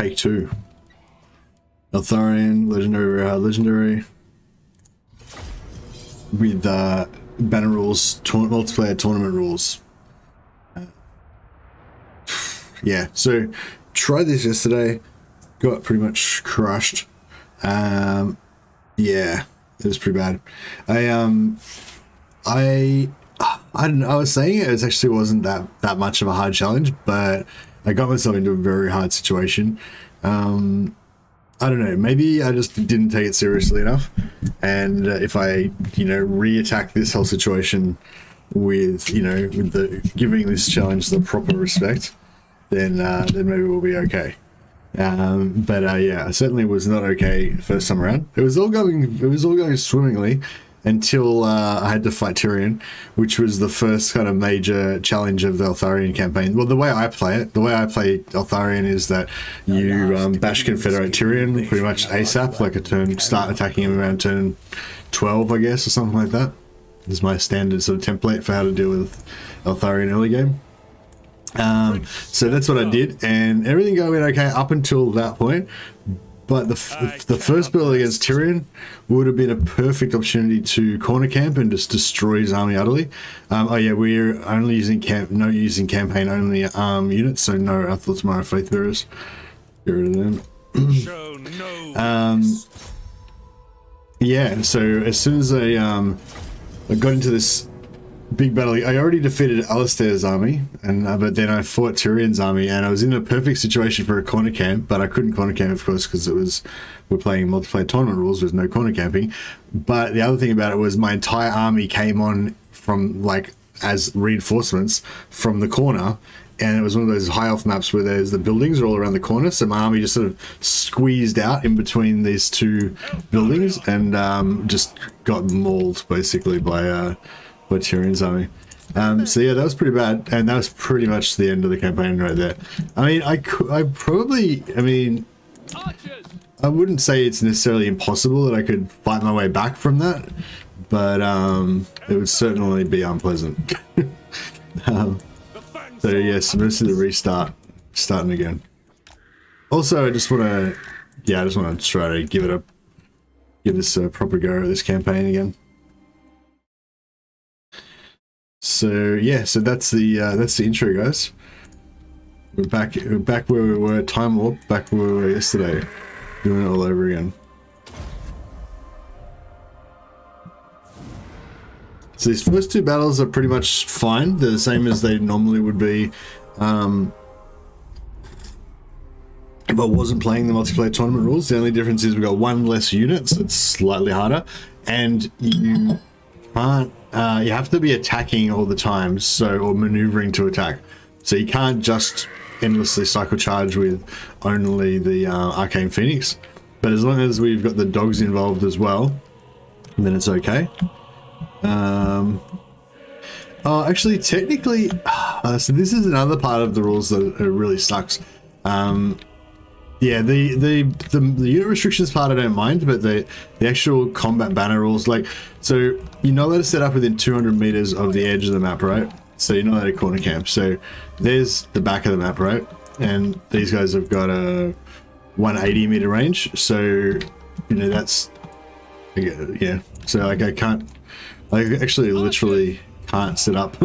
take 2. Eltharion, legendary, legendary. With banner rules, multiplayer tournament rules. Yeah, so tried this yesterday, got pretty much crushed. Yeah, it was pretty bad. I don't know, I was saying it actually wasn't that much of a hard challenge, but I got myself into a very hard situation. I don't know, maybe I just didn't take it seriously enough, and if I, re-attack this whole situation with, with the giving this challenge the proper respect, then maybe we'll be okay. Yeah, certainly was not okay first time around. It was all going swimmingly until I had to fight Tyrion, which was the first kind of major challenge of the Eltharion campaign. Well, the way I play Eltharion is that you bash Confederate Tyrion pretty much ASAP, like start attacking him around turn 12, I guess, or something like that. This is my standard sort of template for how to deal with Eltharion early game. So that's what I did, and everything going okay up until that point. But the first battle against Tyrion would have been a perfect opportunity to corner camp and just destroy his army utterly. Oh yeah, we're only using using campaign only units, so no Athel Tamarha Faith Bearers. Get rid of them. Yeah, so as soon as I got into this big battle, I already defeated Alistair's army, and but then I fought Tyrion's army, and I was in a perfect situation for a corner camp, but I couldn't corner camp, of course, because we're playing multiplayer tournament rules with no corner camping. But the other thing about it was my entire army came on from as reinforcements from the corner, and it was one of those high elf maps where there's the buildings are all around the corner, so my army just sort of squeezed out in between these two buildings and just got mauled basically by Tyrion's army. So yeah, that was pretty bad, and that was pretty much the end of the campaign right there. I mean, I wouldn't say it's necessarily impossible that I could fight my way back from that, but it would certainly be unpleasant. So yes, most of the restart, starting again. Also, I just want to try to give this a proper go at this campaign again. So yeah, so that's the intro, guys. We're back where we were, time warp, back where we were yesterday, doing it all over again. So these first two battles are pretty much fine. They're the same as they normally would be if I wasn't playing the multiplayer tournament rules. The only difference is we've got one less unit, so it's slightly harder, and you can't. You have to be attacking all the time, or maneuvering to attack. So you can't just endlessly cycle charge with only the Arcane Phoenix. But as long as we've got the dogs involved as well, then it's okay. Actually, technically, so this is another part of the rules that really sucks. Yeah, the unit restrictions part I don't mind, but the actual combat banner rules, so you're not allowed to set up within 200 meters of the edge of the map, right? So you're not allowed to corner camp. So there's the back of the map, right? And these guys have got a 180 meter range, so that's so I actually literally can't set up.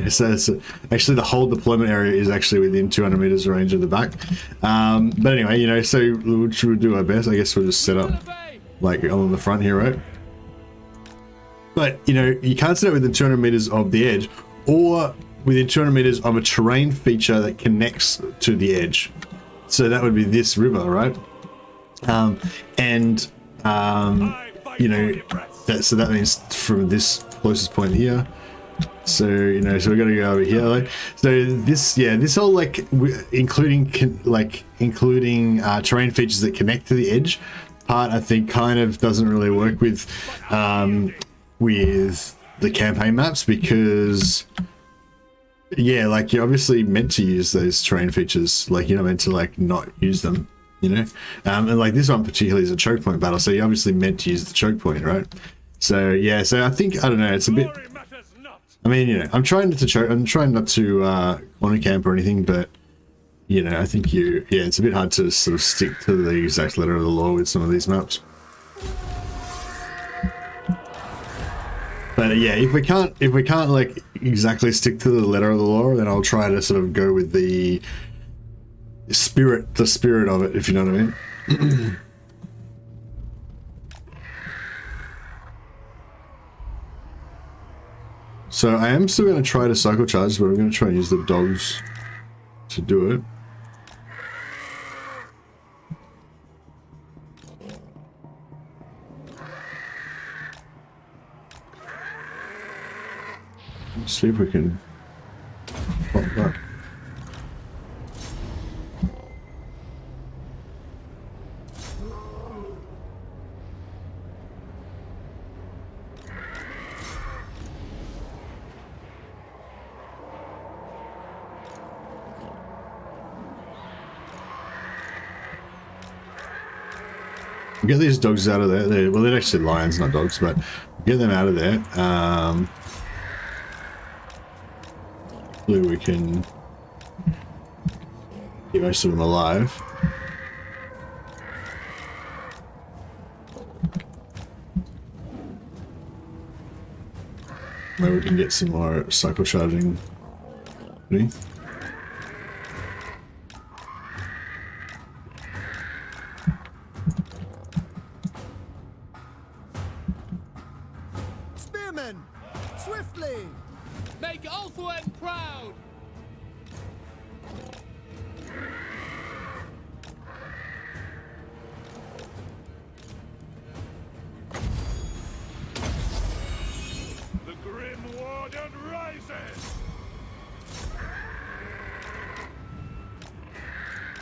So actually the whole deployment area is actually within 200 meters range of the back. But anyway, so we'll do our best. I guess we'll just set up on the front here, right? But you can't set up within 200 meters of the edge, or within 200 meters of a terrain feature that connects to the edge. So that would be this river, right? So that means from this closest point here. So so we're gonna go over here. So this whole including terrain features that connect to the edge part, I think kind of doesn't really work with the campaign maps, because you're obviously meant to use those terrain features. You're not meant to not use them. And this one particularly is a choke point battle, so you're obviously meant to use the choke point, right? So yeah, so I think, I don't know, it's a bit. I mean, I'm trying not to choke. I'm trying not to corner camp or anything, but you know, I think yeah, it's a bit hard to sort of stick to the exact letter of the law with some of these maps. But yeah, if we can't like exactly stick to the letter of the law, then I'll try to sort of go with the spirit of it, if you know what I mean. So I am still going to try to cycle charge, but I'm going to try and use the dogs to do it. Let's see if we can pop that. Get these dogs out of there. Well, they're actually lions, not dogs, but get them out of there. Hopefully we can keep most of them alive. Maybe we can get some more cycle charging. Ready?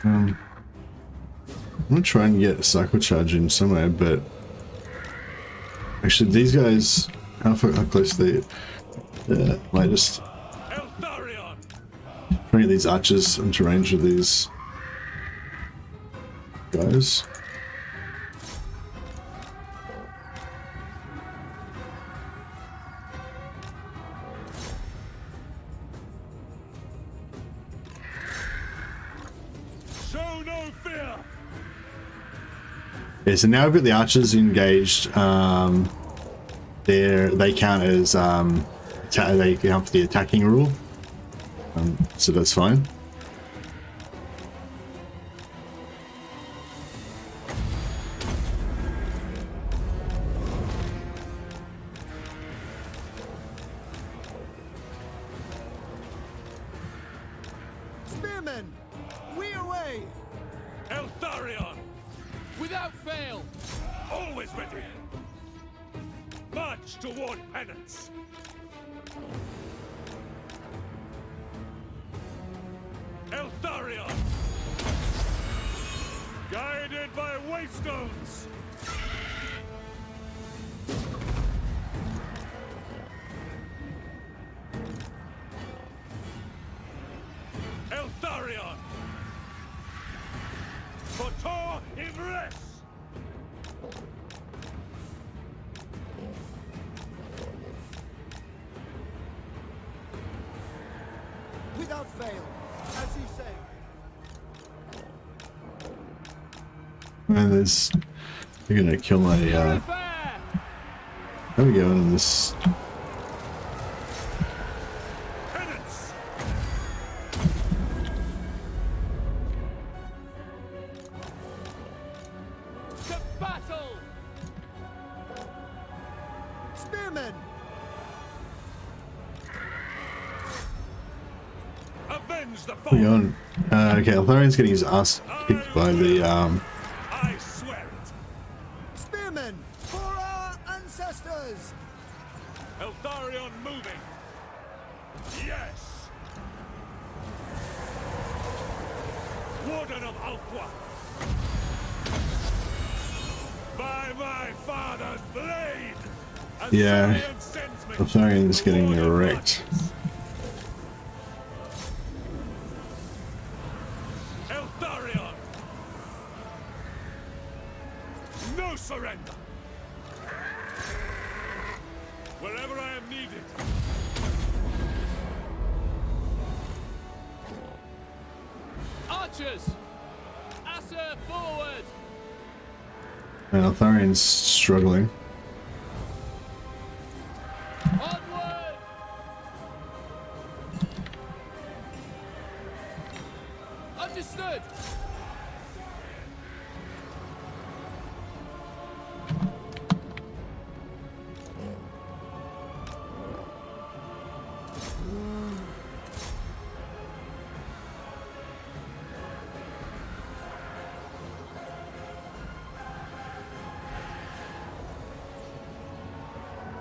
I'm gonna try and get a cycle charge in somewhere, but actually these guys, how close are they? Might just Eltharion. try and get these archers into range with these guys. Yeah, so now we've got the archers engaged. They count as they count for the attacking rule, so that's fine. Spearmen, we away. Eltharion. Without fail! Always ready! March toward penance! Eltharion! Guided by wavestones! Eltharion! Kotor Imres! Without fail, as you say. And there's, they're gonna kill my how we going in this? We're going. Okay, Eltharion's getting his ass kicked by the I swear it. Spearmen for our ancestors. Eltharion moving. Yes. Warden of Alqua. By my father's blade. yeah. Eltharion's getting wrecked. No surrender. Wherever I am needed. Archers! Asser forward! And Eltharion's struggling. Onward! Understood!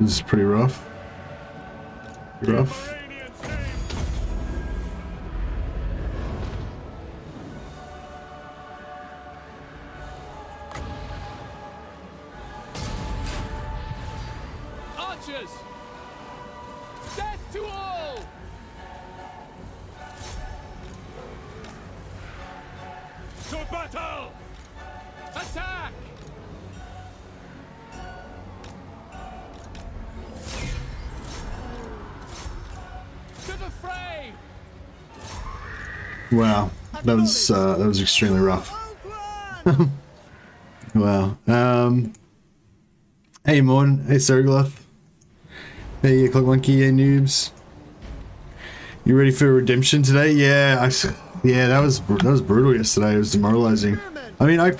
This is pretty rough. Rough. Archers! Death to all! To battle! Attack! To the fray! Wow, that was extremely rough. Wow. Hey Morn, hey Sergloth. Hey Clock Monkey, hey noobs. You ready for redemption today? Yeah, yeah, that was brutal yesterday. It was demoralizing. I mean, I'm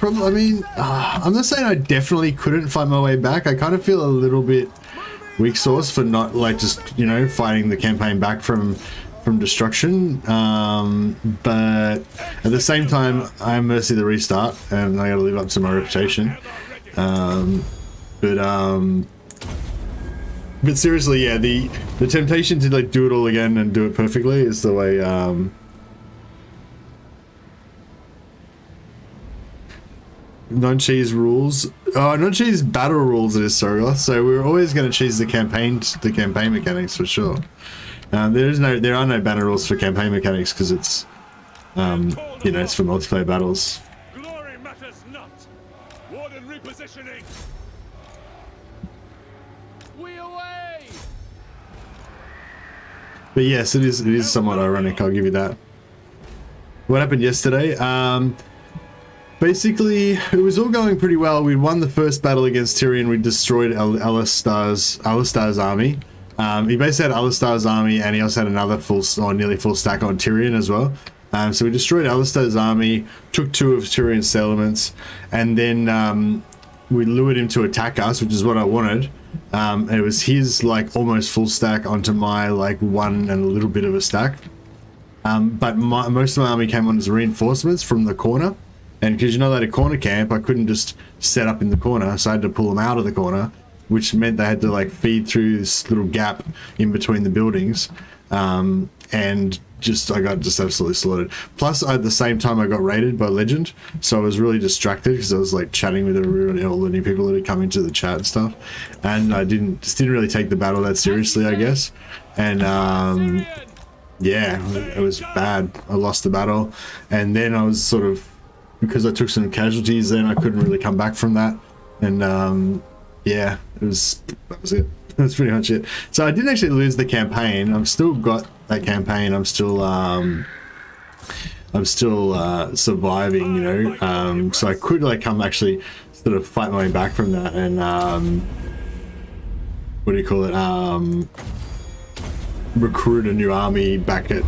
not saying I definitely couldn't fight my way back. I kind of feel a little bit weak sauce for not like just, you know, fighting the campaign back from destruction. But at the same time, I'm mercy the restart, and I got to live up to my reputation. But seriously, yeah, the temptation to like do it all again and do it perfectly is the way. Non-cheese rules. Oh, non-cheese battle rules it is, Sorgoth. So we're always going to cheese the campaign mechanics for sure. There are no banner rules for campaign mechanics because it's, you know, it's for multiplayer battles. Glory matters not. Warden repositioning. We away. But yes, it is somewhat ironic. I'll give you that. What happened yesterday? Basically, it was all going pretty well. We won the first battle against Tyrion. We destroyed Alistar's army. He basically had Alistar's army, and he also had another nearly full stack on Tyrion as well. So we destroyed Alistar's army, took 2 of Tyrion's settlements, and then we lured him to attack us, which is what I wanted. It was his like almost full stack onto my like 1 and a little bit of a stack. But most of my army came on as reinforcements from the corner. And because you know that a corner camp, I couldn't just set up in the corner, so I had to pull them out of the corner, which meant they had to like feed through this little gap in between the buildings, and I got just absolutely slaughtered. Plus, at the same time, I got raided by Legend, so I was really distracted because I was like chatting with everyone, all the new people that had come into the chat and stuff, and I didn't really take the battle that seriously, I guess, and yeah, it was bad. I lost the battle, and then I was sort of, because I took some casualties, then I couldn't really come back from that, and yeah, that was it. That's pretty much it. So I didn't actually lose the campaign. I've still got that campaign. I'm still surviving, you know. So I could like come actually sort of fight my way back from that, and what do you call it? Recruit a new army back at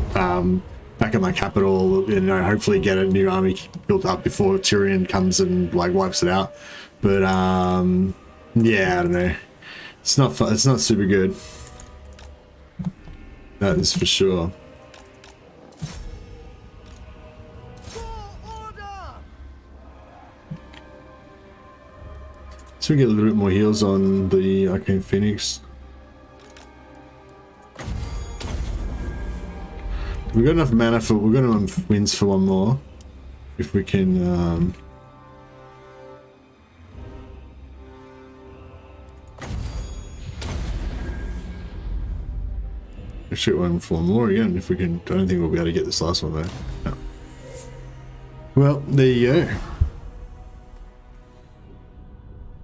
my capital, you know, hopefully get a new army built up before Tyrion comes and like wipes it out. But yeah, I don't know. It's not fun. It's not super good. That is for sure. So we get a little bit more heals on the Arcane Phoenix. We've got enough mana for, we've got enough wins for 1 more. If we can, shoot 1 for 1 more again, if we can. I don't think we'll be able to get this last one though. No. Well, there you go.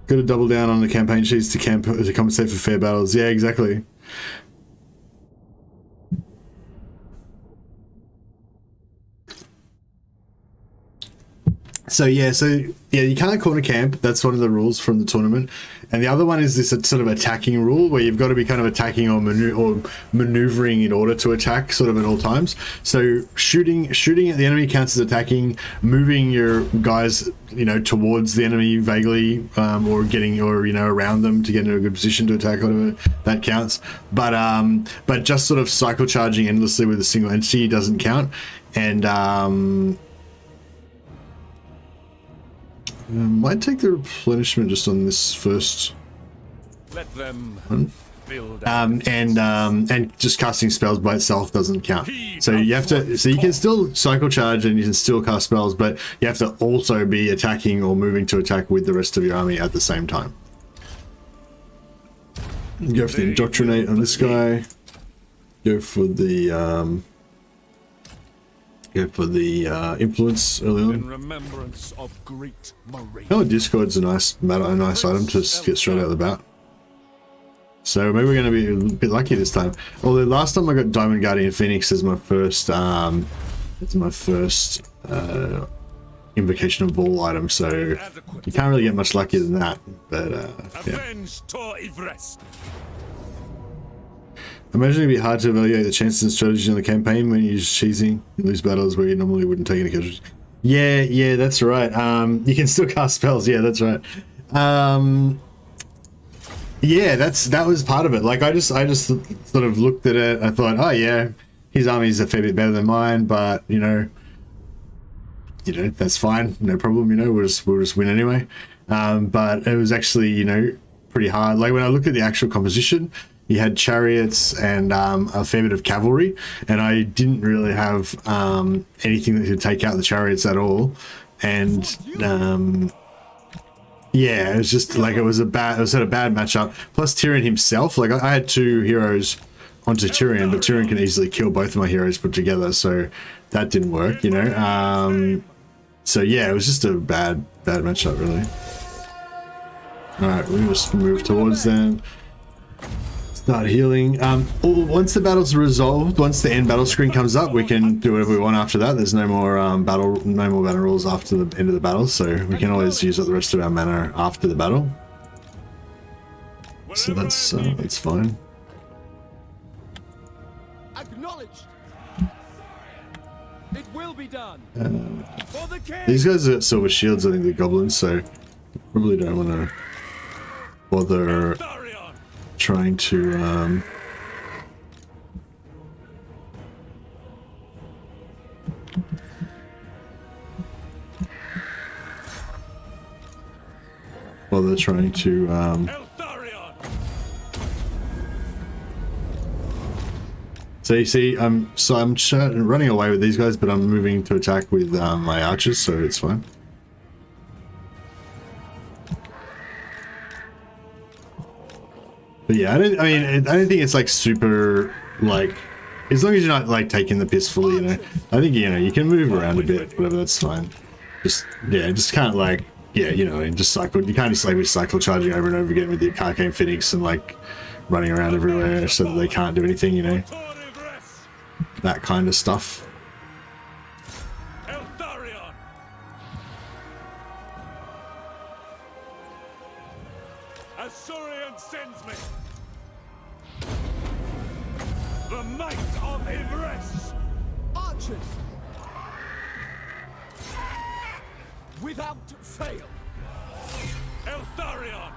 Got to double down on the campaign sheets to compensate for fair battles. Yeah, exactly. So yeah, you can't corner camp. That's one of the rules from the tournament, and the other one is this sort of attacking rule where you've got to be kind of attacking or maneuvering in order to attack, sort of at all times. So shooting at the enemy counts as attacking. Moving your guys, towards the enemy vaguely, or around them to get into a good position to attack, whatever, that counts. But just sort of cycle charging endlessly with a single entity doesn't count, and might take the replenishment just on this first one. And just casting spells by itself doesn't count. So you have to. So you can still cycle charge and you can still cast spells, but you have to also be attacking or moving to attack with the rest of your army at the same time. Go for the indoctrinate on this guy. Go for the influence early on. In remembrance of great Marie. Oh, Discord's a nice item to get straight out of the bat. So maybe we're going to be a bit lucky this time. Although last time I got Diamond Guardian Phoenix as my first, Invocation of Ball item. So you can't really get much luckier than that. But yeah. Imagine it'd be hard to evaluate the chances and strategies in the campaign when you're cheesing in these battles where you normally wouldn't take any casualties. Yeah, that's right. You can still cast spells. Yeah, that's right. Yeah, that was part of it. Like I just sort of looked at it. I thought, oh yeah, his army's a fair bit better than mine, but that's fine, no problem. We'll just win anyway. But it was actually pretty hard. Like when I look at the actual composition. He had chariots and a fair bit of cavalry, and I didn't really have anything that could take out the chariots at all. And yeah, it was just like it was a bad matchup. Plus Tyrion himself, like I had two heroes onto Tyrion, but Tyrion can easily kill both of my heroes put together, so that didn't work. So yeah, it was just a bad matchup really. All right, we'll just move towards them. Start healing. Once the battle's resolved, once the end battle screen comes up, we can do whatever we want after that. There's no more battle rules after the end of the battle, so we can always use up the rest of our mana after the battle. So that's fine. Acknowledged. It will be done. For the king. These guys are silver shields, I think the goblins, so probably don't want to bother trying to so you see I'm running away with these guys, but I'm moving to attack with my archers, so it's fine. But yeah, I don't think it's like super, like, as long as you're not like taking the piss fully, I think you can move around a bit, whatever, that's fine. Just can't like, just cycle. You can't just like be cycle charging over and over again with your Arcane Phoenix and like running around everywhere so that they can't do anything, that kind of stuff. Eltharion. Azurion sends me. The might of Ivres. Archers. Without fail. Eltharion.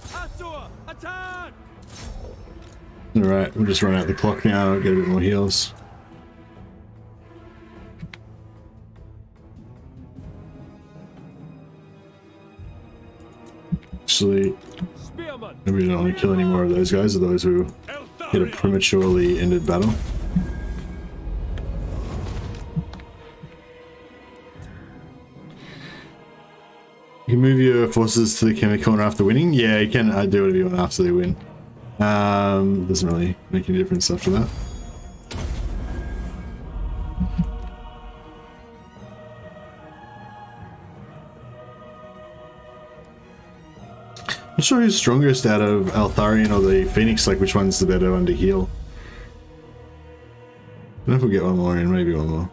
Asur, attack! Alright, we'll just run out the clock now, get a bit more heals. Actually, maybe we don't want to kill any more of those guys, or those who get a prematurely ended battle. You can move your forces to the camera corner after winning. Yeah, you can do whatever you want after they win. Doesn't really make any difference after that. Not sure who's strongest out of Eltharion or the Phoenix, like which one's the better one to heal. I don't know if we'll get one more in, maybe one more.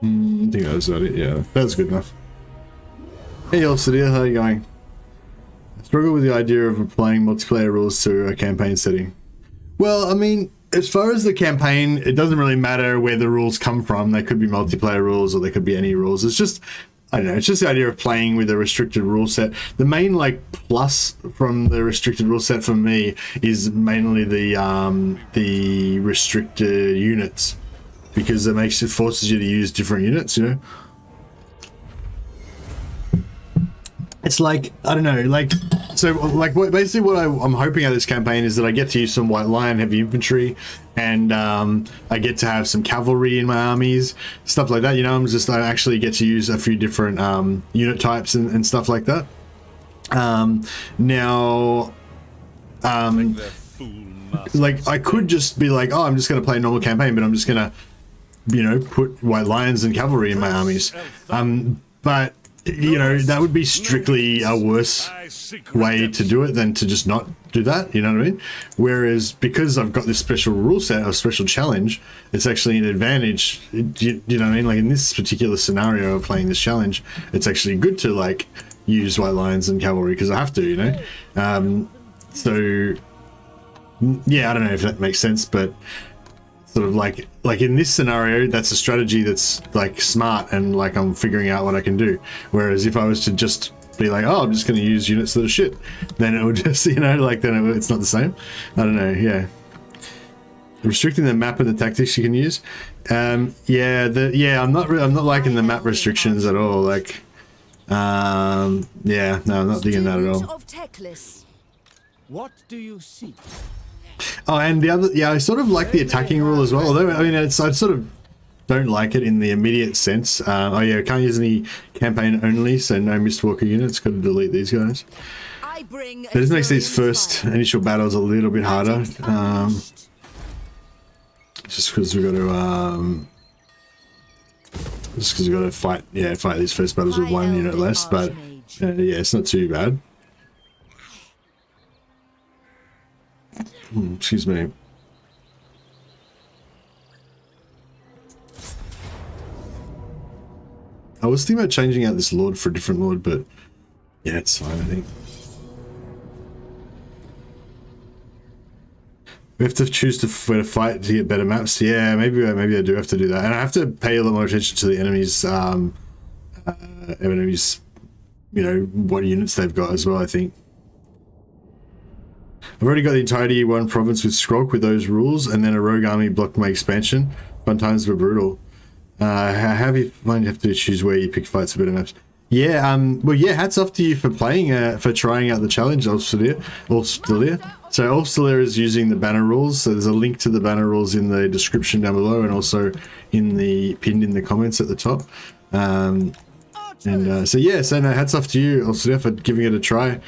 I think that was about it. Yeah, that was good enough. Hey, Eltharion, how are you going? I struggle with the idea of applying multiplayer rules to a campaign setting. Well, I mean, as far as the campaign, it doesn't really matter where the rules come from. They could be multiplayer rules or they could be any rules. It's just, I don't know, it's just the idea of playing with a restricted rule set. The main, like, plus from the restricted rule set for me is mainly the restricted units, because it forces you to use different units, you know? It's like, I don't know, like, so like basically what I'm hoping out of this campaign is that I get to use some White Lion heavy infantry, and I get to have some cavalry in my armies, stuff like that, you know. I actually get to use a few different unit types and stuff like that. Like I could just be like, oh, I'm just going to play a normal campaign, but I'm just going to, you know, put White Lions and cavalry in my armies. But you know, that would be strictly a worse way to do it than to just not do that, you know what I mean? Whereas because I've got this special rule set or special challenge, it's actually an advantage, you know what I mean? Like in this particular scenario of playing this challenge, it's actually good to like use White Lions and cavalry because I have to, you know? So yeah, I don't know if that makes sense, but sort of like in this scenario, that's a strategy that's like smart and like I'm figuring out what I can do. Whereas if I was to just be like, oh, I'm just going to use units that are shit, then it would just, you know, like then it's not the same. I don't know. Yeah. Restricting the map and the tactics you can use. I'm not liking the map restrictions at all. Like, yeah, no, I'm not digging that at all. What do you seek? Oh, and the other, yeah, I sort of like the attacking rule as well. Although, I mean, I sort of don't like it in the immediate sense. Oh yeah, can't use any campaign only, so no Mystwalker units. Got to delete these guys. It just makes these first initial battles a little bit harder. Just because we've got to, fight these first battles with one unit less. But yeah, it's not too bad. Excuse me. I was thinking about changing out this lord for a different lord, but yeah, it's fine, I think. We have to choose where to fight to get better maps. Yeah, maybe I do have to do that, and I have to pay a lot more attention to the enemies. Enemies, you know, what units they've got as well, I think. I've already got the entirety one province with Skrolk with those rules, and then a rogue army blocked my expansion. Fun times were brutal. How do you find you have to choose where you pick fights for better maps? Yeah, well, yeah, hats off to you for playing, for trying out the challenge, Ulfstelir. So Ulfstelir is using the banner rules, so there's a link to the banner rules in the description down below, and also pinned in the comments at the top. So yeah, so no, hats off to you, Ulfstelir, for giving it a try.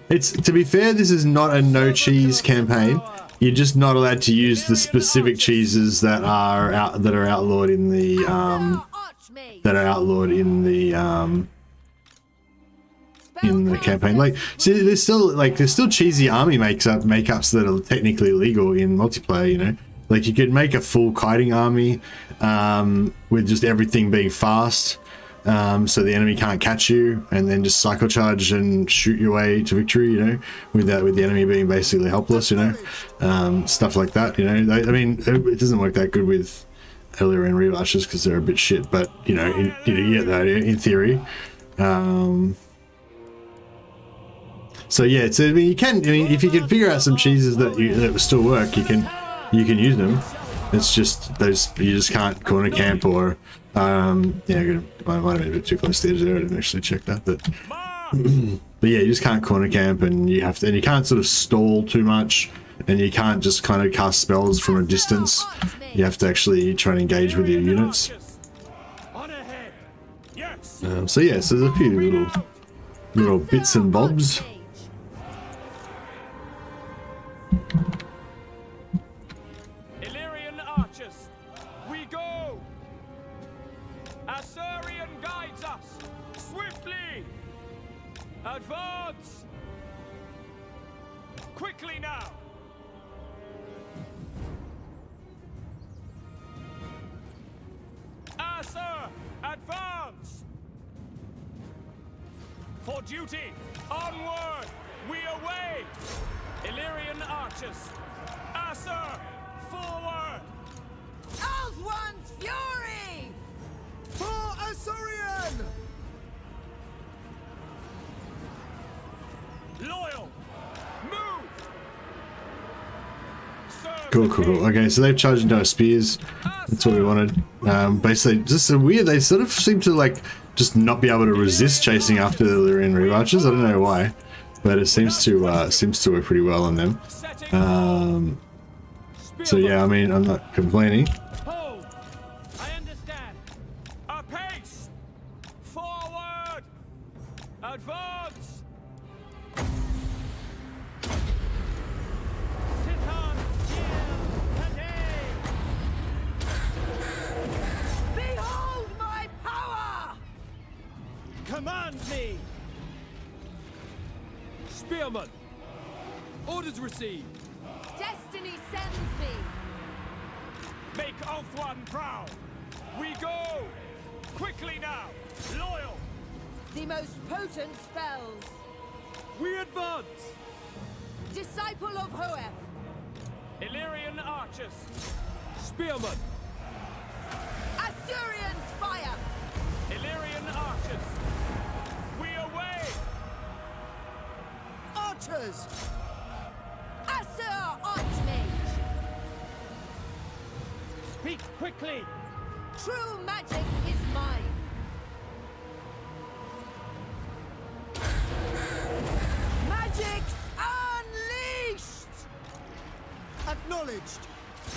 It's, to be fair, this is not a no cheese campaign. You're just not allowed to use the specific cheeses that are outlawed in the campaign. Like, see, there's still cheesy army makeups that are technically legal in multiplayer, you know? Like, you could make a full kiting army with just everything being fast, so the enemy can't catch you, and then just cycle charge and shoot your way to victory, you know, with the enemy being basically helpless, you know, stuff like that, you know. I mean, it doesn't work that good with Eltharion Reave Archers because they're a bit shit, but you know, you get that in theory. So yeah, so I mean, if you can figure out some cheeses that will still work, you can use them. It's just you just can't corner camp or yeah, I might have been a bit too close to the edge there. I didn't actually check that, but yeah, you just can't corner camp, and you can't sort of stall too much, and you can't just kind of cast spells from a distance. You have to actually try and engage with your units. So yeah, so there's a few little bits and bobs. Advance! Quickly now! Advance! For duty! Onward! We away! Illyrian archers! Acer! Forward! Elf One's fury! For Eltharion! Loyal! Move! Serve Cool, the cool, cool. king. Okay, so they've charged into our spears. That's what we wanted. Basically, just so weird. They sort of seem to like just not be able to resist chasing after the Illyrian Reave Archers. I don't know why, but it seems to work pretty well on them. So yeah, I mean, I'm not complaining. Hold! I understand. Apace! Forward! Advance! Sit on here today! Behold my power! Command me! Spearman! Orders received! Destiny sends me! Make Ulthuan proud! We go! Quickly now! Loyal! The most potent spells! We advance! Disciple of Hoeth! Illyrian archers! Spearman! Assyrian's fire! Illyrian archers! We away! Archers! Assur Archmage! Speak quickly! True magic is mine! Magic's unleashed! Acknowledged!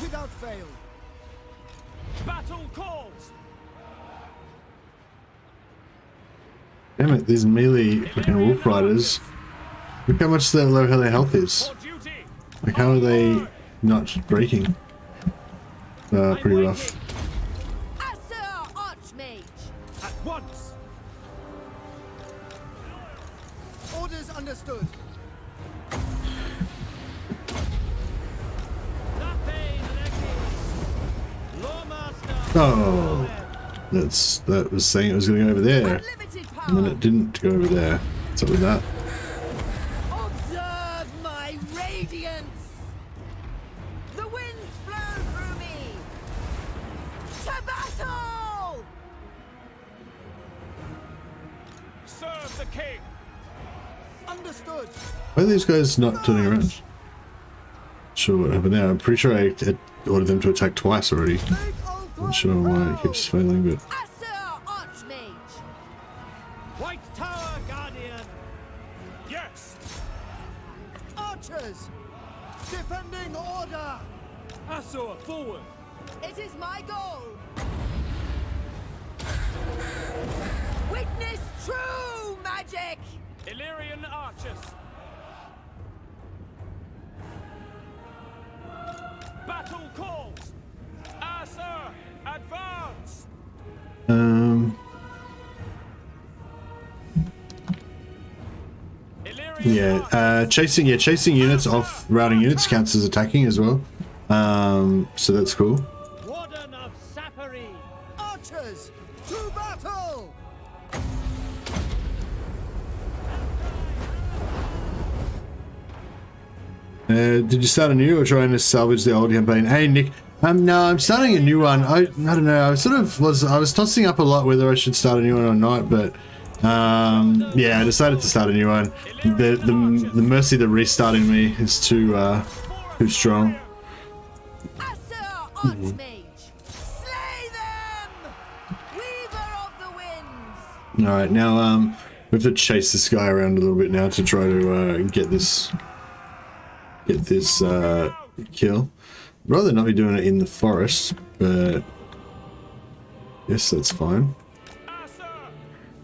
Without fail! Battle calls! Damn it, these melee fucking wolf riders. Look how much their low health is. For duty! Like, how are they not breaking? Pretty rough. Assur Archmage! At once! Orders understood! Oh, that was saying it was going over there, Unlimited and then power! it didn't go over there. What's up with that? Observe my radiance! The winds flow through me! To battle! Serve the king! Understood! Why are these guys not turning around? Sure, what happened there? I'm pretty sure I ordered them to attack twice already. Make Ulthuan Not sure why it keeps failing, but Assur Archmage! White Tower Guardian! Yes! Archers! Defending order! Assor, forward! It is my goal! Witness true magic! Illyrian archers! Battle calls! Assor, advance! Illyrian chasing units off routing units counts as attacking as well. So that's cool. Warden of Saphery! Archers! To battle! Did you start a new or trying to salvage the old campaign? Hey Nick, no, I'm starting a new one. I don't know. I was tossing up a lot whether I should start a new one or not, but yeah, I decided to start a new one. The mercy that restarting me is too strong. Assur Archmage! Slay them! Weaver of the winds! All right, now we have to chase this guy around a little bit now to try to get this kill. I'd rather not be doing it in the forest, but yes, that's fine. Assor,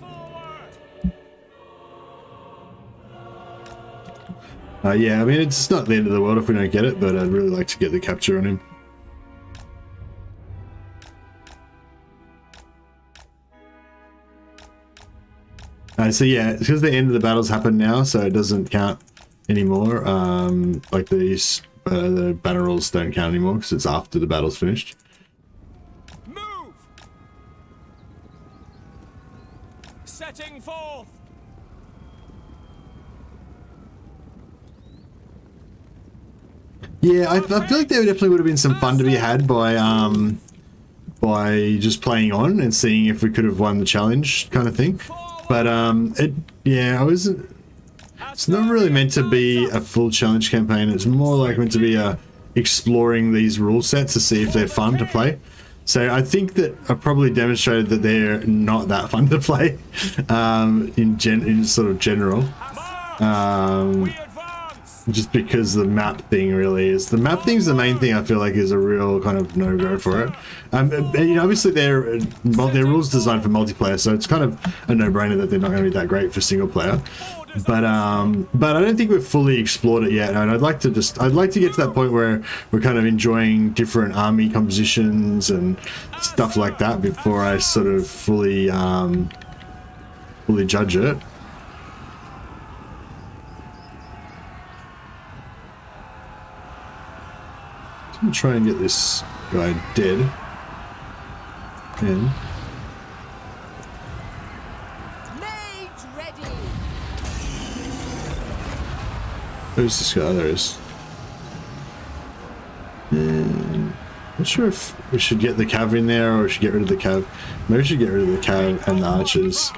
forward! Yeah, I mean, it's not the end of the world if we don't get it, but I'd really like to get the capture on him. So yeah, it's because the end of the battles happen now, so it doesn't count anymore. Like these, the battle rules don't count anymore because it's after the battle's finished. Move! setting forth. Yeah, I feel like there definitely would have been some fun to be had by just playing on and seeing if we could have won the challenge kind of thing. But it's not really meant to be a full challenge campaign. It's more like meant to be exploring these rule sets to see if they're fun to play. So I think that I've probably demonstrated that they're not that fun to play in sort of general. Just because the map thing really is. The map thing's the main thing I feel like is a real kind of no-go for it. You know, obviously their rules designed for multiplayer, so it's kind of a no-brainer that they're not going to be that great for single player. But I don't think we've fully explored it yet, and I'd like to get to that point where we're kind of enjoying different army compositions and stuff like that before I sort of fully judge it. I'm gonna try and get this guy dead. In. Mage ready. Who's this guy? There is. Not sure if we should get the cav in there or we should get rid of the cav. Maybe we should get rid of the cav and the archers.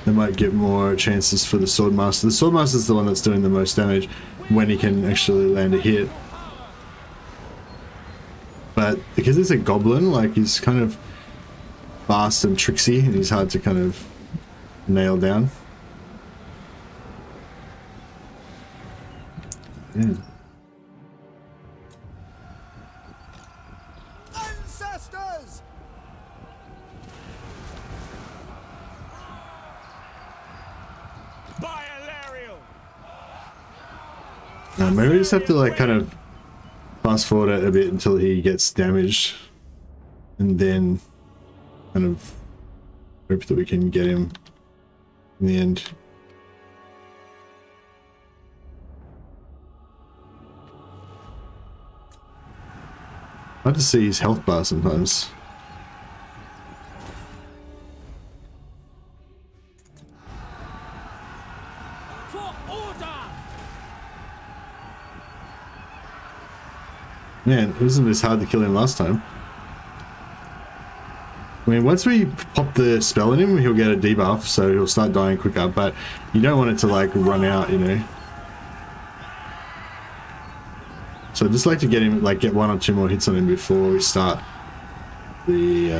They might get more chances for the swordmaster. The swordmaster is the one that's doing the most damage when he can actually land a hit. But because it's a goblin, like, he's kind of fast and tricksy and he's hard to kind of nail down. Yeah. Ancestors! By Eltharion. Maybe we just have to like kind of fast forward it a bit until he gets damaged, and then kind of hope that we can get him in the end. Hard to see his health bar sometimes. For order. Man, it wasn't as hard to kill him last time. I mean, once we pop the spell in him, he'll get a debuff, so he'll start dying quicker, but you don't want it to, like, run out, you know? So I'd just like to get him, like, get 1 or 2 more hits on him before we start the,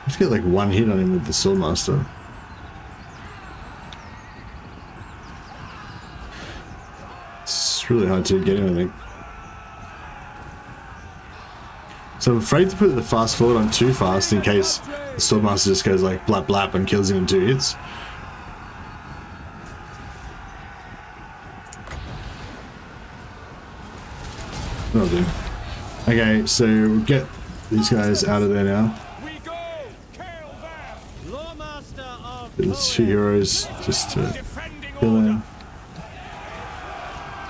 let's get, like, 1 hit on him with the Swordmaster. It's really hard to get him, I think. So I'm afraid to put the fast forward on too fast in case the Swordmaster just goes like blap blap and kills him in 2 hits. That'll do. Okay, so we'll get these guys out of there now. We go. Kill them. Lawmaster of The 2 heroes just to Defending kill order. him.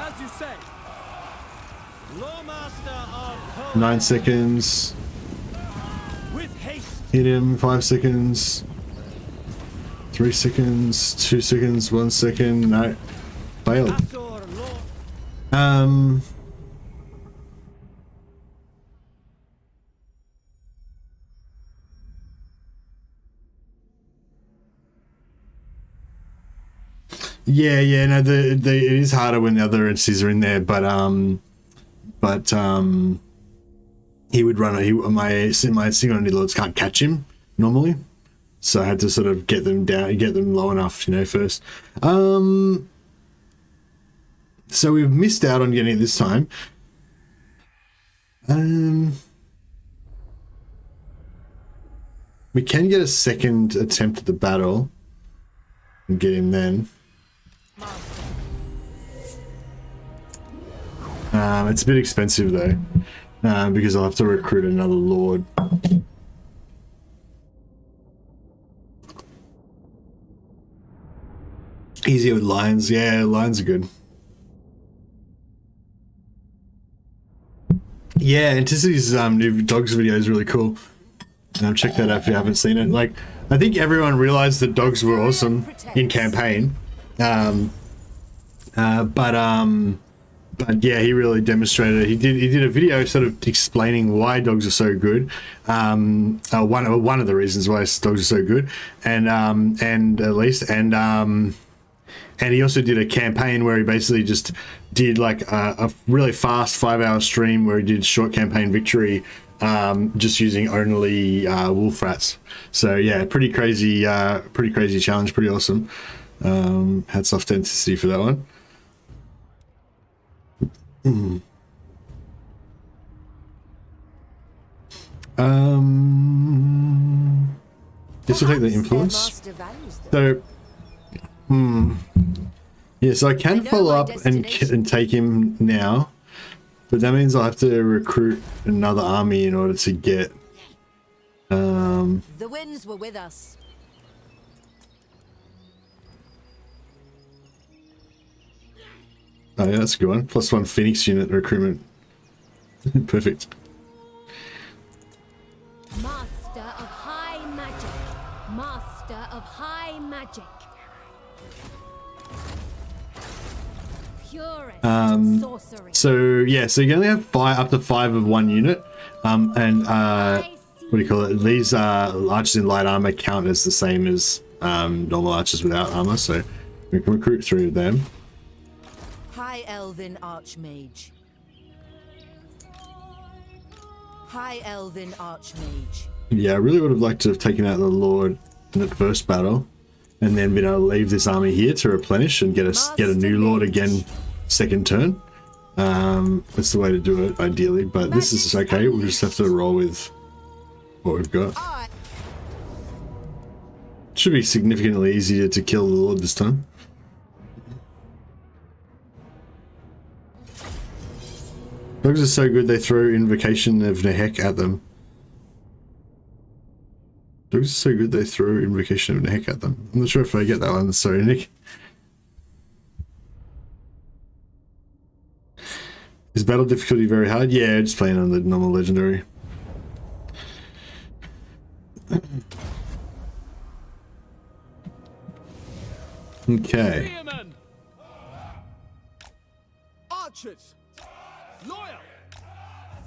as you say. Lawmaster of 9 seconds. with haste. Hit him. 5 seconds. 3 seconds. 2 seconds. 1 second. No. Failed. Azor Lord. Yeah, no, it is harder when the other entities are in there, but he would run. My single entity lords can't catch him normally, so I had to sort of get them down, get them low enough, you know, first. So we've missed out on getting it this time. We can get a second attempt at the battle and get him then. It's a bit expensive though, because I'll have to recruit another lord. Easier with lions. Yeah, lions are good. Yeah, Anticity's new dogs video is really cool. Check that out if you haven't seen it. Like, I think everyone realized that dogs were awesome in campaign. But yeah, he really demonstrated it. He did a video sort of explaining why dogs are so good. One of the reasons why dogs are so good, and he also did a campaign where he basically just did like a really fast 5-hour stream where he did short campaign victory, just using only wolf rats. So yeah, pretty crazy challenge, pretty awesome. Hats off to Entity for that one. This will take the influence. So, yeah, so I can follow up and take him now, but that means I'll have to recruit another army in order to get. The winds were with us. Oh yeah, that's a good one. +1 Phoenix unit recruitment. Perfect. Master of high magic. Master of high magic. Purest sorcery. So yeah, so you can only have up to 5 of one unit, and what do you call it? These archers in light armor count as the same as normal archers without armor, so we can recruit 3 of them. High Elven Archmage. High Elven Archmage. Yeah, I really would have liked to have taken out the Lord in the first battle, and then been able to leave this army here to replenish and get a new Lord again second turn. That's the way to do it ideally, but this is okay. We'll just have to roll with what we've got. Should be significantly easier to kill the Lord this time. Dogs are so good they throw Invocation of Nehek at them. Dogs are so good they throw Invocation of Nehek at them. I'm not sure if I get that one. Sorry, Nick. Is battle difficulty very hard? Yeah, just playing on the normal legendary. Okay. Spearmen! Archers! Loyal!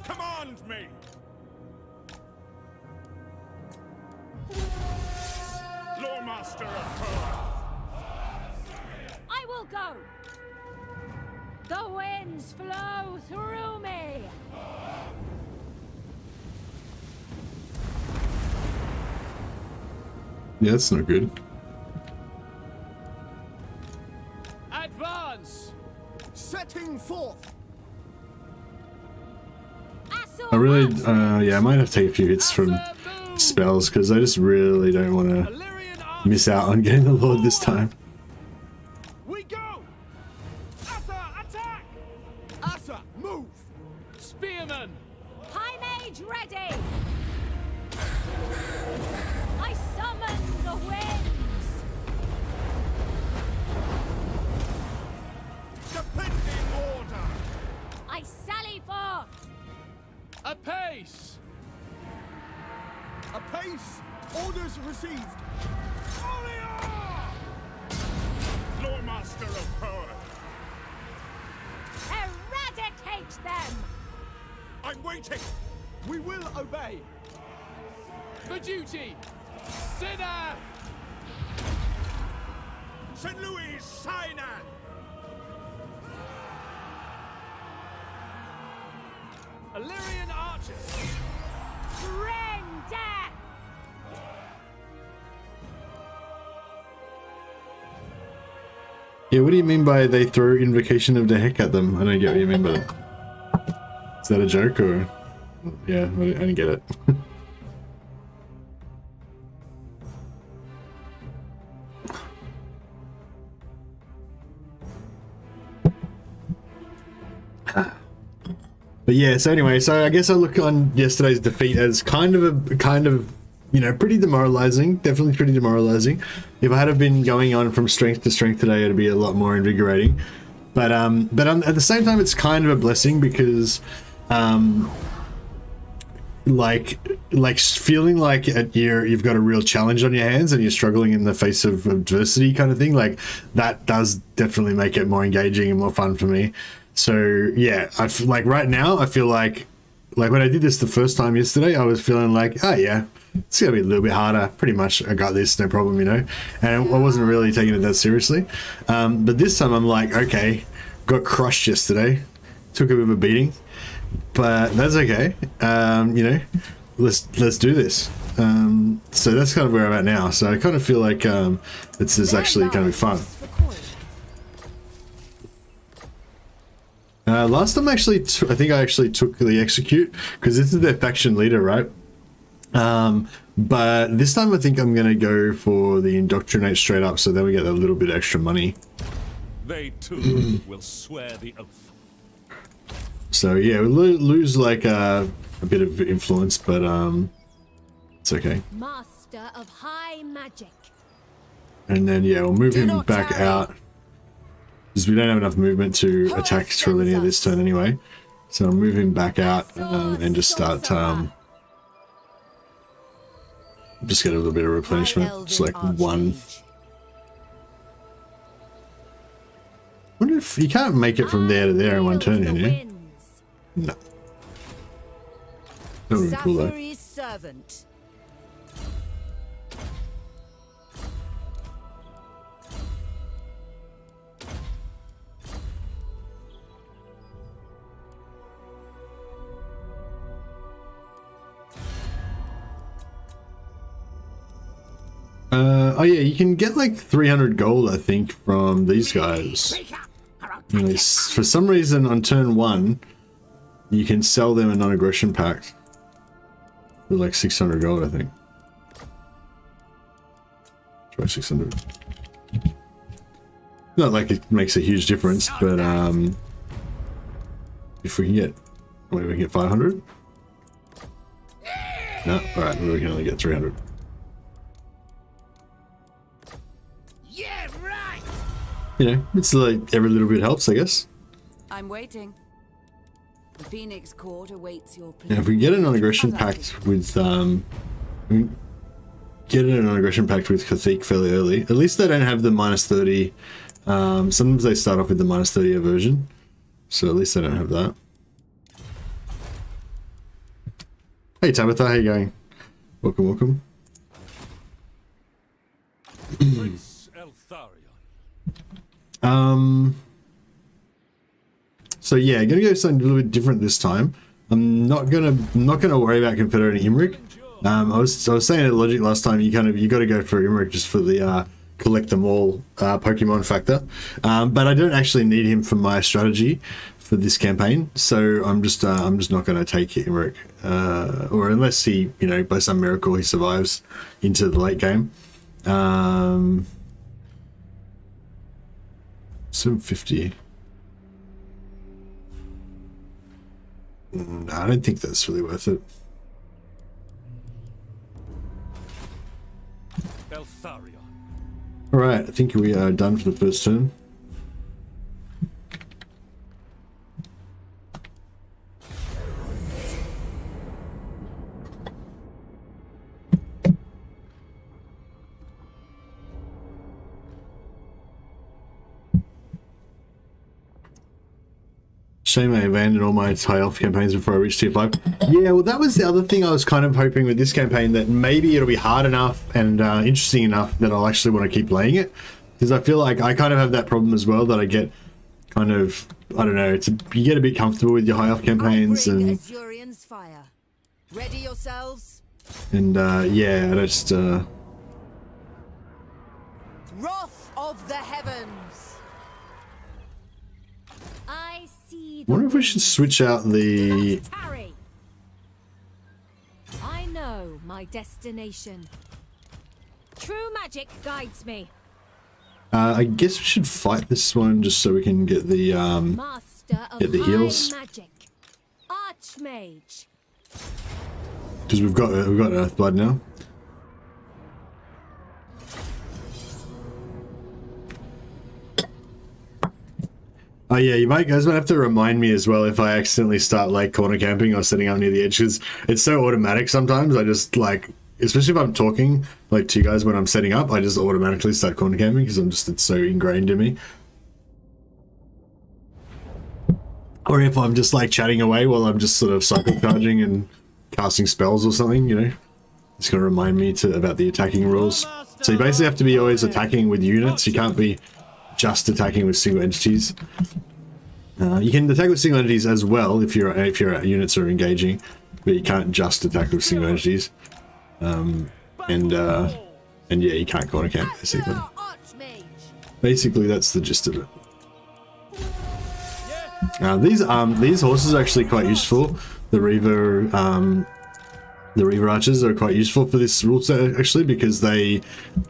Command me! Loremaster of Perth! I will go. The winds flow through me. Yeah, that's not good. Advance! Setting forth! I really, yeah, I might have to take a few hits from spells because I just really don't want to Eltharion miss out on getting the Lord this time. We go! Athel, attack! Asa, move! Spearmen! High mage ready. I summon the winds. Defending order! I sally forth. Apace! Apace! Orders received! Loremaster of Perth! Eradicate them. I'm waiting! We will obey! For duty! Sinner! St. Louis, Sinan! Eltharion archers! Bring death. Yeah, what do you mean by they throw Invocation of the Heck at them? I don't get what you mean by that. Is that a joke or? Yeah, I didn't get it. But yeah, so anyway, so I guess I look on yesterday's defeat as kind of, you know, pretty demoralizing, definitely pretty demoralizing. If I had have been going on from strength to strength today, it'd be a lot more invigorating. But at the same time, it's kind of a blessing because like feeling like you've got a real challenge on your hands and you're struggling in the face of adversity kind of thing, like that does definitely make it more engaging and more fun for me. So yeah, like right now I feel like when I did this the first time yesterday, I was feeling like, oh yeah, it's gonna be a little bit harder, pretty much I got this, no problem, you know, and I wasn't really taking it that seriously. But this time I'm like, okay, got crushed yesterday, took a bit of a beating, but that's okay. You know, let's do this. So that's kind of where I'm at now. So I kind of feel like this is actually going to be fun. Last time actually, I think I actually took the execute because this is their faction leader, right? But this time I think I'm going to go for the indoctrinate straight up, so then we get a little bit extra money. They too will swear the oath. So yeah, we lose like a bit of influence, but it's okay. Master of high magic. And then yeah, we'll move him back out because we don't have enough movement to attack Trilinia this turn anyway. So I'll move him back out and just start just get a little bit of replenishment. Just like one. Wonder if you can't make it from there to there in one turn, can you? No. That would be cool though. Saphery's servant. Oh yeah, you can get like 300 gold, I think, from these guys. For some reason, on turn 1, you can sell them a non-aggression pact for like 600 gold, I think. Try 600. Not like it makes a huge difference, but if we can get, wait, we can get 500? No, alright, we can only get 300. Yeah, right. You know, it's like every little bit helps, I guess. I'm waiting. The Phoenix Court awaits your plea. Now, if we get a non-aggression pact with Cathik fairly early, at least they don't have the -30. Sometimes they start off with the -30 aversion, so at least they don't have that. Hey Tabitha, how you going? Welcome, welcome. Prince Eltharion. So yeah, gonna go something a little bit different this time. I'm not gonna worry about Confederate Imrik. I was saying at Logic last time, you got to go for Imrik just for the collect them all Pokemon factor. But I don't actually need him for my strategy for this campaign, so I'm just not going to take Imrik, or unless he, you know, by some miracle he survives into the late game. 750. No, I don't think that's really worth it. Eltharion. Alright, I think we are done for the first turn. Shame I abandoned all my high elf campaigns before I reached tier 5. Yeah, well that was the other thing I was kind of hoping with this campaign, that maybe it'll be hard enough and interesting enough that I'll actually want to keep playing it. Because I feel like I kind of have that problem as well, that I get kind of, I don't know, you get a bit comfortable with your high elf campaigns and Azurion's fire. Ready yourselves. and yeah, I just Wrath of the heavens. I see. wonder if we should switch out the Tarry. I know my destination. True magic guides me. I guess we should fight this one just so we can get the Master of get the high heals. magic. Archmage. Because we've got Earthblood now. Oh yeah, you guys might have to remind me as well if I accidentally start like corner camping or setting up near the edge, because it's so automatic sometimes. I just like, especially if I'm talking like to you guys when I'm setting up, I just automatically start corner camping because it's so ingrained in me. Or if I'm just like chatting away while I'm just sort of cycle charging and casting spells or something, you know, it's gonna remind me about the attacking rules. So you basically have to be always attacking with units. You can't be just attacking with single entities. You can attack with single entities as well if your units are engaging, but you can't just attack with single entities. And yeah, you can't corner camp basically. Basically, that's the gist of it. These horses are actually quite useful. The Reaver archers are quite useful for this rule set actually, because you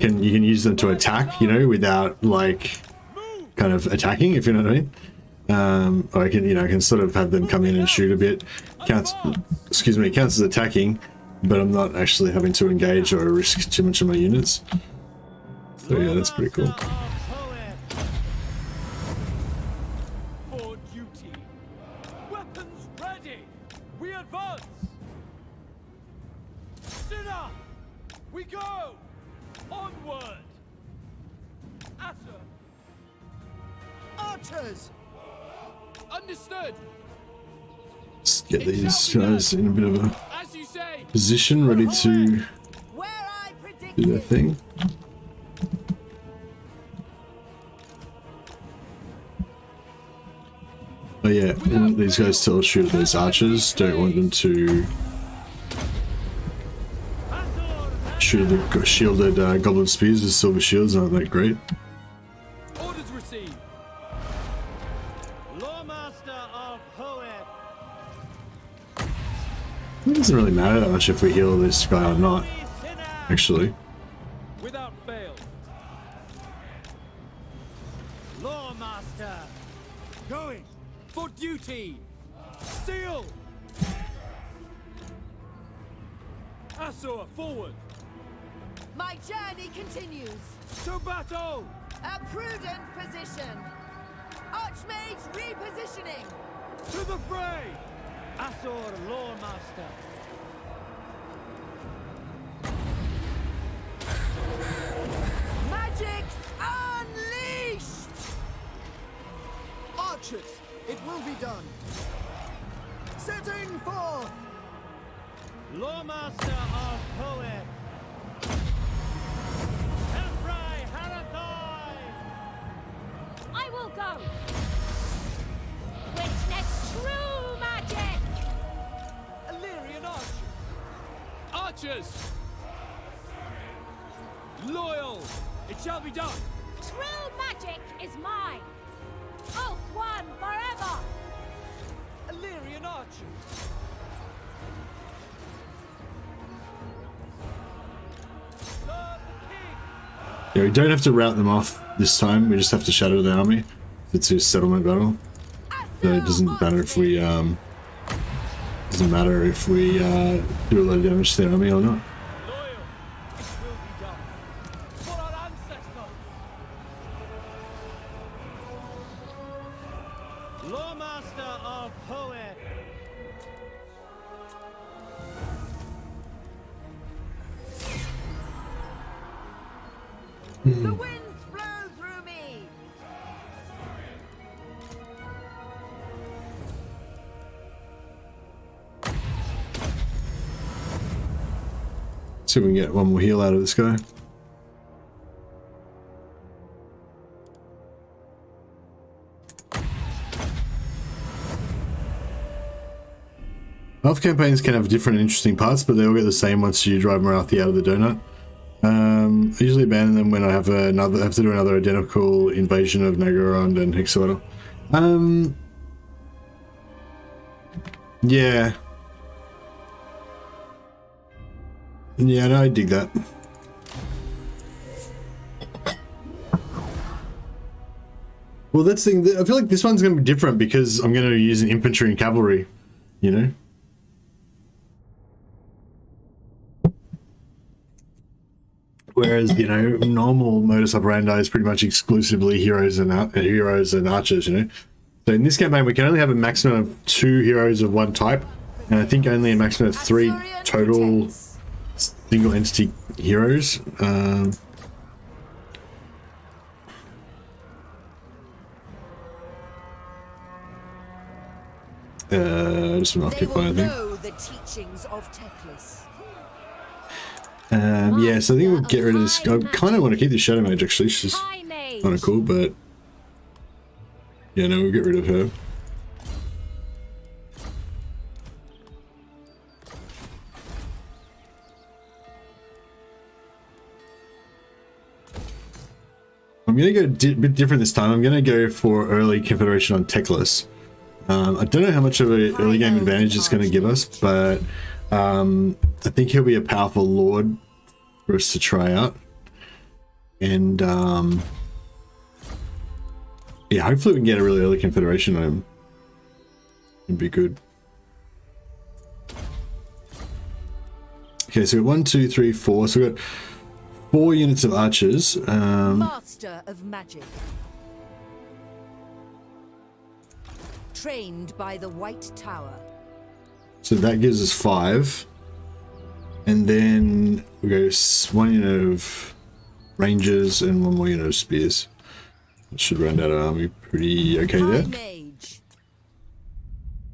can use them to attack, you know, without like kind of attacking, if you know what I mean. Or I can sort of have them come in and shoot a bit. Counts as attacking, but I'm not actually having to engage or risk too much of my units. So yeah, that's pretty cool. For duty. Weapons ready. We advance. Sinner. We go. Onward. Athel. Archers! Understood. Let's get these guys in a bit of a As you say. position, ready to Where I do their predicted. thing. Oh yeah, I want these guys to all shoot at those archers. Don't want them to shoot at the shielded goblin spears with silver shields. Aren't that great? Orders received. Lawmaster of Hoed! It doesn't really matter that much if we heal this guy or not, actually. Without fail. Lawmaster! Going! For duty. Steel. Asur, forward. My journey continues. To battle. A prudent position. Archmage repositioning. To the fray. Asur Lawmaster! Magics unleashed. Archers! It will be done! Setting forth! Lawmaster of Hoed! Hellfry Harathai! I will go. Witness true magic. Illyrian archers. Archers. Loyal. It shall be done. True magic is mine. Oath one forever. Illyrian archers. Serve the king. Yeah, we don't have to rout them off this time. We just have to shadow the army. It's a settlement battle. So it doesn't matter if we do a lot of damage to the army or not. Loyal. It will be done. For our ancestors. Lawmaster of Hoed! The winds flow through me. See if we can get one more heal out of this guy. Elf campaigns can have different interesting parts, but they all get the same once you drive Marathi out of the donut. I usually abandon them when I have to do another identical invasion of Nagorond and Hexawattle. Yeah. Yeah, no, I dig that. Well, that's the thing. I feel like this one's going to be different because I'm going to use an infantry and cavalry, you know? Whereas, you know, normal modus operandi is pretty much exclusively heroes and archers, you know? So in this campaign, we can only have a maximum of 2 heroes of one type, and I think only a maximum of 3 total single entity heroes. Just an occupy, I think. The teachings of Teclis. Yeah, so I think we'll get rid of this. I kind of want to keep the Shadow Mage actually. She's kind of cool, but yeah, no, we'll get rid of her. I'm going to go a bit different this time. I'm going to go for early Confederation on Teclis. I don't know how much of an early game advantage it's going to give us, but I think he'll be a powerful lord for us to try out. And yeah, hopefully we can get a really early Confederation on him. It'd be good. Okay, so we got 1, 2, 3, 4. So we got 4 units of archers. Master of magic. Trained by the White Tower. So that gives us 5. And then we go 1 unit of rangers and 1 more unit of spears. That should round out our army pretty okay there. Mage.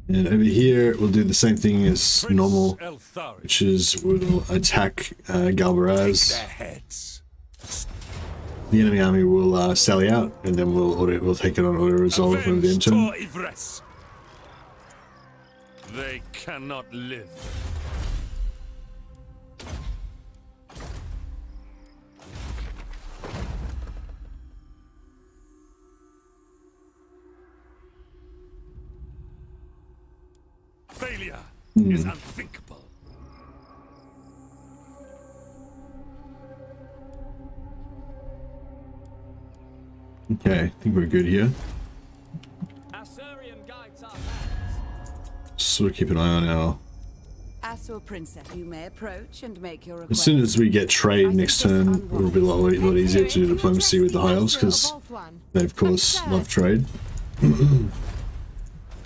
And over here we'll do the same thing as normal, Eltharion. which is we'll attack Galbaraz. Their heads. The enemy army will sally out, and then we'll take it on auto resolve over the end turn. They cannot live. Failure is unthinkable. Okay, I think we're good here. Eltharion guides our hands. Sort of keep an eye on our. Asur Princess, you may approach and make your As request. soon as we get trade next turn, it'll be a lot easier to do diplomacy with the High Elves because they of course love trade. No,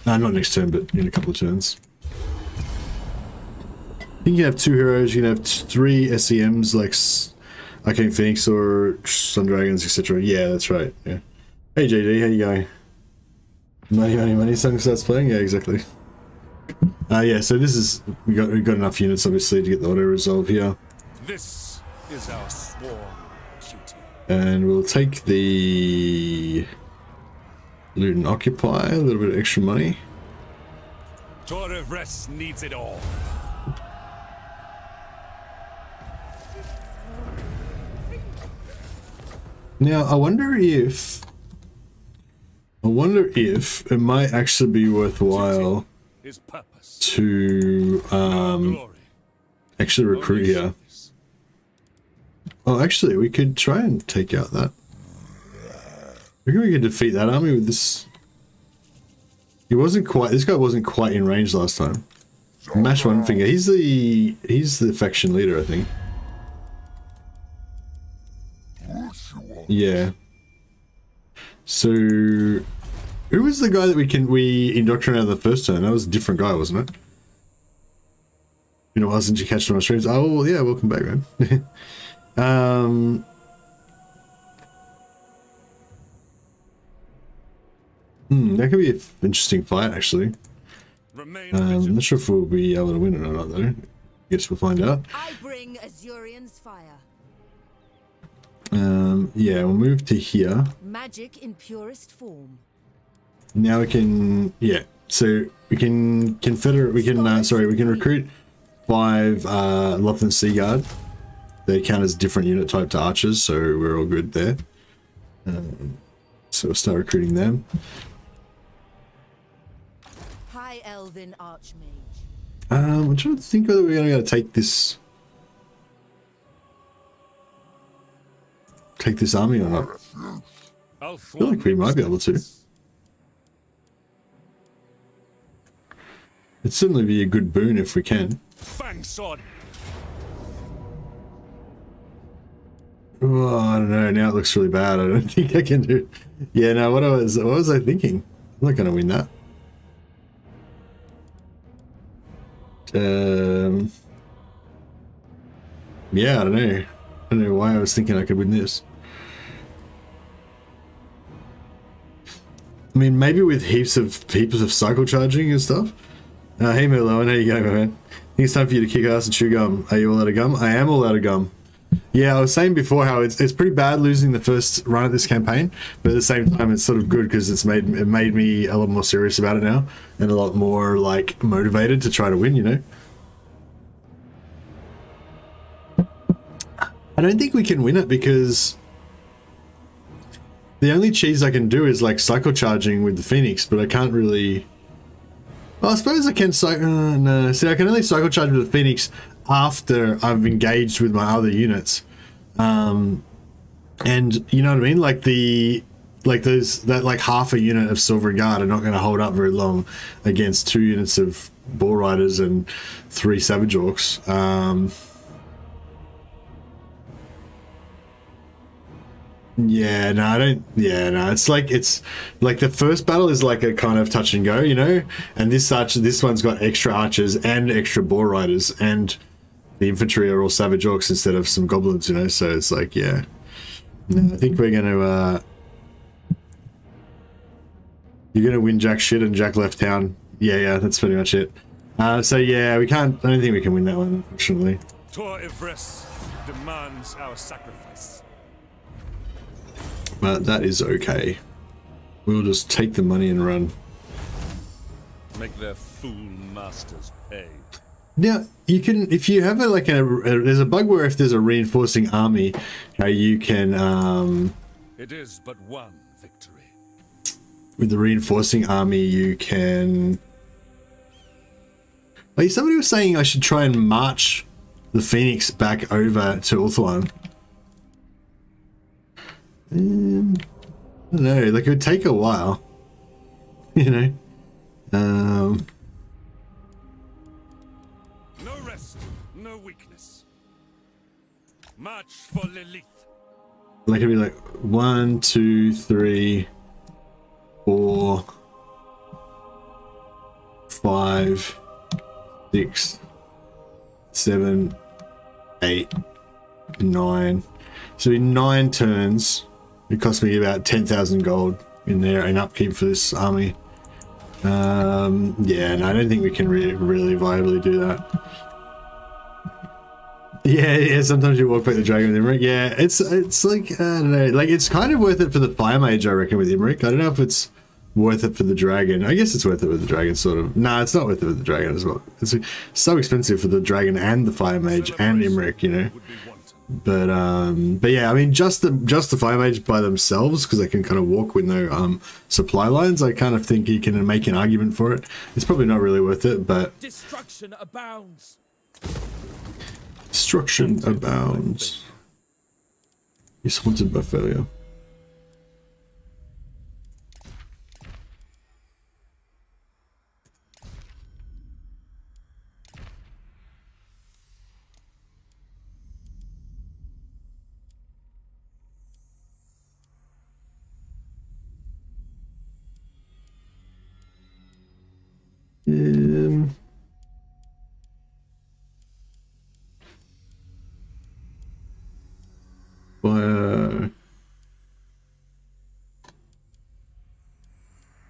not next turn, but in a couple of turns. I think you have 2 heroes. You can have 3 SEMs like Arcane Phoenix or Sun Dragons, etc. Yeah, that's right. Yeah. Hey JD, how you going? Money song starts playing. Yeah, exactly. Yeah, so this is we got enough units obviously to get the auto resolve here. This is our sworn duty. And we'll take the loot and occupy, a little bit of extra money. Torevres needs it all. Now I wonder if it might actually be worthwhile His purpose. to Glory. actually recruit here. Oh, actually, we could try and take out that. I think we could defeat that army with this. This guy wasn't quite in range last time. Mash One Finger. He's the faction leader, I think. Yeah. So, who was the guy that we indoctrinated the first turn? That was a different guy, wasn't it? You know, wasn't you catching my streams? Oh, well, yeah, welcome back, man. That could be an interesting fight, actually. I'm not sure if we'll be able to win it or not, though. Guess we'll find out. I bring Azurion's fire. Yeah, we'll move to here. Magic in purest form. Now we can, yeah. So we can we can recruit 5 Lothan Sea Guard. They count as different unit type to archers, so we're all good there. So we'll start recruiting them. High Elven Archmage. I'm trying to think whether we're going to take this army or not. I feel like we might be able to. It'd certainly be a good boon if we can. Fang sword. Oh, I don't know. Now it looks really bad. I don't think I can do. Yeah, no. What was I thinking? I'm not going to win that. Yeah, I don't know. I don't know why I was thinking I could win this. I mean, maybe with heaps of cycle charging and stuff. Hey Merlon, how you going, my man? I think it's time for you to kick ass and chew gum. Are you all out of gum? I am all out of gum. Yeah, I was saying before how it's pretty bad losing the first run of this campaign, but at the same time it's sort of good because it made me a lot more serious about it now and a lot more like motivated to try to win, you know. I don't think we can win it because the only cheese I can do is like cycle charging with the Phoenix, but I can't really. Well, I suppose I can no. See, I can only cycle charge with the Phoenix after I've engaged with my other units, and you know what I mean. Like that half a unit of Silver Guard are not going to hold up very long against 2 units of Bull Riders and 3 Savage Orcs. Yeah, no, I don't. Yeah, no, it's like the first battle is like a kind of touch and go, you know, and this one's got extra archers and extra boar riders, and the infantry are all savage orcs instead of some goblins, you know. So it's like, yeah, no, I think we're gonna. You're gonna win jack shit and Jack left town. Yeah, that's pretty much it. So yeah, we can't. I don't think we can win that one, unfortunately. Tor Ivres demands our sacrifice. But that is okay. We'll just take the money and run. Make their fool masters pay. Now, you can, if you have there's a bug where if there's a reinforcing army, how you can, It is but one victory. with the reinforcing army, you can, like somebody was saying I should try and march the Phoenix back over to Eltharion. I don't know, like it would take a while, you know. No rest, no weakness. March for Lilith. Like it'd be like 1, 2, 3, 4, 5, 6, 7, 8, 9. So in 9 turns. It cost me about 10,000 gold in there in upkeep for this army. Yeah, no, I don't think we can really viably do that. Yeah, sometimes you walk back the dragon with Imric. Yeah, it's like, I don't know, like it's kind of worth it for the Fire Mage, I reckon, with Imric. I don't know if it's worth it for the dragon. I guess it's worth it with the dragon, sort of. Nah, it's not worth it with the dragon as well. It's so expensive for the dragon and the Fire Mage and Imric, you know. But yeah, I mean, just the Fire Mage by themselves, because they can kind of walk with no supply lines. I kind of think you can make an argument for it. It's probably not really worth it, but Destruction abounds. destruction abounds. He's haunted by failure.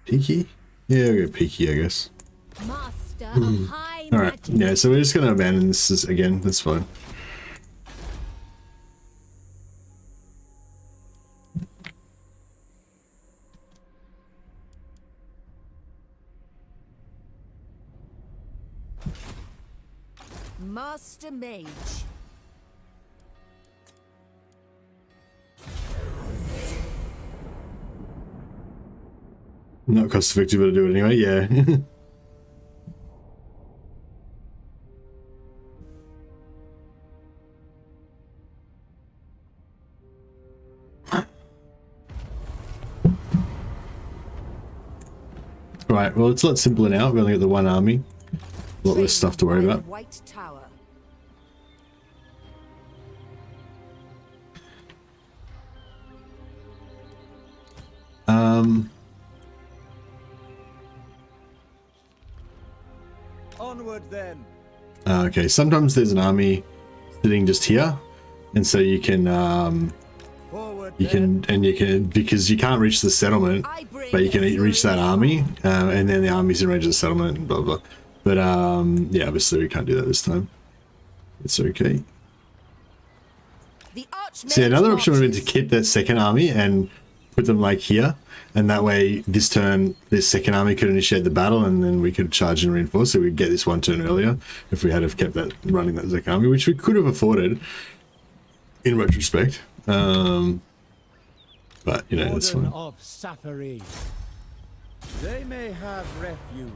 Peaky? Yeah, we'll go Peaky, I guess. Master of high Alright, magic. yeah, so we're just gonna abandon this again, that's fine. Master Mage. Not cost effective, but to do it anyway, yeah. Right, well, it's a lot simpler now. We've only got the one army. A lot less stuff to worry Trained by about. the White Tower. Onward then. Okay, sometimes there's an army sitting just here, and so you can Forward you can because you can't reach the settlement, but you can reach that army, and then the army's in range of the settlement and blah blah. But yeah, obviously we can't do that this time. It's okay. The See, another option would have been to keep that second army and put them like here, and that way this turn this second army could initiate the battle, and then we could charge and reinforce, so we'd get this one turn earlier if we had have kept that running that second army, which we could have afforded in retrospect. But you know, that's fine. Of Saphery. They may have refuge.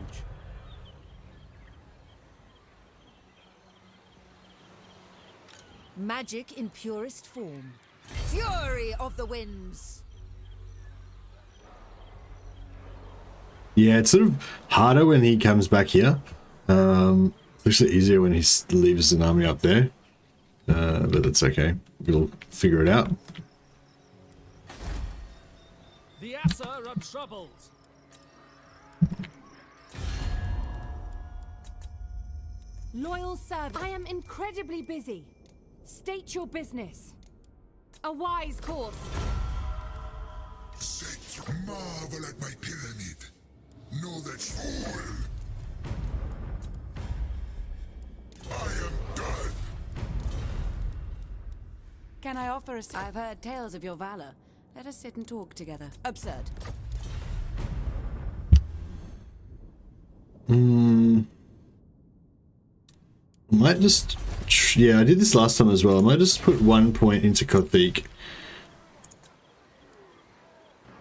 Magic in purest form. Fury of the winds. Yeah, it's sort of harder when he comes back here. It's actually easier when he leaves an army up there. But that's okay. We'll figure it out. The Asa are troubled. Loyal servant. I am incredibly busy. State your business. A wise course. Saints marvel at my pyramid. Know that fool. I am done. Can I offer us? I've heard tales of your valor. Let us sit and talk together. Absurd. Might just, yeah, I did this last time as well. I might just put 1 point into Kothic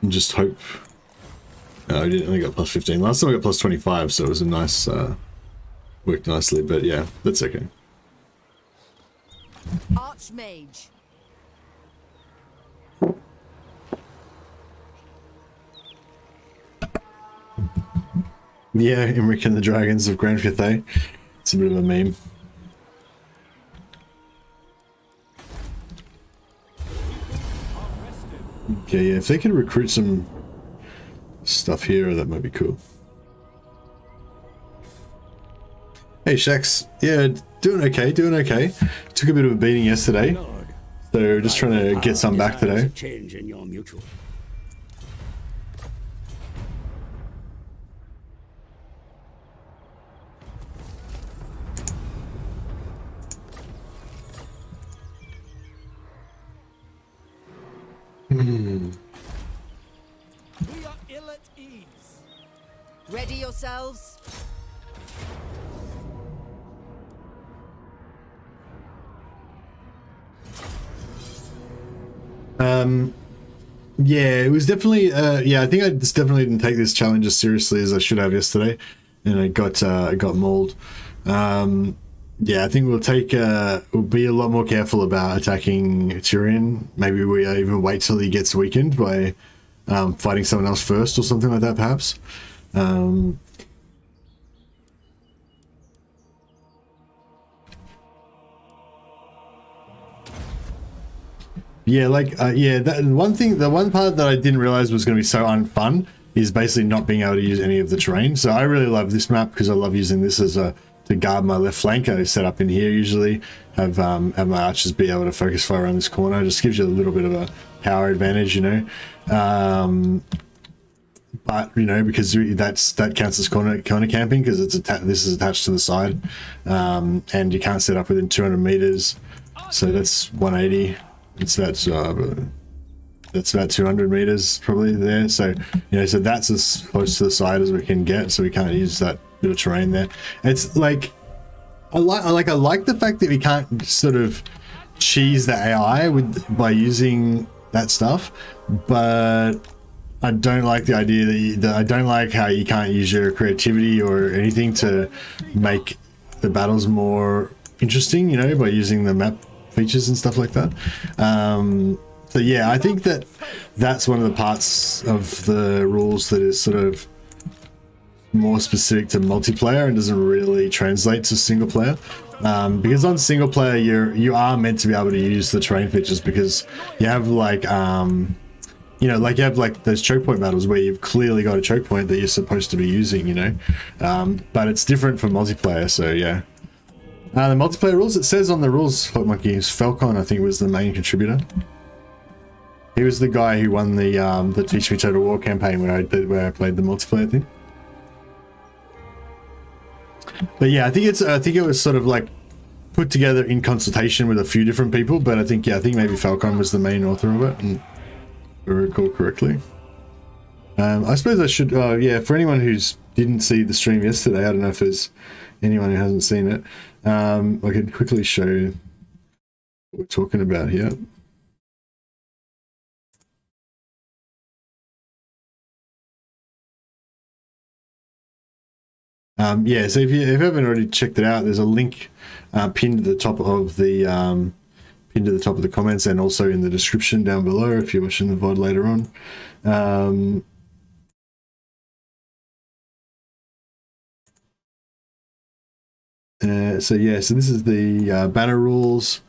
and just hope. No, I didn't. I only got plus 15. Last time I got plus 25, so it was a nice, worked nicely. But yeah, that's okay. Archmage. Yeah, Imric and the Dragons of Grand Cathay. It's a bit of a meme. Okay, yeah, if they could recruit some stuff here, that might be cool. Hey, Shax. Yeah, doing okay, doing okay. Took a bit of a beating yesterday, so just trying to get some back today. Change in your mutual. We are ill at ease. Ready yourselves. Yeah, it was definitely, yeah, I think I just definitely didn't take this challenge as seriously as I should have yesterday, and I got mauled. Yeah, I think we'll be a lot more careful about attacking Tyrion. Maybe we even wait till he gets weakened by fighting someone else first or something like that, perhaps. Yeah, like, yeah, that the one part that I didn't realize was going to be so unfun is basically not being able to use any of the terrain. So I really love this map because I love using this as to guard my left flank. I set up in here usually, have my archers be able to focus fire around this corner. It just gives you a little bit of a power advantage, you know. But you know, because that counts as corner camping because this is attached to the side, and you can't set up within 200 meters. So that's 180. It's that's about 200 meters probably there. So you know, so that's as close to the side as we can get. So we can't use that bit of terrain there. It's like I like the fact that we can't sort of cheese the AI by using that stuff, but I don't like the idea that I don't like how you can't use your creativity or anything to make the battles more interesting, you know, by using the map features and stuff like that. So yeah, I think that's one of the parts of the rules that is sort of more specific to multiplayer and doesn't really translate to single player. Because on single player you are meant to be able to use the terrain features because you have like you know, like you have like those choke point battles where you've clearly got a choke point that you're supposed to be using, you know, but it's different for multiplayer. So yeah, the multiplayer rules, it says on the rules, Hot Monkeys, Falcon I think was the main contributor. He was the guy who won the Teach Me Total War campaign where I played the multiplayer thing. But yeah, I think it was sort of like put together in consultation with a few different people, but I think maybe Falcon was the main author of it, and if I recall correctly. I suppose I should, yeah, for anyone who's didn't see the stream yesterday, I don't know if there's anyone who hasn't seen it, I can quickly show what we're talking about here. Yeah, so if you haven't already checked it out, there's a link pinned to the top of the comments, and also in the description down below if you're watching the VOD later on. So yeah, so this is the banner rules.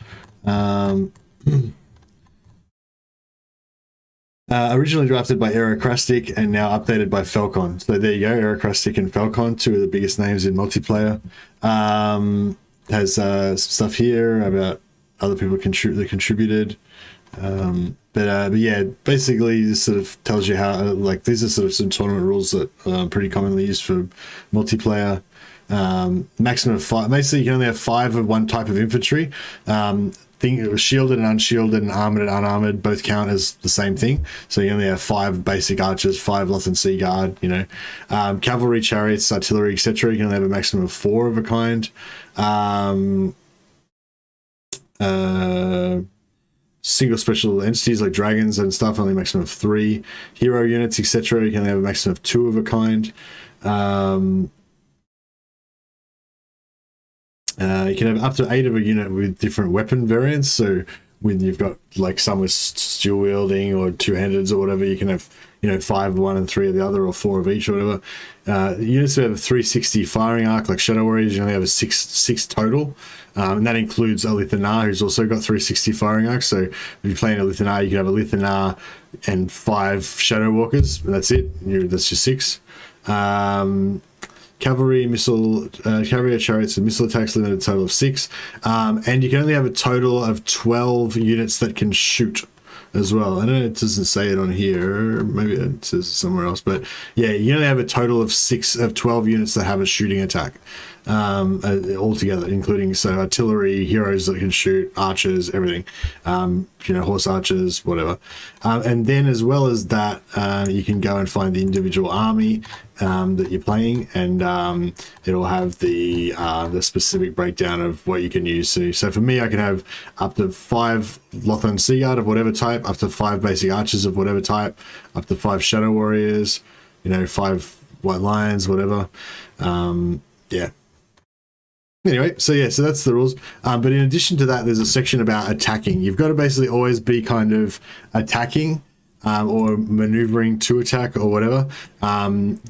Originally drafted by Aerocrastic and now updated by Falcon. So there you go, Aerocrastic and Falcon, two of the biggest names in multiplayer. Has stuff here about other people that contributed. But yeah, basically this sort of tells you how, like, these are sort of some tournament rules that are pretty commonly used for multiplayer. Maximum of 5. Basically, you can only have 5 of one type of infantry. It was shielded and unshielded and armored and unarmored both count as the same thing. So you only have 5 basic archers, 5 Lothan Sea Guard, you know, cavalry, chariots, artillery, etc. You can only have a maximum of 4 of a kind. Single special entities like dragons and stuff, only a maximum of 3. Hero units, etc. You can only have a maximum of 2 of a kind. You can have up to 8 of a unit with different weapon variants. So when you've got like some with steel wielding or two-handeds or whatever, you can have, you know, 5 of one and 3 of the other, or 4 of each or whatever. Units that have a 360 firing arc like Shadow Warriors, you only have a 6 total. And that includes a Lithanar, who's also got 360 firing arcs. So if you're playing a Lithanar, you can have a Lithanar and 5 Shadow Walkers. That's it. That's your 6. Cavalry, cavalry chariots and missile attacks, limited total of 6. And you can only have a total of 12 units that can shoot as well. I know it doesn't say it on here, maybe it says it somewhere else, but yeah, you only have a total of 12 units that have a shooting attack altogether, including artillery, heroes that can shoot, archers, everything, you know, horse archers, whatever. And then as well as that, you can go and find the individual army that you're playing, and it'll have the specific breakdown of what you can use. So for me, I can have up to 5 Lothan Sea Guard of whatever type, up to 5 basic archers of whatever type, up to 5 Shadow Warriors, you know, 5 White Lions, whatever. Yeah. Anyway, so yeah, so that's the rules. But in addition to that, there's a section about attacking. You've got to basically always be kind of attacking or maneuvering to attack or whatever.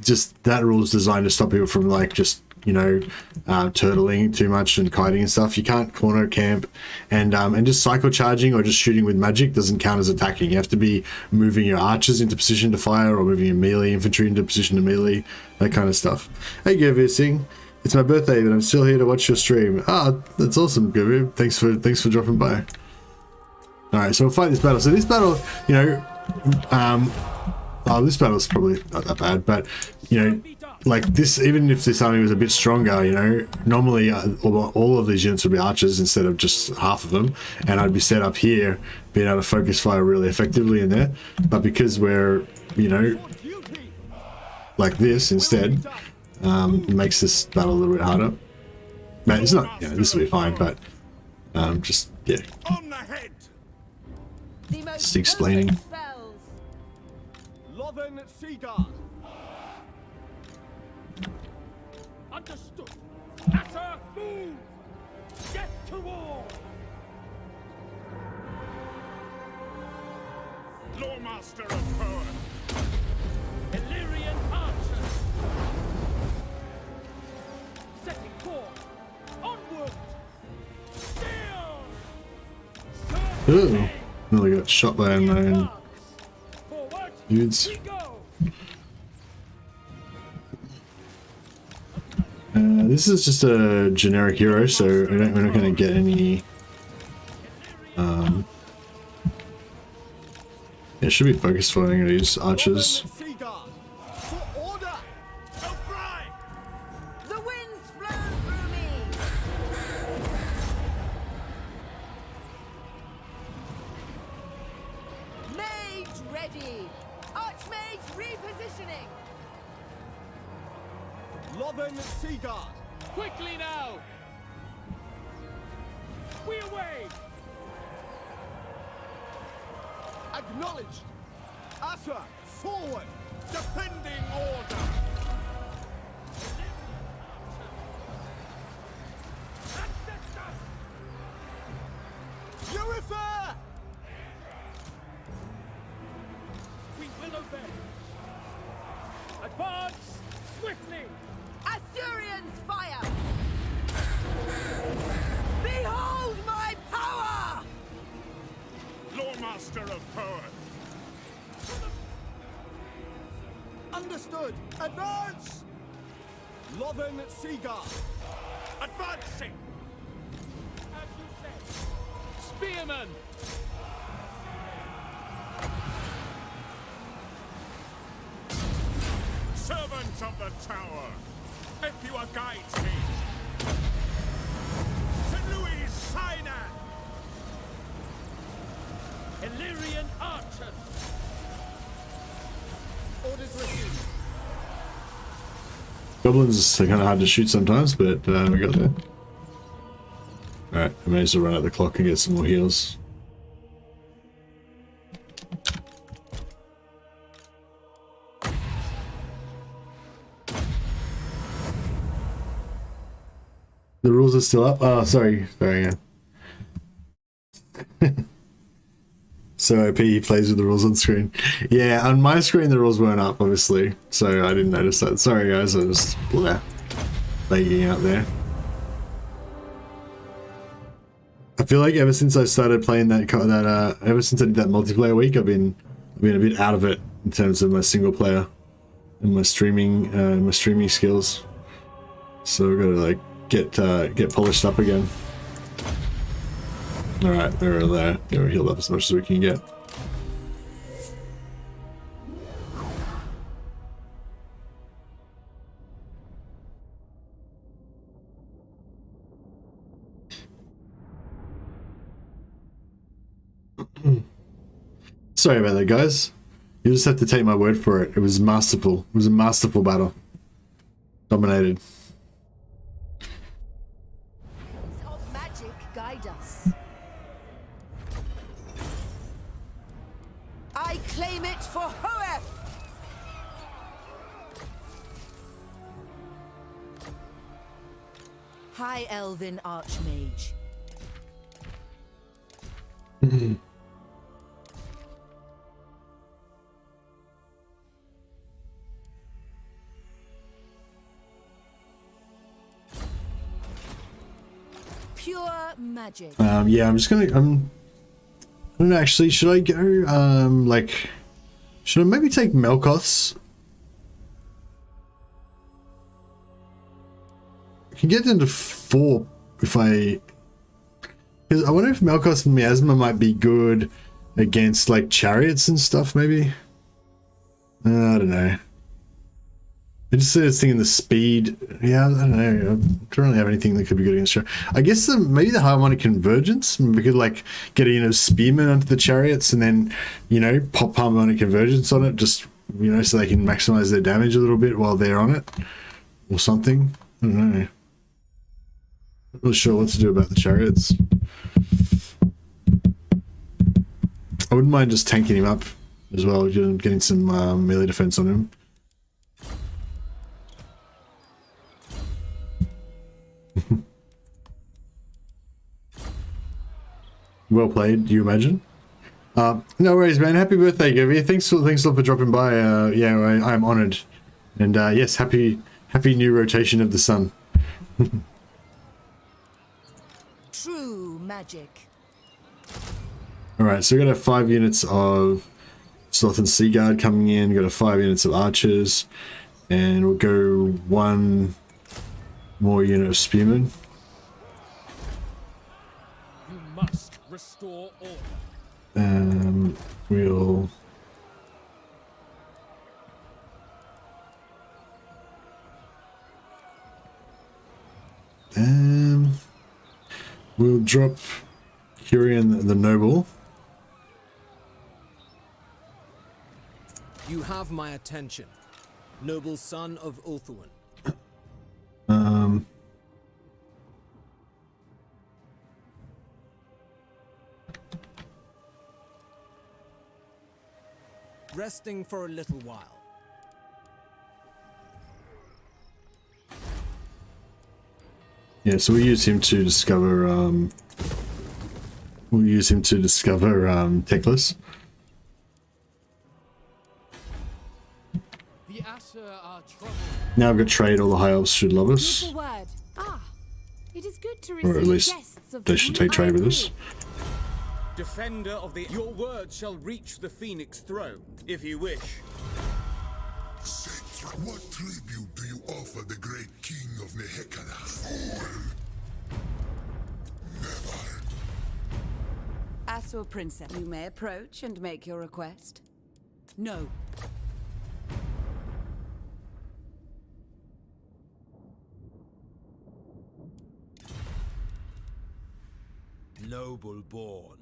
Just that rule is designed to stop people from, like, just, you know, turtling too much and kiting and stuff. You can't corner camp, and just cycle charging or just shooting with magic doesn't count as attacking. You have to be moving your archers into position to fire, or moving your melee infantry into position to melee, that kind of stuff. Hey, Gavir Singh. It's my birthday, but I'm still here to watch your stream. That's awesome, Guru. Thanks for dropping by. Alright, so we'll fight this battle. So this battle, you know, this battle's probably not that bad, but, you know, like this, even if this army was a bit stronger, you know, normally all of these units would be archers instead of just half of them, and I'd be set up here, being able to focus fire really effectively in there. But because we're, you know, like this instead, it makes this battle a little bit harder. Man, it's not, you know, this will be fine, but just, yeah, just explaining. Lothan Sea Guard. Understood. Atter, move. Get to war. Lawmaster of power. Illyrian archers. Setting forth. Onward. Still. Ooh, nearly got shot by a man. Forward. dudes. We go. This is just a generic hero, so we're not going to get any. It should be focused flying these archers. Seaguard, for order! The wind's blown through me. Mage ready. Archmage repositioning. Lothern Seaguard, Quickly now. We away. acknowledged. Utter, forward! Defending order. You refer! We will obey. Advance swiftly. Assyrians fire. Behold my power. Loremaster of power. Understood! Advance! Lothern Seaguard, Advancing. As you say. Spearmen. Servants of the tower. If you are guides me. St. Louis Sinai. Illyrian archers. orders received. Goblins are kind of hard to shoot sometimes, but we got there. Alright, I may as well run out the clock and get some more heals. The rules are still up? Oh, sorry. Yeah. So OP, he plays with the rules on screen. Yeah, on my screen the rules weren't up, obviously, so I didn't notice that. Sorry guys, I was lagging out there. I feel like ever since I started playing ever since I did that multiplayer week, I've been a bit out of it in terms of my single player and my streaming skills. So we've got to like get polished up again. Alright, they're there. They're healed up as much as we can get. Sorry about that, guys. You just have to take my word for it. It was masterful. It was a masterful battle. Dominated. Of magic guide us. I claim it for Hoeth! High Elven Archmage. Pure magic. Yeah, I'm just gonna. I don't know. Actually, should I go? Should I maybe take Melkoth's? I can get into 4 if I. Because I wonder if Melkoth and Miasma might be good against like chariots and stuff. Maybe. I don't know. I just started thinking the speed. Yeah, I don't know. I don't really have anything that could be good against chariots. I guess maybe the harmonic convergence. We could like get a spearmen onto the chariots and then pop harmonic convergence on it, just so they can maximize their damage a little bit while they're on it, or something. I don't know. Not really sure what to do about the chariots. I wouldn't mind just tanking him up as well, getting some melee defense on him. Well played, do you imagine? No worries, man. Happy birthday, Govey. Thanks a lot for dropping by. Yeah, I'm honored. And yes, happy new rotation of the sun. True magic. Alright, so we're gonna have 5 units of Sloth and Sea Guard coming in. Got a 5 units of archers, and we'll go 1 more unit of spearmen. You must restore order. We'll we'll drop Tyrion the Noble. You have my attention, noble son of Eltharion. Resting for a little while. Yeah, so we'll use him to discover Teclis. The Asher are troubled. Now I've got trade, all the high elves should love us. Use the word. Ah, it is good to Or receive at least guests of they the should group. take trade with us. Defender of the... Your word shall reach the Phoenix throne, if you wish. What tribute do you offer the great king of Nehekara? Fool! Never. Asur Princess, you may approach and make your request. No. Noble born.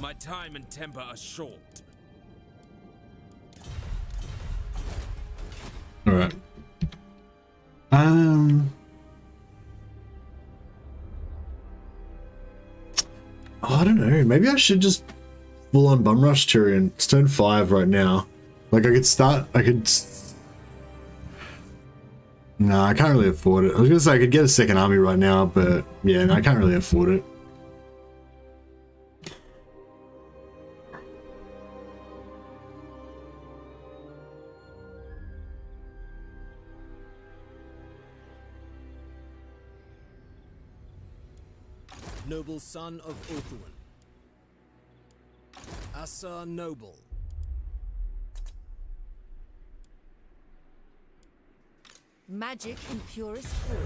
My time and temper are short. All right. Oh, I don't know. Maybe I should just full on bum rush Tyrion. It's turn 5 right now. Like I could start. No, I can't really afford it. I was gonna say I could get a second army right now, but yeah, no, I can't really afford it. Noble son of Eltharion. Asur Noble. Magic in purest form.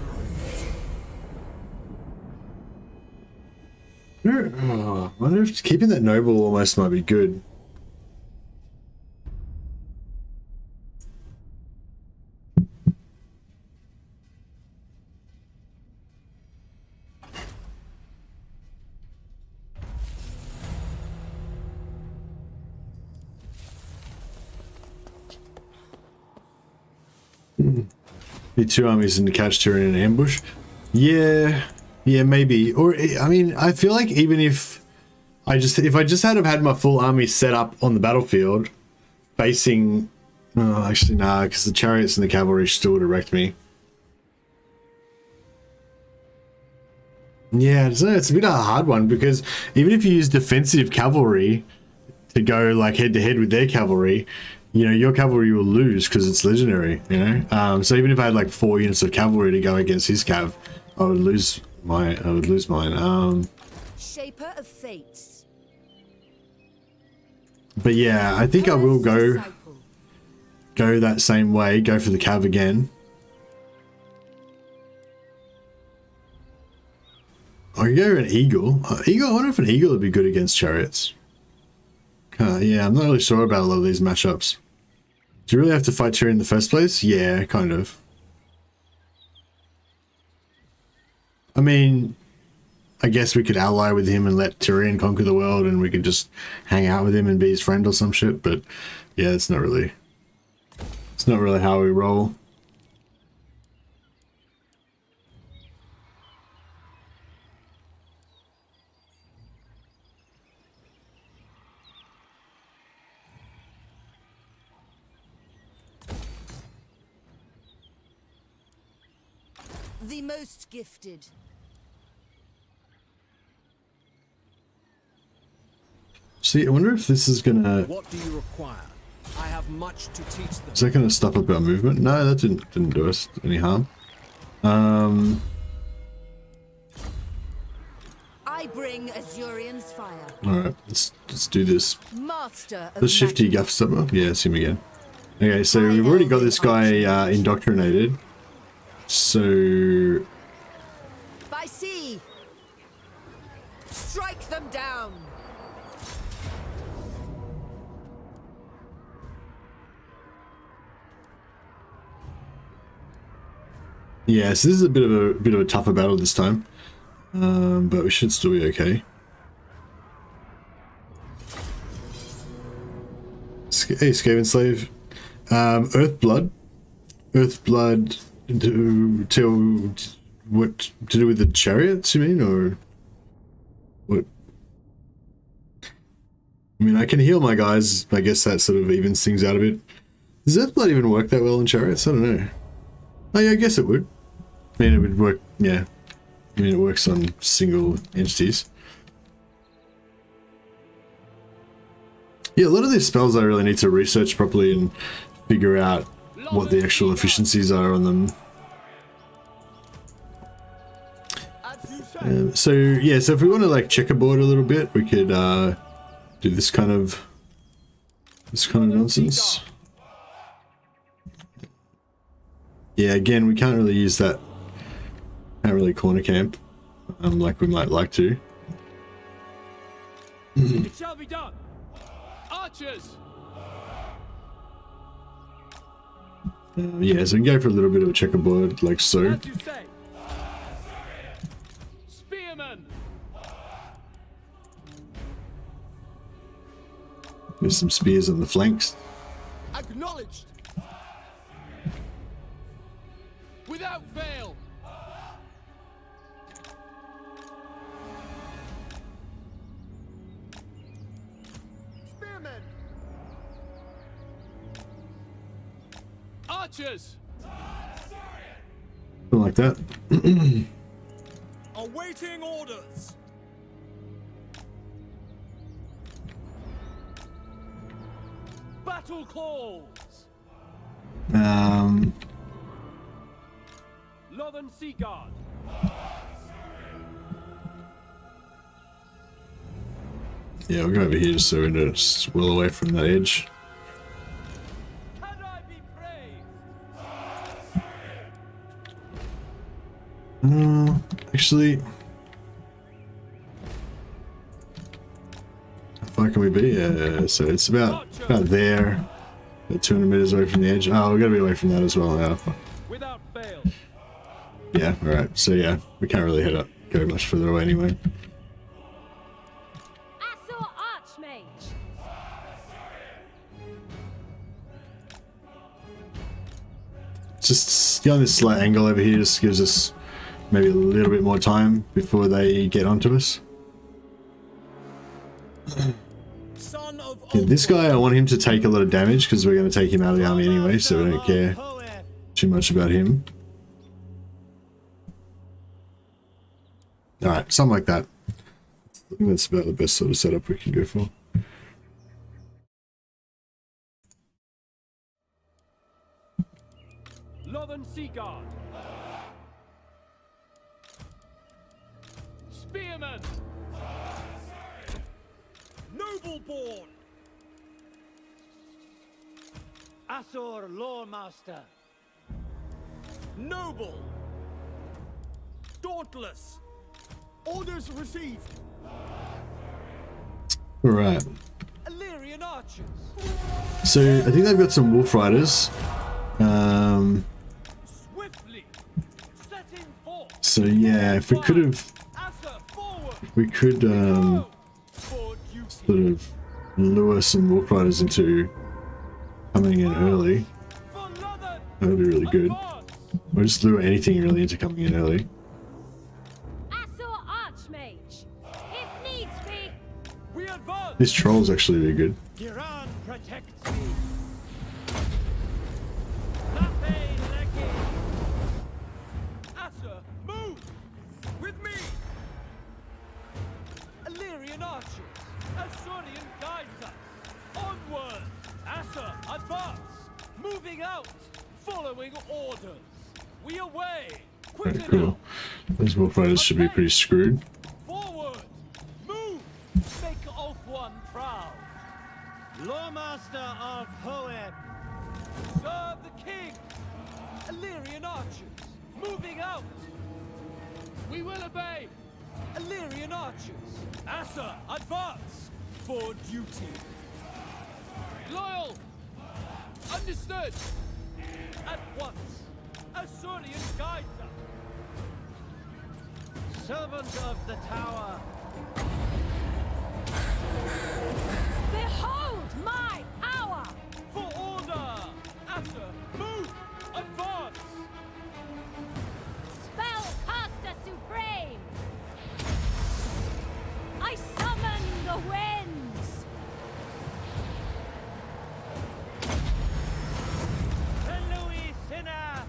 I wonder if keeping that noble almost might be good. Be 2 armies in to catch Tyrion in an ambush. Yeah, maybe. Or I mean, I feel like even if I just had my full army set up on the battlefield, facing. Oh, actually, nah, because the chariots and the cavalry still would wrecked me. Yeah, it's a bit of a hard one because even if you use defensive cavalry to go like head to head with their cavalry, you know, your cavalry will lose because it's legendary, you know? So even if I had like 4 units of cavalry to go against his cav, I would lose mine. Shaper of fates. But yeah, I think I will go that same way, go for the cav again. I could go an eagle. I wonder if an eagle would be good against chariots. Yeah, I'm not really sure about a lot of these matchups. Do you really have to fight Tyrion in the first place? Yeah, kind of. I mean, I guess we could ally with him and let Tyrion conquer the world and we could just hang out with him and be his friend or some shit, but yeah, it's not really how we roll. The most gifted. See, I wonder if this is gonna... What do you require? I have much to teach them. Is that going to stop up our movement? No, that didn't do us any harm. I bring Azurian's fire. Alright, let's do this. Master of The shifty magic. guff summer. Yeah, it's him again. Okay, so we've already got this guy indoctrinated. So By sea. Strike them down. yeah, so this is a bit of a tougher battle this time. But we should still be okay. Hey, Skaven Slave. Earthblood. Earthblood what to do with the chariots, you mean, or what? I mean, I can heal my guys. I guess that sort of evens things out a bit. Does Earthblood even work that well in chariots? I don't know. Oh yeah, I guess it would. I mean, it would work, yeah. I mean, it works on single entities. Yeah, a lot of these spells I really need to research properly and figure out what the actual efficiencies are on them. So yeah, so if we want to like checkerboard a little bit, we could do this kind of nonsense. Yeah, again, we can't really use that. Can't really corner camp, like we might like to. It shall be done. Archers. Yeah, so we can go for a little bit of a checkerboard, like so. As you say. Spearmen. There's some spears on the flanks. Acknowledged. Without fail. Spearmen. Archers. Something like that. Awaiting orders. Battle calls. Northern Sea Guard. Yeah, we'll go over here just so we don't swirl away from that edge. Can I be praised? Actually, how far can we be? So it's about there. About 200 meters away from the edge. Oh, we gotta be away from that as well. Without fail. Yeah, alright. So yeah, we can't really go much further away anyway. Athel Archmage. Just on this slight angle over here just gives us maybe a little bit more time before they get onto us. Son of Yeah, this guy, I want him to take a lot of damage because we're going to take him out of the army anyway, so we don't care too much about him. Alright, something like that. I think that's about the best sort of setup we can go for. Northern Sea Guard. Spearmen. Noble born. Azor Lawmaster. Noble. Dauntless. Orders received. Alright, Eltharion archers. so I think they've got some wolf riders. Swiftly. Setting forth. So yeah, if we could have, Azor forward. we could For duty. sort of lure some wolf riders into coming in early. For London. That would be really good. Advance. Or just lure anything really into coming in early. Athel Archmage. If needs be. We advance. This troll's actually really good. Giran protects me. Nothing lacking. Azor, move! With me! Eltharion archers. Azorian guides us. Onward! Azor, Moving out. Following orders. We away. Very Quickly cool. now. Those wolf riders should be pretty screwed. Forward. Move. Make Oath One proud. Lawmaster of Hoeb. Serve the king. Illyrian archers. Moving out. We will obey. Illyrian archers. Asa, advance. For duty. Loyal. Understood. At once. Athelion guides us. Servant of the tower. Behold my power! For order. Asa, move. Advance. Spellcaster supreme! I summon the winds! Louis Sinner.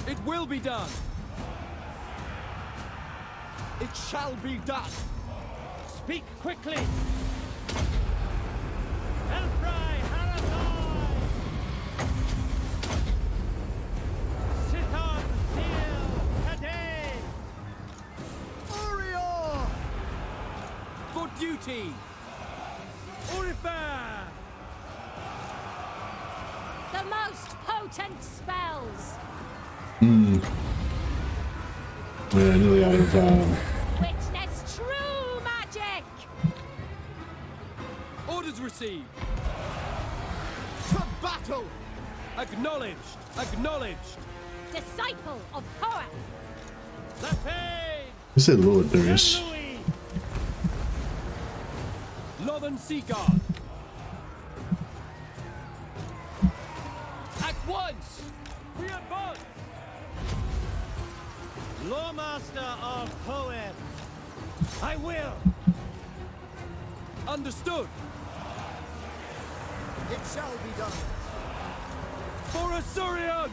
It will be done. It shall be done. Speak quickly. Elfry Harathai. Sithon Seal Today. Orior! For duty. Orifar. The most potent spells! Yeah, nearly out of Witness true magic! Orders received. To battle. Acknowledged. Acknowledged. Disciple of Hoeth! The pain. I said Lord Darius. Louis. Lothern Seaguard. At once. We advance. Lawmaster of Hoeb. I will. Understood. It shall be done. For Eltharion.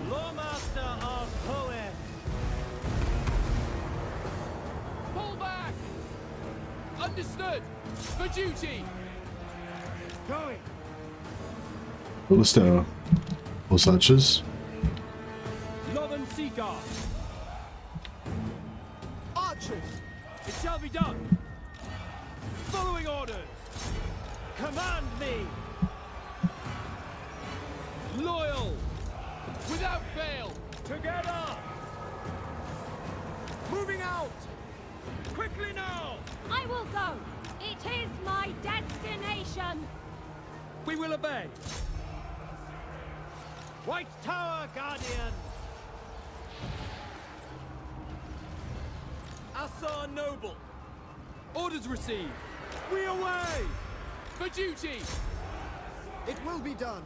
Lawmaster of Hoeb. Pull back. Understood. For duty. Going. Ballista Horse Archers. Lothern Seaguard. Archers. It shall be done. Following orders. Command me. Loyal. Without fail. Together. Moving out. Quickly now. I will go! It is my destination! We will obey. White Tower Guardian. Asa Noble. Orders received. We away. For duty. It will be done.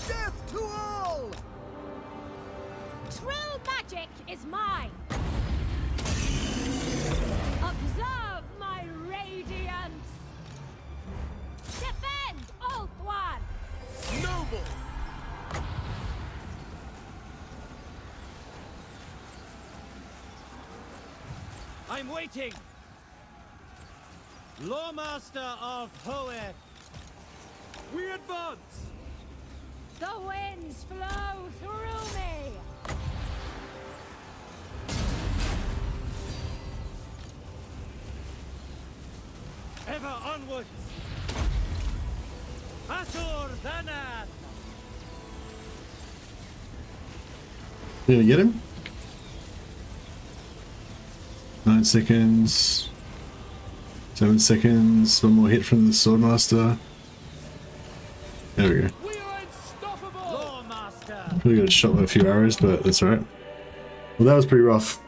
Death to all! True magic is mine! Observe my radiance! Defend, Oath One! Noble. I'm waiting. Lawmaster of Hoeb. We advance. The winds flow through me! Ever onwards. Asur Thanath. Did I get him? 9 seconds. 7 seconds. One more hit from the Swordmaster. There we go. We are unstoppable. Lawmaster. Really got shot with a few arrows, but that's alright. Well, that was pretty rough.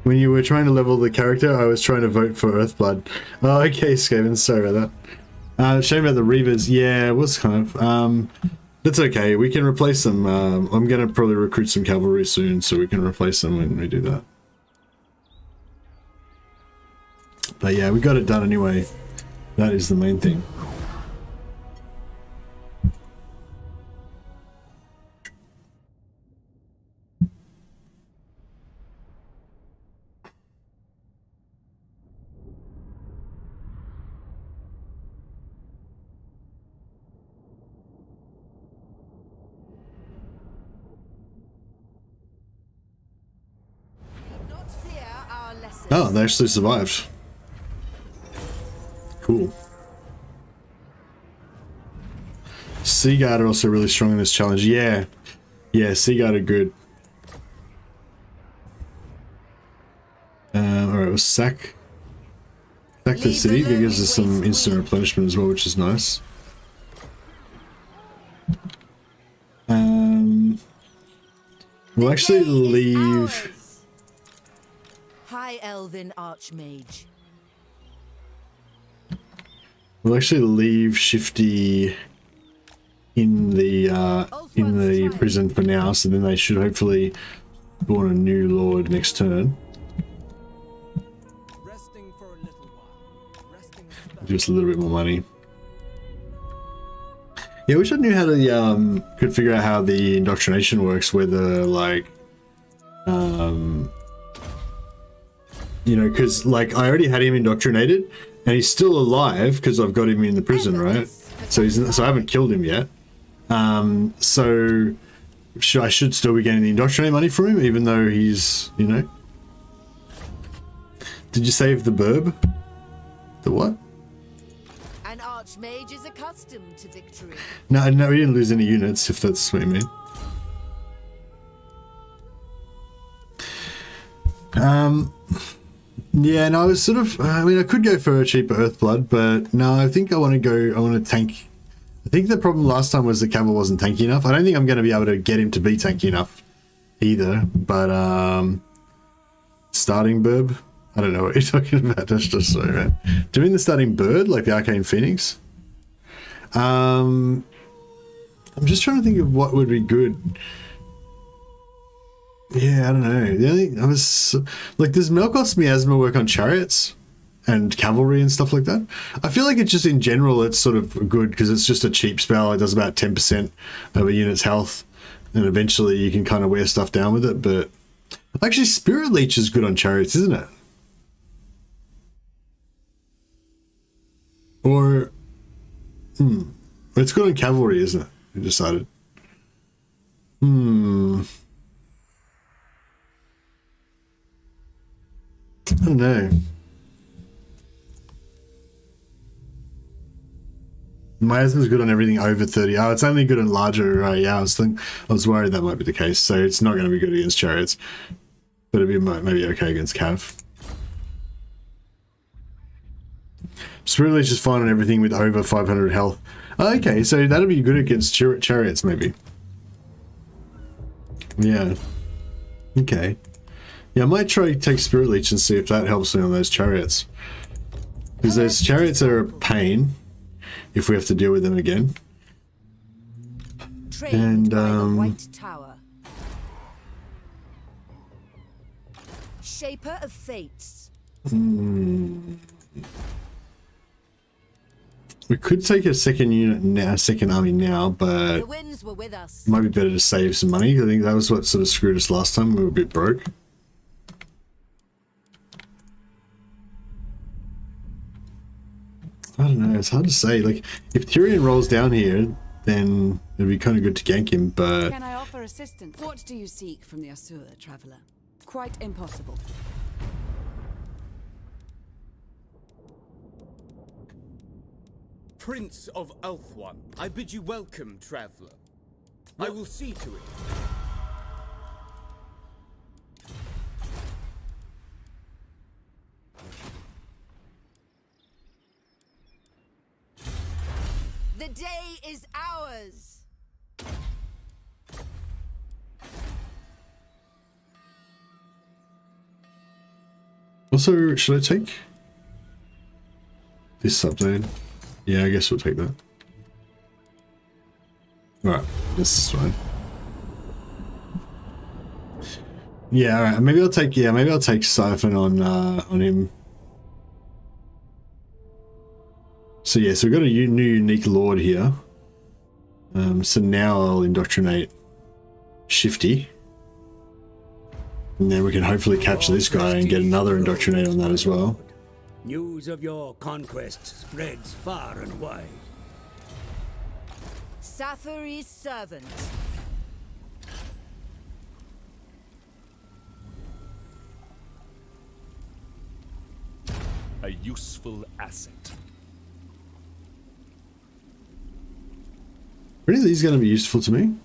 When you were trying to level the character, I was trying to vote for Earthblood. Oh, okay, Skaven, sorry about that. Shame about the Reavers. Yeah, it was kind of. That's okay, we can replace them. I'm gonna probably recruit some cavalry soon, so we can replace them when we do that. But yeah, we got it done anyway. That is the main thing. blessings. Oh, they actually survived. Cool. Seaguard are also really strong in this challenge. Yeah. Yeah, Seaguard are good. Alright, we'll sack the city. That gives us some instant replenishment as well, which is nice. We'll actually leave... High Elven Archmage. We'll actually leave Shifty in the prison for now, so then they should hopefully spawn a new lord next turn. Resting for a little while. Resting Just a little bit more money. Yeah, I wish I knew how to could figure out how the indoctrination works, whether like you know, because like I already had him indoctrinated and he's still alive because I've got him in the prison, right? So I haven't killed him yet. So I should still be getting the indoctrinate money from him, even though he's, you know. Did you save the burb? The what? An Archmage is accustomed to victory. No, we didn't lose any units, if that's what you mean. Yeah, no, I was sort of, I mean, I could go for a cheaper Earthblood, but no, I think I want to tank. I think the problem last time was the Caval wasn't tanky enough. I don't think I'm going to be able to get him to be tanky enough either, but, starting burb? I don't know what you're talking about, that's just so, man. Do you mean the starting bird, like the Arcane Phoenix? I'm just trying to think of what would be good. Yeah, I don't know. The only I was like, does Melkos Miasma work on chariots and cavalry and stuff like that? I feel like it's just in general it's sort of good because it's just a cheap spell. It does about 10% of a unit's health, and eventually you can kind of wear stuff down with it. But actually, Spirit Leech is good on chariots, isn't it? Or it's good on cavalry, isn't it? We decided. I don't know. Miasma's good on everything over 30. Oh, it's only good on larger. Yeah, I was worried that might be the case. So it's not going to be good against chariots, but it'd be maybe okay against cav. Spirit Leech is fine on everything with over 500 health. Oh, okay, so that'll be good against chariots, maybe. Yeah. Okay. Yeah, I might try to take Spirit Leech and see if that helps me on those chariots. Because those chariots are a pain if we have to deal with them again. And White Tower. Shaper of Fates. We could take a second unit now, second army now, but The winds were with us. it might be better to save some money. I think that was what sort of screwed us last time. We were a bit broke. I don't know. It's hard to say. Like, if Tyrion rolls down here, then it'd be kind of good to gank him, but... Can I offer assistance? What do you seek from the Asura, traveler? Quite impossible. Prince of Eltharion, I bid you welcome, traveler. I will see to it. The day is ours. Also, should I take this update? Yeah, I guess we'll take that. Alright, this is fine. Yeah, alright, maybe I'll take Siphon on him. So yeah, so we've got a new unique lord here. So now I'll indoctrinate Shifty. And then we can hopefully capture this guy and get another indoctrinate on that as well. News of your conquest spreads far and wide. Saphery's servant. a useful asset. Are any of these going to be useful to me?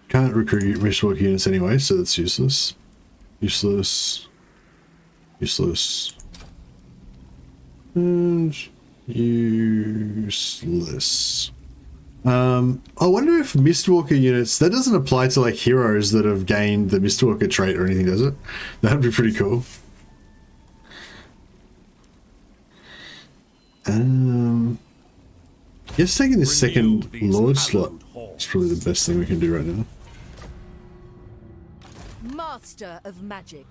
Can't recruit Mystwalker units anyway, so that's useless. Useless. Useless. And useless. I wonder if Mystwalker units, that doesn't apply to like heroes that have gained the Mystwalker trait or anything, does it? That'd be pretty cool. Guess taking this second Lord slot is probably the best thing we can do right now. Master of Magic.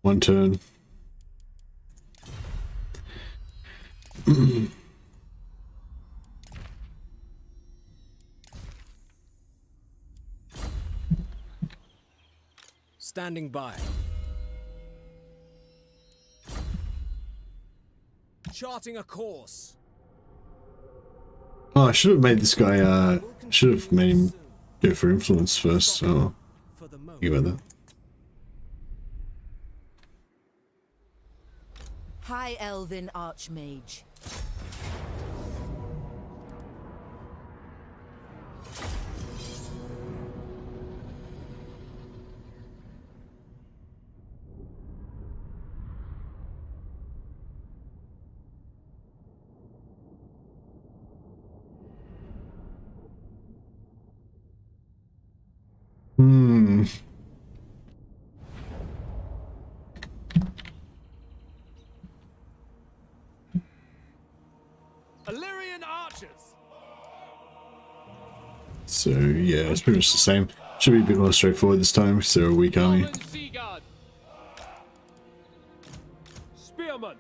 One turn. Standing by. Charting a course. Oh, I should have made this guy, should have made him go for influence first, so think about that. High Elven Archmage. Eltharion archers. So yeah, it's pretty much the same. Should be a bit more straightforward this time because they're a weak army. Norman Seaguard. Spearman.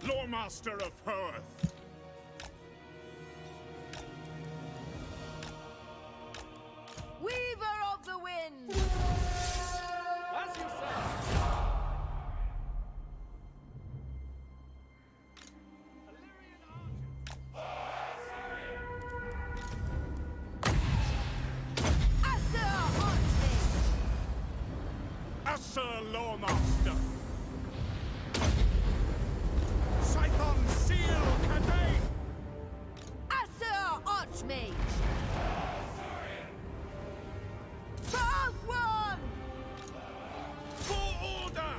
Loremaster of Hearth. Weaver of the Wind. As you say. Sir Loremaster. Scython Seal Cadane. Athel Archmage. Path one. For order.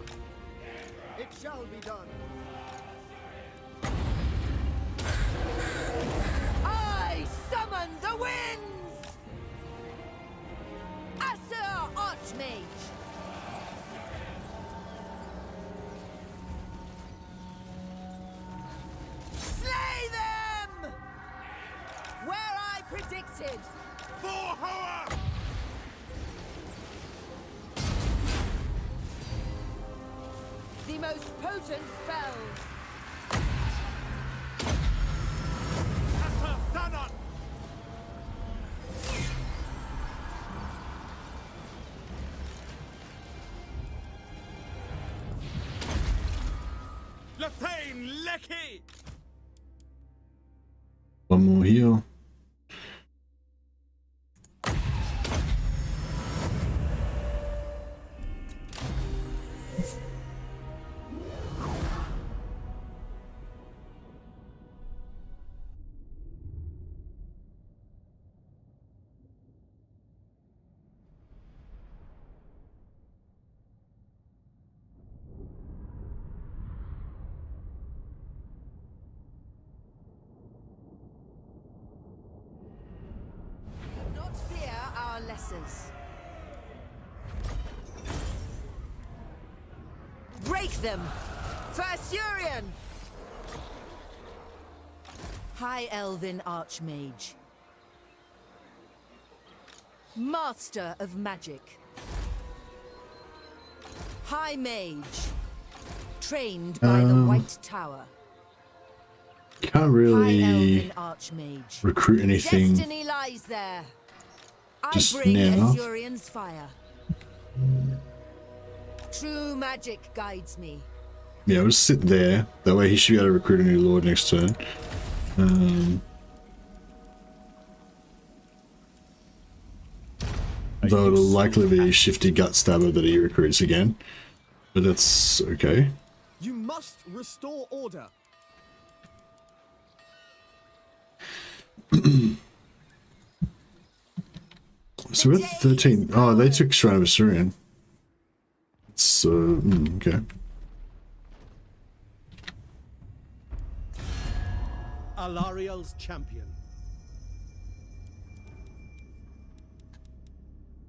It shall be done. I summon the winds. Athel Archmage. Slay them! Where I predicted! For Hoa! The most potent spells! Athel Tamarha. Lethane Lecky! One more heal. Not fear our lessers. Break them! For Tyrion! High Elven Archmage. Master of Magic. High Mage. Trained by the White Tower. Can't High really Elven Archmage. recruit anything Destiny lies there. I just bring now. Eltharion's fire. True magic guides me. Yeah, we'll just sit there. That way he should be able to recruit a new lord next turn. Though it'll likely be Shifty Gut Stabber that he recruits again. But that's okay. You must restore order. So we're at 13. Oh, they took Shrine of Assyrian. It's, okay. Alariel's champion.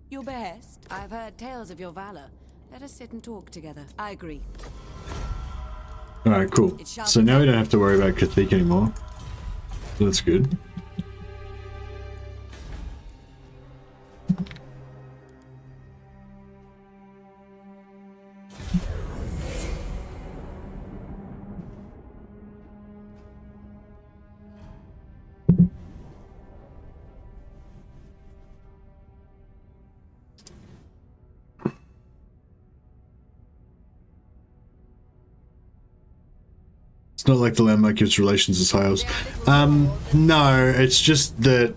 Your behest. I've heard tales of your valor. Let us sit and talk together. I agree. Alright, cool. So now we don't have to worry about Catholic anymore. So that's good. It's not like the landmark gives relations as tiles. No, it's just that,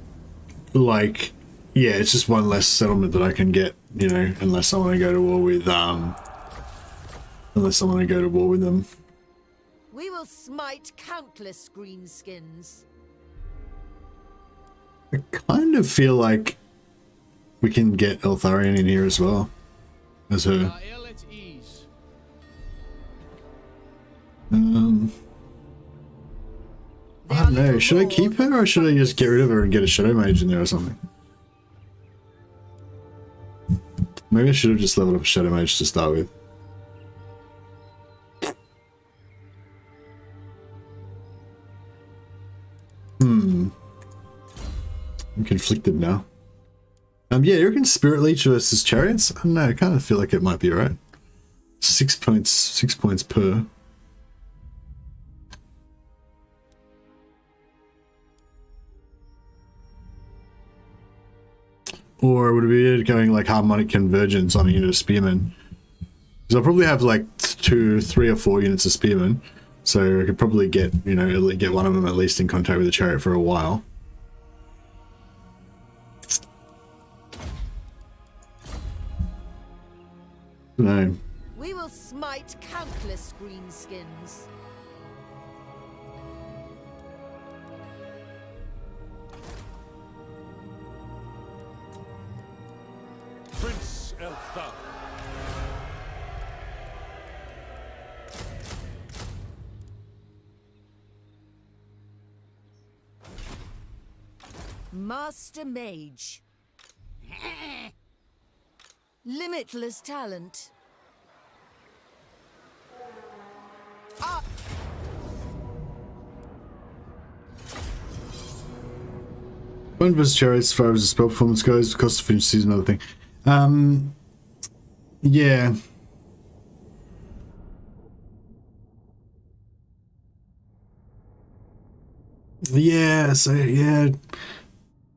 like, yeah, it's just one less settlement that I can get, you know, unless I want to go to war with, unless I want to go to war with them. We will smite countless greenskins. I kind of feel like we can get Eltharion in here as well, as her. Ill at ease. I don't know, should I keep her or should I just get rid of her and get a Shadow Mage in there or something? Maybe I should have just leveled up a Shadow Mage to start with. I'm conflicted now. Yeah, you reckon Spirit Leech versus Chariots? I don't know, I kind of feel like it might be alright. 6 points per. Or would it be going like Harmonic Convergence on a unit of Spearmen? Because I'll probably have like 2, 3 or 4 units of Spearmen. So I could probably get, you know, get one of them at least in contact with the Chariot for a while. No. We will smite countless greenskins. Prince Eltharion. Master Mage. Limitless talent. One versus Chariots, as far as the spell performance goes, cost of efficiency is another thing. Yeah. Yeah, so yeah.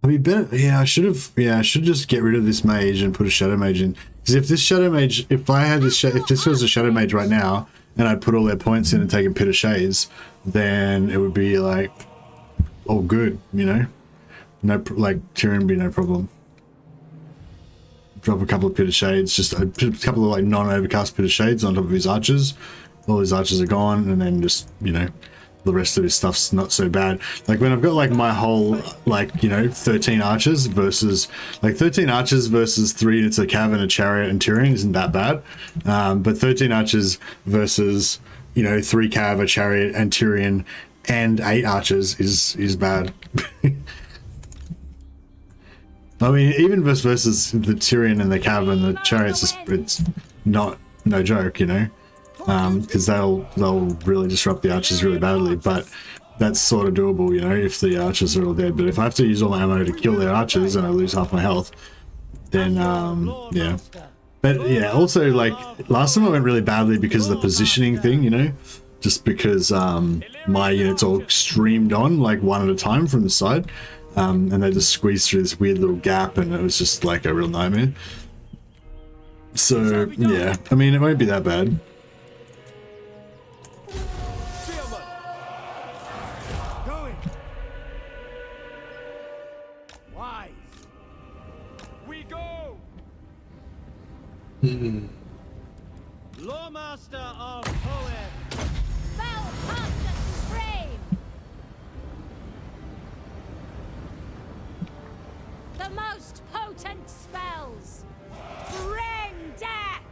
I mean, better. Yeah, I should have. Yeah, I should just get rid of this mage and put a Shadow Mage in. Because if this Shadow Mage, if I had this, if this was a Shadow Mage right now, and I'd put all their points in and taken Pit of Shades, then it would be like, all good, you know. No, like Tyrion would be no problem. Drop a couple of Pit of Shades, just a couple of like non-overcast Pit of Shades on top of his archers. All his archers are gone, and then just, you know, the rest of his stuff's not so bad. Like when I've got like my whole, like, you know, 13 archers versus, like 13 archers versus 3 units of Cav and a Chariot and Tyrion isn't that bad. But 13 archers versus, you know, 3 Cav, a Chariot and Tyrion and 8 archers is bad. I mean, even versus the Tyrion and the Cav and the Chariots, it's not no joke, you know. Because they'll really disrupt the archers really badly, but that's sort of doable, you know, if the archers are all dead. But if I have to use all my ammo to kill their archers and I lose half my health, then yeah. But yeah, also like last time I went really badly because of the positioning thing, you know, just because my units all streamed on like one at a time from the side, and they just squeezed through this weird little gap, and it was just like a real nightmare. So yeah, I mean it won't be that bad. Spearman. Going. Wise. We go. Lawmaster of Poem. Spellcaster Supreme! The most potent spells! Bring death!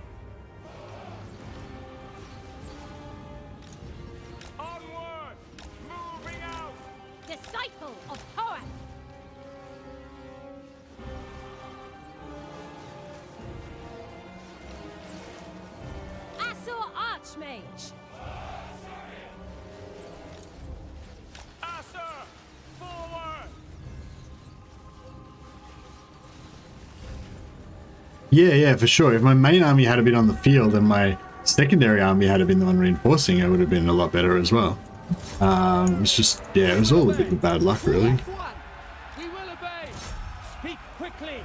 Onward. Moving out. Disciple of Poem! Asur Archmage! Asser. Forward. Yeah, for sure. If my main army had been on the field and my secondary army had been the one reinforcing, it would have been a lot better as well. It's just, yeah, it was all a bit of bad luck, really. F1. We will obey. Speak quickly.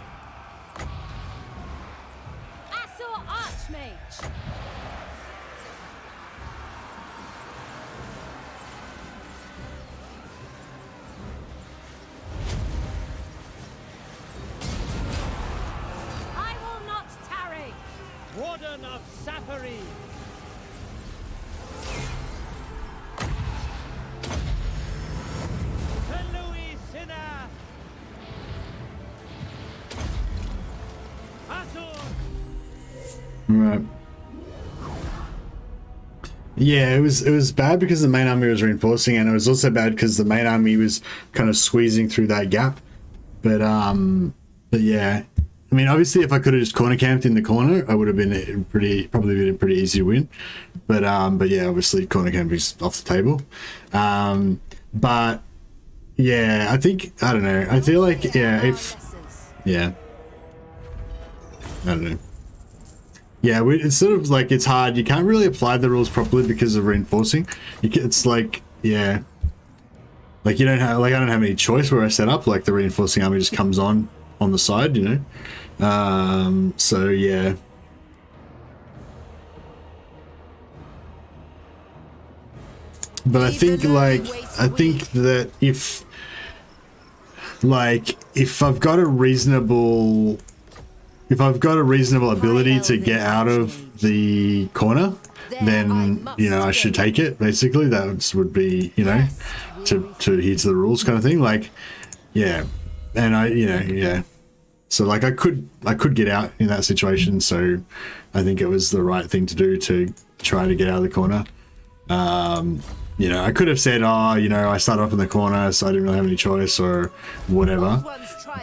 Asur Archmage! I will not tarry! Warden of Saphery. Louis Sinner. Asur. Right. Yeah, it was bad because the main army was reinforcing, and it was also bad because the main army was kind of squeezing through that gap. But yeah, I mean, obviously, if I could have just corner camped in the corner, I would have been probably been a pretty easy to win. But yeah, obviously, corner camping's off the table. But yeah, I don't know. I feel like I don't know. Yeah, it's sort of like it's hard. You can't really apply the rules properly because of reinforcing. It's like, yeah, like you don't have, like I don't have any choice where I set up. Like the reinforcing army just comes on the side, you know. So yeah. But I think that if I've got a reasonable ability to get out of the corner, then I should take it. Basically, that would be to adhere to the rules kind of thing. Like, yeah, and So like I could get out in that situation. So I think it was the right thing to do to try to get out of the corner. I could have said, I started up in the corner, so I didn't really have any choice or whatever.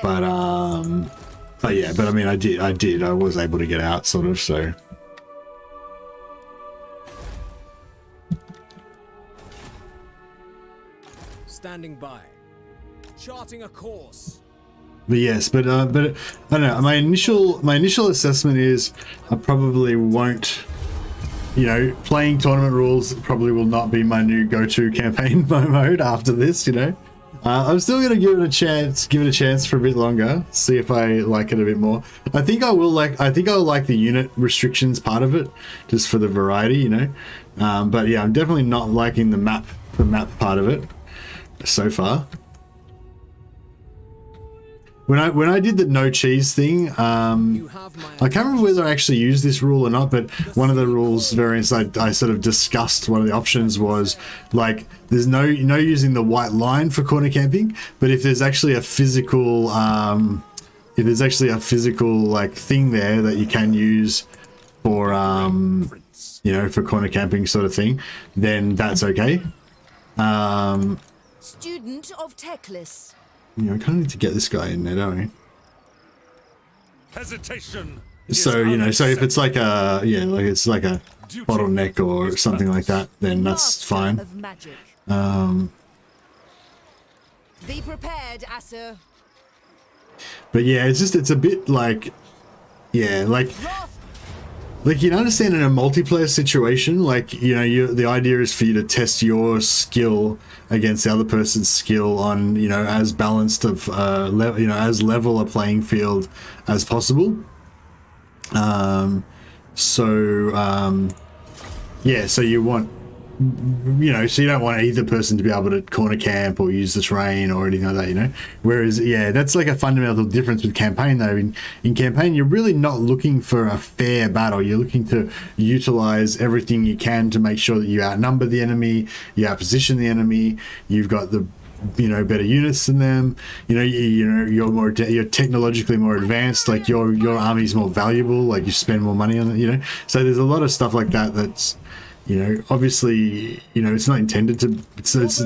But yeah, I mean, I was able to get out, sort of, so. Standing by. Charting a course. But yes, but I don't know. My initial assessment is I probably won't. Playing tournament rules probably will not be my new go-to campaign mode after this. I'm still gonna give it a chance for a bit longer, see if I like it a bit more. I think I'll like the unit restrictions part of it, just for the variety, But yeah, I'm definitely not liking the map part of it so far. When I did the no cheese thing, I can't remember whether I actually used this rule or not, but one of the rules variants I sort of discussed, one of the options was like there's no using the white line for corner camping, but if there's actually a physical like thing there that you can use for for corner camping sort of thing, then that's okay. Student of Teclis. I kind of need to get this guy in there, don't we? Hesitation. So so if it's like a it's like a bottleneck or something like that, then that's fine. Be prepared, Asur. But yeah, it's a bit like, yeah, like you understand in a multiplayer situation, like the idea is for you to test your skill against the other person's skill on as balanced of as level a playing field as possible. Yeah, so you want, you know, so you don't want either person to be able to corner camp or use the terrain or anything like that, you know. Whereas, yeah, that's like a fundamental difference with campaign though. In campaign, you're really not looking for a fair battle. You're looking to utilize everything you can to make sure that you outnumber the enemy, you outposition the enemy, you've got the, you know, better units than them, you know, you're technologically more advanced, like your army's more valuable, like you spend more money on it, you know. So there's a lot of stuff like that that's, you know, obviously, you know, it's not intended to,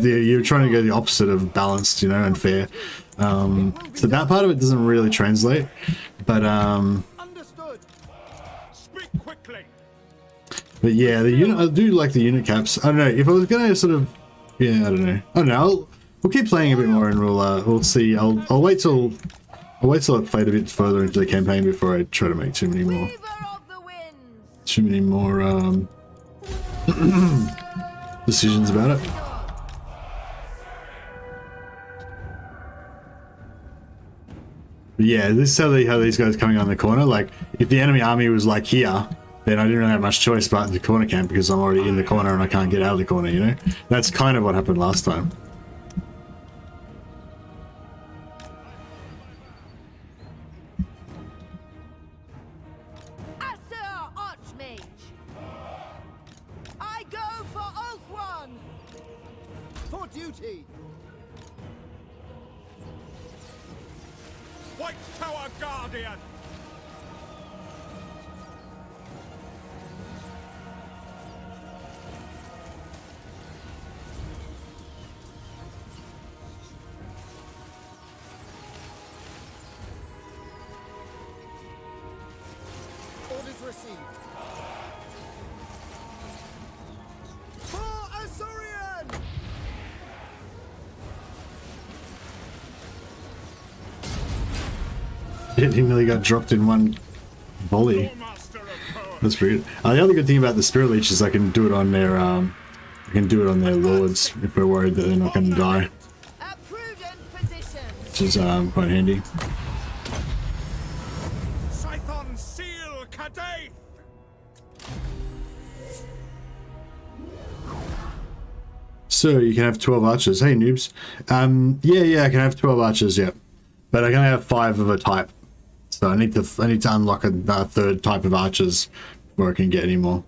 you're trying to go the opposite of balanced, you know, and fair. So that part of it doesn't really translate, but Understood. Speak quickly. but yeah, the unit, I do like the unit caps. I don't know if I was gonna sort of, yeah, I don't know. We'll keep playing a bit more and we'll see. I'll wait till I've played a bit further into the campaign before I try to make too many more decisions about it. But yeah, this is how these guys coming on the corner. Like, if the enemy army was like here, then I didn't really have much choice but the corner camp because I'm already in the corner and I can't get out of the corner, you know? That's kind of what happened last time. For duty! White Tower Guardian! Orders received. For Eltharion! He nearly got dropped in one volley. That's pretty good. The other good thing about the Spirit Leech is I can do it on their lords if we're worried that they're not going to die, which is quite handy. Scython Seal Kadaith! So you can have 12 archers. Hey noobs. Yeah, I can have 12 archers. Yeah, but I can have 5 of a type. So I need to unlock a third type of archers before I can get any more.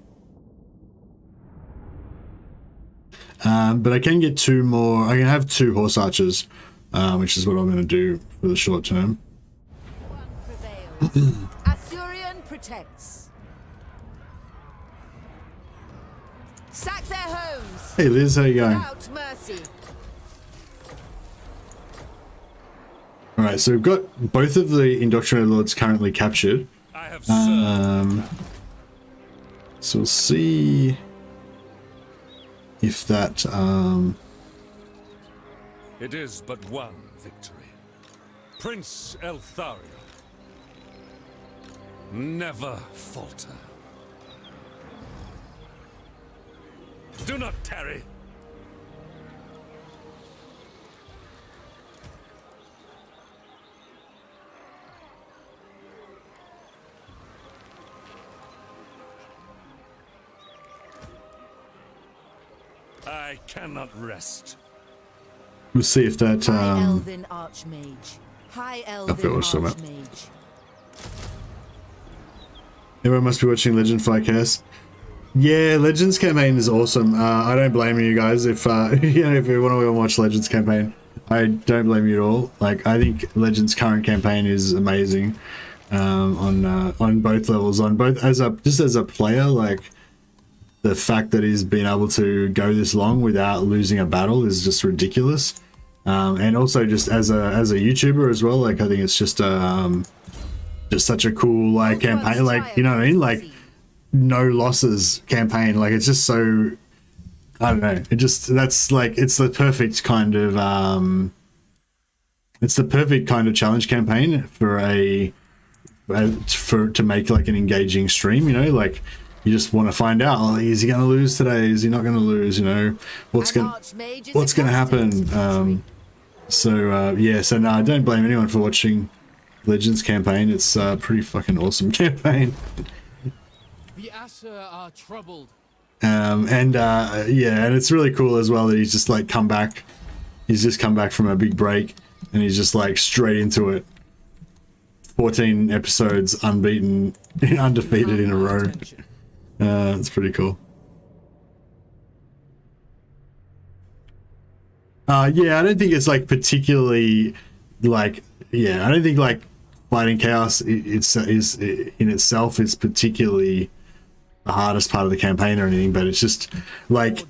But I can get 2 more. I can have 2 horse archers, which is what I'm going to do for the short term. One prevails. Eltharion protects. Sack their homes. Hey Liz, how you going? Without mercy. Alright, so we've got both of the Indoctrinated Lords currently captured. I have served. So we'll see if that It is but one victory. Prince Eltharion. Never falter. Do not tarry. I cannot rest. we'll see if that High Elven Archmage. High Elven forgot what I was talking about. Archmage. everyone must be watching Legend Flycast. Yeah, Legends campaign is awesome. I don't blame you guys if you know, if you want to go and watch Legends campaign. I don't blame you at all. Like, I think Legends current campaign is amazing on both levels. On both as a player, like the fact that he's been able to go this long without losing a battle is just ridiculous. And also just as a YouTuber as well. Like, I think it's just such a cool like campaign. Like, you know what I mean? Like, no losses campaign. Like, it's just so, I don't know, it just, that's like, it's the perfect kind of challenge campaign for to make like an engaging stream, you know. Like, you just want to find out, oh, is he going to lose today, is he not going to lose, you know, what's going to happen. So yeah, so no, I don't blame anyone for watching Legends campaign. It's a pretty fucking awesome campaign. The Aesir are troubled. Yeah, and it's really cool as well that he's just like come back. He's just come back from a big break, and he's just like straight into it. 14 episodes unbeaten, undefeated in a row. It's pretty cool. Yeah, I don't think it's like particularly like, yeah, I don't think like fighting chaos is in itself is particularly the hardest part of the campaign or anything, but it's just like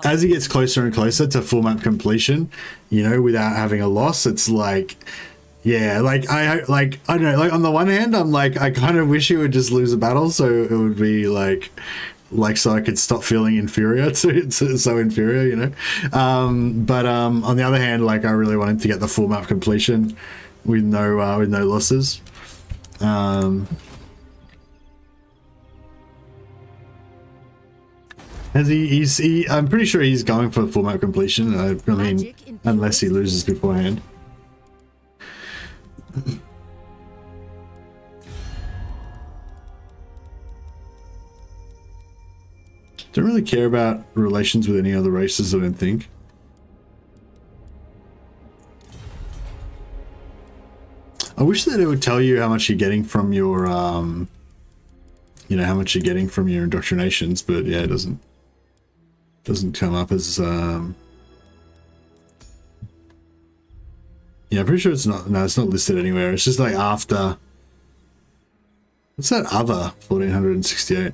as it gets closer and closer to full map completion, you know, without having a loss, it's like, yeah, like I don't know, like on the one hand, I'm like, I kind of wish he would just lose a battle so it would be like so I could stop feeling inferior to so inferior, you know. But on the other hand, like I really wanted to get the full map completion with no losses. Has he I'm pretty sure he's going for full map completion. I mean, unless he loses beforehand. Don't really care about relations with any other races, I don't think. I wish that it would tell you how much you're getting from your, you know, how much you're getting from your indoctrinations, but yeah, it doesn't come up as, yeah, I'm pretty sure it's not, no, it's not listed anywhere. It's just like after, what's that other 1468?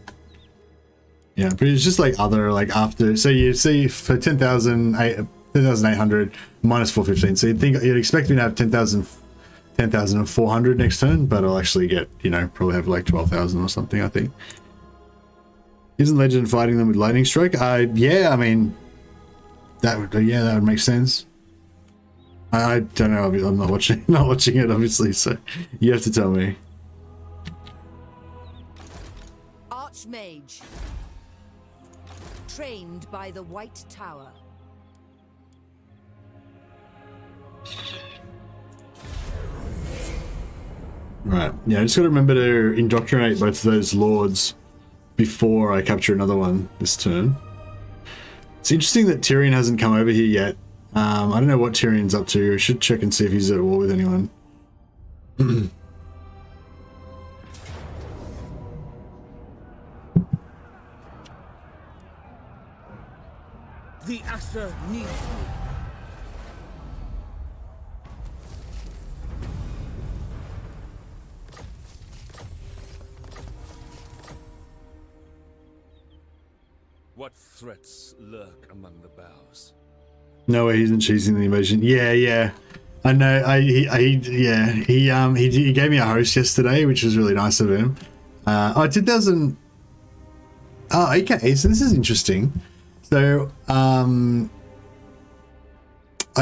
Yeah, but it's just like other, like after, so you see for 10,800 minus 415. So you'd expect me to have 10,400 next turn, but I'll actually get, you know, probably have like 12,000 or something, I think. Isn't Legend fighting them with Lightning Strike? Yeah, I mean, that would make sense. I don't know, I'm not watching it obviously, so you have to tell me. Archmage. Trained by the White Tower. Right, yeah, I just gotta remember to indoctrinate both of those lords before I capture another one this turn. It's interesting that Tyrion hasn't come over here yet. I don't know what Tyrion's up to. I should check and see if he's at war with anyone. The Aesir needs you. What threats lurk among the boughs? No way, he's not choosing the emotion. Yeah. I know. He gave me a host yesterday, which was really nice of him. 2000. Oh, okay. So this is interesting. So, I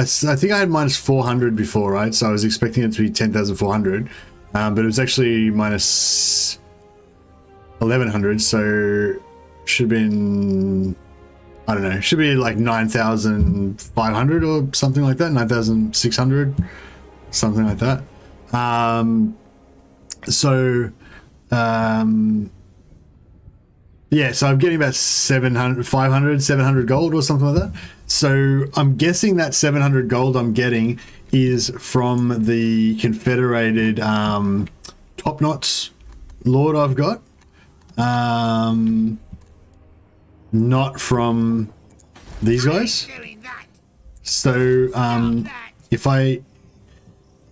think I had minus 400 before, right? So I was expecting it to be 10,400, but it was actually minus 1,100. So should have been, I don't know, should be like 9,500 or something like that, 9,600, something like that. Yeah, so I'm getting about 700 gold or something like that. So I'm guessing that 700 gold I'm getting is from the Confederated Top Knots Lord I've got. Not from these guys. So if I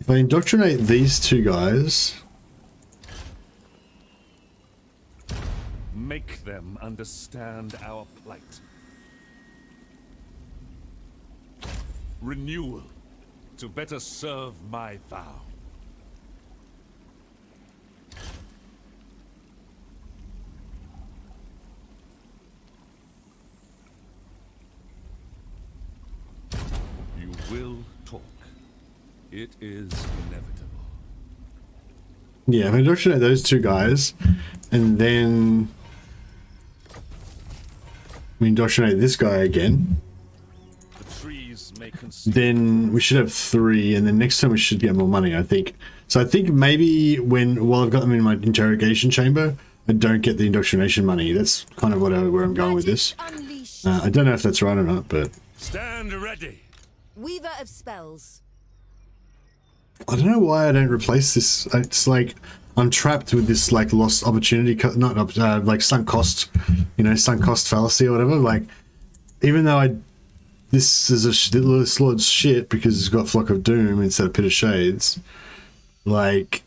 indoctrinate these two guys, make them understand our plight. Renewal to better serve my vow. You will talk. It is inevitable. Yeah, if I indoctrinate those two guys, and then we indoctrinate this guy again. The trees may conceive. then we should have 3, and then next time we should get more money, I think. So I think maybe while I've got them in my interrogation chamber, I don't get the indoctrination money. That's kind of where I'm going with this. I don't know if that's right or not, but Stand ready. Weaver of spells. I don't know why I don't replace this. It's like I'm trapped with this like lost opportunity, like sunk cost, sunk cost fallacy or whatever. Like, even though this is this lord's shit because it's got Flock of Doom instead of Pit of Shades. Like,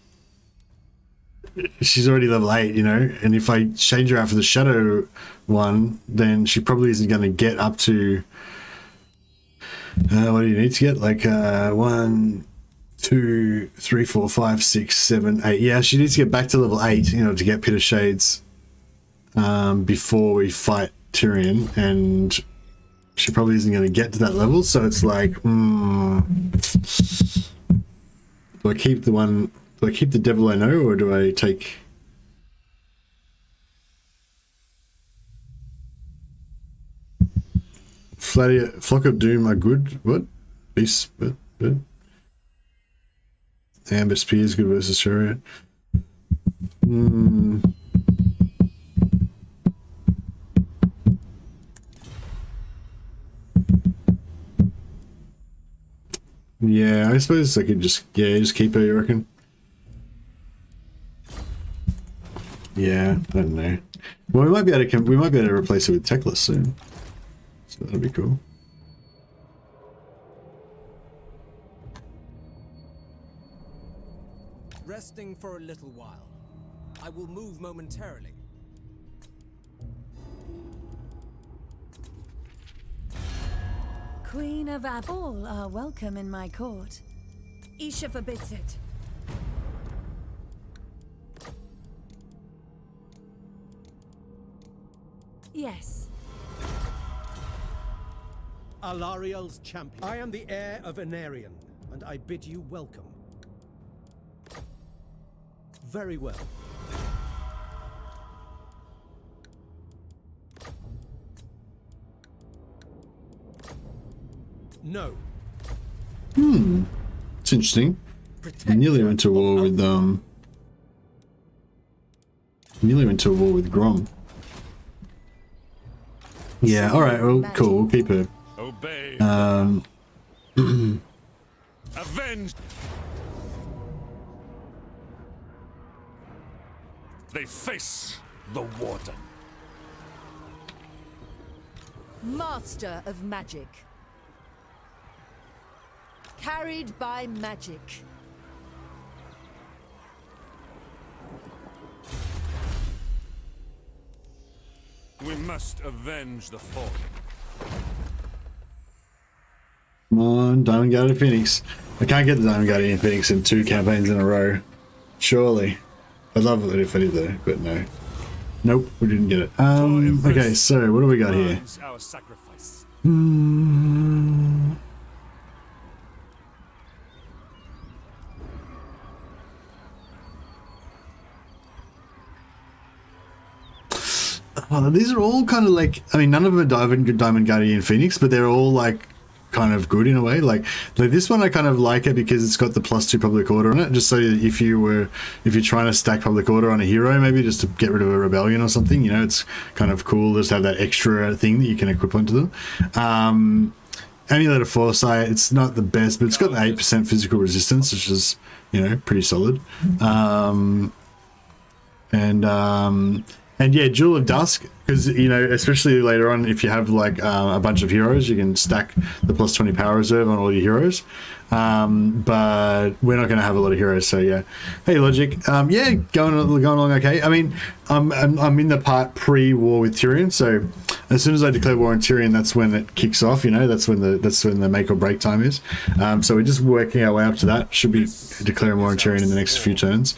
she's already level 8, and if I change her out for the Shadow one, then she probably isn't going to get up to. What do you need to get? Like 1, 2, 3, 4, 5, 6, 7, 8. Yeah, she needs to get back to level 8 to get Pit of Shades before we fight Tyrion, and she probably isn't going to get to that level. So it's like, do I keep the devil I know, or do I take? Flock of Doom are good. What? Beast, but Amber Spear is good versus Chariot. Yeah, I suppose I could just keep her, you reckon? Yeah, I don't know. Well, we might be able to replace it with Techless soon. So that'll be cool. Resting for a little while. I will move momentarily. Queen of all are welcome in my court. Isha forbids it. Yes. Alariel's champion. I am the heir of Eltharion, and I bid you welcome. Very well. No. It's interesting. I nearly went to war with Grom. Yeah, alright, well, cool, we'll keep it. Obey. Avenge. They face the Warden. Master of magic. Carried by magic. We must avenge the fallen. Come on, Diamond Guardian Phoenix. I can't get the Diamond Guardian Phoenix in 2 campaigns in a row. Surely. I'd love it if I did though, but no. Nope, we didn't get it. Okay, so what do we got here? Our sacrifice. Oh, these are all kind of like, I mean, none of them are Diamond Guardian Phoenix, but they're all like kind of good in a way. Like this one I kind of like it because it's got the +2 public order on it, just so if you're trying to stack public order on a hero, maybe just to get rid of a rebellion or something, it's kind of cool just to have that extra thing that you can equip onto them. Amulet of Foresight, it's not the best, but it's got the 8% physical resistance, which is pretty solid. And yeah, Jewel of Dusk, because especially later on, if you have like a bunch of heroes, you can stack the +20 power reserve on all your heroes. But we're not going to have a lot of heroes, so yeah. Hey, Logic, yeah, going along okay. I mean, I'm in the part pre-war with Tyrion, so as soon as I declare war on Tyrion, that's when it kicks off. That's when the make or break time is. So we're just working our way up to that. Should be declaring war on Tyrion in the next few turns.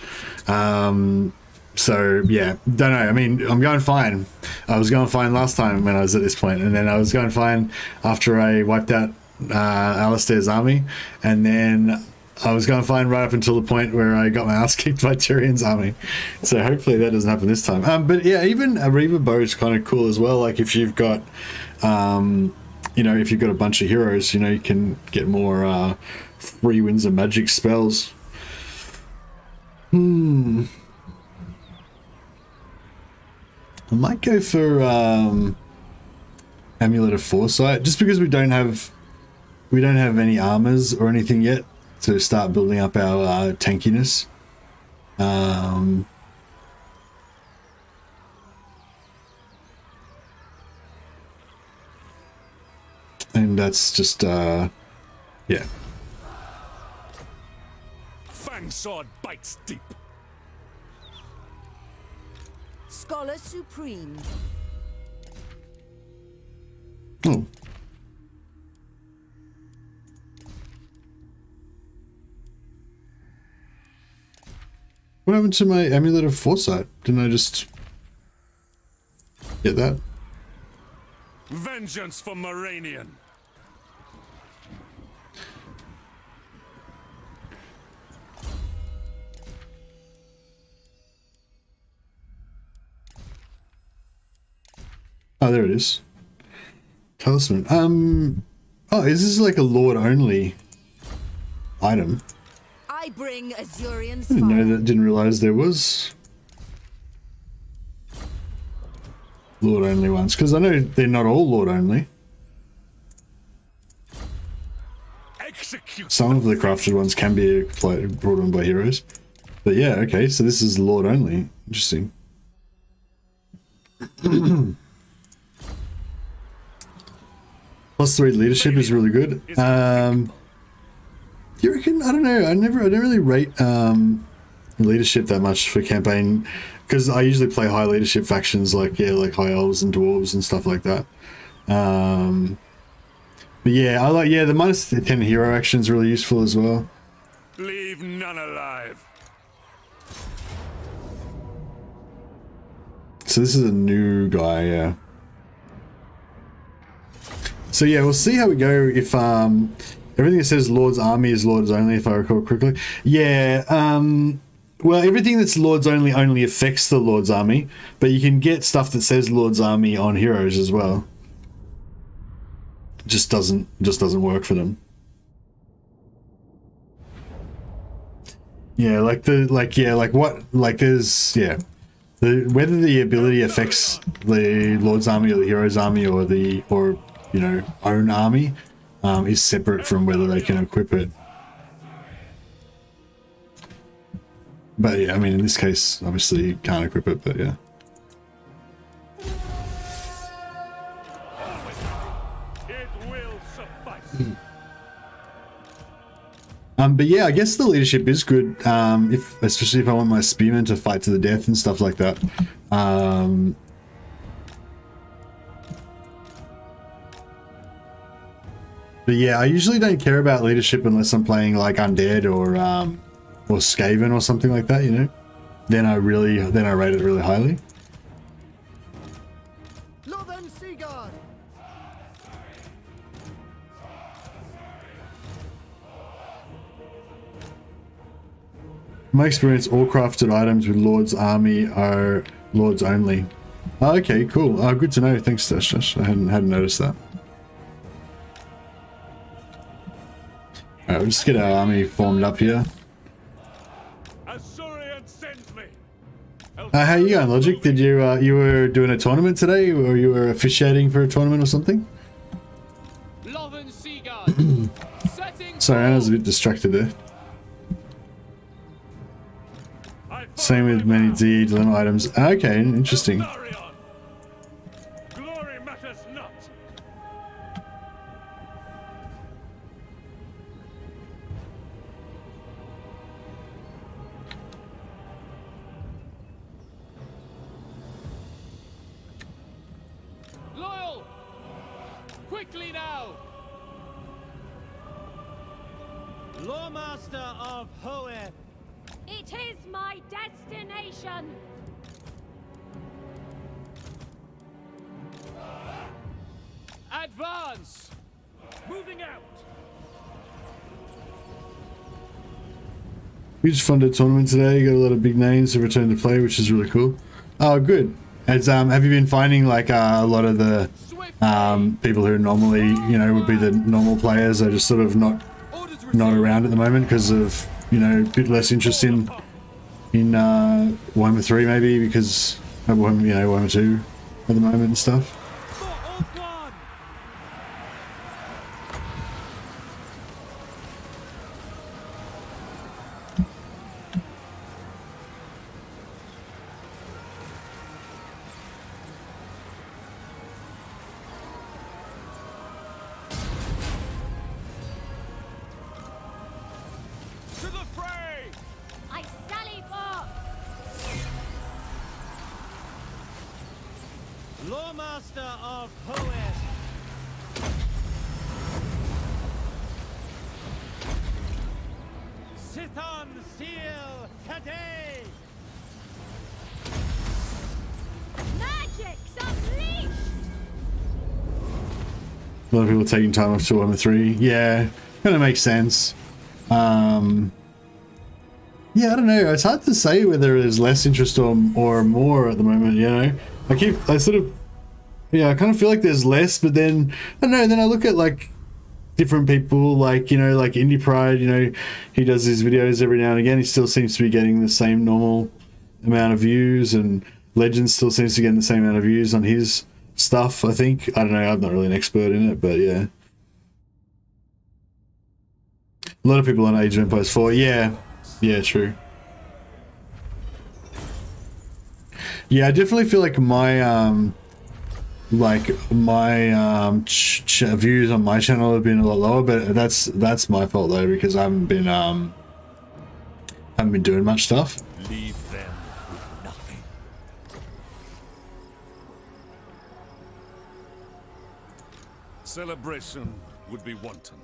So yeah, don't know. I mean, I'm going fine. I was going fine last time when I was at this point, and then I was going fine after I wiped out Alistair's army, and then I was going fine right up until the point where I got my ass kicked by Tyrion's army. So hopefully that doesn't happen this time. But yeah, even a Reaver bow is kind of cool as well. Like if you've got you know, if you've got a bunch of heroes, you know, you can get more free wins of magic spells. I might go for Amulet of Foresight, just because we don't have any armors or anything yet to start building up our tankiness. And that's just yeah. Fang sword bites deep. Scholar Supreme. Oh. What happened to my Amulet of Foresight? Didn't I just get that? Vengeance for Moranion. Oh, there it is. Talisman. Oh, is this like a Lord only item? I bring Azurion's I didn't know fire. that. Didn't realize there was Lord only ones, because I know they're not all Lord only. Execute. Some of the crafted ones can be brought on by heroes, but yeah, okay. So this is Lord only. Interesting. +3 leadership is really good. You reckon? I don't know. I don't really rate leadership that much for campaign, because I usually play high leadership factions like high elves and dwarves and stuff like that. But yeah, I like the -10 hero action is really useful as well. Leave none alive. So this is a new guy, yeah. So yeah, we'll see how we go if everything that says Lord's Army is Lord's only, if I recall correctly. Yeah, well, everything that's Lord's only affects the Lord's Army, but you can get stuff that says Lord's Army on heroes as well. It just doesn't work for them. Yeah, there's whether the ability affects the Lord's Army or the Hero's Army or you know, own army is separate from whether they can equip it. But yeah, I mean, in this case, obviously you can't equip it, but yeah. It will suffice. But yeah, I guess the leadership is good, especially if I want my spearmen to fight to the death and stuff like that. But yeah, I usually don't care about leadership unless I'm playing like Undead or Skaven or something like that, you know. Then I rate it really highly. Northern Seaguard. In my experience, all crafted items with Lord's Army are Lord's only. Oh, okay, cool. Good to know. Thanks, Dash. I hadn't noticed that. Alright, we'll just get our army formed up here. Azurion sends me. How you going, Logic? Did you were doing a tournament today, or you were officiating for a tournament or something? Lothern Seaguard. Setting. Sorry, I was a bit distracted there. Same with many DE dilemma items. Okay, interesting. Eltharion. Glory matters not. Loyal. Quickly now. Lawmaster of Hoe. It is my destination. Advance. Moving out. We just funded a tournament today. Got a lot of big names who returned to play, which is really cool. Oh, good. Have you been finding like a lot of the people who normally, you know, would be the normal players are just sort of not around at the moment because of, you know, a bit less interest in Warhammer 3 maybe because of Warhammer 2 at the moment and stuff? Lawmaster of Hoest. Sithon Seal Today. Magic's unleashed. A lot of people taking time off to Warhammer 3. Yeah, kind of makes sense. Yeah, I don't know. It's hard to say whether there's less interest or more at the moment, you know? I kind of feel like there's less, but then, I don't know, then I look at, like, different people, like, you know, like Indie Pride, you know, he does his videos every now and again. He still seems to be getting the same normal amount of views, and Legends still seems to get the same amount of views on his stuff, I think. I don't know, I'm not really an expert in it, but yeah. A lot of people on Age of Empires 4, yeah. Yeah, true. Yeah, I definitely feel like my views on my channel have been a lot lower, but that's my fault though, because I haven't been doing much stuff. Leave them with nothing. Celebration would be wanton.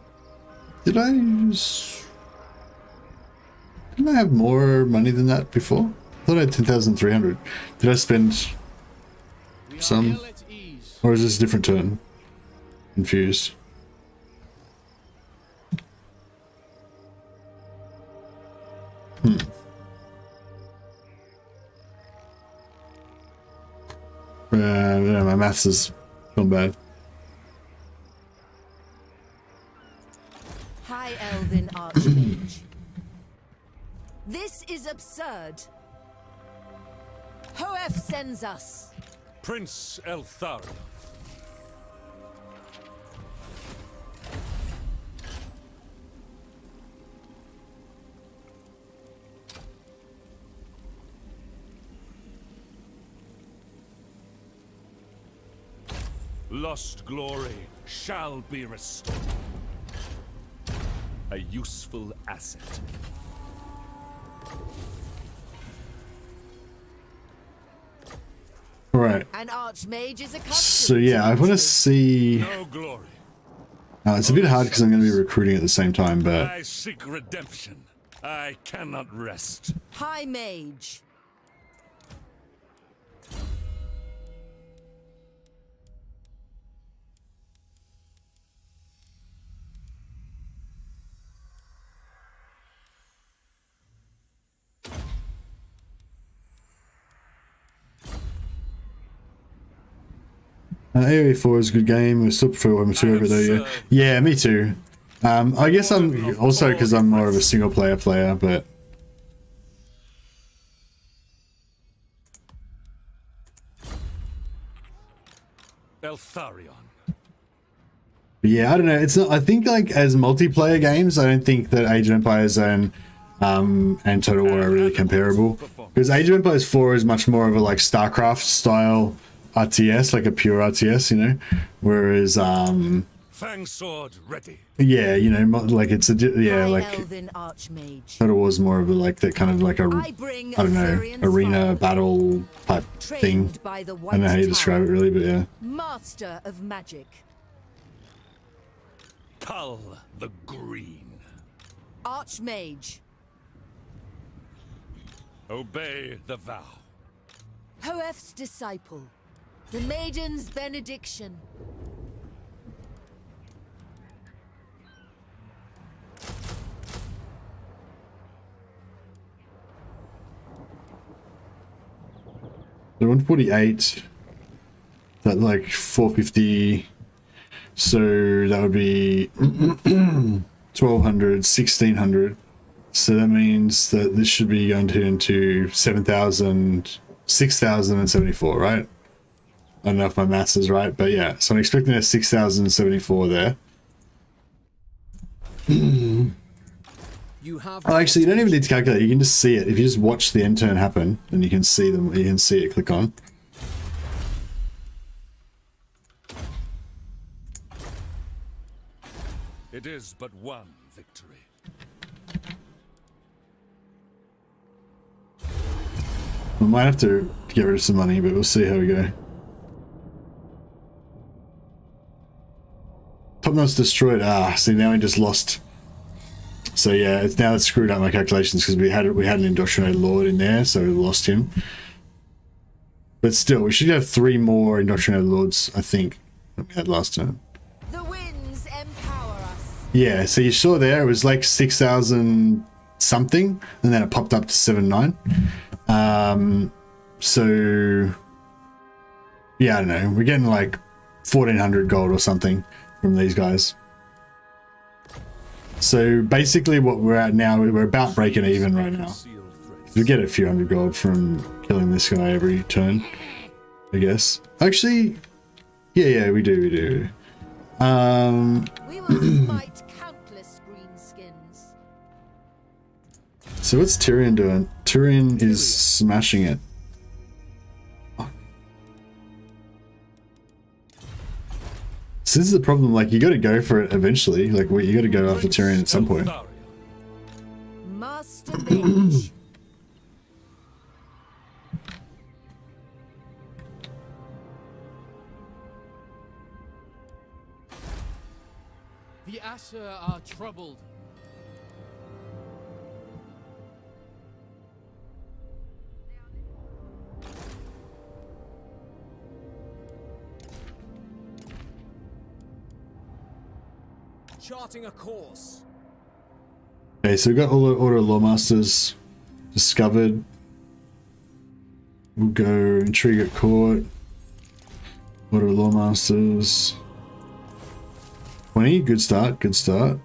Didn't I have more money than that before? I thought I had 10,300. Did I spend some? Or is this a different turn? Confused. I don't know, my maths is gone bad. High Elven Archmage. This is absurd. Hoef sends us. Prince Eltharion. Lost glory shall be restored. A useful asset. Right. An Archmage is accustomed. So yeah, I want to see. No glory. It's a bit hard because I'm going to be recruiting at the same time, but I seek redemption. I cannot rest. High Mage. AoE 4 is a good game. I still prefer Warhammer 2 over there. Yeah, yeah, me too. I guess I'm also because I'm more of a single player, but Eltharion. yeah, I don't know. It's not. I think like as multiplayer games, I don't think that Age of Empires and Total War are really comparable. Because Age of Empires 4 is much more of a like StarCraft style RTS, like a pure RTS, you know, whereas Fang sword ready. yeah, you know, like it's a like Total War's more of a like that kind of like a I don't know, arena battle type thing. I don't know how you describe it really, but yeah. Master of Magic. Cull the Green. Archmage. Obey the vow. Hoef's disciple. The Maiden's benediction. So 148. That like 450. So that would be 1200, 1600. So that means that this should be going to into 7,000, 6,074, right? I don't know if my maths is right, but yeah. So I'm expecting a 6,074 there. You have. Oh, actually, you don't even need to calculate. You can just see it. If you just watch the end turn happen, then you can see them. You can see it click on. It is but one victory. We might have to get rid of some money, but we'll see how we go. Top notch destroyed. Ah, see, now we just lost. So yeah, it's screwed up my calculations because we had an indoctrinated lord in there, so we lost him. But still, we should have 3 more indoctrinated lords, I think, that we had last time. The winds empower us. Yeah, so you saw there it was like 6,000 something, and then it popped up to 7,900. So yeah, I don't know. We're getting like 1,400 gold or something from these guys. So basically what we're at now, we're about breaking even right now. We get a few hundred gold from killing this guy every turn, I guess. Actually, yeah, we do. We will smite countless greenskins. So what's Tyrion doing? Tyrion is smashing it. So this is the problem, like, you gotta go for it eventually. Like, you gotta go after Tyrion at some point. Master Mage. The Asher are troubled. Charting a course. Okay, so we've got all the Order of Lawmasters discovered. We'll go Intrigue at Court. Order of Lawmasters. 20, good start, good start.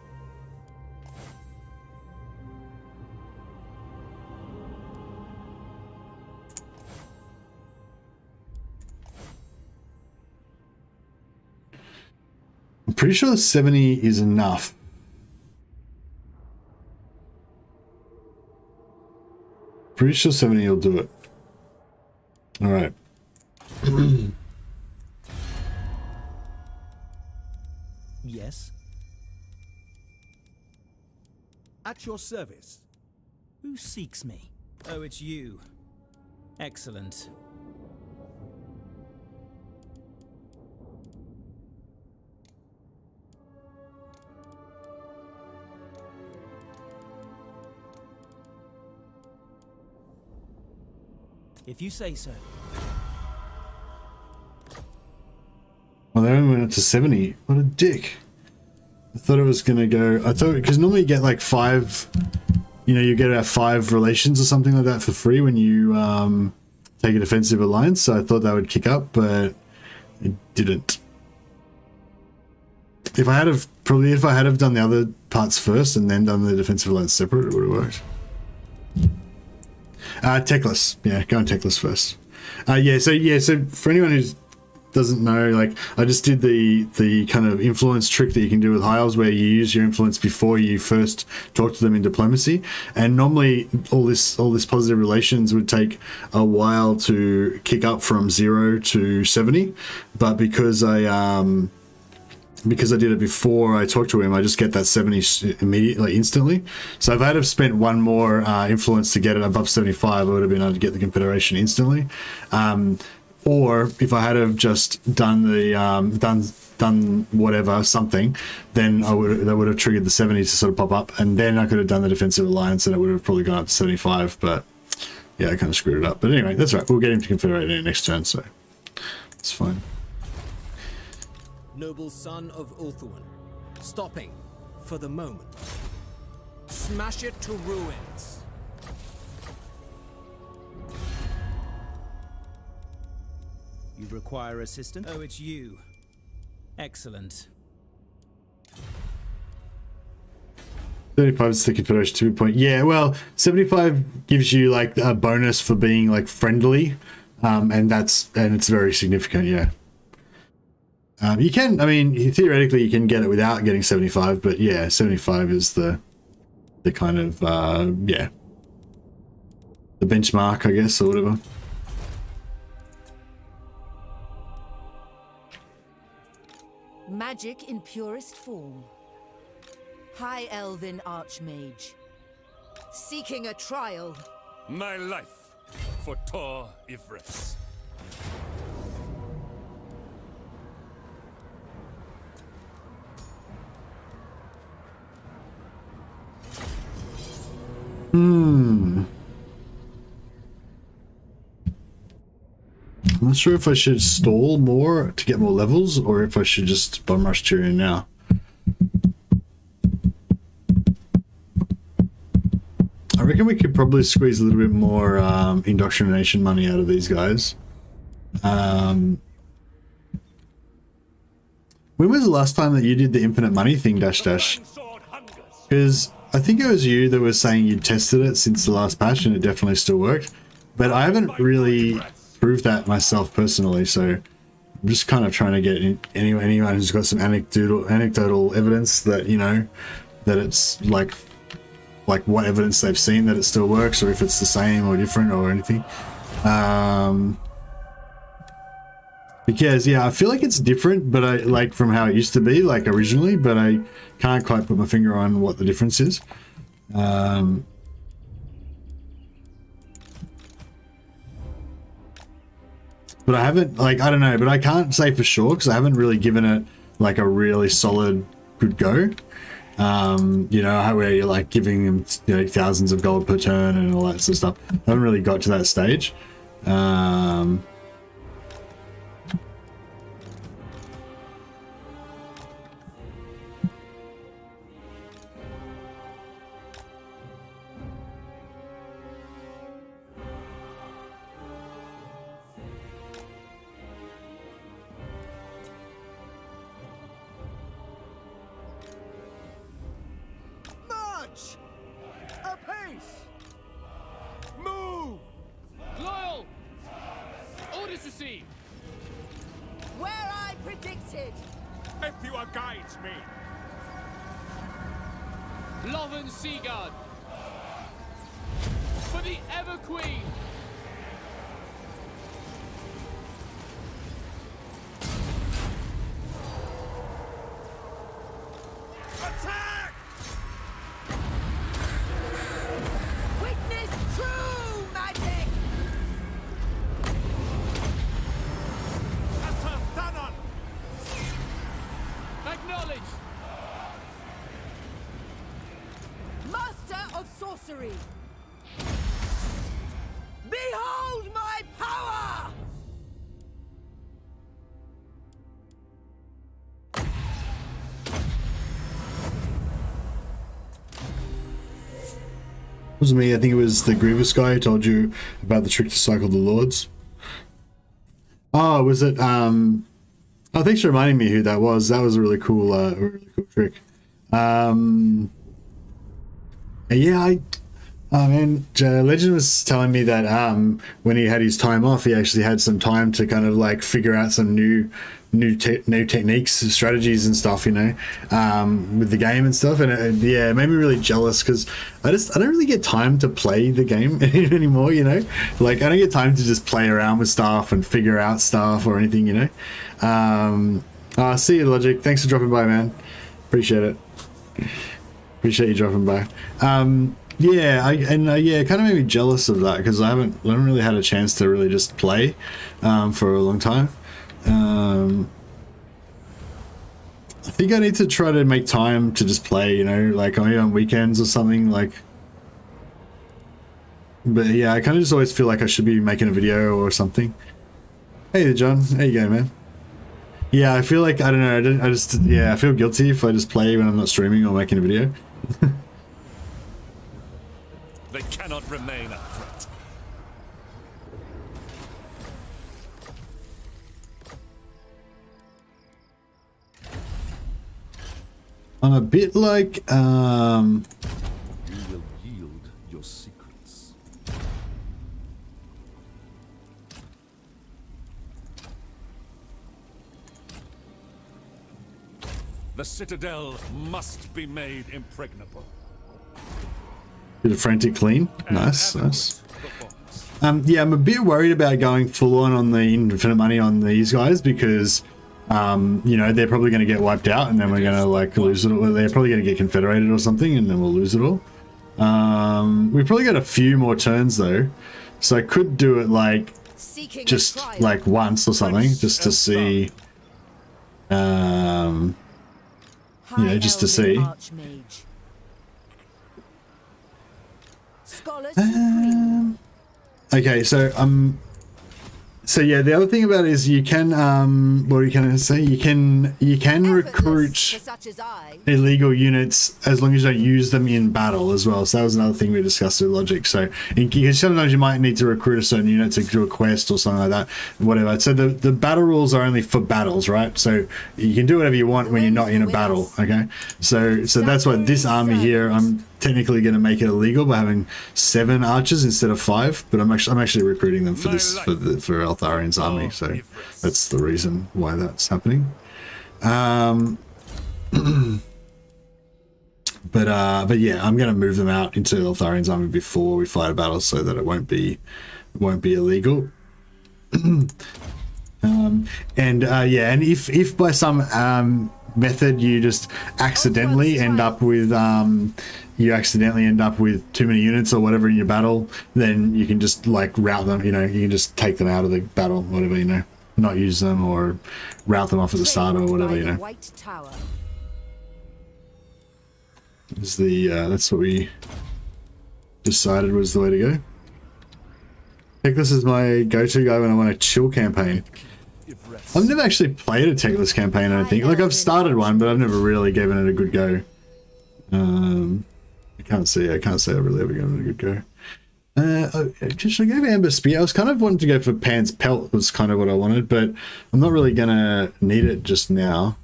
I'm pretty sure 70 is enough. Pretty sure 70 will do it. All right. Yes. At your service. Who seeks me? Oh, it's you. Excellent. If you say so. Well, they only went up to 70. What a dick. I thought it was going to go... I thought... Because normally you get like 5... You know, you get about 5 relations or something like that for free when you take a defensive alliance. So I thought that would kick up, but it didn't. If I had have... Probably if I had have done the other parts first and then done the defensive alliance separate, it would have worked. Techless. Yeah, go on Techless first. So for anyone who doesn't know, like, I just did the kind of influence trick that you can do with high elves where you use your influence before you first talk to them in diplomacy. And normally all this positive relations would take a while to kick up from 0 to 70, but because I did it before I talked to him, I just get that 70 immediately, instantly. So if I had have spent one more influence to get it above 75, I would have been able to get the Confederation instantly. Or if I had have just done the done whatever something, then that would have triggered the 70 to sort of pop up, and then I could have done the defensive alliance, and it would have probably gone up to 75. But yeah, I kind of screwed it up. But anyway, that's right. We'll get him to Confederate in the next turn, so it's fine. Noble son of Eltharion, stopping for the moment. Smash it to ruins. You require assistance? Oh, it's you. Excellent. 75 sticky Federation 2 point. Yeah, well, 75 gives you like a bonus for being like friendly, and it's very significant. Yeah. You can, I mean, theoretically you can get it without getting 75, but yeah, 75 is the kind of yeah, the benchmark, I guess, or whatever. Magic in purest form. High Elven Archmage. Seeking a trial. My life for Tor Ivris. I'm not sure if I should stall more to get more levels or if I should just bum rush Tyrion now. I reckon we could probably squeeze a little bit more indoctrination money out of these guys. When was the last time that you did the infinite money thing, Dash Dash? Because I think it was you that was saying you tested it since the last patch and it definitely still worked. But I haven't really proved that myself personally, so I'm just kind of trying to get anyone who's got some anecdotal evidence that, you know, that it's like what evidence they've seen that it still works, or if it's the same or different or anything. Because yeah, I feel like it's different, but I like from how it used to be, like originally, but I can't quite put my finger on what the difference is. But I haven't, like, I don't know, but I can't say for sure because I haven't really given it like a really solid good go. You know, how where you're like giving them, you know, thousands of gold per turn and all that sort of stuff. I haven't really got to that stage. March! Apace! Move! Loyal! Orders received! Where I predicted! Ep.2 guides me! Loven Seaguard! For the Ever Queen! Attack! Witness true magic! Athel Tamarha! Acknowledged! Master of sorcery! Behold my power! It wasn't me, I think it was the Grievous guy who told you about the trick to cycle the lords. Oh, was it, oh, thanks for reminding me who that was. That was a really cool trick. Yeah, man, Legend was telling me that when he had his time off, he actually had some time to kind of like figure out some new techniques, strategies and stuff, you know, with the game and stuff. And yeah, it made me really jealous because I don't really get time to play the game anymore, you know, like I don't get time to just play around with stuff and figure out stuff or anything, you know. See you, Logic. Thanks for dropping by, man. Appreciate it. Appreciate you dropping by. Yeah, yeah, it kind of made me jealous of that because I haven't really had a chance to really just play for a long time. I think I need to try to make time to just play, you know, like only on weekends or something, like. But yeah, I kind of just always feel like I should be making a video or something. Hey there, John. How you going, man? Yeah, I feel like, I don't know, I feel guilty if I just play when I'm not streaming or making a video. They cannot remain a threat. I'm a bit like, You will yield your secrets. The citadel must be made impregnable. bit of frantic clean. Nice, nice. Yeah, I'm a bit worried about going full on the infinite money on these guys because, you know, they're probably going to get wiped out and then we're going to like lose it all. They're probably going to get confederated or something and then we'll lose it all. We've probably got a few more turns though, so I could do it like just like once or something, just to see, you know, just to see. Okay, so yeah, the other thing about it is you can what can I say? You can recruit illegal units as long as you don't use them in battle as well. So that was another thing we discussed with logic. So because sometimes you might need to recruit a certain unit to do a quest or something like that, whatever. So the battle rules are only for battles, right? So you can do whatever you want when you're not in a battle. Okay, so that's why this army here, I'm technically going to make it illegal by having 7 archers instead of 5, but I'm actually recruiting them for this for Eltharion's army, so that's the reason why that's happening. But yeah, I'm going to move them out into Eltharion's army before we fight a battle so that it won't be illegal. And if by some method you just accidentally end up with too many units or whatever in your battle, then you can just like route them, you know, you can just take them out of the battle, whatever, you know, not use them or route them off at the start or whatever, you know. Is the that's what we decided was the way to go. Techless is my go-to guy when I want a chill campaign. I've never actually played a Techless campaign, I don't think. Like, I've started one, but I've never really given it a good go. I can't say I've really ever given it a good go. Should I go for Amber Spear? I was kind of wanting to go for Pan's Pelt, was kind of what I wanted, but I'm not really gonna need it just now.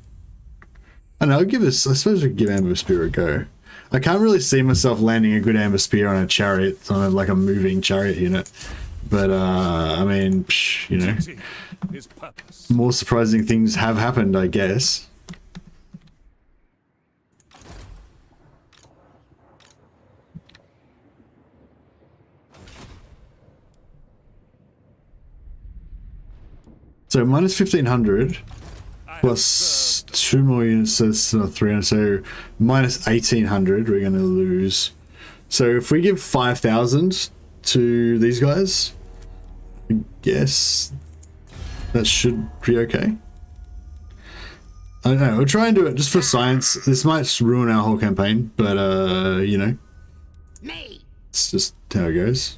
I don't know, I suppose we could give Amber Spear a go. I can't really see myself landing a good Amber Spear on a chariot, on like a moving chariot unit. But, I mean, you know, more surprising things have happened, I guess. So minus 1500 plus 2 more units, so it's 300, so minus 1800 we're going to lose. So if we give 5,000 to these guys, I guess that should be okay. I don't know, we'll try and do it just for science. This might ruin our whole campaign, but you know, it's just how it goes.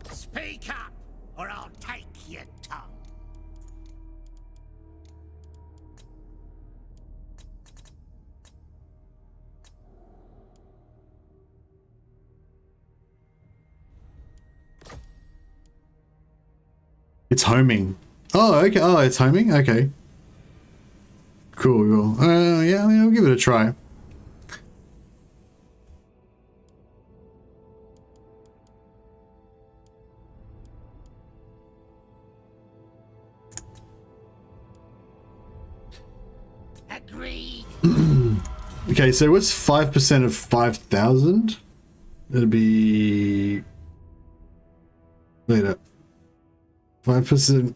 Speak up, or I'll take your tongue. It's homing. Oh, okay. Oh, it's homing? Okay. Cool, cool. Yeah, I mean, I'll give it a try. Agreed. Okay, so what's 5% of 5,000? It'll be... Wait up. 5%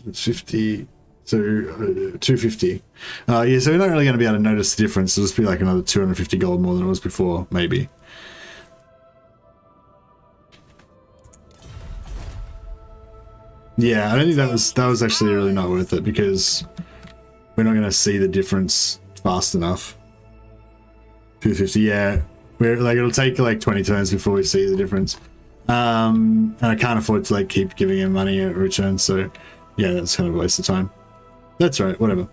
is 50, so 250. Yeah, so we're not really going to be able to notice the difference. It'll just be like another 250 gold more than it was before, maybe. Yeah, I don't think that was actually really not worth it because we're not going to see the difference fast enough. 250, yeah. We're like, it'll take like 20 turns before we see the difference. And I can't afford to like keep giving him money in return, so yeah, that's kind of a waste of time. That's right, whatever.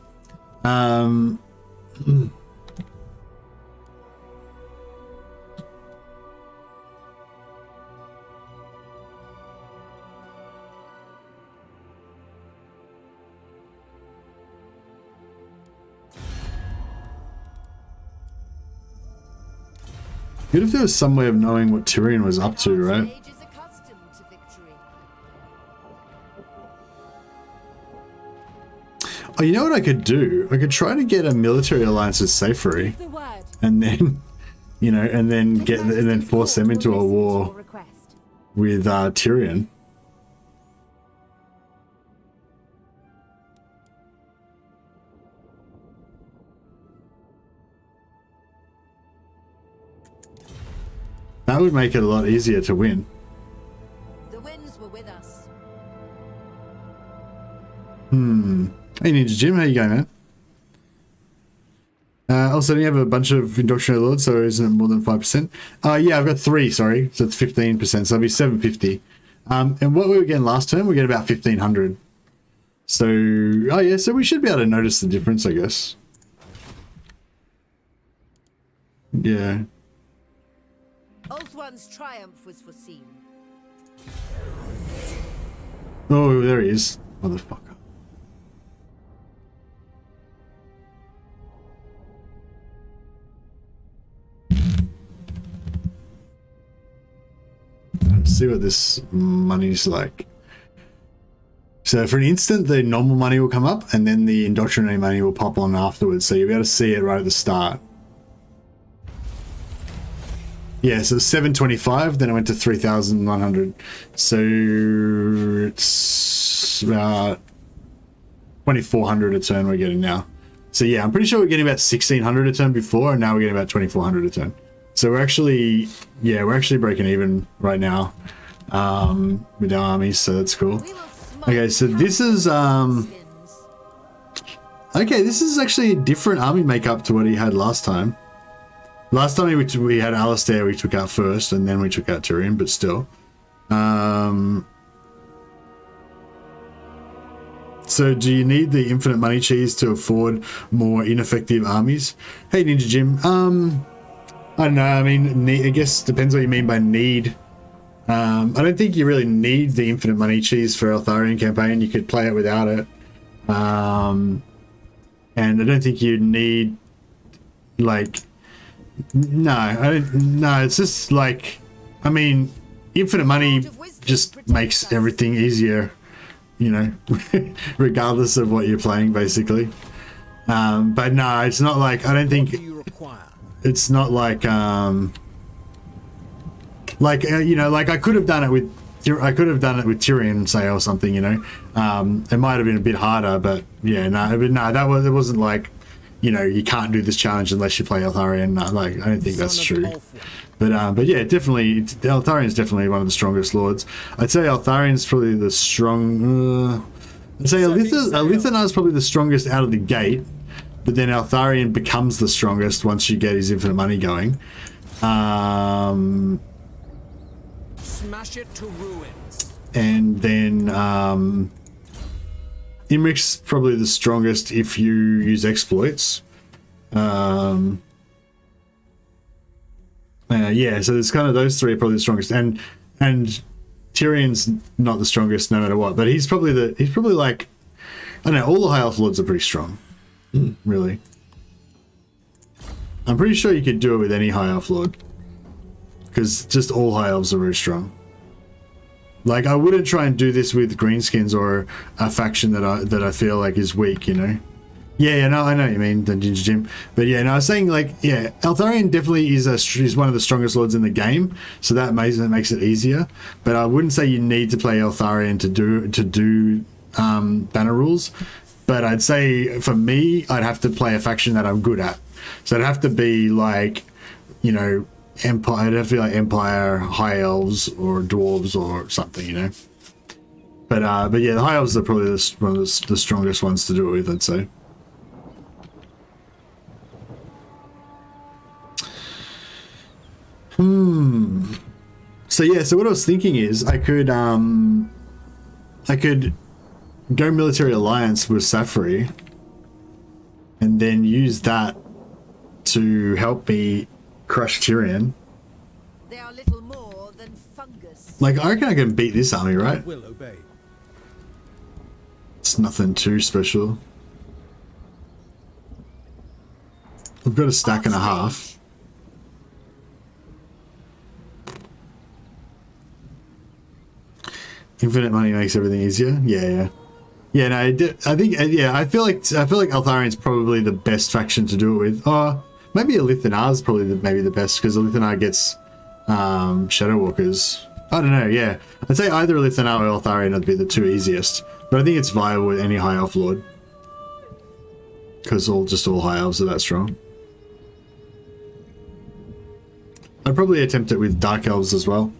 Good if there was some way of knowing what Tyrion was up to, right? Age is accustomed to victory. Oh, you know what I could do? I could try to get a military alliance with Saphery, The word. and then, you know, and then force them into a war with Tyrion. That would make it a lot easier to win. The winds were with us. Hey Ninja Jim, how you going, man? Also, do you have a bunch of indoctrinated lords, so isn't it more than 5%? Yeah, I've got 3, sorry, so it's 15%, so it'll be 750. And what we were getting last term, we get about 1500. So, oh yeah, so we should be able to notice the difference, I guess. Yeah. Ulthuan's triumph was foreseen. Oh, there he is, motherfucker. Let's see what this money's like. So for an instant, the normal money will come up, and then the indoctrinated money will pop on afterwards. So you'll be able to see it right at the start. Yeah, so 725, then it went to 3,100. So it's about 2,400 a turn we're getting now. So yeah, I'm pretty sure we're getting about 1,600 a turn before, and now we're getting about 2,400 a turn. So we're actually, yeah, we're actually breaking even right now with our armies, so that's cool. Okay, so this is, okay, this is actually a different army makeup to what he had last time. Last time we had Alistair, we took out first, and then we took out Tyrion, but still. So do you need the infinite money cheese to afford more ineffective armies? Hey, Ninja Jim. I don't know, I mean, I guess depends what you mean by need. I don't think you really need the infinite money cheese for Eltharion campaign. You could play it without it. And I don't think you need, like... No, it's just like, I mean, infinite money just makes everything easier, you know, regardless of what you're playing, basically. But no, it's not like, I don't think, it's not like, you know, like I could have done it with Tyrion, say, or something, you know. It might have been a bit harder, but yeah, it wasn't like, you know, you can't do this challenge unless you play Eltharion. Like, I don't think that's true. But yeah, definitely, Eltharion's definitely one of the strongest lords. I'd say Eltharion's probably the strong... I'd say Elithanar's probably the strongest out of the gate, but then Eltharion becomes the strongest once you get his infinite money going. Smash it to ruins. And then... Imric's probably the strongest if you use exploits. Yeah, so it's kind of those three are probably the strongest, and Tyrion's not the strongest no matter what, but he's probably like, I don't know, all the high elf lords are pretty strong, really. I'm pretty sure you could do it with any high elf lord, because just all high elves are very strong. Like, I wouldn't try and do this with greenskins or a faction that I feel like is weak, you know. Yeah, no, I know what you mean, the Ninja Jim. But yeah, no, I was saying, like, yeah, Eltharion definitely is one of the strongest lords in the game, so that makes it easier. But I wouldn't say you need to play Eltharion to do banner rules. But I'd say, for me, I'd have to play a faction that I'm good at. So it'd have to be like, you know, Empire. It'd have to be like Empire, High Elves, or Dwarves, or something, you know. But yeah, the High Elves are probably one of the strongest ones to do it with, I'd say. So yeah, so what I was thinking is I could go military alliance with Saphery, and then use that to help me crush Tyrion. They are little more than fungus. Like, I reckon I can beat this army, right? I will obey. It's nothing too special. I've got a stack and a half. Infinite money makes everything easier. Yeah. Yeah, no, I think, yeah, I feel like Eltharion's probably the best faction to do it with. Maybe Elithanar's probably maybe the best, because Elithanar gets Shadow Walkers. I don't know, yeah. I'd say either Elithanar or Eltharion would be the two easiest. But I think it's viable with any High Elf Lord. Because all High Elves are that strong. I'd probably attempt it with Dark Elves as well.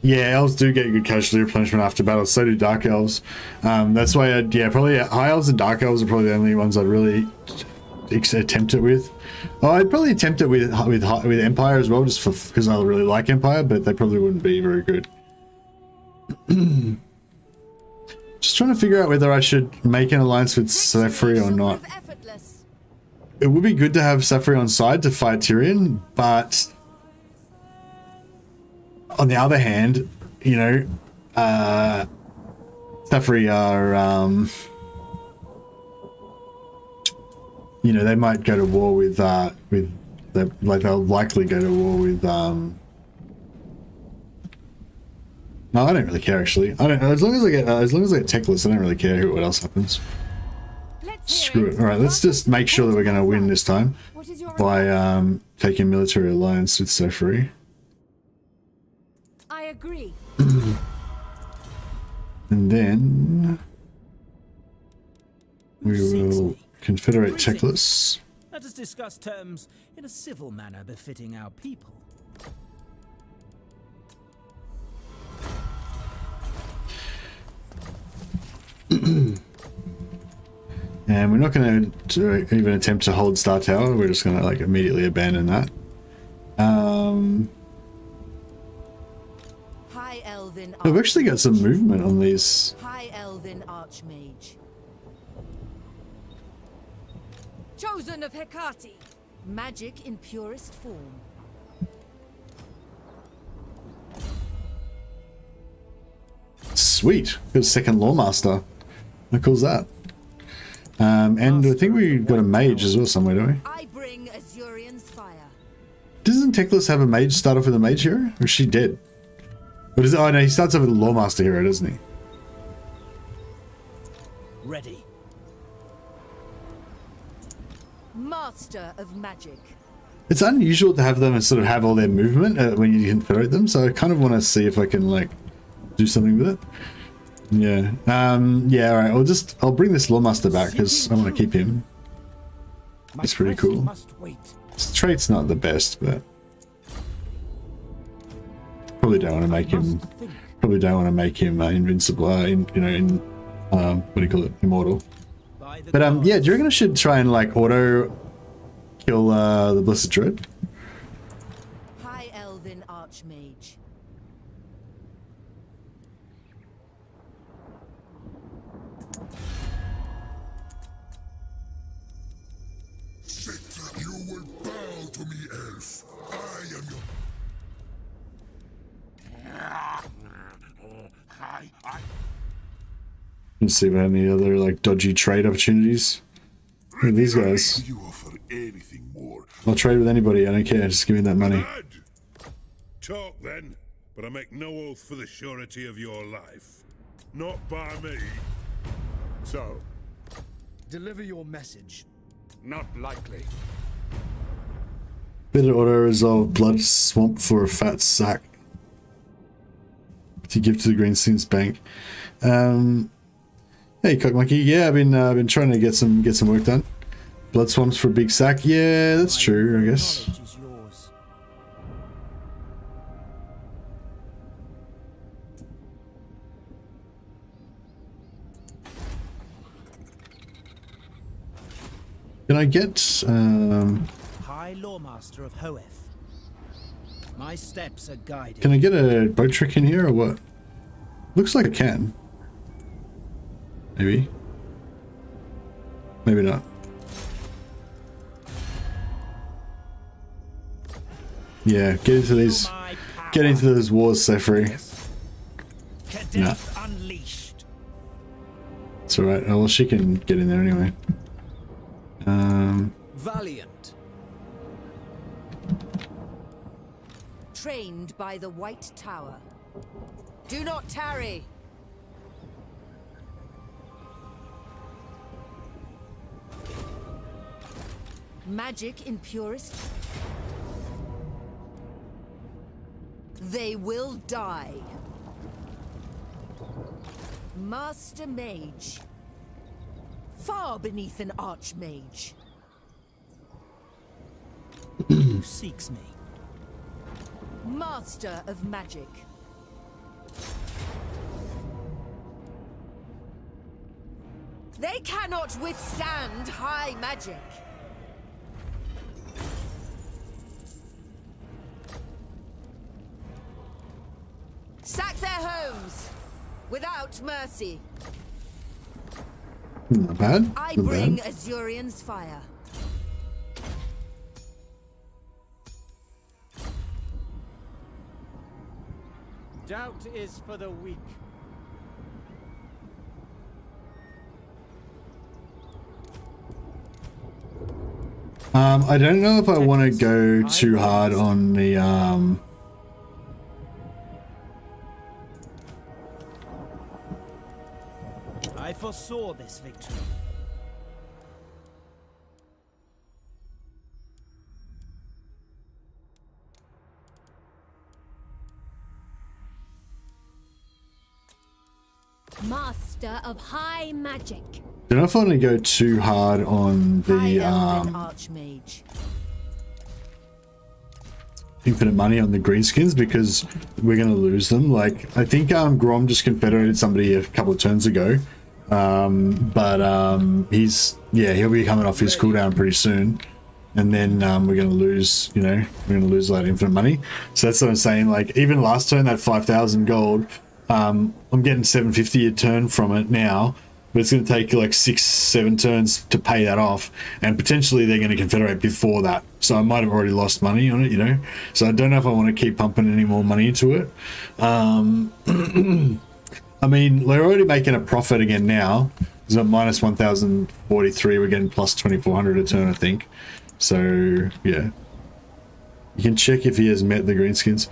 Yeah, elves do get good casualty replenishment after battle, so do dark elves. That's why probably high elves and dark elves are probably the only ones I'd really attempt it with. I'd probably attempt it with Empire as well, just because I really like Empire, but they probably wouldn't be very good. Just trying to figure out whether I should make an alliance with Saphery or not. It would be good to have Saphery on side to fight Tyrion, but on the other hand, you know, Saphery are, you know, they might go to war with they'll likely go to war with, no, I don't really care actually. I don't, as long as I get techless, I don't really care what else happens. Screw it. Alright, let's just make sure that we're going to win this time by taking military alliance with Saphery. I agree. And then we will confederate techless. Let us discuss terms in a civil manner befitting our people. And we're not going to even attempt to hold Star Tower. We're just going to like immediately abandon that. High Elven We've actually got some movement on these. High Elven Archmage. Chosen of Hecate. Magic in purest form. Sweet. Got a second Lawmaster. How cool's that? And I think we got a mage as well somewhere, don't we? I bring Azurion's fire. Doesn't Teclis have a mage start off with a mage hero? Or is she dead? What is it? Oh no, he starts off with a Lawmaster hero, doesn't he? Ready. Master of Magic. It's unusual to have them and sort of have all their movement when you confederate them, so I kind of want to see if I can like do something with it. Yeah. Yeah, alright, I'll bring this Lawmaster back because I want to keep him. It's pretty cool. His trait's not the best, but probably don't want to make him invincible, what do you call it? Immortal. But yeah, do you reckon I should try and like auto kill the Blessed Dread? High Elven Archmage. You will bow to me, elf. I am your... Let's see if I have any other like dodgy trade opportunities. Look at these guys. You offer anything more. I'll trade with anybody, I don't care, just give me that money. Talk then, but I make no oath for the surety of your life. Not by me. So, Deliver your message. not likely. Bit of auto resolve blood swamp for a fat sack to give to the Greenstein's bank. Hey Cock Monkey, yeah, I've been trying to get some work done. Blood swamps for a big sack, yeah, that's true, I guess. Can I get High Lawmaster of Hoeth. My steps are guided. can I get a boat trick in here or what? Looks like I can. Maybe. Maybe not. Yeah, get into those wars, Saphery. Nah. Unleashed. It's alright. Oh, well, she can get in there anyway. Valiant. Trained by the White Tower. Do not tarry. Magic in purest. They will die. Master Mage. Far beneath an Archmage. Who seeks me? Master of Magic. They cannot withstand high magic. Sack their homes without mercy. Not bad. I Not bring bad. Azurion's fire. Doubt is for the weak. I don't know if I want to go too hard on the I foresaw this victory. Master of high magic. don't know if I want to go too hard on High the Elven Archmage. infinite money on the greenskins because we're going to lose them. Like, I think Grom just confederated somebody a couple of turns ago. He'll be coming off his cooldown pretty soon. And then we're going to lose, we're going to lose that infinite money. So that's what I'm saying. Like, even last turn, that 5,000 gold, I'm getting 750 a turn from it now. But it's going to take like 6-7 turns to pay that off, and potentially they're going to confederate before that. So I might have already lost money on it, So I don't know if I want to keep pumping any more money into it. I mean, we're already making a profit again now. It's at minus 1,043. We're getting plus 2,400 a turn, I think. So yeah, you can check if he has met the greenskins.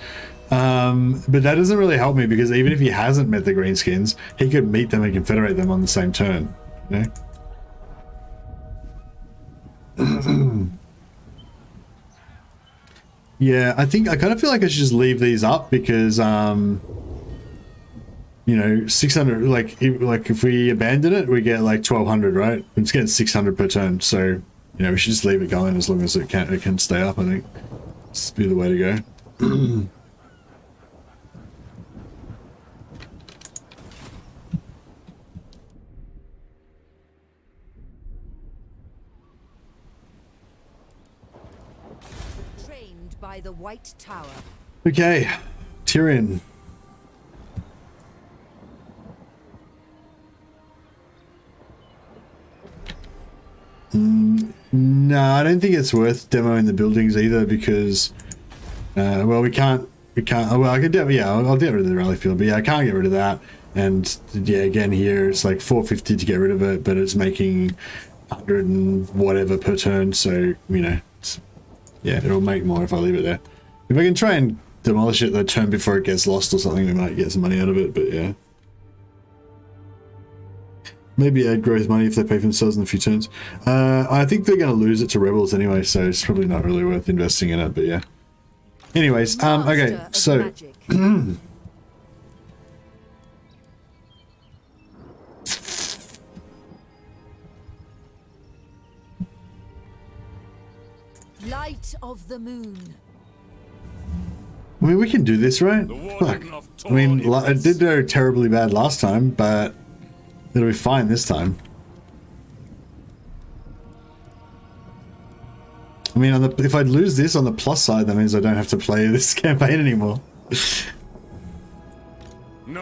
But that doesn't really help me because even if he hasn't met the greenskins, he could meet them and confederate them on the same turn, Yeah, I kind of feel like I should just leave these up because 600, like if we abandon it, we get like 1,200, right? It's getting 600 per turn, so we should just leave it going as long as it can stay up. I think this would be the way to go. By the White Tower. Okay, Tyrion. No, I don't think it's worth demoing the buildings either because, we can't. Well, I could I'll get rid of the rally field, but yeah, I can't get rid of that. And yeah, again here it's like 450 to get rid of it, but it's making 100 and whatever per turn. So yeah, it'll make more if I leave it there. If I can try and demolish it the turn before it gets lost or something, we might get some money out of it, but yeah. Maybe add growth money if they pay for themselves in a few turns. I think they're going to lose it to rebels anyway, so it's probably not really worth investing in it, but yeah. Anyways, okay, so... Light of the moon. I mean, we can do this, right? Fuck. I mean, it did go terribly bad last time, but it'll be fine this time. I mean, if I lose this on the plus side, that means I don't have to play this campaign anymore.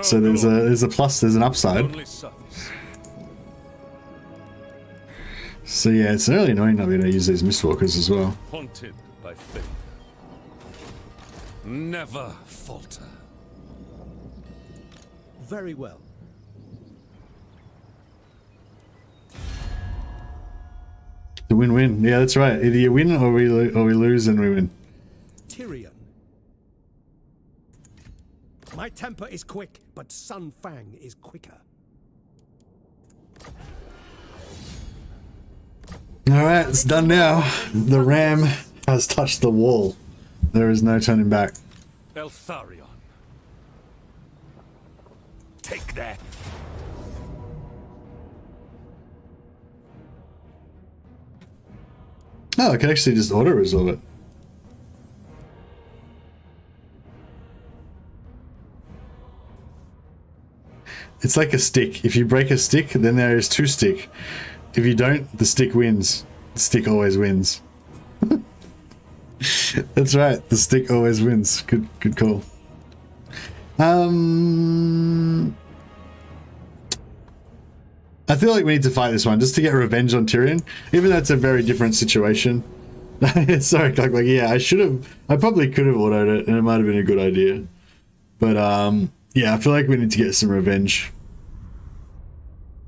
So there's a plus, there's an upside. So yeah, it's really annoying not being able to use these Mystwalkers as well. Haunted by fate. Never falter. Very well. The win-win. Yeah, that's right. Either you win or we lose and we win. Tyrion. My temper is quick, but Sun Fang is quicker. Alright, it's done now. The ram has touched the wall. There is no turning back. Eltharion. Take that. Oh, I can actually just auto-resolve it. It's like a stick. If you break a stick, then there is 2 stick. If you don't, the stick wins. The stick always wins. That's right. The stick always wins. Good call. I feel like we need to fight this one just to get revenge on Tyrion, even though it's a very different situation. Sorry, like yeah, I probably could have autoed it, and it might have been a good idea. But yeah, I feel like we need to get some revenge.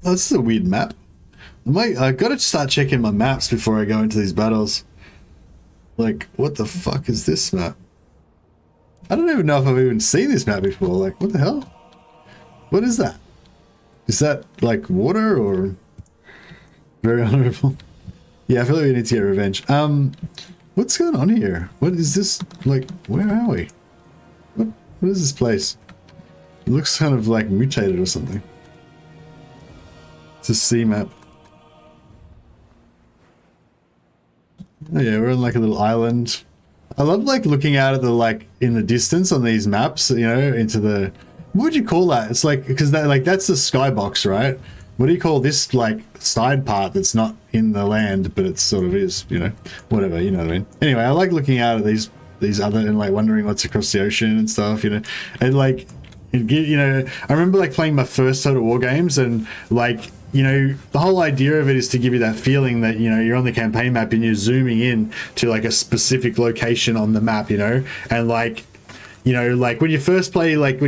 Oh, this is a weird map. I gotta start checking my maps before I go into these battles. Like, what the fuck is this map? I don't even know if I've even seen this map before. Like, what the hell? What is that? Is that like water or very honorable? Yeah, I feel like we need to get revenge. What's going on here? What is this? Like, where are we? What is this place? It looks kind of like mutated or something. It's a sea map. Oh yeah, we're on like a little island. I love like looking out at the like in the distance on these maps, you know, into the, what would you call that? It's like, because that like that's the skybox, right? What do you call this like side part that's not in the land, but it sort of is, you know, whatever, you know what I mean? Anyway, I like looking out at these other and like wondering what's across the ocean and stuff, you know, and like, you know, I remember like playing my first Total War games and like, you know, the whole idea of it is to give you that feeling that, you know, you're on the campaign map and you're zooming in to like a specific location on the map, you know, and like, you know, like when you first played like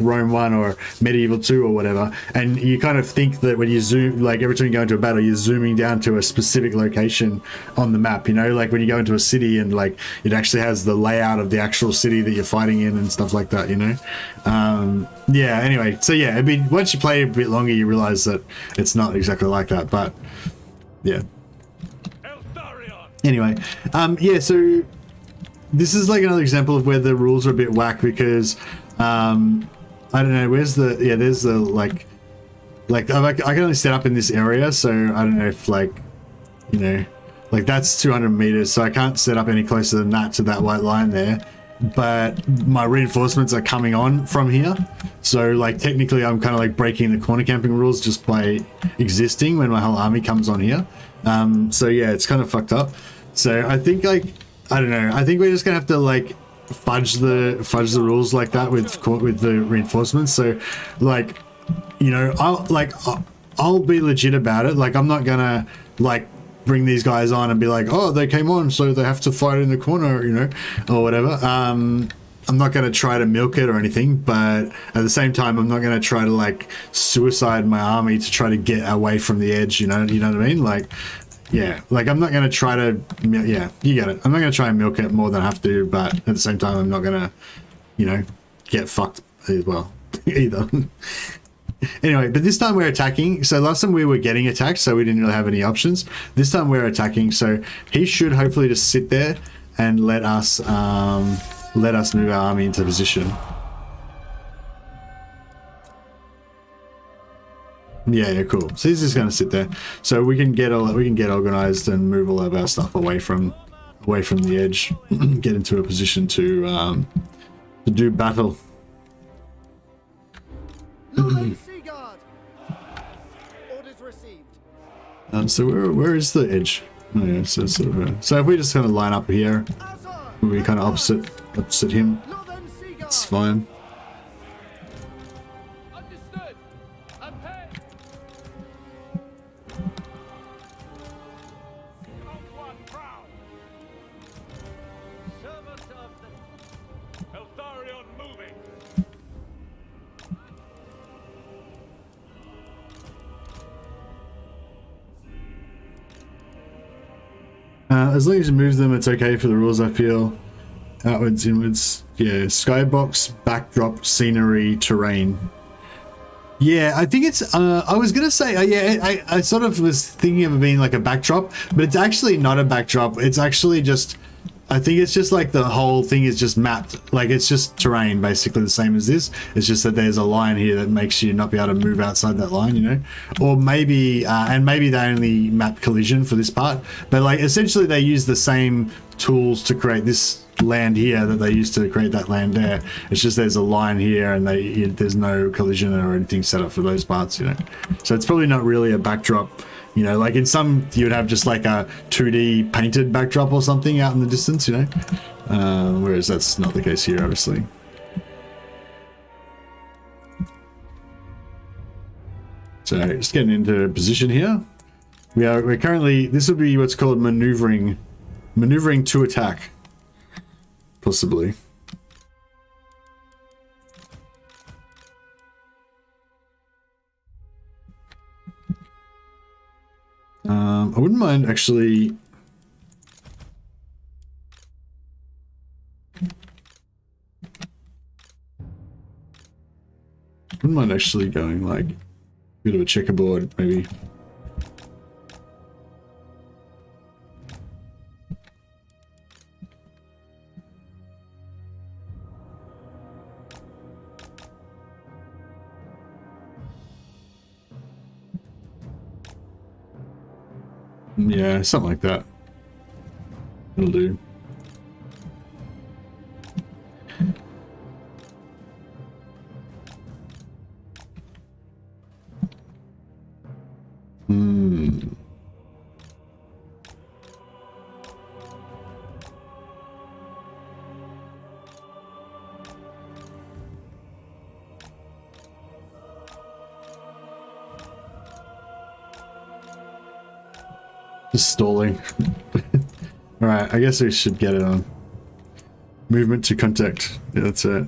Rome 1 or Medieval 2 or whatever, and you kind of think that when you zoom, like every time you go into a battle, you're zooming down to a specific location on the map, you know, like when you go into a city and like it actually has the layout of the actual city that you're fighting in and stuff like that, you know. Yeah, anyway, so yeah, I mean, once you play a bit longer, you realize that it's not exactly like that, but yeah. Anyway, yeah, so this is like another example of where the rules are a bit whack because I don't know, where's the, yeah, there's the like I can only set up in this area, so I don't know if like, you know, like that's 200 meters, so I can't set up any closer than that to that white line there, but my reinforcements are coming on from here, so like technically I'm kind of like breaking the corner camping rules just by existing when my whole army comes on here. So yeah, it's kind of fucked up. So I think like, I don't know, I think we're just gonna have to like fudge the rules like that with the reinforcements. So like, you know, I'll be legit about it. Like I'm not gonna like bring these guys on and be like, oh, they came on so they have to fight in the corner, you know, or whatever. I'm not gonna try to milk it or anything, but at the same time I'm not gonna try to like suicide my army to try to get away from the edge, you know what I mean? Like, yeah, like I'm not going to try to, yeah, you get it. I'm not going to try and milk it more than I have to, but at the same time, I'm not going to, you know, get fucked as well, either. Anyway, but this time we're attacking. So last time we were getting attacked, so we didn't really have any options. This time we're attacking, so he should hopefully just sit there and let us move our army into position. Yeah, cool. So he's just going to sit there, so we can get organized and move all of our stuff away from the edge, get into a position to do battle. Orders received. So where is the edge? Oh, yeah, so sort of so if we just kind of line up here, we'll be kind of opposite him. It's fine. As long as you move them, it's okay for the rules, I feel. Outwards, inwards. Yeah, skybox, backdrop, scenery, terrain. Yeah, I think it's, I was going to say, yeah, I sort of was thinking of it being like a backdrop, but it's actually not a backdrop. It's actually just, I think it's just like the whole thing is just mapped. Like it's just terrain, basically the same as this. It's just that there's a line here that makes you not be able to move outside that line, you know? Or maybe, and maybe they only map collision for this part, but like essentially they use the same tools to create this land here that they used to create that land there. It's just there's a line here and there's no collision or anything set up for those parts, you know? So it's probably not really a backdrop. You know, like in some, you would have just like a 2D painted backdrop or something out in the distance, you know? Whereas that's not the case here, obviously. So just getting into position here. We're currently, this would be what's called maneuvering to attack, possibly. I wouldn't mind actually. Going like a bit of a checkerboard, maybe. Yeah, something like that. It'll do. Just stalling. Alright, I guess we should get it on. Movement to contact. Yeah, that's it.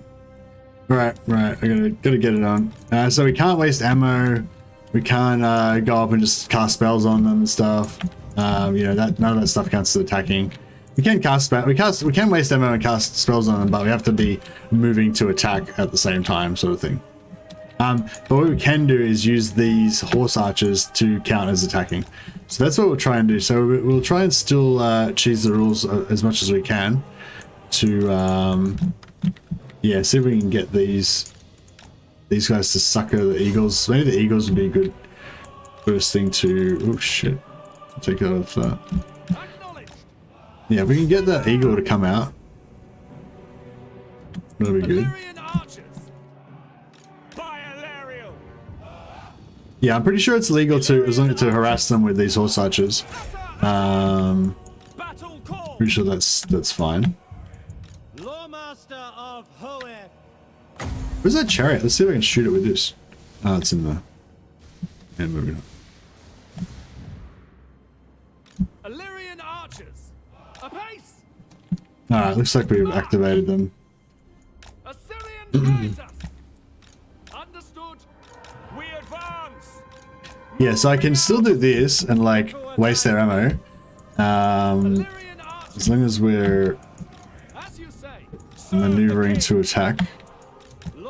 Right, I gotta get it on. So we can't waste ammo. We can't go up and just cast spells on them and stuff. You know, that none of that stuff counts as attacking. We can we can waste ammo and cast spells on them, but we have to be moving to attack at the same time, sort of thing. But what we can do is use these horse archers to count as attacking. So that's what we'll try and do. So we'll try and still cheese the rules as much as we can to, yeah, see if we can get these guys to sucker the eagles. Maybe the eagles would be a good first thing to, oh shit, take that off that. Yeah, if we can get that eagle to come out, that'll be good. Yeah, I'm pretty sure it's legal to harass them with these horse archers. Pretty sure that's fine. Where's that chariot? Let's see if I can shoot it with this. Oh, it's in the. Yeah, moving on. Eltharion archers, apace! Alright, looks like we've activated them. Assyrian fighters! Understood. We advance. Yeah, so I can still do this and like waste their ammo. As long as we're maneuvering to attack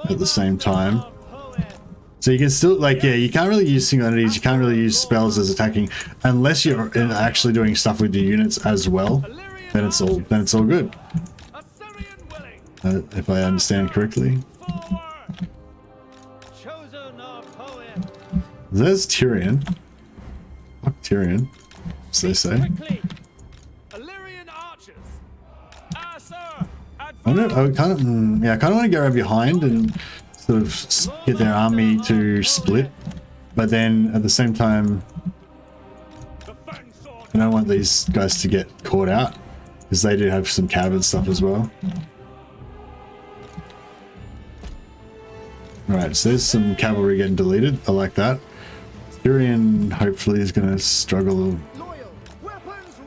at the same time. So you can still, like, yeah, you can't really use single entities, you can't really use spells as attacking unless you're actually doing stuff with your units as well. Then it's all good. If I understand correctly. There's Tyrion. Fuck Tyrion, as they say. I kind of want to go around behind and sort of get their army to split, but then at the same time, I don't want these guys to get caught out because they do have some cav and stuff as well. Alright, so there's some cavalry getting deleted. I like that. Tyrion hopefully is going to struggle,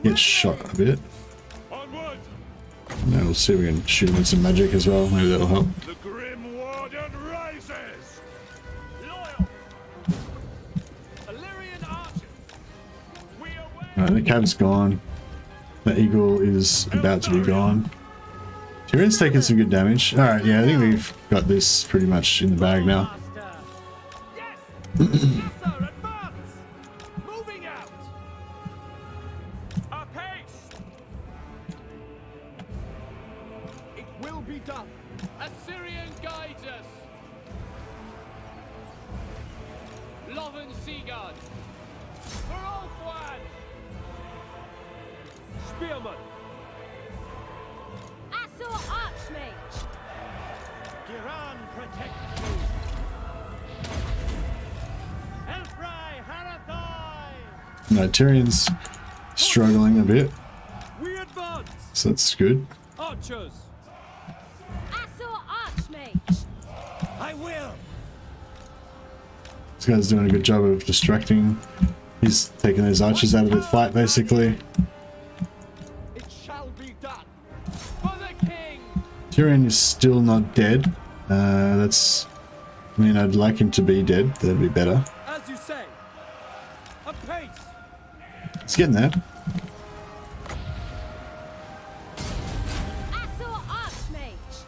get shot a bit. Now we'll see if we can shoot him with some magic as well. Maybe that'll help. The Grim Warden rises. Alright, the cav's gone. The eagle is about to be gone. Tyrion's taking some good damage. Alright, yeah, I think we've got this pretty much in the bag now. Moving out. Apace. It will be done. Assyrian guides us. Loven Seagard. For Ulfwan. Spearman. Athel Archmage. Giran protect you. Elfry Harathai. No, Tyrion's struggling a bit, We advance. so that's good. Archers. Athel Archmage. I will. This guy's doing a good job of distracting. He's taking those archers out of the fight, basically. It shall be done. For the king. Tyrion is still not dead. That's... I mean, I'd like him to be dead. That'd be better. As you say. Apace. He's getting there. Athel Archmage.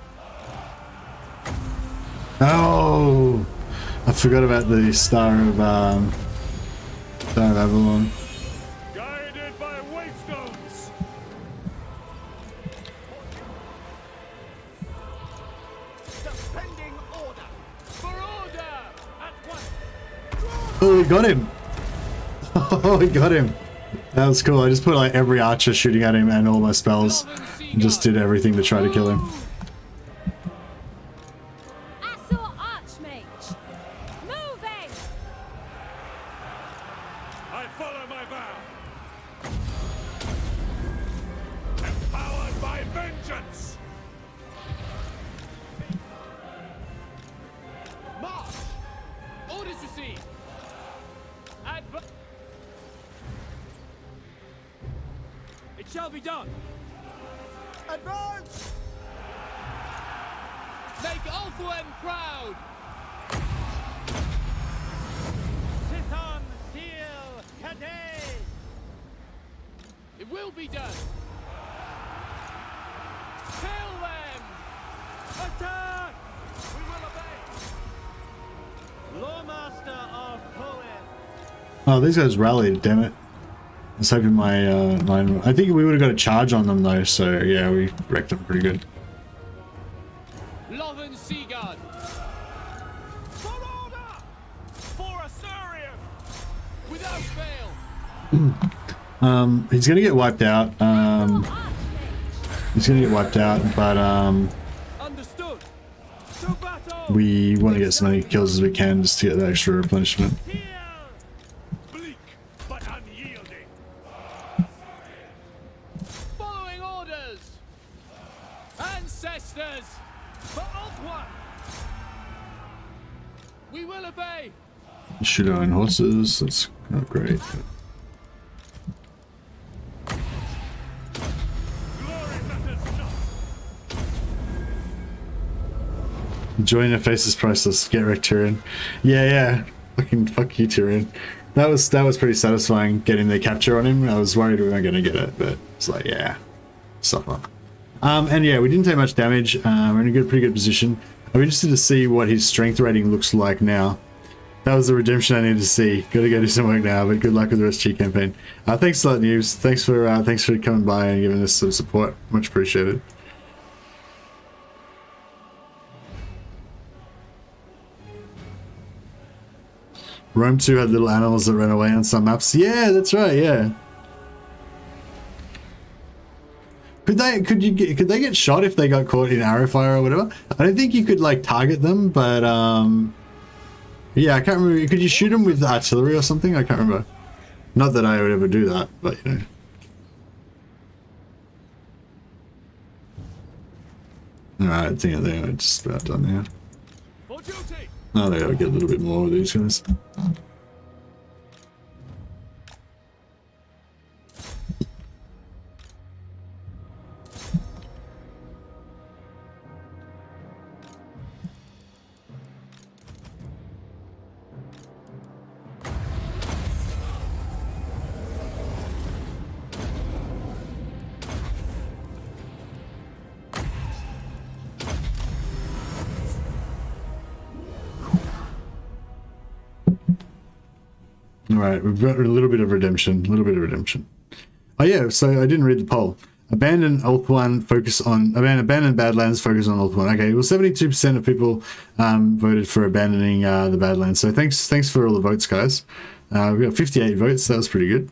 Oh! I forgot about the Star of Avalon. Guided by wavestones. Defending order. For order. At once. Oh, we got him! Oh, we got him! That was cool. I just put like every archer shooting at him and all my spells. And just did everything to try to kill him. Athel Archmage. Moving. I follow my vow. Empowered by vengeance. March. Orders received. It shall be done. Advance. Make Ulthuan proud. Sithon, Seal, Cadé. It will be done. Kill them. Attack. We will obey. Lawmaster of Poet. Oh, these guys rallied, damn it. I was hoping my line... I think we would have got a charge on them though, so yeah, we wrecked them pretty good. Loven Seagard. For order! For Assyrian! Without fail! He's gonna get wiped out. He's gonna get wiped out, but Understood. To battle! we want to get as many kills as we can just to get the extra replenishment. Bleak, but unyielding. Following orders! Ancestors! For Ulthuan! We will obey! Shoot our own horses, that's not great. Glory matters not. Join a face is priceless. Get wrecked, Tyrion. Yeah. Fucking fuck you, Tyrion. That was pretty satisfying getting the capture on him. I was worried we weren't gonna get it, but it's like, yeah, suffer. And yeah, we didn't take much damage. We're in a pretty good position. I'm interested to see what his strength rating looks like now. That was the redemption I needed to see. Gotta go do some work now, but good luck with the rest of your campaign. Thanks a lot, News. Thanks for coming by and giving us some support. Much appreciated. Rome 2 had little animals that ran away on some maps. Yeah, that's right, yeah. Could they get shot if they got caught in arrow fire or whatever? I don't think you could like target them, but yeah, I can't remember. Could you shoot them with artillery or something? I can't remember. Not that I would ever do that, but you know. Alright, I think I'm just about done now. For duty! Oh, they gotta get a little bit more with these guys. All right, we've got a little bit of redemption. Oh yeah, so I didn't read the poll. Abandon Ulthuan, abandon Badlands, focus on Ulthuan. Okay, well 72% of people voted for abandoning the Badlands. So thanks for all the votes, guys. We got 58 votes. That was pretty good.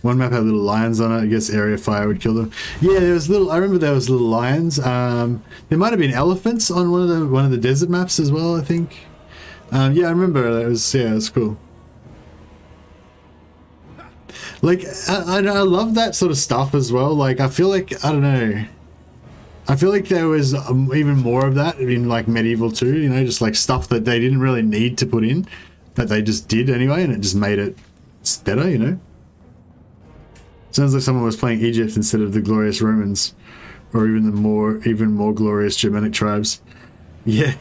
One map had little lions on it. I guess area fire would kill them. Yeah, there was little. I remember there was little lions. There might have been elephants on one of the desert maps as well. I think. Yeah, I remember. It was cool. Like I love that sort of stuff as well. Like I feel like I don't know. I feel like there was even more of that in like Medieval 2. You know, just like stuff that they didn't really need to put in, that they just did anyway, and it just made it better. You know. Sounds like someone was playing Egypt instead of the glorious Romans, or even the more glorious Germanic tribes. Yeah.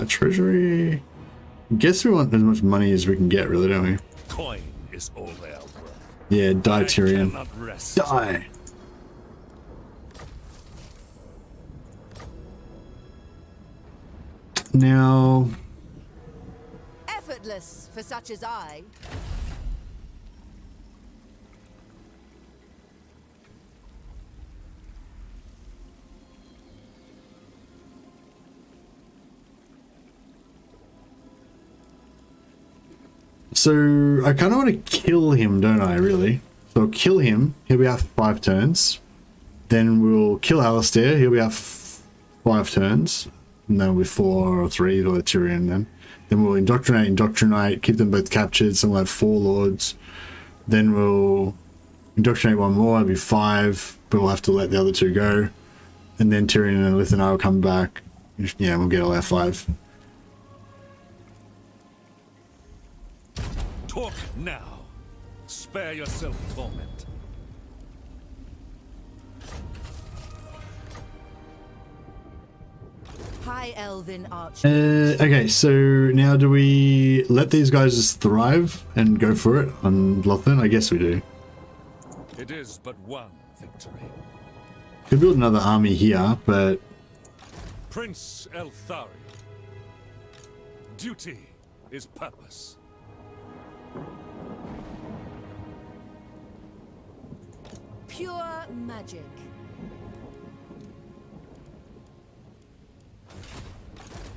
Treasury. Guess we want as much money as we can get, really, don't we? Coin is all they are worth. Yeah, die, Tyrion. Die. Now. Effortless for such as I. So I kind of want to kill him, don't I, really? So I'll kill him. He'll be out for 5 turns. Then we'll kill Alistair. He'll be out for 5 turns. And that'll be 4 or 3 or Tyrion then. Then we'll indoctrinate, keep them both captured. So we'll have 4 lords. Then we'll indoctrinate 1 more. It'll be 5. But we'll have to let the other 2 go. And then Tyrion and Lith and I will come back. Yeah, we'll get all our 5. Talk now. Spare yourself torment. High Elven Archer. Okay, so now do we let these guys just thrive and go for it on Lothan? I guess we do. It is but one victory. Could build another army here, but... Prince Eltharion. Duty is purpose. Pure magic.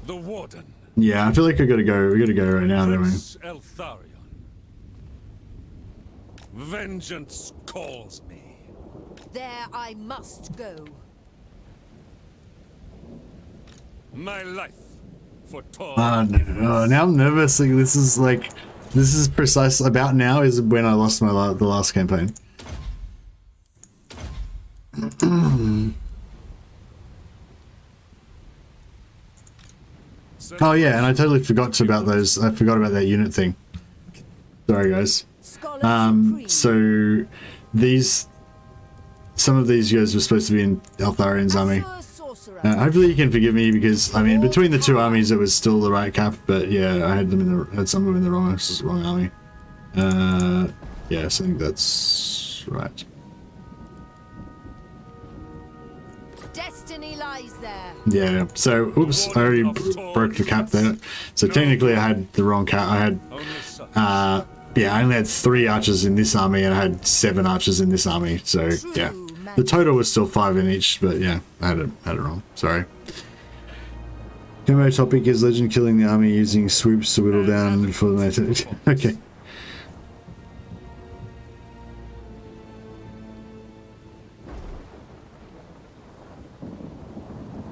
The Warden. Yeah, I feel like we gotta go right now, don't we? Prince Eltharion. Vengeance calls me. There I must go. My life for Tor. Oh, no. Oh, now I'm nervous. Like, this is precise. About now is when I lost the last campaign. Oh yeah, and I totally forgot about those. I forgot about that unit thing. Sorry, guys. So some of these guys were supposed to be in Eltharion's army. Hopefully you can forgive me, because I mean between the 2 armies it was still the right cap, but yeah, I had some of them in the wrong army. Yes, I think that's right. Destiny lies there. Yeah, so oops, I already broke the cap there. So technically I had the wrong cap. I had yeah, I only had 3 archers in this army and I had 7 archers in this army. So yeah, the total was still 5 in each, but yeah, I had it wrong. Sorry. Demo topic is legend killing the army using swoops to whittle down before the night. Okay.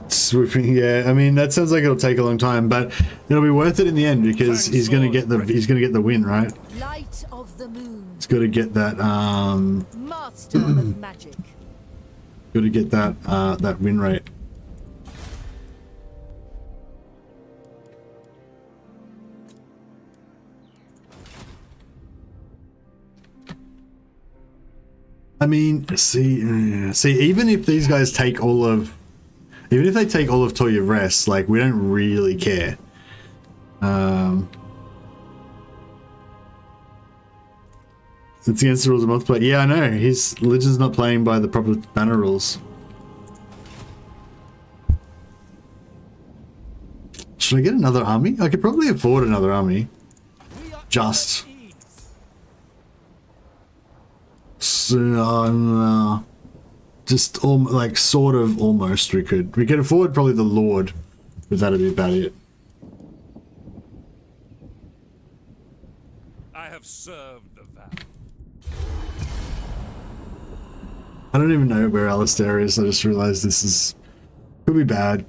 Swooping, yeah. I mean, that sounds like it'll take a long time, but it'll be worth it in the end, because he's gonna get the win, right? Light of the moon. He's got to get that Master of magic. got to get that win rate. I mean, see, even if these guys take all of Toy of Rest, like, we don't really care. It's against the rules of multiplayer. Yeah, I know. His Legion's not playing by the proper banner rules. Should I get another army? I could probably afford another army. Just. So, just like sort of almost we could. We could afford probably the Lord, but that'd be about it. I have served the vow. I don't even know where Alistair is. I just realized this is could be bad.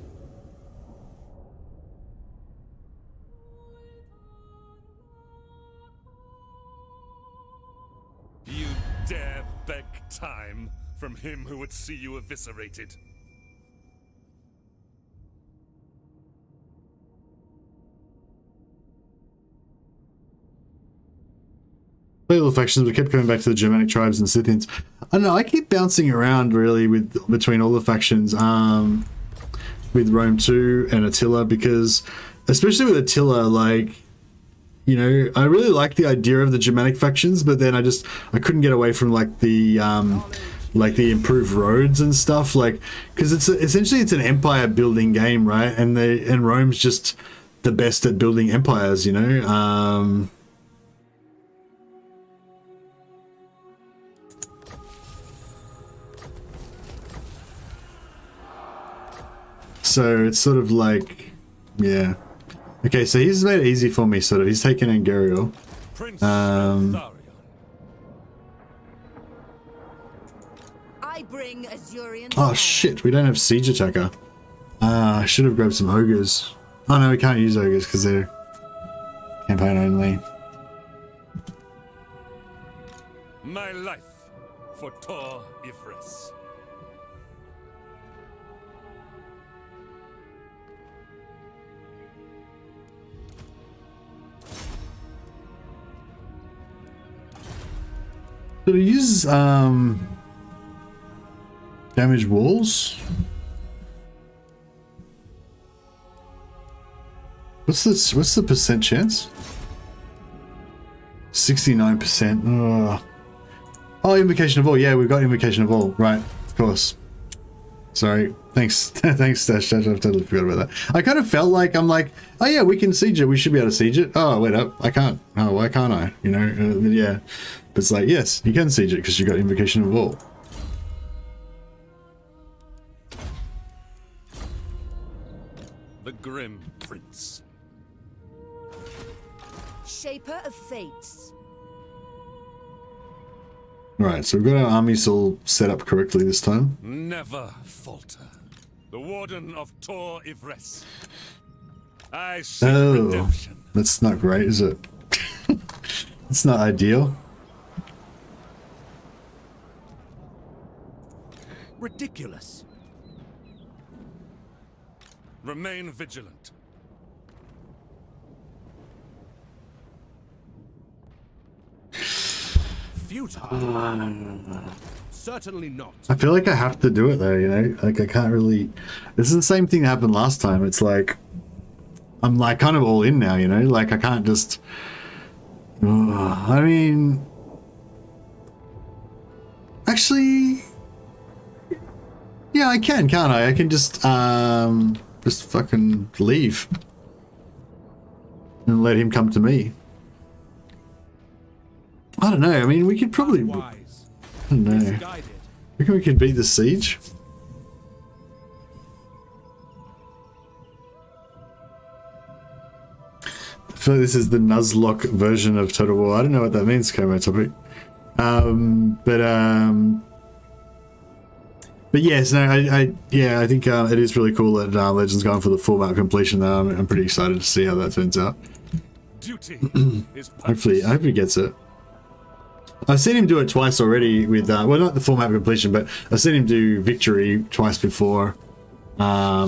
You dare beg time from him who would see you eviscerated. All the factions, we kept coming back to the Germanic tribes and Scythians. I don't know, I keep bouncing around really between all the factions with Rome 2 and Attila, because especially with Attila, like, you know, I really like the idea of the Germanic factions, but then I couldn't get away from like the improved roads and stuff, like, because it's essentially an empire building game, right? And Rome's just the best at building empires, you know. So it's sort of like, yeah. Okay, so he's made it easy for me, sort of. He's taken Angariel. I bring Azurian. Oh shit, we don't have Siege Attacker. I should have grabbed some Ogres. Oh no, we can't use Ogres because they're campaign only. My life for Tor Ifris. So to use damage walls. What's the percent chance? 69%. Oh, Invocation of All. Yeah, we've got Invocation of All. Right, of course. Sorry. Thanks. Thanks, Dash. I totally forgot about that. I kind of felt like, I'm like, oh yeah, we can siege it. We should be able to siege it. Oh, wait up. I can't. Oh, why can't I? You know, yeah. But it's like, yes, you can siege it because you got Invocation of All. The Grim Prince. Shaper of Fates. Right, so we've got our armies all set up correctly this time. Never falter. The Warden of Tor Ivres. I seek redemption. That's not great, is it? It's not ideal. Ridiculous. Remain vigilant. Futile. Certainly not. I feel like I have to do it though, you know? Like I can't really... This is the same thing that happened last time. It's like... I'm like kind of all in now, you know? Like I can't just... I mean... Actually... Yeah, I can, can't I? I can just fucking leave. And let him come to me. I don't know, I mean, we could probably... I don't know. Reckon we could beat the siege? I feel like this is the Nuzlocke version of Total War. I don't know what that means, Camo Topic. But yes, no, I think it is really cool that Legend's going for the full map completion though. I'm pretty excited to see how that turns out. Duty is Hopefully, I hope he gets it. I've seen him do it twice already with, well, not the full map completion, but I've seen him do Victory twice before. Or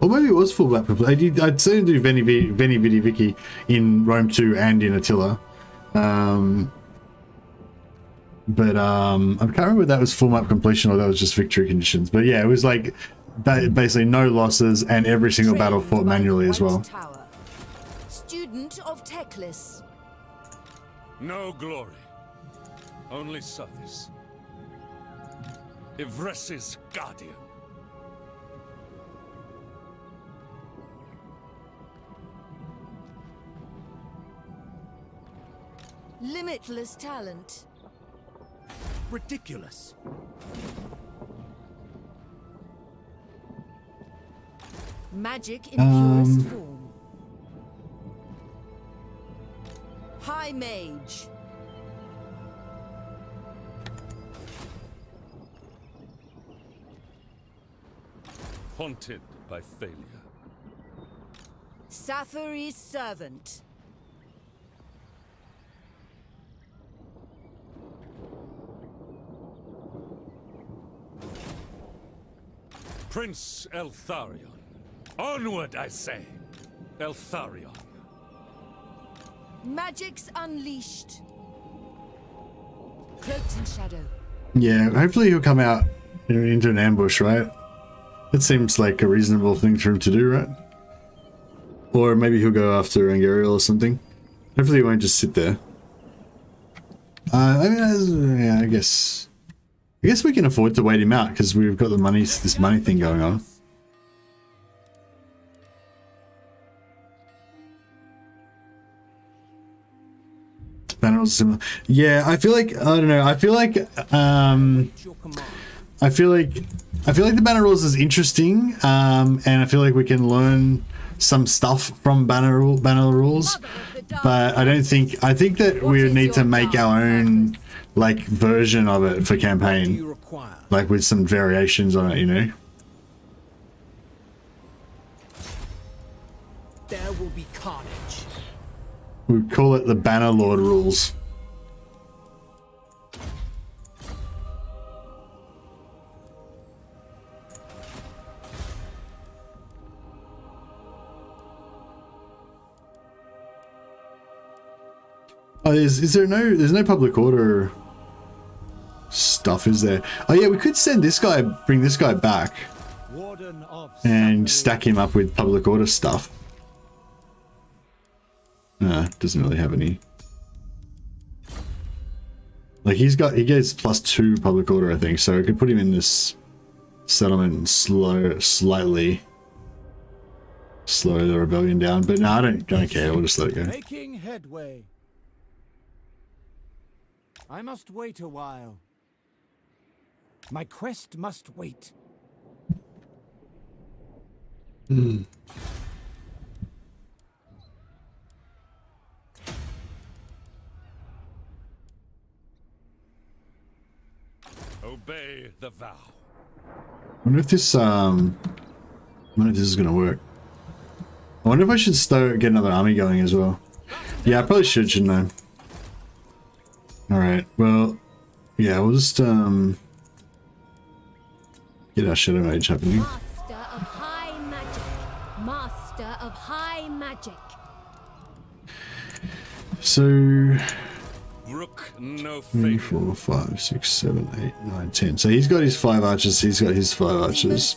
maybe it was full map completion. I'd seen him do Veni Vidi Vici in Rome 2 and in Attila. But I can't remember if that was full map completion or that was just victory conditions. But yeah, it was like basically no losses and every single battle fought manually as well. Student of Teclis. no glory. Only service. Ivres's guardian. Limitless talent. Ridiculous. Magic in purest form. High Mage. Haunted by failure. Saphery's servant. Prince Eltharion. Onward, I say! Eltharion. Magic's unleashed. Cloaked in shadow. Yeah, hopefully he'll come out into an ambush, right? That seems like a reasonable thing for him to do, right? Or maybe he'll go after Angariel or something. Hopefully he won't just sit there. I mean, yeah, I guess we can afford to wait him out because we've got the money, this money thing going on. Banner rules are similar. Yeah, I feel like, I don't know, I feel like the banner rules is interesting, and I feel like we can learn some stuff from banner rules, but I think that we need to make our own like version of it for campaign, like with some variations on it, you know. There will be carnage. We call it the Banner Lord rules. Oh, is there no? There's no public order stuff, is there? Oh yeah, we could send this guy, bring this guy back, and stack him up with public order stuff. Nah, doesn't really have any. Like he gets +2 public order, I think, so I could put him in this settlement and slightly slow the rebellion down. But no, I don't care. We'll just let it go. Making headway. I must wait a while. My quest must wait. Hmm. Obey the vow. I wonder if this is gonna work. I wonder if I should get another army going as well. Yeah, I probably should, shouldn't I? Alright, well, yeah, we'll just get our Shadow Mage happening. Master of high magic. Master of high magic. So Brook no 3, 4, 5, 6, 7, 8, 9, 10. So he's got his 5 archers, he's got his 5 archers.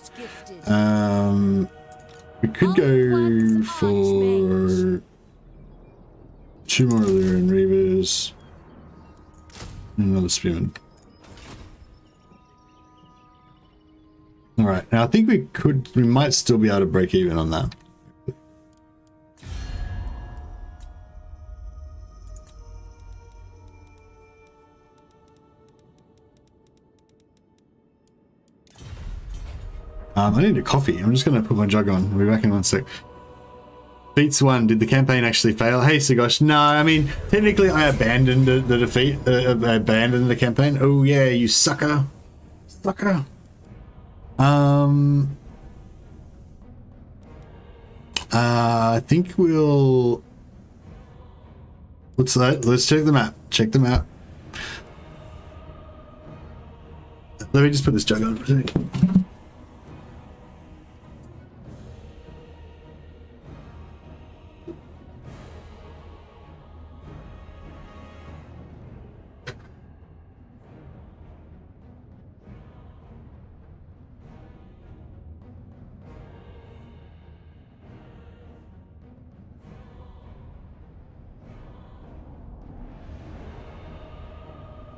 We could go for 2 more Eltharion Reavers and another Spearman. Alright, now I think we might still be able to break even on that. I need a coffee. I'm just going to put my jug on. I'll be back in 1 sec. Beats 1. Did the campaign actually fail? Hey, Sagosh. No, I mean, technically I abandoned the defeat. I abandoned the campaign. Oh, yeah, you sucker. Sucker. I think we'll... What's that? Let's check the map. Check the map. Let me just put this jug on for a second.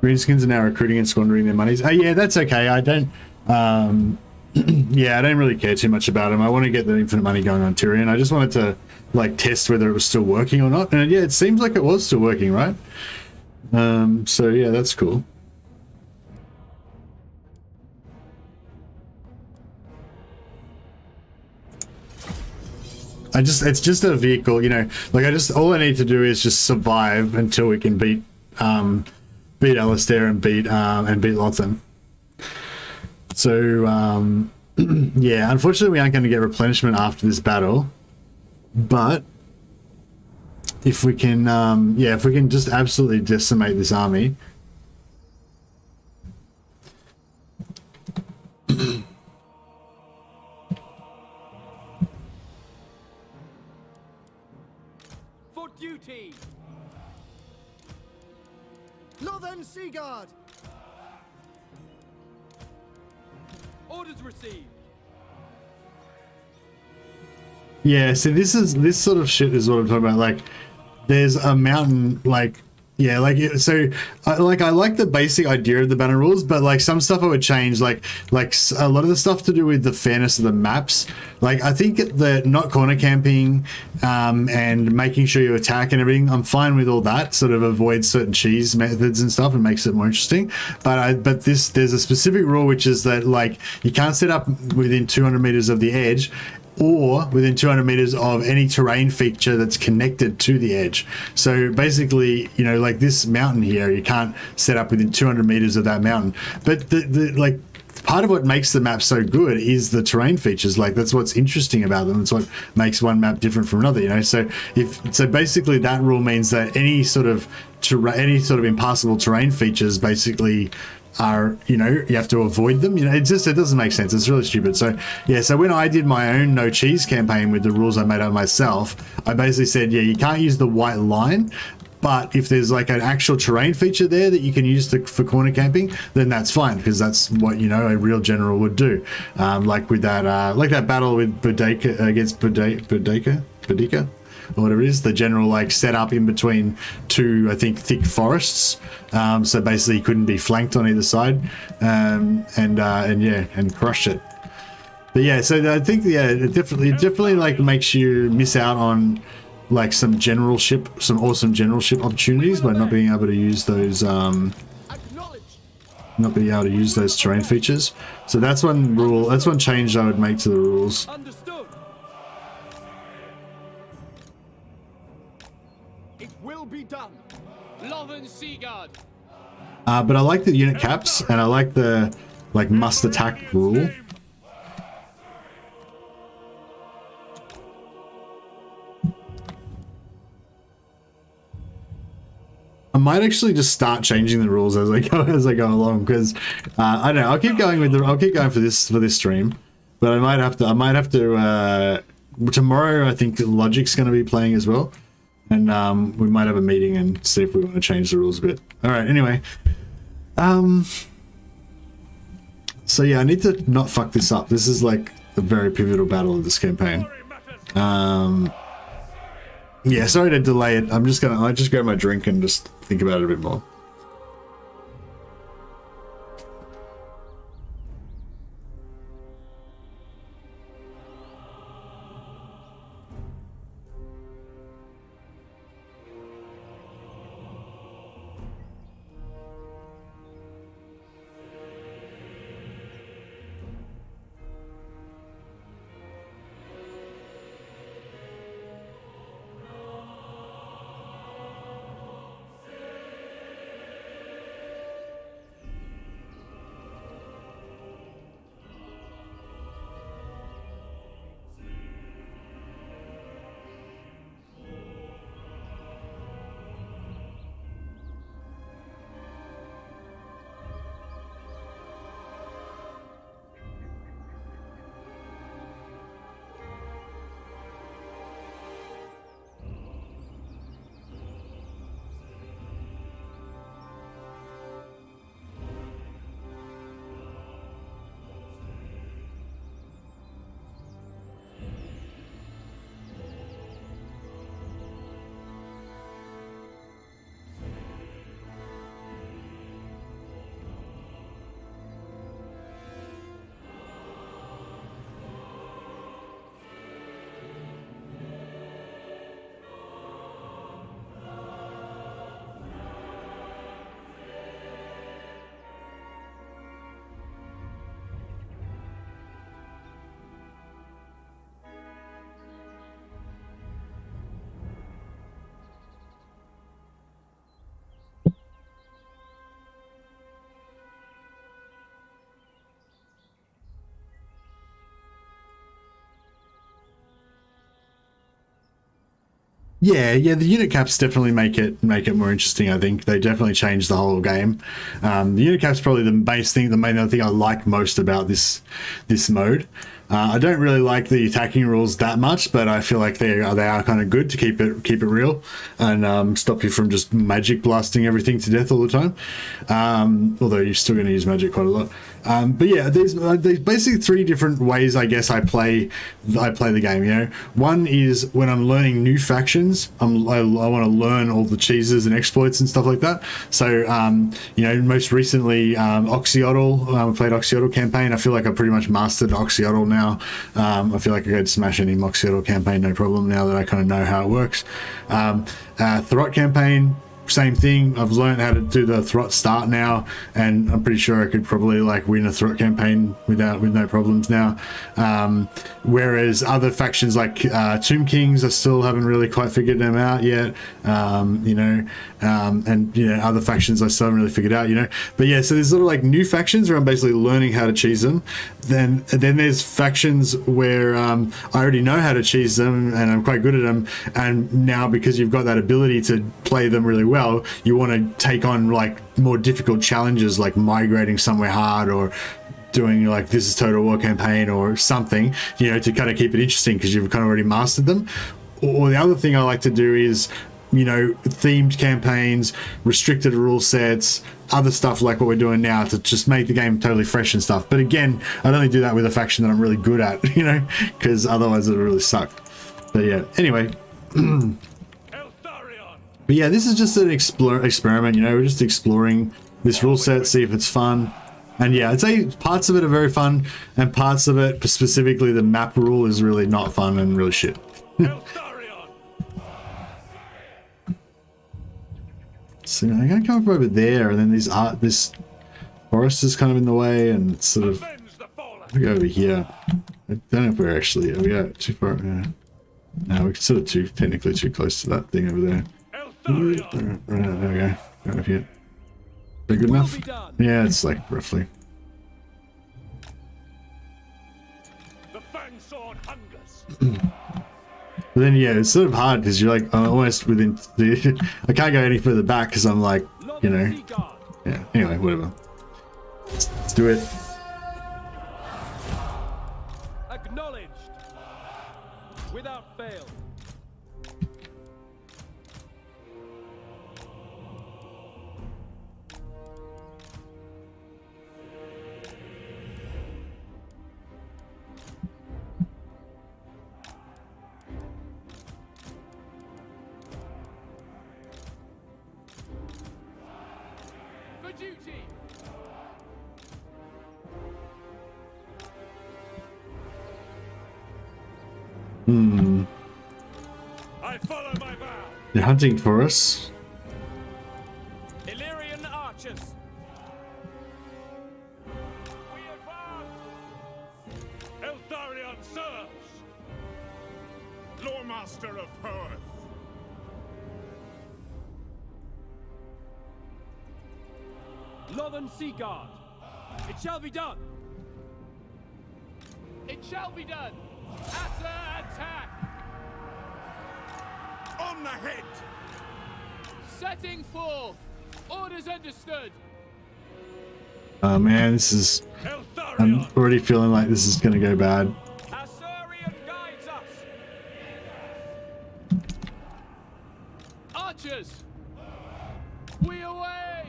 Greenskins are now recruiting and squandering their monies. Oh yeah, that's okay. I don't yeah, I don't really care too much about them. I want to get the infinite money going on Tyrion. I just wanted to like test whether it was still working or not. And yeah, it seems like it was still working, right? So yeah, that's cool. It's just a vehicle, you know, like all I need to do is just survive until we can beat Alistair and beat Lotham. So yeah, unfortunately we aren't going to get replenishment after this battle, but if we can yeah, if we can just absolutely decimate this army. For duty! Northern Sea Guard! Orders received! Yeah, so this sort of shit is what I'm talking about. Like, there's a mountain, like, yeah, like, so I like the basic idea of the banner rules, but like some stuff I would change, like a lot of the stuff to do with the fairness of the maps. Like, I think the not corner camping and making sure you attack and everything, I'm fine with all that. Sort of avoids certain cheese methods and stuff and makes it more interesting. But there's a specific rule which is that like you can't set up within 200 meters of the edge, or within 200 meters of any terrain feature that's connected to the edge. So basically, you know, like this mountain here, you can't set up within 200 meters of that mountain. But the like part of what makes the map so good is the terrain features. Like, that's what's interesting about them. It's what makes one map different from another, you know. So basically that rule means that any sort of impassable terrain features basically are, you know, you have to avoid them. You know, it doesn't make sense. It's really stupid. So yeah, so when I did my own no cheese campaign with the rules I made up myself, I basically said, yeah, you can't use the white line, but if there's like an actual terrain feature there that you can use for corner camping, then that's fine, because that's what, you know, a real general would do. Like with that like that battle with Boudica against Boudica, or whatever it is, the general like set up in between two, I think, thick forests, so basically he couldn't be flanked on either side, and crushed it. But yeah, so I think, yeah, it definitely like makes you miss out on like some awesome generalship opportunities by not being able to use those terrain features. So that's one change I would make to the rules. But I like the unit caps, and I like the like must attack rule. I might actually just start changing the rules as I go along, because I don't know. I'll keep going for this stream, but I might have to tomorrow. I think Logic's going to be playing as well. And we might have a meeting and see if we want to change the rules a bit. All right, anyway. So yeah, I need to not fuck this up. This is like a very pivotal battle of this campaign. Yeah, sorry to delay it. I'll just grab my drink and just think about it a bit more. Yeah, the unit caps definitely make it more interesting. I think they definitely change the whole game. The unit caps probably the main thing I like most about this mode. I don't really like the attacking rules that much, but I feel like they are kind of good to keep it real and stop you from just magic blasting everything to death all the time. Although you're still going to use magic quite a lot. But yeah, there's basically 3 different ways I guess I play the game. You know, one is when I'm learning new factions. I want to learn all the cheeses and exploits and stuff like that. So you know, most recently Oxyotl. I played Oxyotl campaign. I feel like I pretty much mastered Oxyotl now. I feel like I could smash any Oxyotl campaign no problem now that I kind of know how it works. Throt campaign. Same thing. I've learned how to do the Throt start now, and I'm pretty sure I could probably like win a Throt campaign with no problems now. Whereas other factions like Tomb Kings, I still haven't really quite figured them out yet. You know, and you know, other factions I still haven't really figured out. You know, but yeah, so there's sort of like new factions where I'm basically learning how to cheese them. Then there's factions where I already know how to cheese them and I'm quite good at them. And now because you've got that ability to play them really well, you want to take on like more difficult challenges like migrating somewhere hard or doing like This Is Total War campaign or something, you know, to kind of keep it interesting because you've kind of already mastered them. Or the other thing I like to do is, you know, themed campaigns, restricted rule sets, other stuff like what we're doing now to just make the game totally fresh and stuff. But again, I'd only do that with a faction that I'm really good at, you know, because otherwise it would really suck. But yeah, anyway. But yeah, this is just an experiment, you know, we're just exploring this rule set, see if it's fun. And yeah, I'd say parts of it are very fun, and parts of it, specifically the map rule, is really not fun and really shit. So I'm going to come up over there, and then this forest is kind of in the way, and it's sort of... we go over here. I don't know if we're actually... are we out too far? Yeah. No, we're sort of technically too close to that thing over there. There we go. Go over here. Is that good enough? Yeah, it's like roughly. The fang sword hungers. But then yeah, it's sort of hard because you're like almost within the... I can't go any further back because I'm like, you know... yeah, anyway, whatever. Let's do it. Acknowledged. Without fail. I follow my vow. They're hunting for us. Eltharion archers. We advance. Eltharion serves. Loremaster of Perth. Northern Sea Guard. It shall be done. It shall be done. Athel, attack! On the head! Setting forth! Orders understood! Oh man, this is... I'm already feeling like this is gonna go bad. Eltharion guides us! Archers! We away!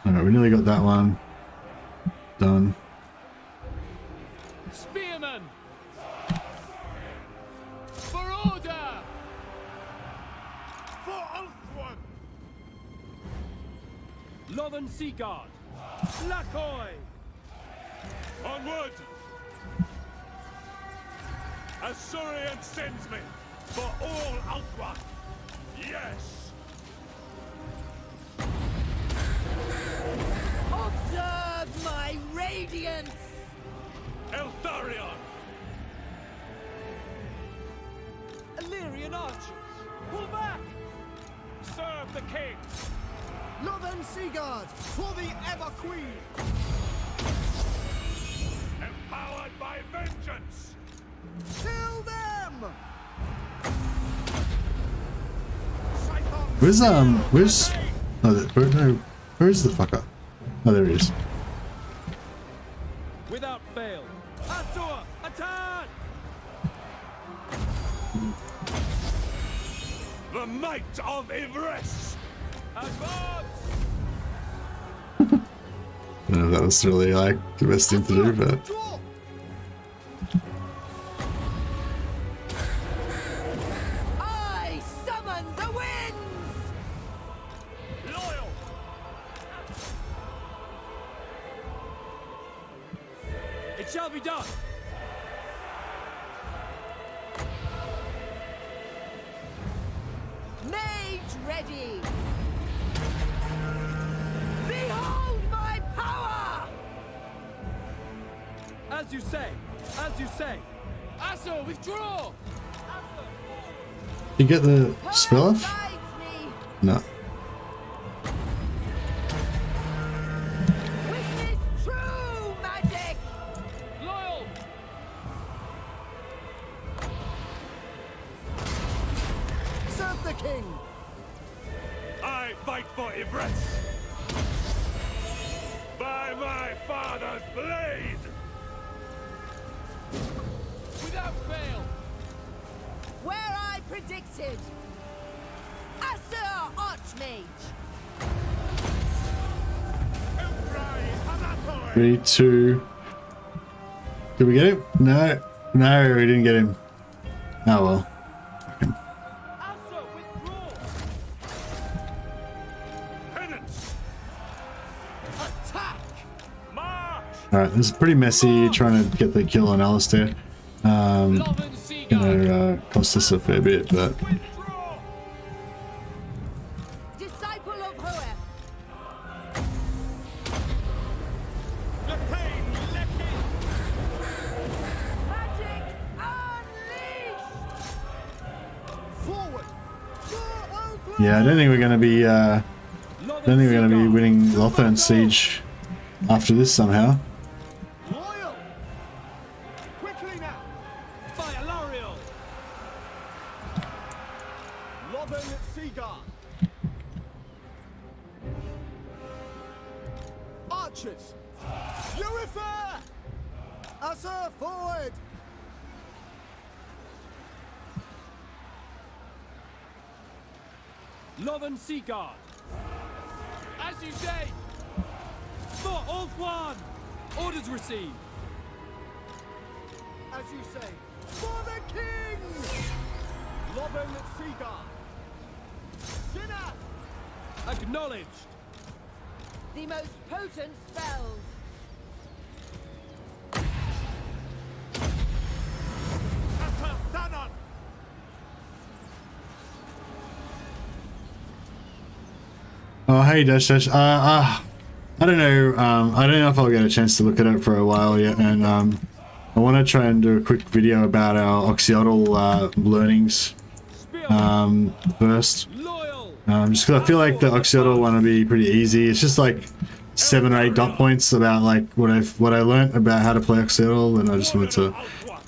Alright, we nearly got that one done. Spearmen! For order! For Ulthwan! Northern Sea Guard! Lacoy! Onward! Azurian sends me for all Ulthwan! Yes! Observe my radiance! Eltharion! Eltharion archers! Pull back! Serve the king! Northern Sea Guard, for the Ever Queen! Empowered by vengeance! Kill them! Where's oh, no, where's the fucker? Oh, there he is. Without fail. Asur, attack! The might of Ivres! Advance! I don't know if that was really like the best thing to do, but I summon the winds! Loyal! It shall be done! Mage ready! Behold my power! As you say! As you say! Asur, withdraw! you get the spell off? Guides me! No. Witness true magic! Loyal! Serve the king! I fight for Ivres! By my father's blade! Without fail! Where I predicted! Asur Archmage! 3, 2. Did we get him? No. No, we didn't get him. Oh well. Asur, withdraw! Penance! Attack! March! Alright, this is pretty messy trying to get the kill on Alistair. Loven Seagull! Gonna cost us a fair bit, but Withdraw! Disciple of Hoeth! The pain lecking! Magic unleashed! Forward! yeah, I don't think we're gonna be winning Lothern Siege after this somehow. Loyal! Quickly now! By Eltharion! Loven Seaguard! Archers! Purify! Asur forward! Loven Seaguard! As you say! For Ulthuan! Orders received! As you say, for the king! Loven Seaguard! Sinner! Acknowledged! The most potent spells! Danon! Oh, hey, Dash Dash. I don't know. I don't know if I'll get a chance to look at it for a while yet, and I want to try and do a quick video about our Oxyotl learnings first. Just because I feel like the Oxyotl one will be pretty easy. It's just like 7 or 8 dot points about like what I learned about how to play Oxyotl, and I just wanted to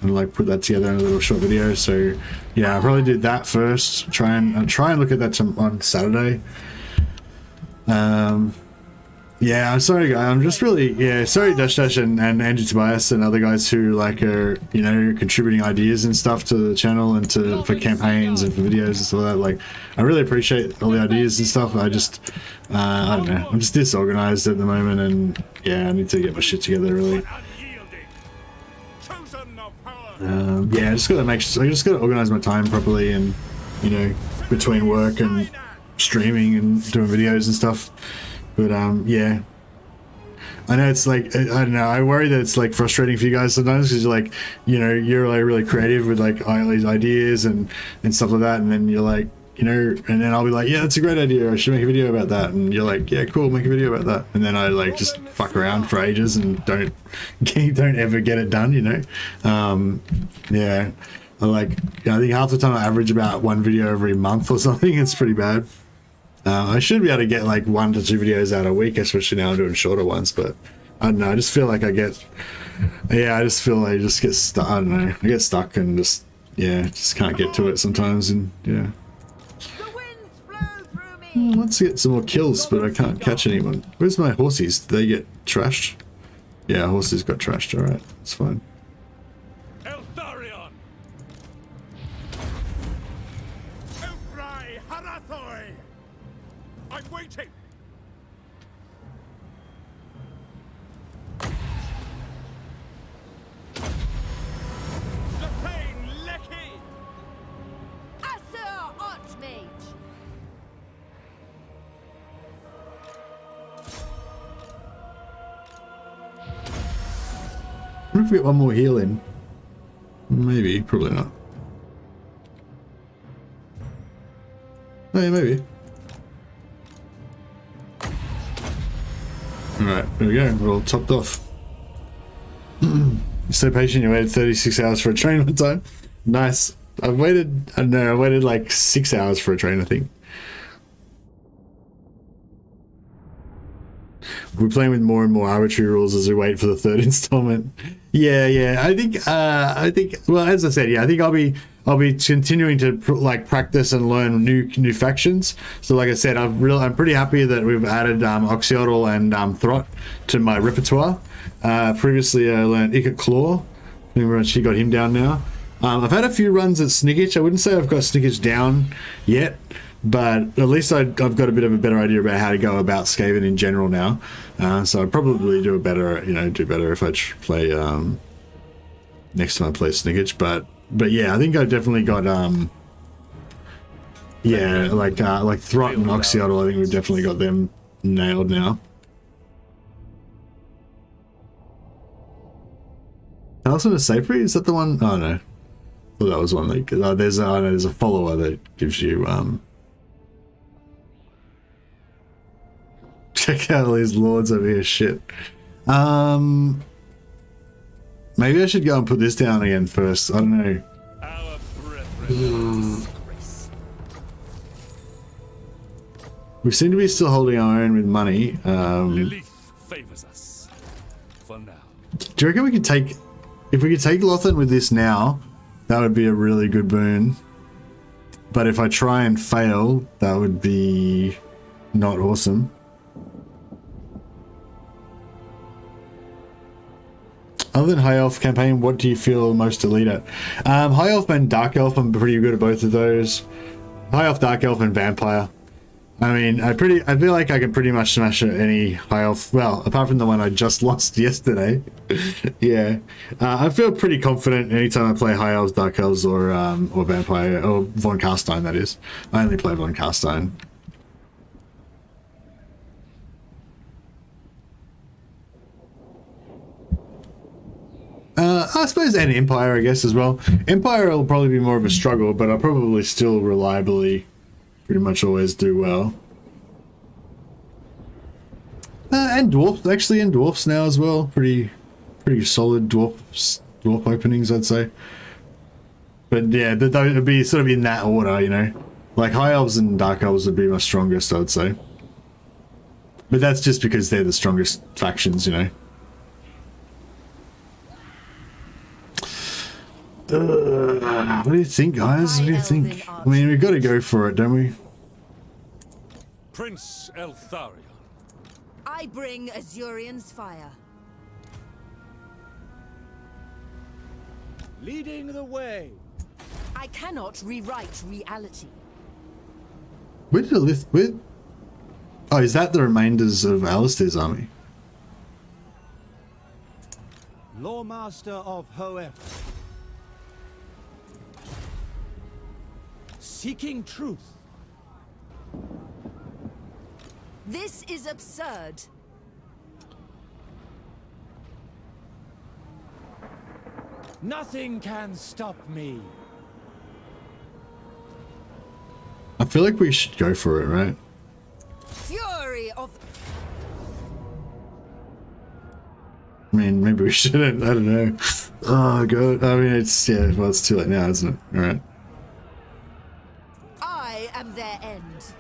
like put that together in a little short video. So yeah, I'll probably do that first. Try and look at that on Saturday. Yeah, I'm sorry guys, I'm just really, sorry Dash Dash and Andrew Tobias and other guys who like are, you know, contributing ideas and stuff to the channel and for campaigns and for videos and stuff like that. Like, I really appreciate all the ideas and stuff. I just, I don't know, I'm just disorganized at the moment, and yeah, I need to get my shit together really. Yeah, I just gotta organize my time properly, and, you know, between work and streaming and doing videos and stuff. But yeah, I know it's like, I don't know, I worry that it's like frustrating for you guys sometimes, because you're like, you know, you're like really creative with like all these ideas and stuff like that, and then you're like, you know, and then I'll be like, yeah, that's a great idea, I should make a video about that, and you're like, yeah, cool, make a video about that, and then I like just fuck around for ages and don't ever get it done, you know. Yeah, I think half the time I average about 1 video every month or something. It's pretty bad. I should be able to get like 1 to 2 videos out a week, especially now I'm doing shorter ones, but I don't know, I just feel like I just get stuck. I don't know, I get stuck and just can't get to it sometimes, and yeah. The winds flow through Let's get some more kills, but I can't catch anyone. Where's my horsies? Did they get trashed? Yeah, horses got trashed. Alright, it's fine. Eltharion! Outfry Harathoi! I'm waiting! Stefane Lecky! Asur Archmage! I wonder if we get one more heal in. Maybe, probably not. Oh yeah, maybe. Alright, there we go. We're all topped off. You're so patient, you waited 36 hours for a train one time. Nice. I waited like 6 hours for a train, I think. We're playing with more and more arbitrary rules as we wait for the third installment. Yeah. I think. Well, as I said, yeah, I think I'll be continuing to practice and learn new factions. So, like I said, I'm pretty happy that we've added Oxyotl and Throt to my repertoire. Previously, I learned Ikat Claw. Remember, she got him down now. I've had a few runs at Snickage. I wouldn't say I've got Snickage down yet, but at least I've got a bit of a better idea about how to go about Skaven in general now. So I'd probably do better if I play next time I play Snickage. But yeah, I think I've definitely got like Throt and Oxyotl. I think we've definitely got them nailed now. Talisman of Saphery? Is that the one? Oh no. Well, that was one that there's a follower that gives you check out all these lords over here. Shit. Maybe I should go and put this down again first. I don't know. We seem to be still holding our own with money. Lilith favors us for now. Do you reckon we could take, if we could take Lothan with this now, that would be a really good boon. But if I try and fail, that would be not awesome. Other than High Elf campaign, what do you feel most elite at? High Elf and Dark Elf, I'm pretty good at both of those. High Elf, Dark Elf, and Vampire. I mean, I feel like I can pretty much smash any High Elf, well, apart from the one I just lost yesterday. Yeah. I feel pretty confident anytime I play High Elves, Dark Elves, or Vampire, or Von Carstein, that is. I only play Von Carstein. I suppose, and Empire, I guess, as well. Empire will probably be more of a struggle, but I'll probably still reliably pretty much always do well. And Dwarfs, actually, and Dwarfs now as well. Pretty solid Dwarf openings, I'd say. But yeah, that would be sort of in that order, you know. Like High Elves and Dark Elves would be my strongest, I'd say. But that's just because they're the strongest factions, you know. What do you think, guys? What do you think? I mean, we've got to go for it, don't we? Prince Eltharion. I bring Azurion's fire. Leading the way. I cannot rewrite reality. Where did it lift? Where? Oh, is that the remainders of Alistair's army? Lawmaster of Hoef. Seeking truth. This is absurd. Nothing can stop me. I feel like we should go for it, right? Fury of... I mean, maybe we shouldn't. I don't know. Oh, God. I mean, it's, yeah, well, it's too late now, isn't it? All right. I am their end.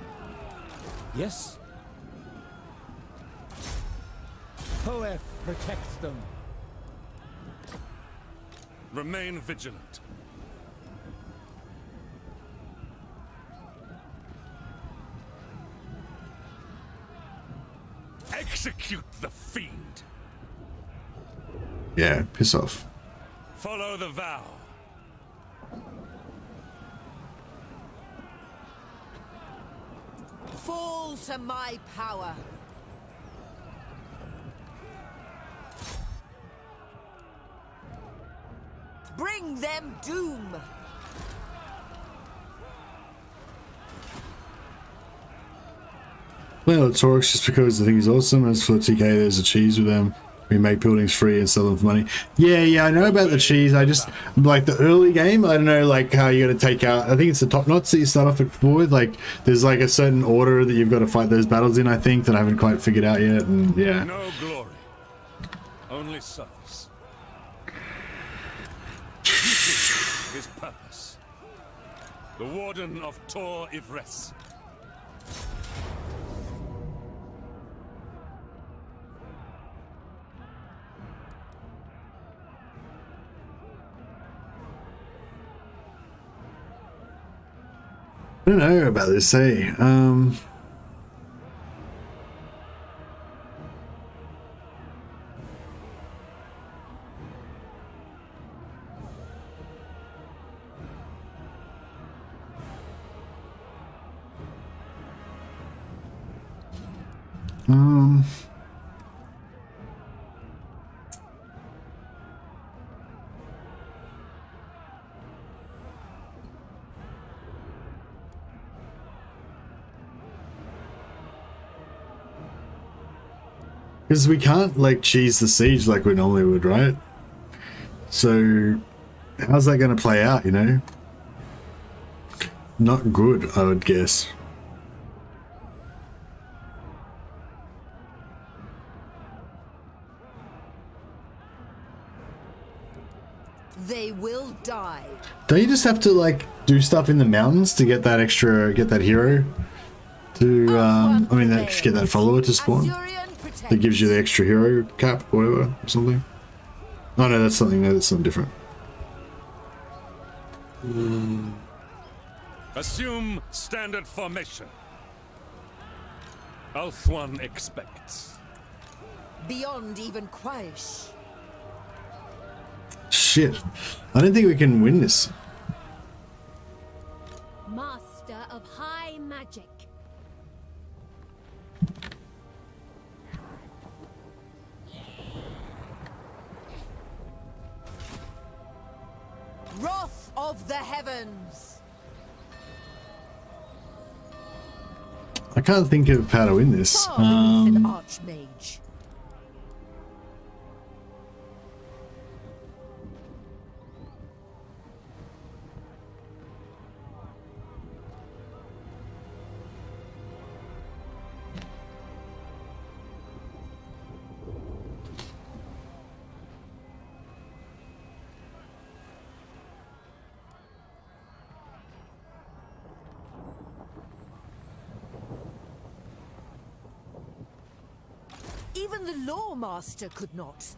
Yes. Hoef protects them. Remain vigilant. Execute the fiend. Yeah, piss off. Follow the vow. Fall to my power. Bring them doom. Well, Torx just because I think he's awesome. As for TK, there's a cheese with them. We make buildings free and sell them for money. Yeah, I know about the cheese. I just, like the early game, I don't know, like how you got to take out, I think it's the top knots that you start off at forward. Like, there's like a certain order that you've got to fight those battles in, I think, that I haven't quite figured out yet. And yeah. No glory, only service. His purpose. The Warden of Tor Ivres. I don't know about this, hey. Because we can't, like, cheese the siege like we normally would, right? So, how's that going to play out, you know? Not good, I would guess. They will die. Don't you just have to, like, do stuff in the mountains to get that extra, get that hero? To, I mean, get that follower to spawn? That gives you the extra hero cap, or whatever, or something. Oh no, that's something. No, that's something different. Assume standard formation. Althwan expects. Beyond even Quaish. Shit, I don't think we can win this. Master of high magic. Wrath of the heavens. I can't think of how to win this. An archmage. Even the Lawmaster could not.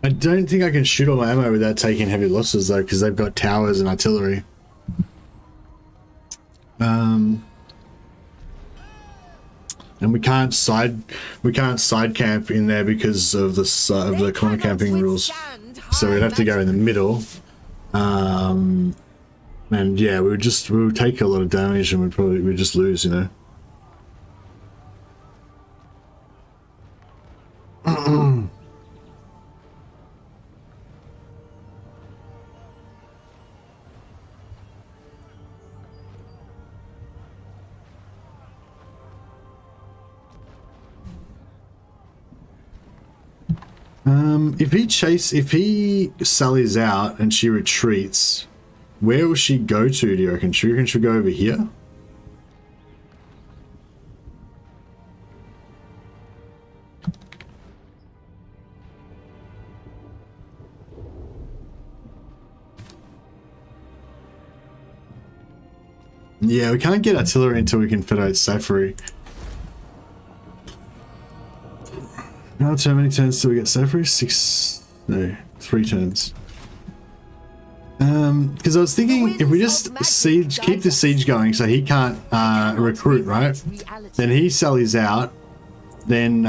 I don't think I can shoot all my ammo without taking heavy losses though, because they've got towers and artillery. And we can't side camp in there because of the corner camping rules. So we'd have to go in the middle. And yeah, we would take a lot of damage and we'd just lose, you know. If he sallies out and she retreats, where will she go to, do you reckon? Do you reckon she'll go over here? Yeah, we can't get artillery until we can fit out Saphery. How many turns do we get Saphery? 3 turns. Because I was thinking if we just keep the siege going so he can't recruit, right? Then he sallies out, then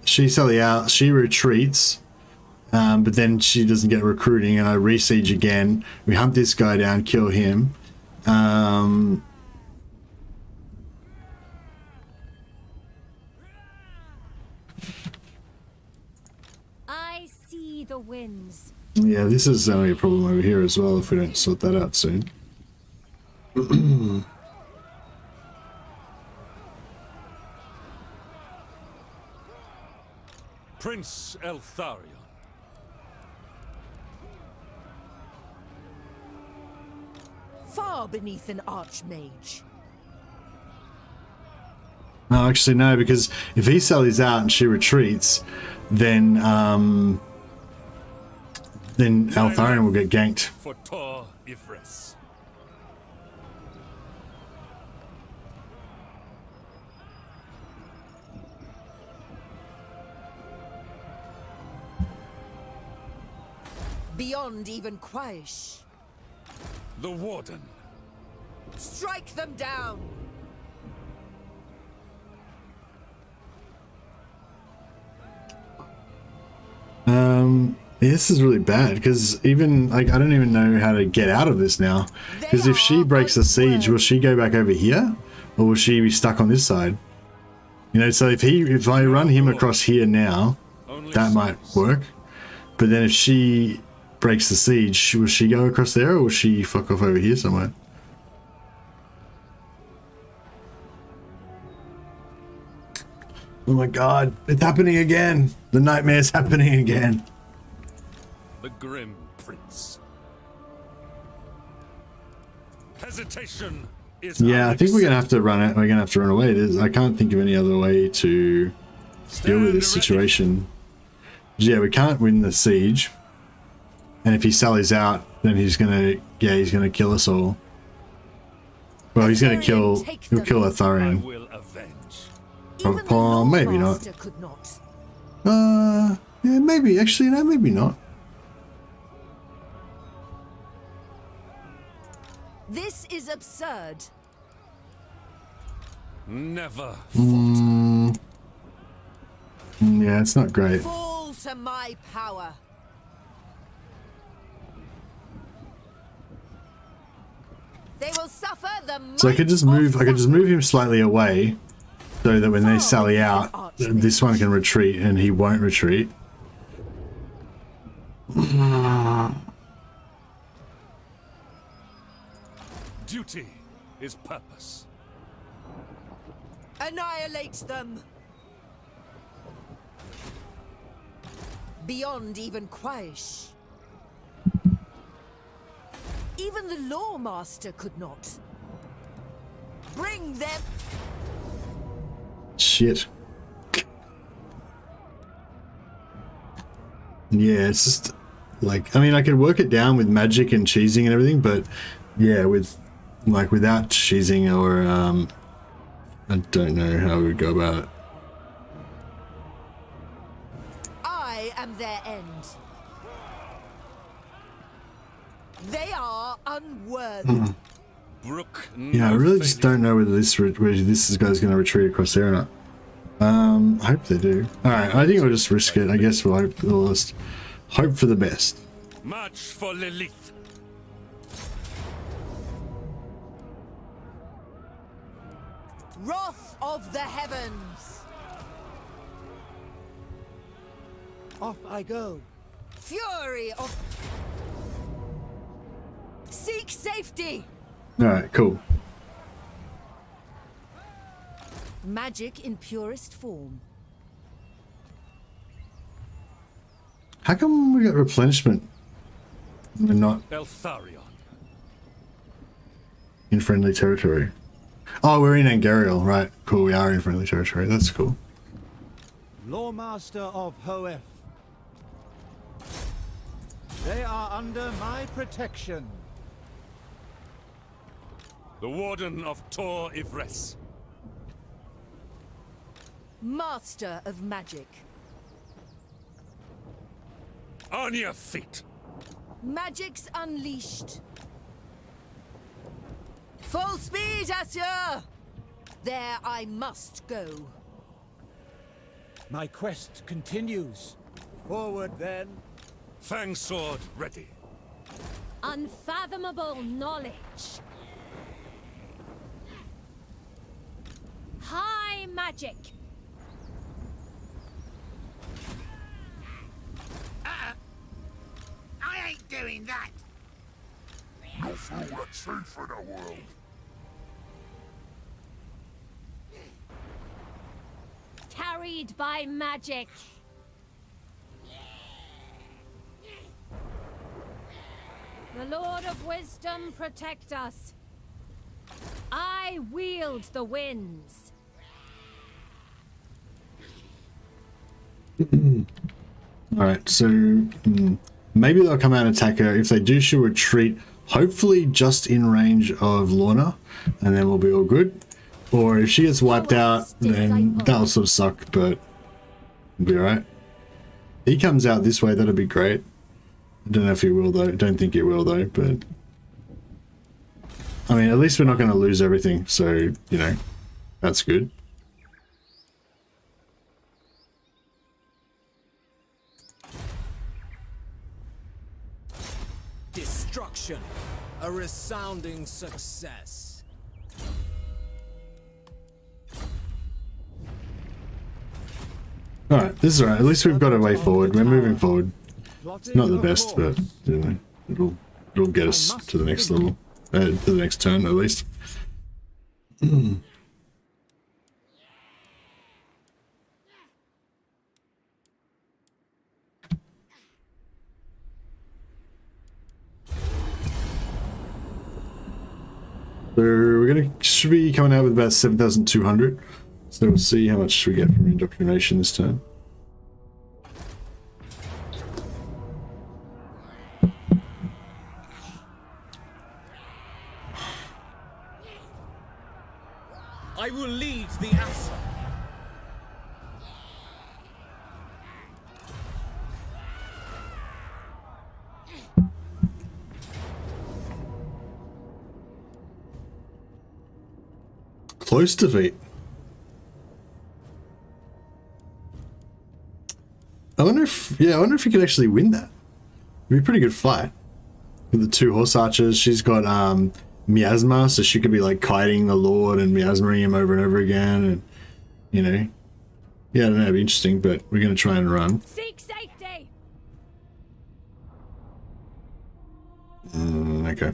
she sally out, she retreats, but then she doesn't get recruiting and I re-siege again. We hunt this guy down, kill him. I see the winds. Yeah, this is only a problem over here as well if we don't sort that out soon. Prince Eltharion. Far beneath an archmage. No, actually no, because if he sallies out and she retreats, then Eltharion will get ganked. For Tor Ifres. Beyond even Quaish. The Warden. Strike them down. Yeah, this is really bad because even like I don't even know how to get out of this now. Because if she breaks the siege, will she go back over here, or will she be stuck on this side? You know, so if I run him across here now, that might work. But then if she breaks the siege, will she go across there, or will she fuck off over here somewhere? Oh my god, it's happening again! The nightmare's happening again. The Grim Prince. Hesitation is Yeah, I think we're gonna have to run it. We're gonna have to run away. I can't think of any other way to deal with this situation. Yeah, we can't win the siege, and if he sallies out, then he's gonna kill us all. Well, he's gonna kill. He'll kill Eltharion. Oh, maybe not. Yeah, maybe. Actually, no, maybe not. This is absurd. Never. Yeah, it's not great. Fall to my power. They will suffer the So I could just move him slightly away, so that when they sally out, this one can retreat and he won't retreat. Duty is purpose. Annihilate them. Beyond even Quaish. Even the Lawmaster could not. Bring them. Shit. Yeah, it's just like, I mean, I could work it down with magic and cheesing and everything, but yeah, without cheesing or I don't know how we would go about it. I am their end. They are unworthy. Yeah, I really just don't know whether this guy's going to retreat across there or not. I hope they do. Alright, I think we'll just risk it. I guess we'll just hope for the best. March for Lilith. Wrath of the heavens. Off I go. Fury of... Seek safety. Alright, cool. Magic in purest form. How come we got replenishment? We're not Eltharion. in friendly territory. Oh, we're in Angariel, right? Cool, we are in friendly territory. That's cool. Lawmaster of Hoeth. They are under my protection. The Warden of Tor Ivres. Master of Magic. On your feet! Magic's unleashed. Full speed, Asya! There I must go. My quest continues. Forward, then. Fang sword ready. Unfathomable knowledge. High magic. I ain't doing that. No fool that's safe in the world. Carried by magic. The Lord of Wisdom protect us. I wield the winds. Alright, so maybe they'll come out and attack her. If they do, she'll retreat, hopefully just in range of Lorna, and then we'll be all good. Or if she gets wiped out, then that'll sort of suck, but it'll be alright. He comes out this way, that'll be great. I don't know if he will though, don't think he will though, but I mean, at least we're not going to lose everything, so, you know, that's good. Destruction. A resounding success. Alright, this is alright. At least we've got a way forward. We're moving forward. It's not the best, but you know, it'll get us to the next level. To the next turn, at least. So we're should be coming out with about 7,200. So we'll see how much we get from indoctrination this turn. I will lead the Asa. Close defeat. I wonder if you could actually win that. It'd be a pretty good fight. With the two horse archers, she's got miasma, so she could be like kiting the Lord and miasmering him over and over again, and you know, yeah, I don't know, it'd be interesting, but we're gonna try and run. Seek safety. Okay.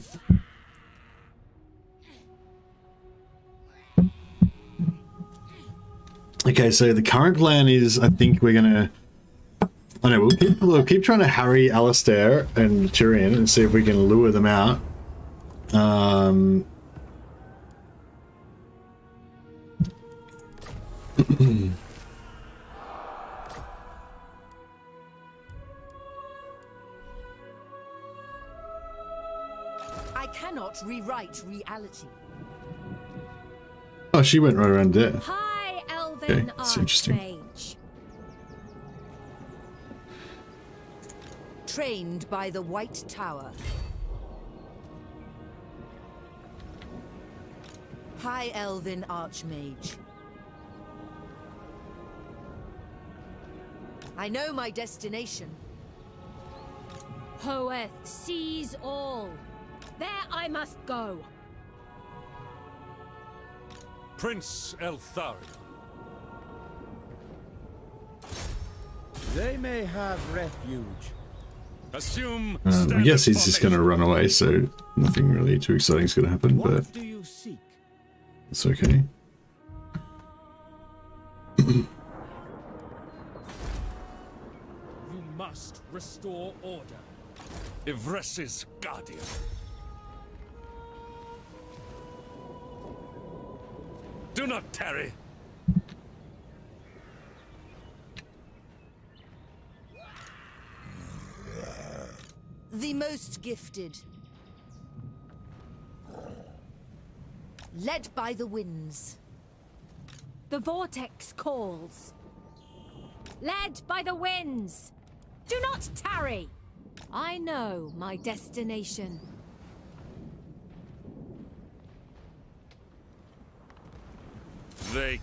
Okay, so the current plan is, I think we're gonna, I don't know, we'll keep trying to harry Alistair and Tyrion and see if we can lure them out. I cannot rewrite reality. Oh, she went right around there. High elven Okay, that's interesting. archmage. Trained by the White Tower. High Elven Archmage. I know my destination. Hoeth sees all. There I must go. Prince Eltharion. They may have refuge. Assume I guess he's just gonna run away, so nothing really too exciting is gonna happen, but What do you seek? it's okay. You must restore order. Ivres's guardian. Do not tarry. The most gifted. Led by the winds. The vortex calls. Led by the winds. Do not tarry. I know my destination. They...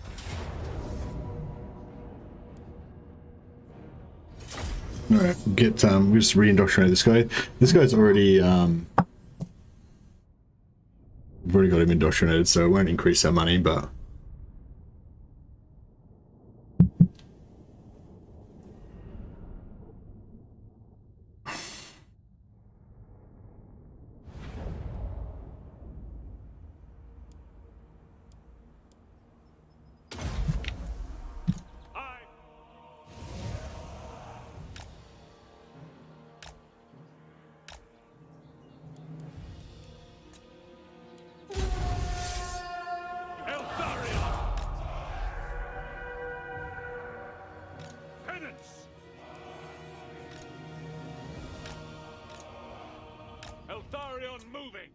Alright, get we just re-indoctrinate this guy. This guy's already we've already got him indoctrinated, so it won't increase our money, but Eltharion moving!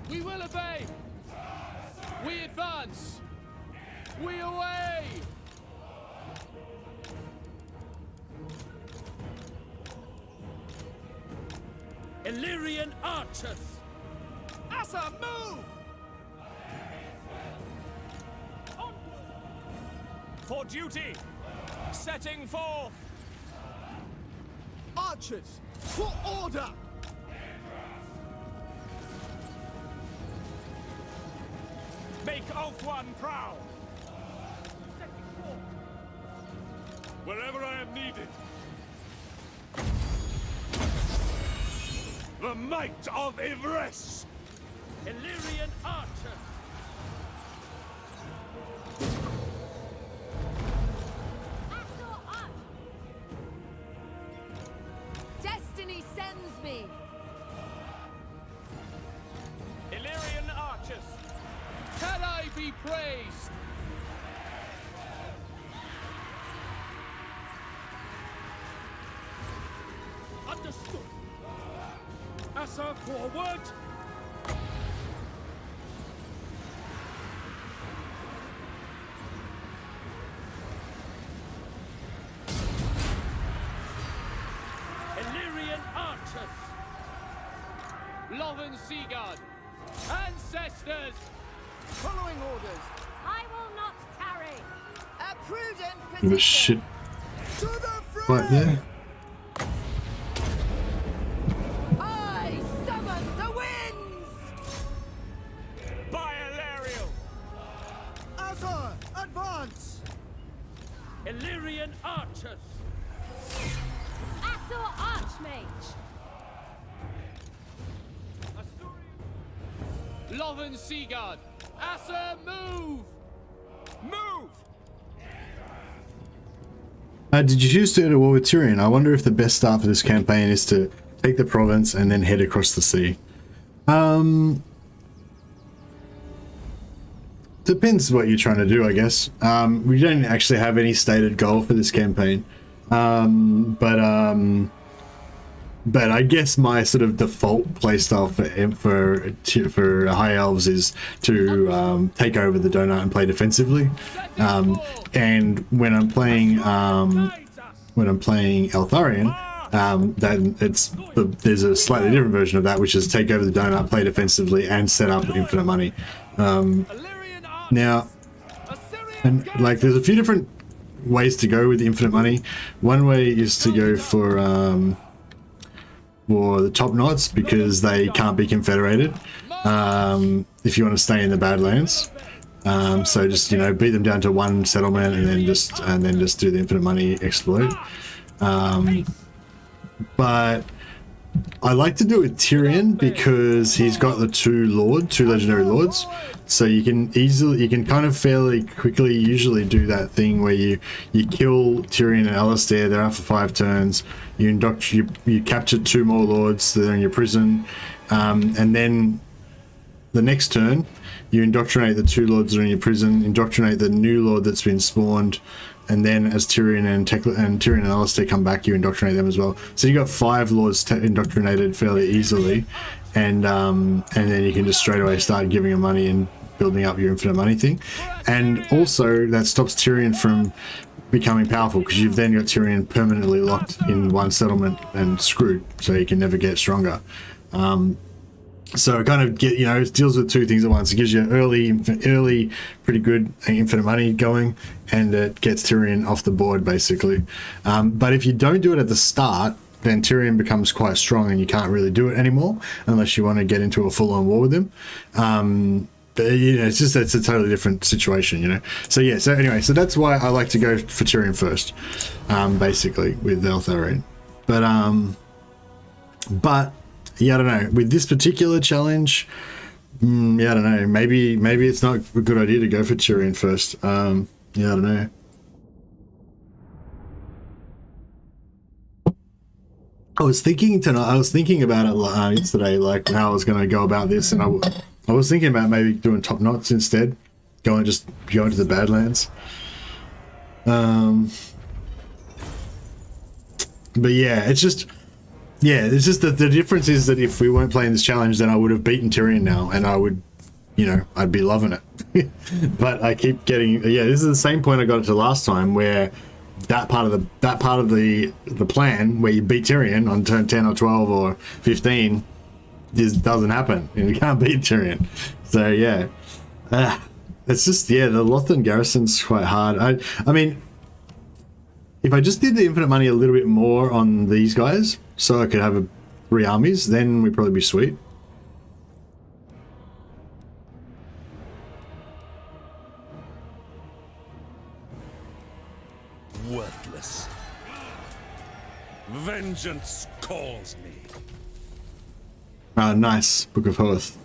We will obey! We advance! We away! Illyrian archers! Asa, move! For duty! Setting forth! Archers, for order! Make Ulthuan proud! Wherever I am needed! The might of Ivres! Illyrian archers! Destiny sends me! Illyrian archers! Can I be praised? Understood. Asa, forward! Illyrian archers! Loven Seaguard! Ancestors! Following orders! I will not tarry. A prudent give a position! shit To the front! right there. I summon the winds! By Eltharion! Azor, advance! Illyrian archers! Azor Archmage. Loven Seaguard! Asa, move! Move! Did you choose to go to war with Tyrion? I wonder if the best start for this campaign is to take the province and then head across the sea. Depends what you're trying to do, I guess. We don't actually have any stated goal for this campaign. But I guess my sort of default playstyle for High Elves is to take over the donut and play defensively. And when I'm playing Eltharion, then there's a slightly different version of that, which is take over the donut, play defensively, and set up infinite money. Now, and like, there's a few different ways to go with infinite money. One way is to go for the top knots, because they can't be confederated if you want to stay in the Badlands. So just, you know, beat them down to one settlement and then just do the infinite money exploit. But I like to do it with Tyrion because he's got the two legendary lords, so you can kind of fairly quickly usually do that thing where you kill Tyrion and Alistair. They're out for 5 turns. You capture 2 more lords that are in your prison, and then the next turn you indoctrinate the 2 lords that are in your prison, indoctrinate the new lord that's been spawned, and then as Tyrion and Alistair come back, you indoctrinate them as well. So you got 5 lords indoctrinated fairly easily, and then you can just straight away start giving them money and building up your infinite money thing. And also that stops Tyrion from becoming powerful, because you've then got Tyrion permanently locked in one settlement and screwed, so he can never get stronger. So it kind of it deals with 2 things at once. It gives you early pretty good infinite money going, and it gets Tyrion off the board basically. But if you don't do it at the start, then Tyrion becomes quite strong and you can't really do it anymore unless you want to get into a full-on war with him. But it's a totally different situation, So yeah, so anyway, so that's why I like to go for Tyrion first, basically with Eltharion. But yeah, I don't know. With this particular challenge, yeah, I don't know. Maybe it's not a good idea to go for Tyrion first. Yeah, I don't know. I was thinking about it yesterday, like how I was going to go about this, and I was thinking about maybe doing top knots instead, going to the Badlands. But yeah, it's just that the difference is that if we weren't playing this challenge, then I would have beaten Tyrion now, and I would, I'd be loving it. But I keep getting, this is the same point I got to last time, where that part of the plan where you beat Tyrion on turn 10 or 12 or 15 just doesn't happen, and you can't beat Tyrion. So yeah, it's just the Lothern garrison's quite hard. I mean, if I just did the infinite money a little bit more on these guys, so I could have 3 armies, then we'd probably be sweet. Worthless. Vengeance calls me. Ah, nice. Book of Hoth.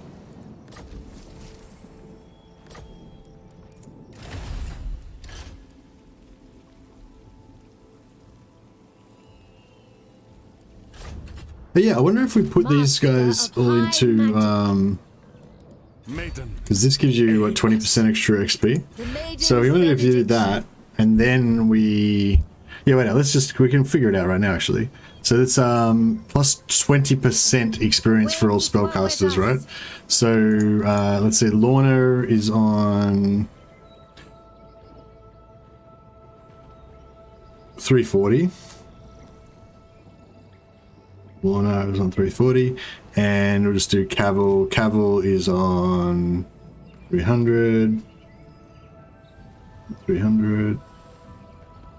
But yeah, I wonder if we put these guys all into because this gives you 20% extra XP. So we wonder if you did that, and then we we can figure it out right now actually. So it's plus 20% experience for all spellcasters, right? So let's say Lorna is on 340. Lorna is on 340, and we'll just do Cavill. Cavill is on 300.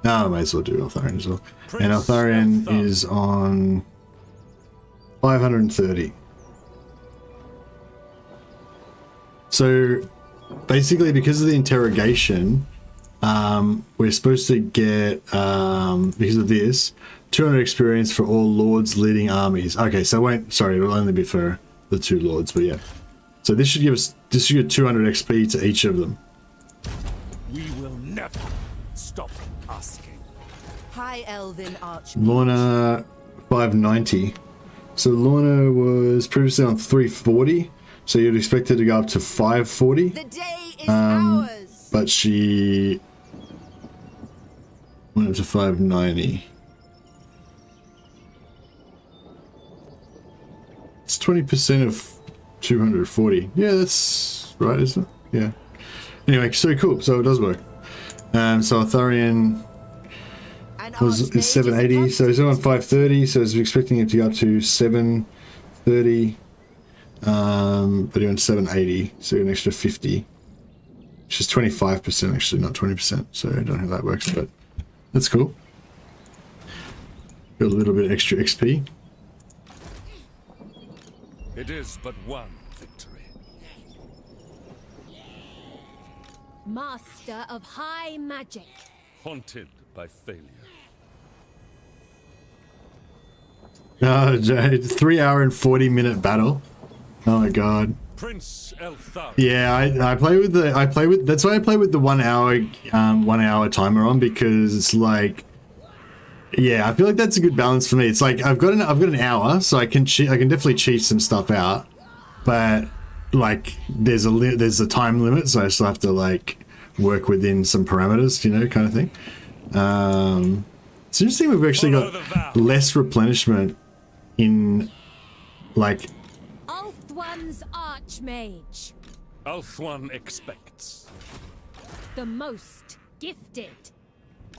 No, I might as well do Eltharion as well. And Eltharion is on 530. So basically, because of the interrogation, we're supposed to get, because of this, 200 experience for all lords leading armies. Okay, so it'll only be for the 2 lords, but yeah. So this should give 200 XP to each of them. We will never stop asking. High Elven Archmage. Lorna 590. So Lorna was previously on 340, so you'd expect her to go up to 540. The day is ours. But she went up to 590. It's 20% of 240. Yeah, that's right, isn't it? Yeah. Anyway, so cool. So it does work. So Eltharion is 780. So he's on 530. So he's expecting it to go up to 730. But he went 780. So an extra 50. Which is 25% actually, not 20%. So I don't know how that works, but that's cool. Got a little bit extra XP. It is but one victory. Master of high magic. Haunted by failure. Oh, 3 hour and 40-minute battle. Oh my god. Prince Eltharion. Yeah, I play with that's why I play with the 1 hour 1 hour timer on, because it's like, yeah, I feel like that's a good balance for me. It's like I've got an hour, so I can definitely cheat some stuff out, but like there's a time limit, so I still have to like work within some parameters, you know, kind of thing. It's interesting we've actually got less replenishment in like Ulthuan's Archmage. Ulthuan expects. The most gifted.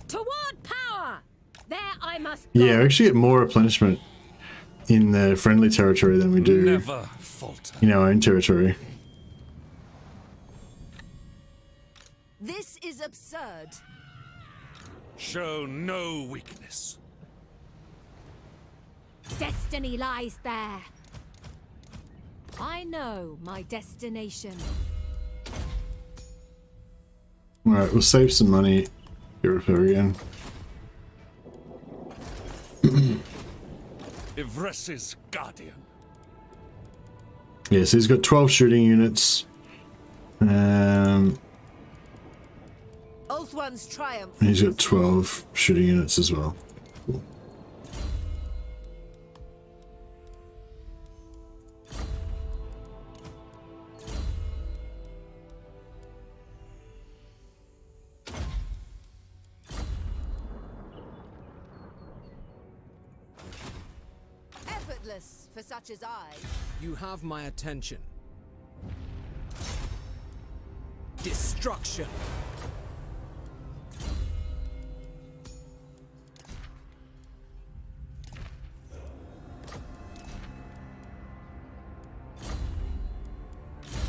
Toward power! There I must go. Yeah, we actually get more replenishment in the friendly territory than we do Never falter. in our own territory. This is absurd. Show no weakness. Destiny lies there. I know my destination. Alright, we'll save some money here again. Ivres's guardian. Yeah, so he's got 12 shooting units. Ulthuan's triumph. And he's got 12 shooting units as well. Cool. Effortless for such as I. You have my attention. Destruction.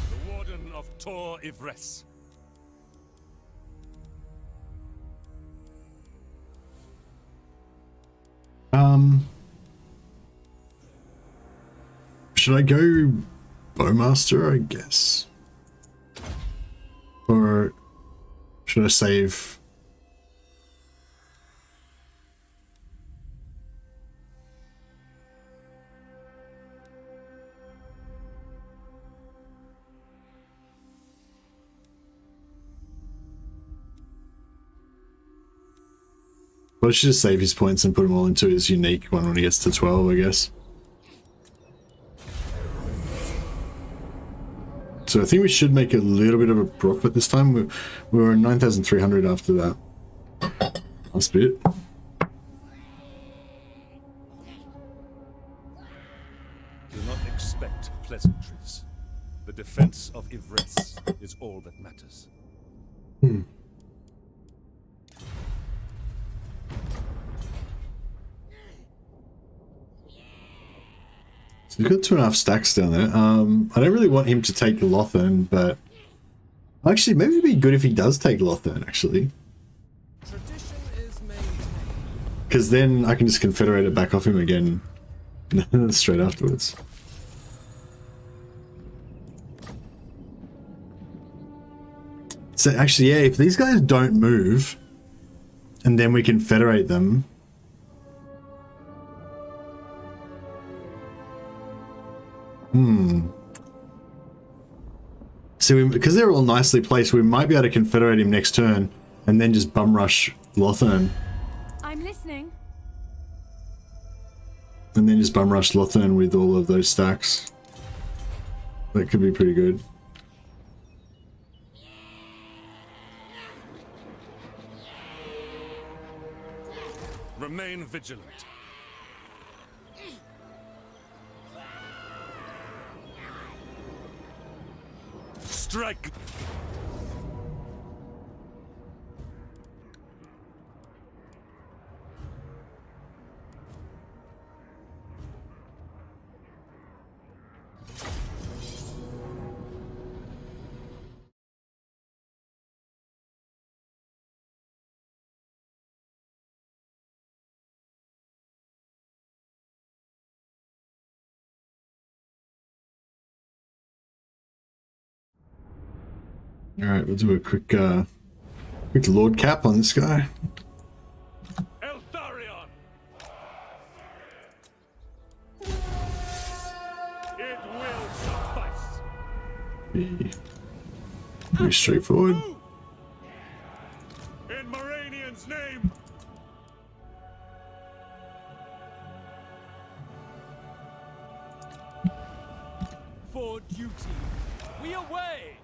The Warden of Tor Ivres. Should I go Bowmaster, I guess? Or should I save? Well, I should just save his points and put them all into his unique one when he gets to 12, I guess. So I think we should make a little bit of a profit this time. We were 9,300 after that last bit. Do not expect pleasantries. The defense of Ivres is all that matters. So he's got 2.5 stacks down there. I don't really want him to take Lothern, but actually maybe it'd be good if he does take Lothern, actually. Because then I can just confederate it back off him again straight afterwards. So actually, yeah, if these guys don't move and then we confederate them, so because they're all nicely placed, we might be able to confederate him next turn and then just bum rush Lothern. I'm listening. And then just bum rush Lothern with all of those stacks. That could be pretty good. Remain vigilant. Strike! Alright, we'll do a quick Lord cap on this guy. Eltharion! Pretty straightforward. In Moranian's name! For duty. We away!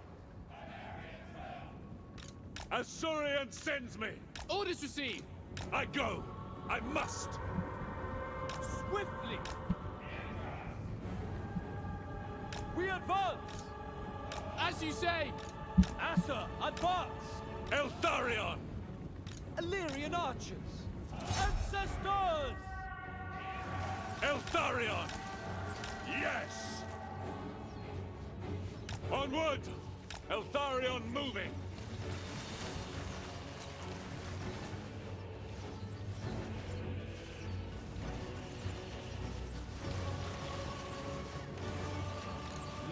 Athelion sends me! Orders received! I go! I must! Swiftly! We advance! As you say! Asa, advance! Eltharion! Illyrian archers! Ancestors! Eltharion! Yes! Onward! Eltharion moving!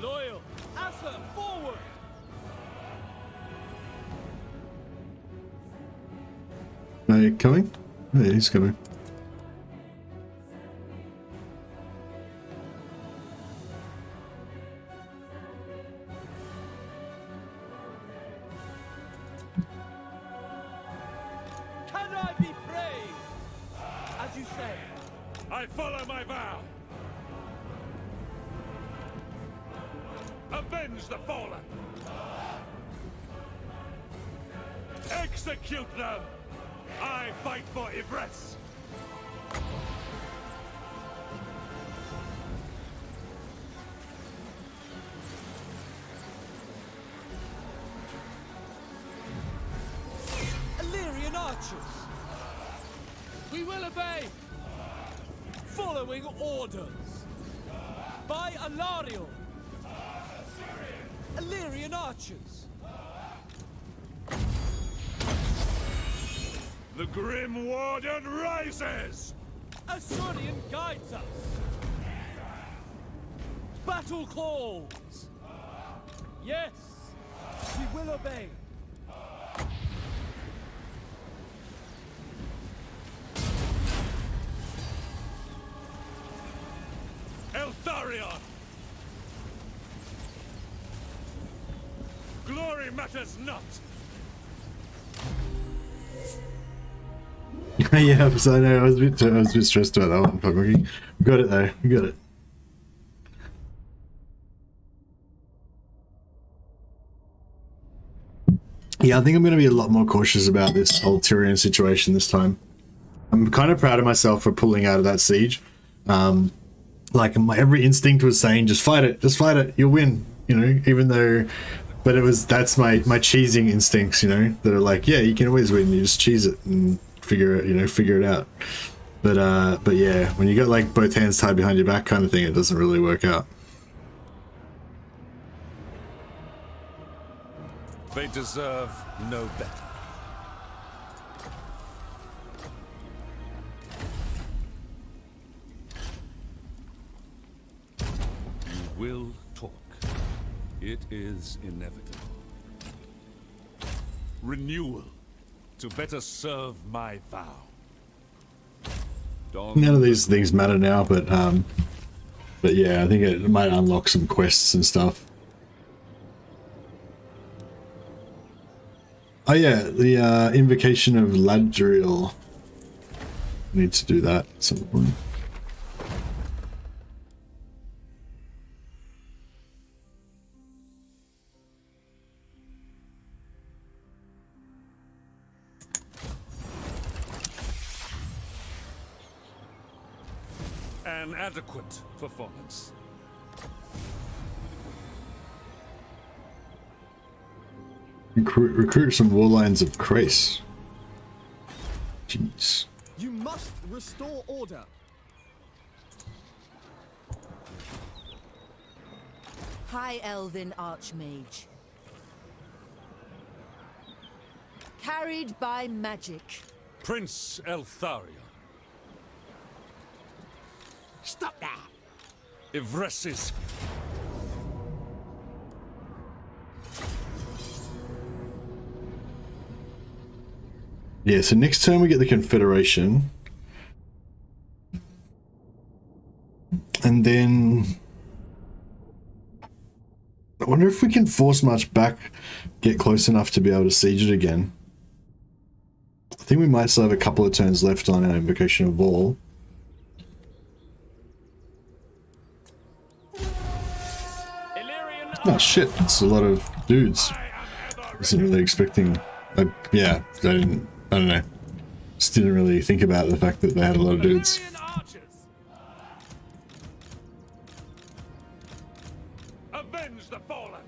Loyal! Asa, forward! Are you coming? Yeah, he's coming. Can I be praised? As you say. I follow my vow! Avenge the fallen! Execute them! I fight for Yvresse! Illyrian archers! We will obey! Following orders! By Eltharion! Illyrian archers! The Grim Warden rises! Athelion guides us! Battle calls! Yes! We will obey! Eltharion! Glory matters not! Yeah, so I know I was a bit stressed about that one. But we got it though. We got it. Yeah, I think I'm going to be a lot more cautious about this whole Tyrion situation this time. I'm kind of proud of myself for pulling out of that siege. Like every instinct was saying, just fight it, you'll win. You know, even though, but that's my cheesing instincts. You know, that are like, yeah, you can always win. You just cheese it and figure it out. But yeah, when you got like both hands tied behind your back kind of thing, it doesn't really work out. They deserve no better. You will talk. It is inevitable. Renewal. To better serve my vow. None of these things matter now, but yeah, I think it might unlock some quests and stuff. Oh yeah, the invocation of Ladriel. Need to do that at some point. An adequate performance. Recruit some war lines of Krace. Jeez. You must restore order. High Elven Archmage. Carried by magic. Prince Eltharion. Stop that! Yvresse's. Yeah, so next turn we get the Confederation. And then... I wonder if we can force march back, get close enough to be able to siege it again. I think we might still have a couple of turns left on our Invocation of Wall. Oh shit, it's a lot of dudes. Wasn't really expecting... yeah, I don't know. Just didn't really think about the fact that they had a lot of dudes. Avenge the fallen.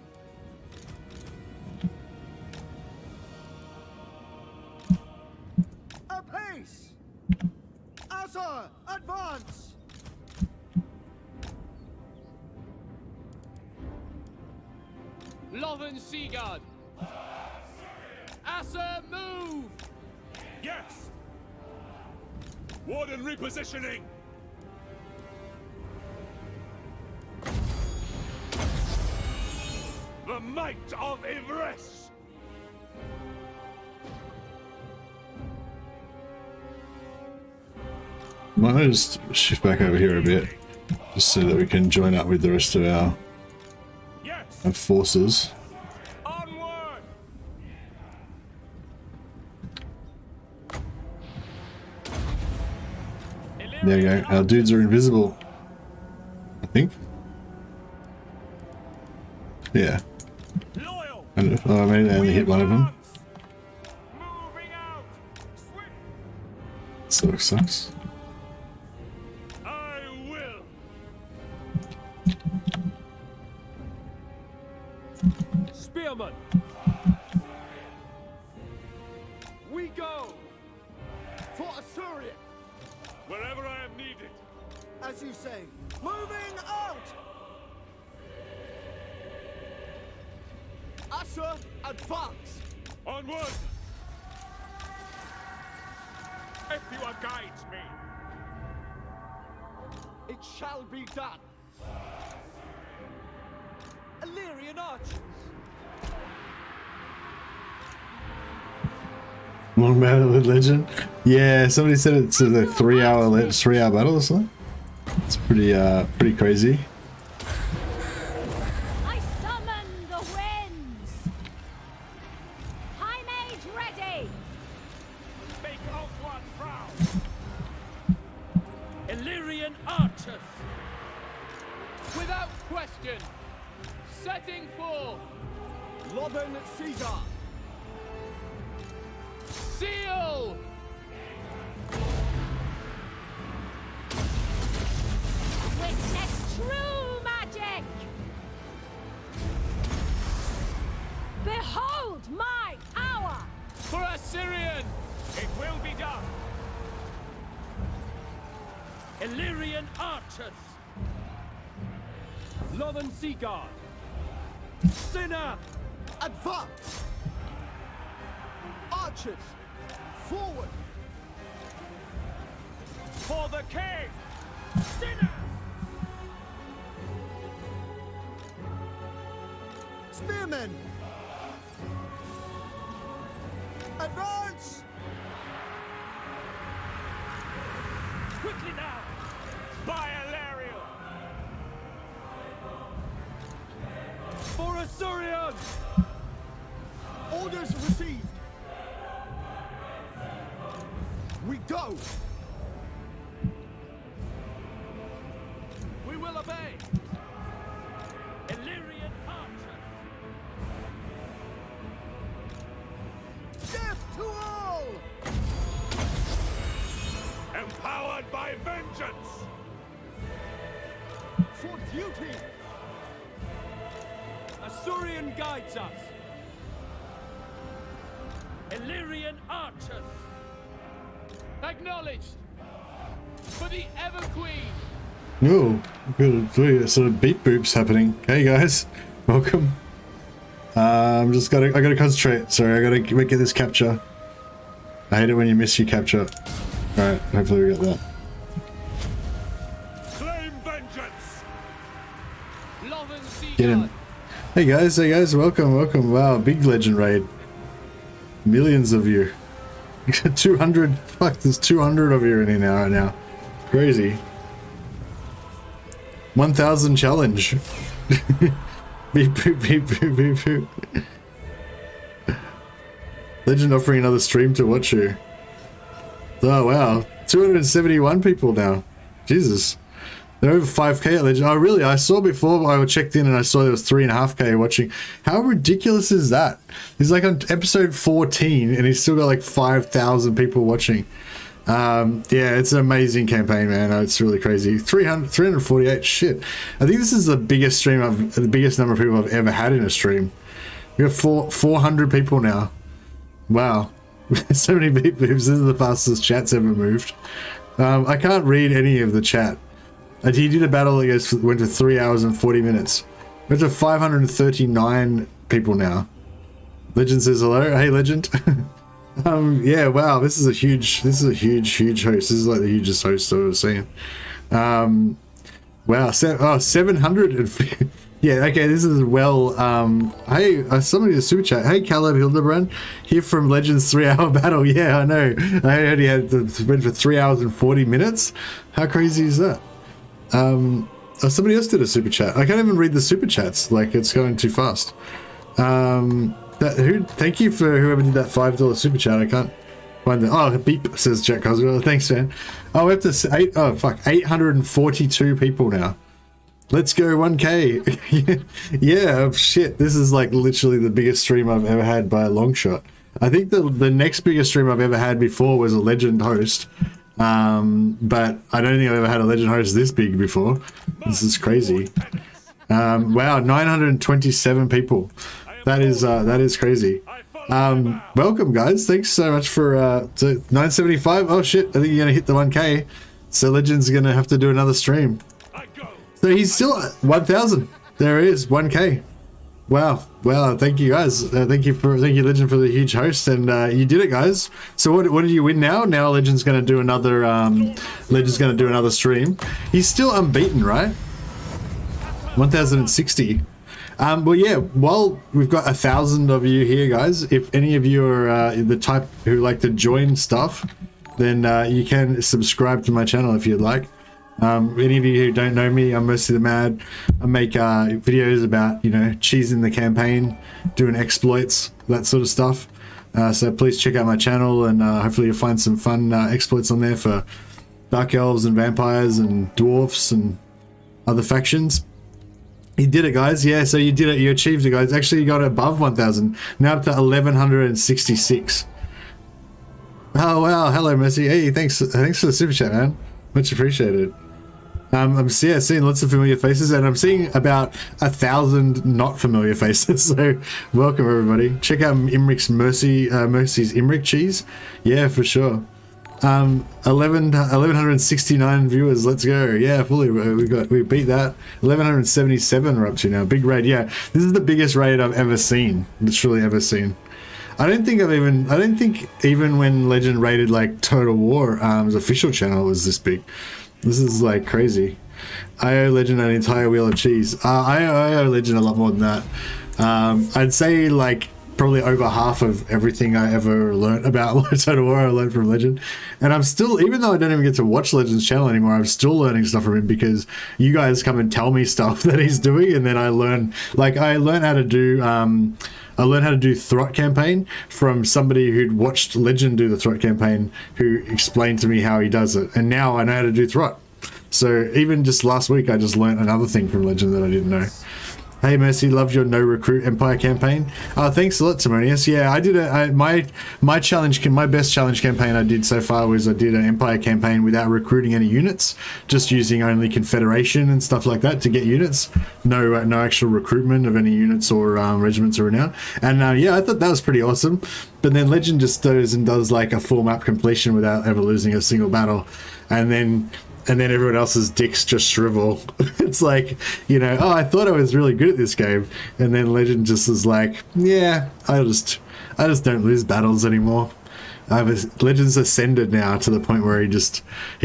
Apace! Asa, advance! Lothern Seaguard! Asa, move! Yes! Warden repositioning! The might of Ivress! Might just shift back over here a bit, just so that we can join up with the rest of our forces. Onward! There we go. Our dudes are invisible, I think. Yeah. Oh, maybe I only hit one of them. Sort of sucks. I will. Spearman! We go! For Assyria! Wherever I am needed. As you say, moving out! Asa, advance! Onward! Ep.2 guides me. It shall be done! Eltharion archers! Long battle with legend. Yeah, somebody said it's a 3-hour battle or something. It's pretty crazy. I summon the winds. High mage ready. Make out one proud! Eltharion archers! Without question! Setting forth! Lothern Seaguard! Seal! Witness true magic. Behold my hour. For Assyrian! It will be done. Eltharion archers! Lothern Seaguard! Sinner! Advance! Archers! Forward! For the king! Sinner! Spearmen! Advance! Quickly now! By Eltharion! For Assyrian! Orders received! We go! We will obey! Eltharion archers! Death to all! Empowered by vengeance! For duty! Assyrian guides us! Eltharion archers! Acknowledged! For the Ever Queen! Ooh, good sort of beep boops happening. Hey guys, welcome. I gotta concentrate. Sorry, I gotta get this capture. I hate it when you miss your capture. Alright, hopefully we get that. Claim vengeance! Lothern Seaguard! Get him. Hey guys, welcome. Wow, big legend raid. Millions of you. 200, fuck, there's 200 of you in here right now. Crazy. 1000 challenge. Beep, boop, beep, boop, beep, boop. Legend offering another stream to watch you. Oh, wow. 271 people now. Jesus. They're over 5k at Legend. Oh, really? I saw before I checked in and I saw there was 3.5k watching. How ridiculous is that? He's like on episode 14 and he's still got like 5,000 people watching. Yeah, it's an amazing campaign, man. It's really crazy. 348. Shit. I think this is the biggest stream the biggest number of people I've ever had in a stream. We have 400 people now. Wow. So many beep boops. This is the fastest chat's ever moved. I can't read any of the chat. He did a battle that went to 3 hours and 40 minutes. We're to 539 people now. Legend says hello. Hey, Legend. Yeah, wow. This is a huge host. This is like the hugest host I've ever seen. Wow. 750. Yeah, okay, this is well, hey, somebody in the super chat. Hey, Caleb Hildebrand, here from Legends 3-hour battle. Yeah, I know. I heard he went for 3 hours and 40 minutes. How crazy is that? Somebody else did a super chat. I can't even read the super chats. Like, it's going too fast. Thank you for whoever did that $5 super chat. I can't find the, oh, beep, says Jack Cosgrove. Thanks, man. Oh, we're up to 842 people now. Let's go 1k. Yeah, shit. This is like literally the biggest stream I've ever had by a long shot. I think the next biggest stream I've ever had before was a Legend host. But I don't think I've ever had a Legend host this big before. This is crazy. Wow, 927 people. That is crazy. Welcome, guys. Thanks so much for 975. Oh shit, I think you're gonna hit the 1k. So Legend's gonna have to do another stream. So he's still at 1,000. There it is, 1k. Wow. Thank you guys. Thank you Legend for the huge host, and you did it, guys. So what did you win now? Now Legend's going to do another stream. He's still unbeaten, right? 1,060. Well, yeah. While we've got 1,000 of you here, guys, if any of you are the type who like to join stuff, then you can subscribe to my channel if you'd like. Any of you who don't know me, I'm Mostly the Mad. I make videos about, cheesing the campaign, doing exploits, that sort of stuff. So please check out my channel, and hopefully you'll find some fun exploits on there for Dark Elves and Vampires and Dwarfs and other factions. You did it, guys. Yeah, so you did it. You achieved it, guys. Actually, you got it above 1,000. Now up to 1,166. Oh, wow. Hello, Mercy. Hey, thanks for the super chat, man. Much appreciated. I'm seeing lots of familiar faces, and I'm seeing about 1,000 not familiar faces. So welcome, everybody. Check out Imric's Mercy's Imric cheese. Yeah, for sure. 1,169 viewers. Let's go. Yeah, fully. We beat that. 1,177 we're up to now. Big raid. Yeah, this is the biggest raid I've ever seen. Literally ever seen. I don't think even when Legend raided like Total War's official channel was this big. This is like crazy. I owe Legend an entire wheel of cheese. I owe Legend a lot more than that. I'd say like probably over half of everything I ever learned about Total War I learned from Legend. And I'm still, even though I don't even get to watch Legend's channel anymore, I'm still learning stuff from him because you guys come and tell me stuff that he's doing, and then I learn how to do Throt campaign from somebody who'd watched Legend do the Throt campaign, who explained to me how he does it, and now I know how to do Throt. So even just last week I just learned another thing from Legend that I didn't know. Hey Mercy, loved your no recruit Empire campaign. Thanks a lot, Timonius. Yeah, I did my best challenge campaign I did so far was I did an Empire campaign without recruiting any units, just using only Confederation and stuff like that to get units. No actual recruitment of any units or regiments or renown. And yeah, I thought that was pretty awesome. But then Legend just goes and does like a full map completion without ever losing a single battle, and then everyone else's dicks just shrivel. It's like, I thought I was really good at this game, and then Legend just is like, yeah, I just don't lose battles anymore. Legend's ascended now to the point where he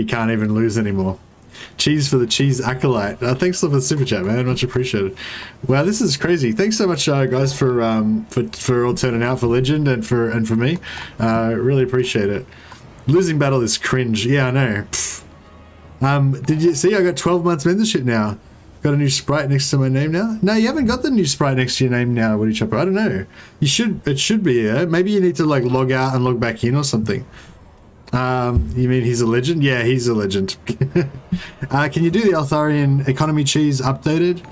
can't even lose anymore. Cheese for the cheese acolyte. Thanks for the super chat, man. Much appreciated. Wow, this is crazy. Thanks so much, guys, for all turning out for Legend and for me. Really appreciate it. Losing battle is cringe. Yeah, I know. Did you see I got 12 months membership now? Got a new sprite next to my name now? No, you haven't got the new sprite next to your name now, Woody Chopper. I don't know. You should. It should be, yeah? Maybe you need to like log out and log back in or something. You mean he's a legend? Yeah, he's a legend. Can you do the Eltharion economy cheese updated?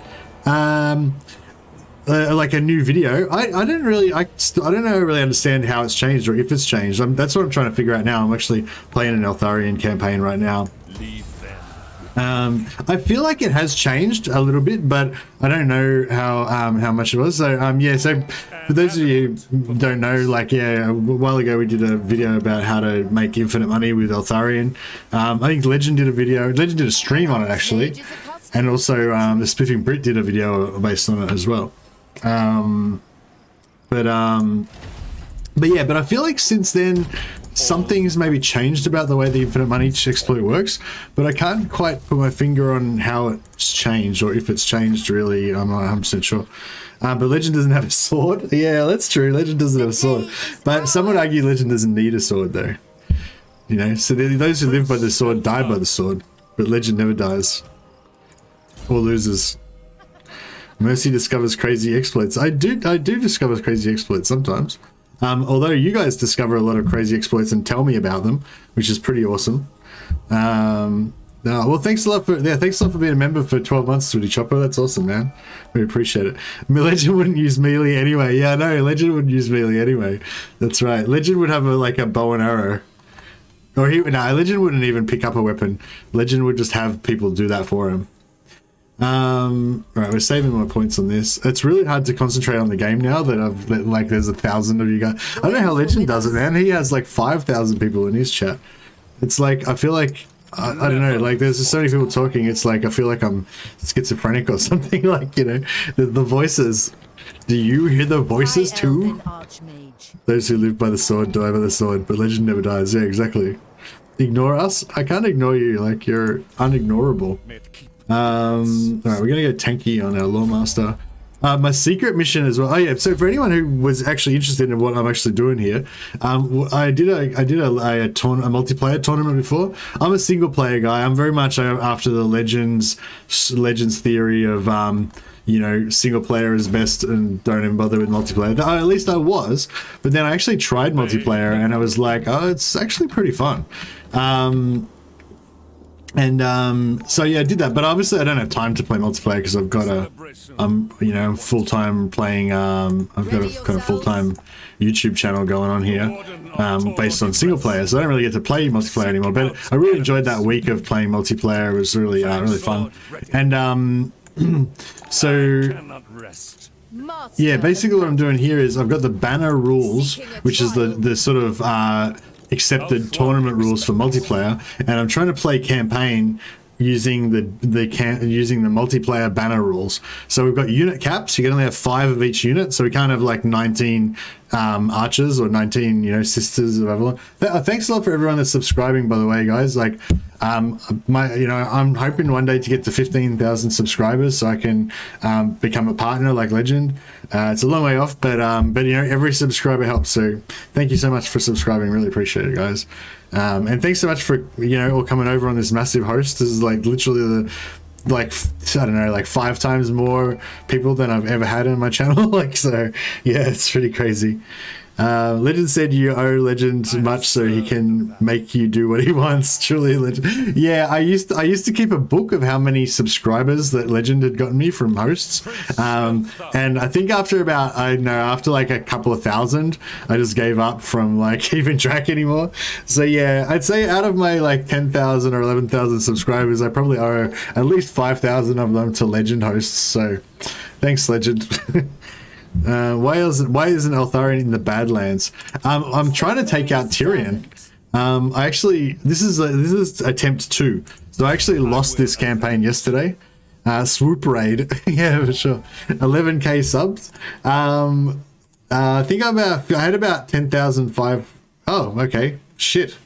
Like a new video. I don't really really understand how it's changed or if it's changed. That's what I'm trying to figure out now. I'm actually playing an Eltharion campaign right now. I feel like it has changed a little bit, but I don't know how much it was. So yeah, so for those of you who don't know, like a while ago we did a video about how to make infinite money with Eltharion. I think Legend did a stream on it actually, and also the Spiffing Brit did a video based on it as well. But I feel like since then something's maybe changed about the way the infinite money exploit works, but I can't quite put my finger on how it's changed or if it's changed really. I'm not 100% sure. But Legend doesn't have a sword. Yeah, that's true. Legend doesn't have a sword, but some would argue Legend doesn't need a sword though. You know, so those who live by the sword die by the sword, but Legend never dies or loses. Mercy discovers crazy exploits. I do discover crazy exploits sometimes. Although you guys discover a lot of crazy exploits and tell me about them, which is pretty awesome. Well, thanks a lot for being a member for 12 months, Woody Chopper. That's awesome, man. We appreciate it. Legend wouldn't use melee anyway. Yeah, no, Legend wouldn't use melee anyway. That's right. Legend would have a bow and arrow. Or Legend wouldn't even pick up a weapon. Legend would just have people do that for him. Right, we're saving my points on this. It's really hard to concentrate on the game now that there's 1,000 of you guys. I don't know how Legend does it, man. He has like 5,000 people in his chat. It's like, I feel like, I don't know, like there's just so many people talking. It's like, I feel like I'm schizophrenic or something. Like, you know, the voices. Do you hear the voices too? Those who live by the sword die by the sword, but Legend never dies. Yeah, exactly. Ignore us? I can't ignore you. Like, you're unignorable. Alright, we're gonna go tanky on our Lawmaster. My secret mission as well. Oh yeah, so for anyone who was actually interested in what I'm actually doing here, I did a multiplayer tournament before. I'm a single player guy. I'm very much after the Legends theory of you know, single player is best and don't even bother with multiplayer. At least I was, but then I actually tried multiplayer and I was like, oh, it's actually pretty fun. So yeah, I did that, but obviously I don't have time to play multiplayer because I've got you know, full-time playing, I've got a kind of full-time YouTube channel going on here, based on single player, so I don't really get to play multiplayer anymore, but I really enjoyed that week of playing multiplayer. It was really, really fun. And, so, yeah, basically what I'm doing here is I've got the banner rules, which is the sort of, accepted tournament rules for multiplayer, and I'm trying to play campaign using the multiplayer banner rules. So we've got unit caps. You can only have 5 of each unit, so we can't have like 19 archers or 19, you know, sisters of Avalon. Thanks a lot for everyone that's subscribing, by the way, guys. Like, you know, I'm hoping one day to get to 15,000 subscribers so I can become a partner like Legend. It's a long way off, but you know, every subscriber helps. So thank you so much for subscribing. Really appreciate it, guys. And thanks so much for, you know, all coming over on this massive host. This is like literally I don't know, like 5 times more people than I've ever had on my channel. Like, so yeah, it's pretty crazy. Legend said you owe Legend much so he can make you do what he wants. Truly, Legend. Yeah, I used to keep a book of how many subscribers that Legend had gotten me from hosts. And I think after about, after like a couple of thousand, I just gave up from like keeping track anymore. So yeah, I'd say out of my like 10,000 or 11,000 subscribers, I probably owe at least 5,000 of them to Legend hosts. So thanks, Legend. Why isn't Eltharion in the Badlands? I'm trying to take out Tyrion. This is attempt 2. So I actually lost this campaign yesterday. Swoop raid. Yeah, for sure. 11k subs. I think I had about 10,005. Oh, okay. Shit.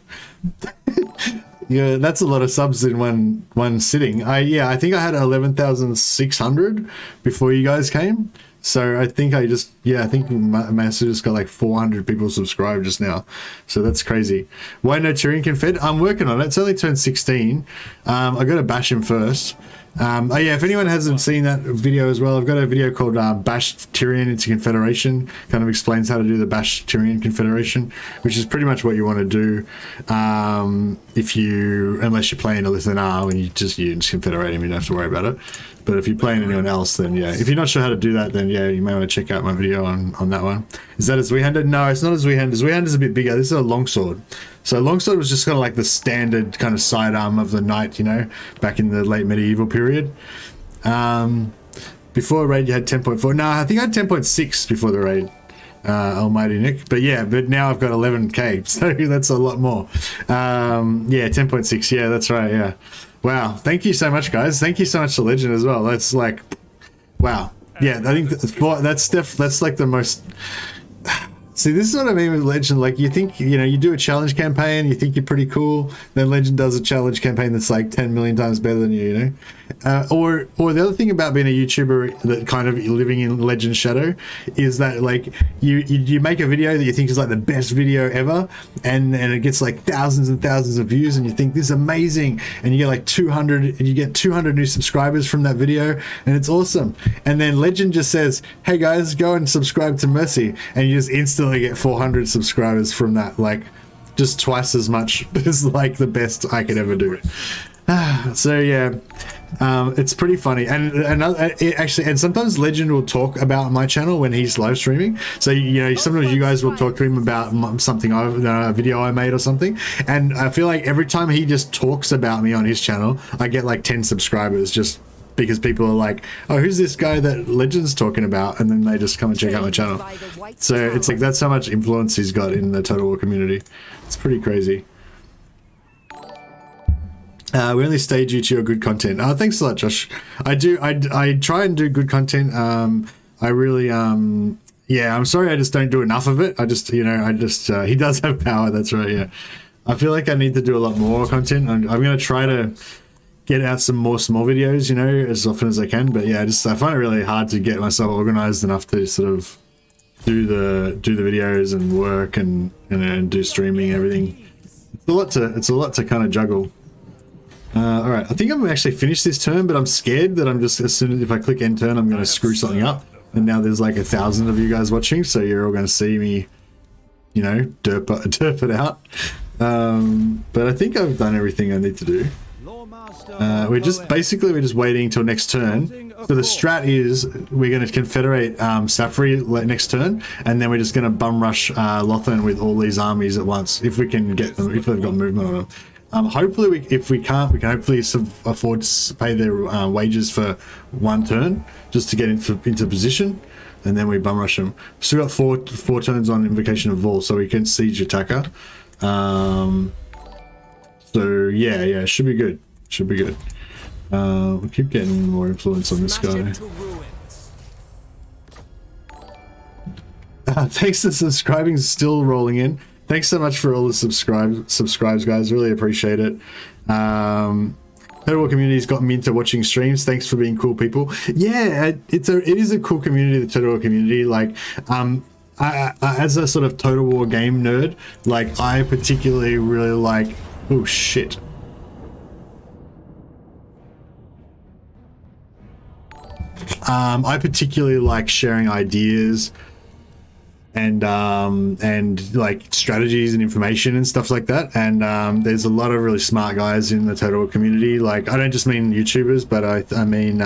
Yeah, that's a lot of subs in one sitting. I think I had 11,600 before you guys came. So I think I think Master just got like 400 people subscribed just now. So that's crazy. Why no Tyrion confed? I'm working on it. It's only turned 16. I got to bash him first. Oh yeah, if anyone hasn't seen that video as well, I've got a video called Bash Tyrion into Confederation. Kind of explains how to do the Bash Tyrion Confederation, which is pretty much what you want to do unless you're playing a Lithanar, when you just confederate him, you don't have to worry about it. But if you're playing anyone else, then yeah. If you're not sure how to do that, then yeah, you may want to check out my video on that one. Is that a Zweihander? No, it's not a Zweihander. Zweihander is a bit bigger. This is a longsword. So longsword was just kind of like the standard kind of sidearm of the knight, you know, back in the late medieval period. Before raid, you had 10.4. No, I think I had 10.6 before the raid. Almighty Nick, but now I've got 11k, so that's a lot more. 10.6. Yeah, that's right. Yeah. Wow. Thank you so much, guys. Thank you so much to Legend as well. That's like, wow. Yeah, I think that's like the most. See, this is what I mean with Legend. Like, you think, you do a challenge campaign, you think you're pretty cool, then Legend does a challenge campaign that's like 10 million times better than you, or the other thing about being a YouTuber that kind of living in Legend shadow is that, like, you make a video that you think is like the best video ever, and it gets like thousands and thousands of views, and you think this is amazing, and you get like 200 new subscribers from that video, and it's awesome. And then Legend just says, hey guys, go and subscribe to Mercy, and you just instantly get 400 subscribers from that, like just twice as much as like the best I could ever do. So yeah, it's pretty funny, and sometimes Legend will talk about my channel when he's live streaming. So sometimes you guys will talk to him about something, a video I made or something, and I feel like every time he just talks about me on his channel, I get like 10 subscribers just because people are like, oh, who's this guy that Legend's talking about? And then they just come and check out my channel. So it's like, that's how much influence he's got in the Total War community. It's pretty crazy. We only stay due to your good content. Thanks a lot, Josh. I try and do good content. I really, yeah, I'm sorry I just don't do enough of it. He does have power, that's right, yeah. I feel like I need to do a lot more content. I'm going to try to get out some more small videos, as often as I can. But yeah, I find it really hard to get myself organized enough to sort of do the videos and work and do streaming, everything. It's a lot to kind of juggle. All right, I think I'm gonna actually finish this turn, but I'm scared that as soon as if I click end turn, I'm gonna screw something up. And now there's like 1,000 of you guys watching, so you're all gonna see me, derp it out. But I think I've done everything I need to do. We're just waiting until next turn. So the strat is we're going to confederate Saphery next turn, and then we're just going to bum rush Lothan with all these armies at once if we can get them, if they've got movement on them. Hopefully, if we can't, we can hopefully afford to pay their wages for one turn just to get into position, and then we bum rush them. Still got four turns on Invocation of Vol, so we can siege attacker. So yeah, should be good. Should be good. We'll keep getting more influence on this guy. Thanks to subscribing, still rolling in. Thanks so much for all the subscribes, guys. Really appreciate it. Total War community's got me into watching streams. Thanks for being cool people. Yeah, it is a cool community, the Total War community. Like, as a sort of Total War game nerd, like I particularly really like. Oh shit. I particularly like sharing ideas and like strategies and information and stuff like that. And there's a lot of really smart guys in the Total War community. Like, I don't just mean YouTubers, but I mean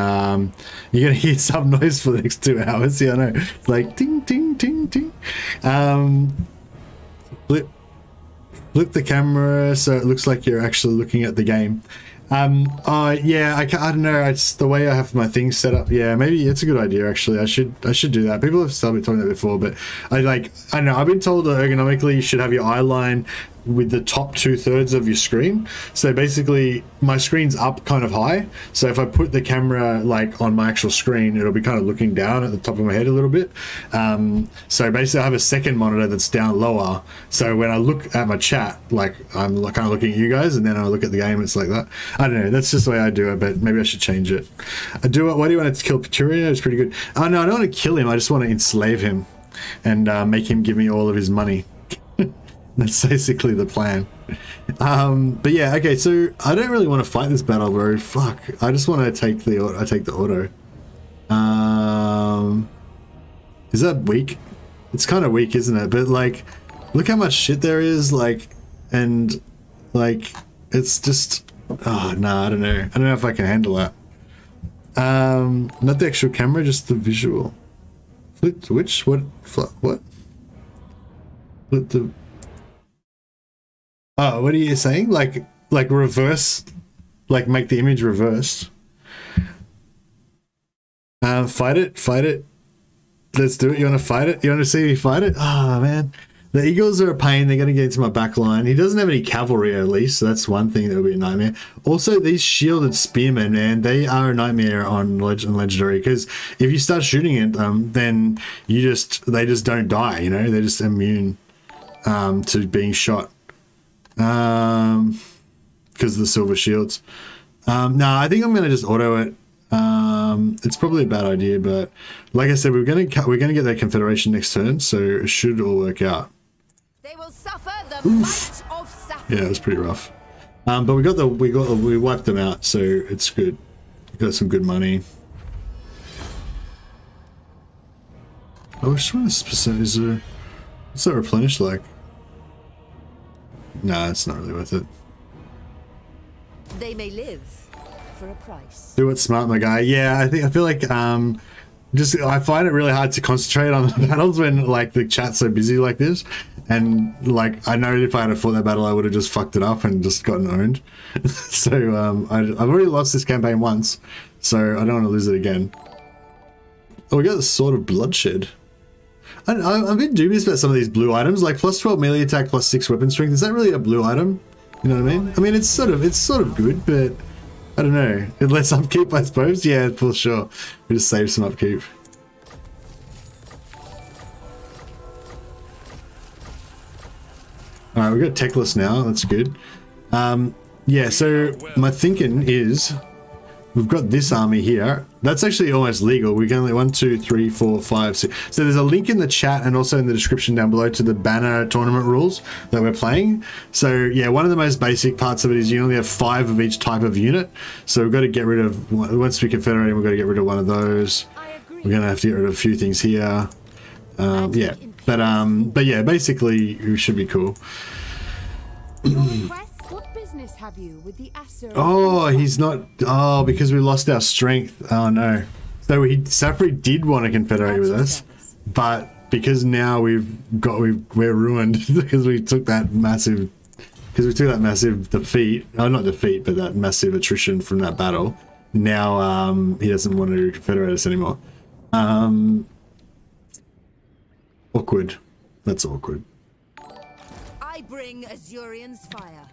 you're gonna hear some noise for the next 2 hours. Yeah, I know. It's like ting ting ting ting. Flip the camera so it looks like you're actually looking at the game. Yeah, I don't know, it's the way I have my things set up. Yeah, maybe it's a good idea, actually. I should do that. People have started talking about that before, but I don't know, I've been told that ergonomically you should have your eye line with the top 2/3 of your screen. So basically my screen's up kind of high, so if I put the camera like on my actual screen, it'll be kind of looking down at the top of my head a little bit. So basically I have a second monitor that's down lower, so when I look at my chat, like I'm kind of looking at you guys, and then I look at the game, it's like that. I don't know, that's just the way I do it, but maybe I should change it. Why do you want to kill Tyrion? It's pretty good. Oh no, I don't want to kill him, I just want to enslave him and make him give me all of his money. That's basically the plan. But yeah, okay, so I don't really want to fight this battle, bro. Fuck. I just want to take the auto. Is that weak? It's kind of weak, isn't it? But like, look how much shit there is, like, and like, it's just, oh no, I don't know. I don't know if I can handle that. Not the actual camera, just the visual. Flip to which? What? What? Flip the. Oh, what are you saying? Like reverse, like make the image reversed. Fight it. Let's do it. You want to fight it? You want to see me fight it? Oh man, the Eagles are a pain. They're going to get into my back line. He doesn't have any cavalry at least, so that's one thing that would be a nightmare. Also, these shielded spearmen, man, they are a nightmare on legendary, because if you start shooting at them, then they just don't die. You know, they're just immune to being shot. Because of the silver shields. No, I think I'm gonna just auto it. It's probably a bad idea, but like I said, we're gonna get that Confederation next turn, so it should all work out. They will suffer the might of Saphery. Yeah, it was pretty rough. But we wiped them out, so it's good. We got some good money. Oh, which one is percent? What's that replenish like? Nah, it's not really worth it. They may live for a price. Do it smart, my guy. Yeah, I feel like I find it really hard to concentrate on the battles when like the chat's so busy like this, and like I know if I had fought that battle, I would have just fucked it up and just gotten owned. So I've already lost this campaign once, so I don't want to lose it again. Oh, we got the Sword of Bloodshed. I'm a bit dubious about some of these blue items, like plus 12 melee attack, plus 6 weapon strength. Is that really a blue item? You know what I mean? I mean, it's sort of good, but I don't know. Less upkeep, I suppose. Yeah, for sure. We just save some upkeep. All right, we got techless now. That's good. Yeah. So my thinking is, we've got this army here. That's actually almost legal. We can only 1, 2, 3, 4, 5, 6. So there's a link in the chat and also in the description down below to the banner tournament rules that we're playing. So yeah, one of the most basic parts of it is you only have 5 of each type of unit. So we've got to get rid of, once we confederate, we've got to get rid of one of those. We're going to have to get rid of a few things here. Yeah, but yeah, basically we should be cool. What business have you with the Asur? Oh, he's not. Oh, because we lost our strength. Oh no. So Saphery did want to confederate with us, but because now we're ruined because we took that massive defeat. Oh, not defeat, but that massive attrition from that battle. Now he doesn't want to confederate us anymore. Awkward. That's awkward. I bring Azurian's fire.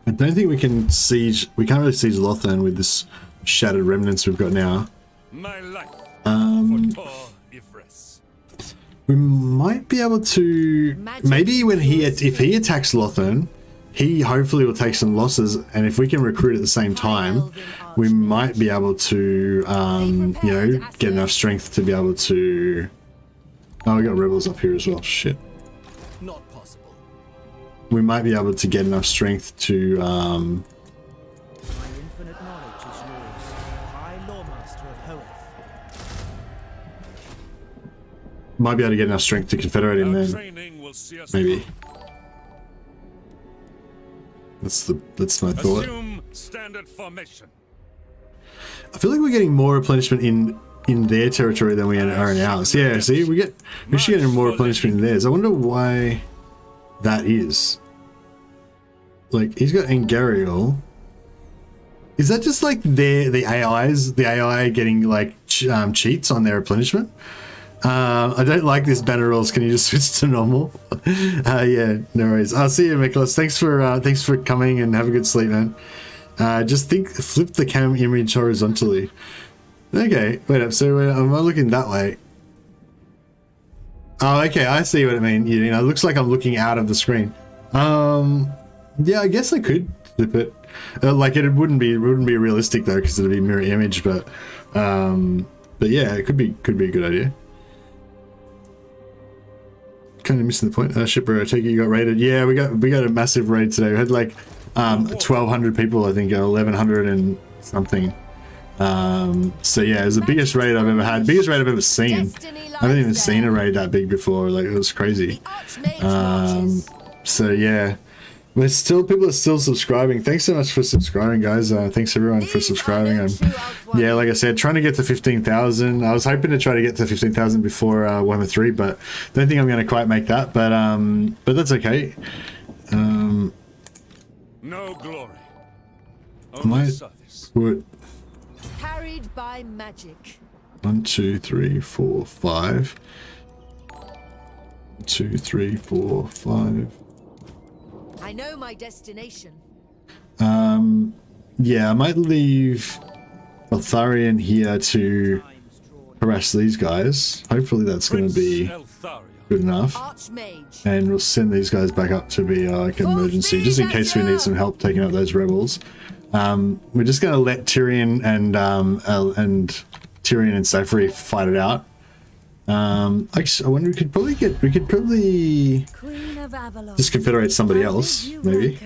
I don't think we can siege. We can't really siege Lothern with this shattered remnants we've got now. My life for Tor Ivres. We might be able to. Maybe when if he attacks Lothern, he hopefully will take some losses, and if we can recruit at the same time, we might be able to, you know, get enough strength to be able to. Oh, we got rebels up here as well. Shit. Not possible. We might be able to get enough strength to. My infinite knowledge is yours, High Lawmaster of Hoeth. Might be able to get enough strength to confederate him then. Maybe. That's my thought. Assume standard formation. I feel like we're getting more replenishment in their territory than we are in ours. Yeah, see, we're actually getting more replenishment in theirs. I wonder why that is. Like, he's got Angariel. Is that just like the AI getting like cheats on their replenishment? I don't like this banner rules. Can you just switch to normal? Yeah, no worries. I'll see you, Nicholas. Thanks for coming and have a good sleep, man. Just flip the cam image horizontally. Okay, wait up. So am I looking that way? Oh, okay. I see what I mean. You know, it looks like I'm looking out of the screen. Yeah, I guess I could flip it. Like it wouldn't be realistic though, because it'd be mirror image. But yeah, it could be a good idea. kind of missing the point. Shipper, I take it you got raided. Yeah, we got a massive raid today. We had like 1,200 people, I think, 1,100 and something. So yeah, it was the biggest raid I've ever had, biggest raid I've ever seen. I haven't even seen a raid that big before. Like, it was crazy. So yeah, people are still subscribing. Thanks so much for subscribing, guys. Thanks everyone for subscribing. Yeah, like I said, trying to get to 15,000. I was hoping to try to get to 15,000 before Warhammer 3, but don't think I'm going to quite make that. But that's okay. No glory. Only service. Carried by magic. 1, 2, 3, 4, 5. 2, 3, 4, 5. I know my destination. Yeah, I might leave Eltharion here to harass these guys. Hopefully that's going to be good enough. And we'll send these guys back up to be like an emergency, just in case we need some help taking out those rebels. We're just going to let Tyrion and Saphery fight it out. Actually, I wonder, we could probably just confederate somebody else, maybe.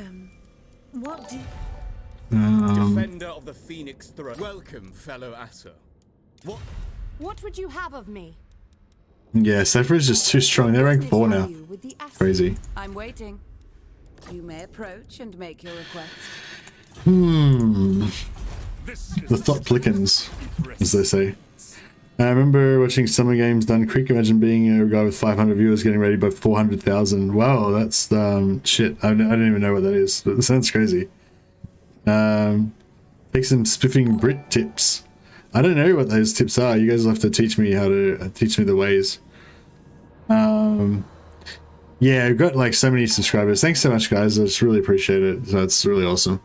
Defender of the Phoenix Throne. Welcome, fellow Athel. What would you have of me? Yeah, Saphery's just too strong. They're rank 4 now. Crazy. I'm waiting. You may approach and make your request. The thought plickens, as they say. I remember watching Summer Games done quick. Imagine being a guy with 500 viewers getting ready by 400,000. Wow, that's shit. I don't even know what that is, but it sounds crazy. Take some spiffing Brit tips. I don't know what those tips are. You guys will have to teach me the ways. Yeah, we've got like so many subscribers. Thanks so much, guys. I just really appreciate it. So it's really awesome.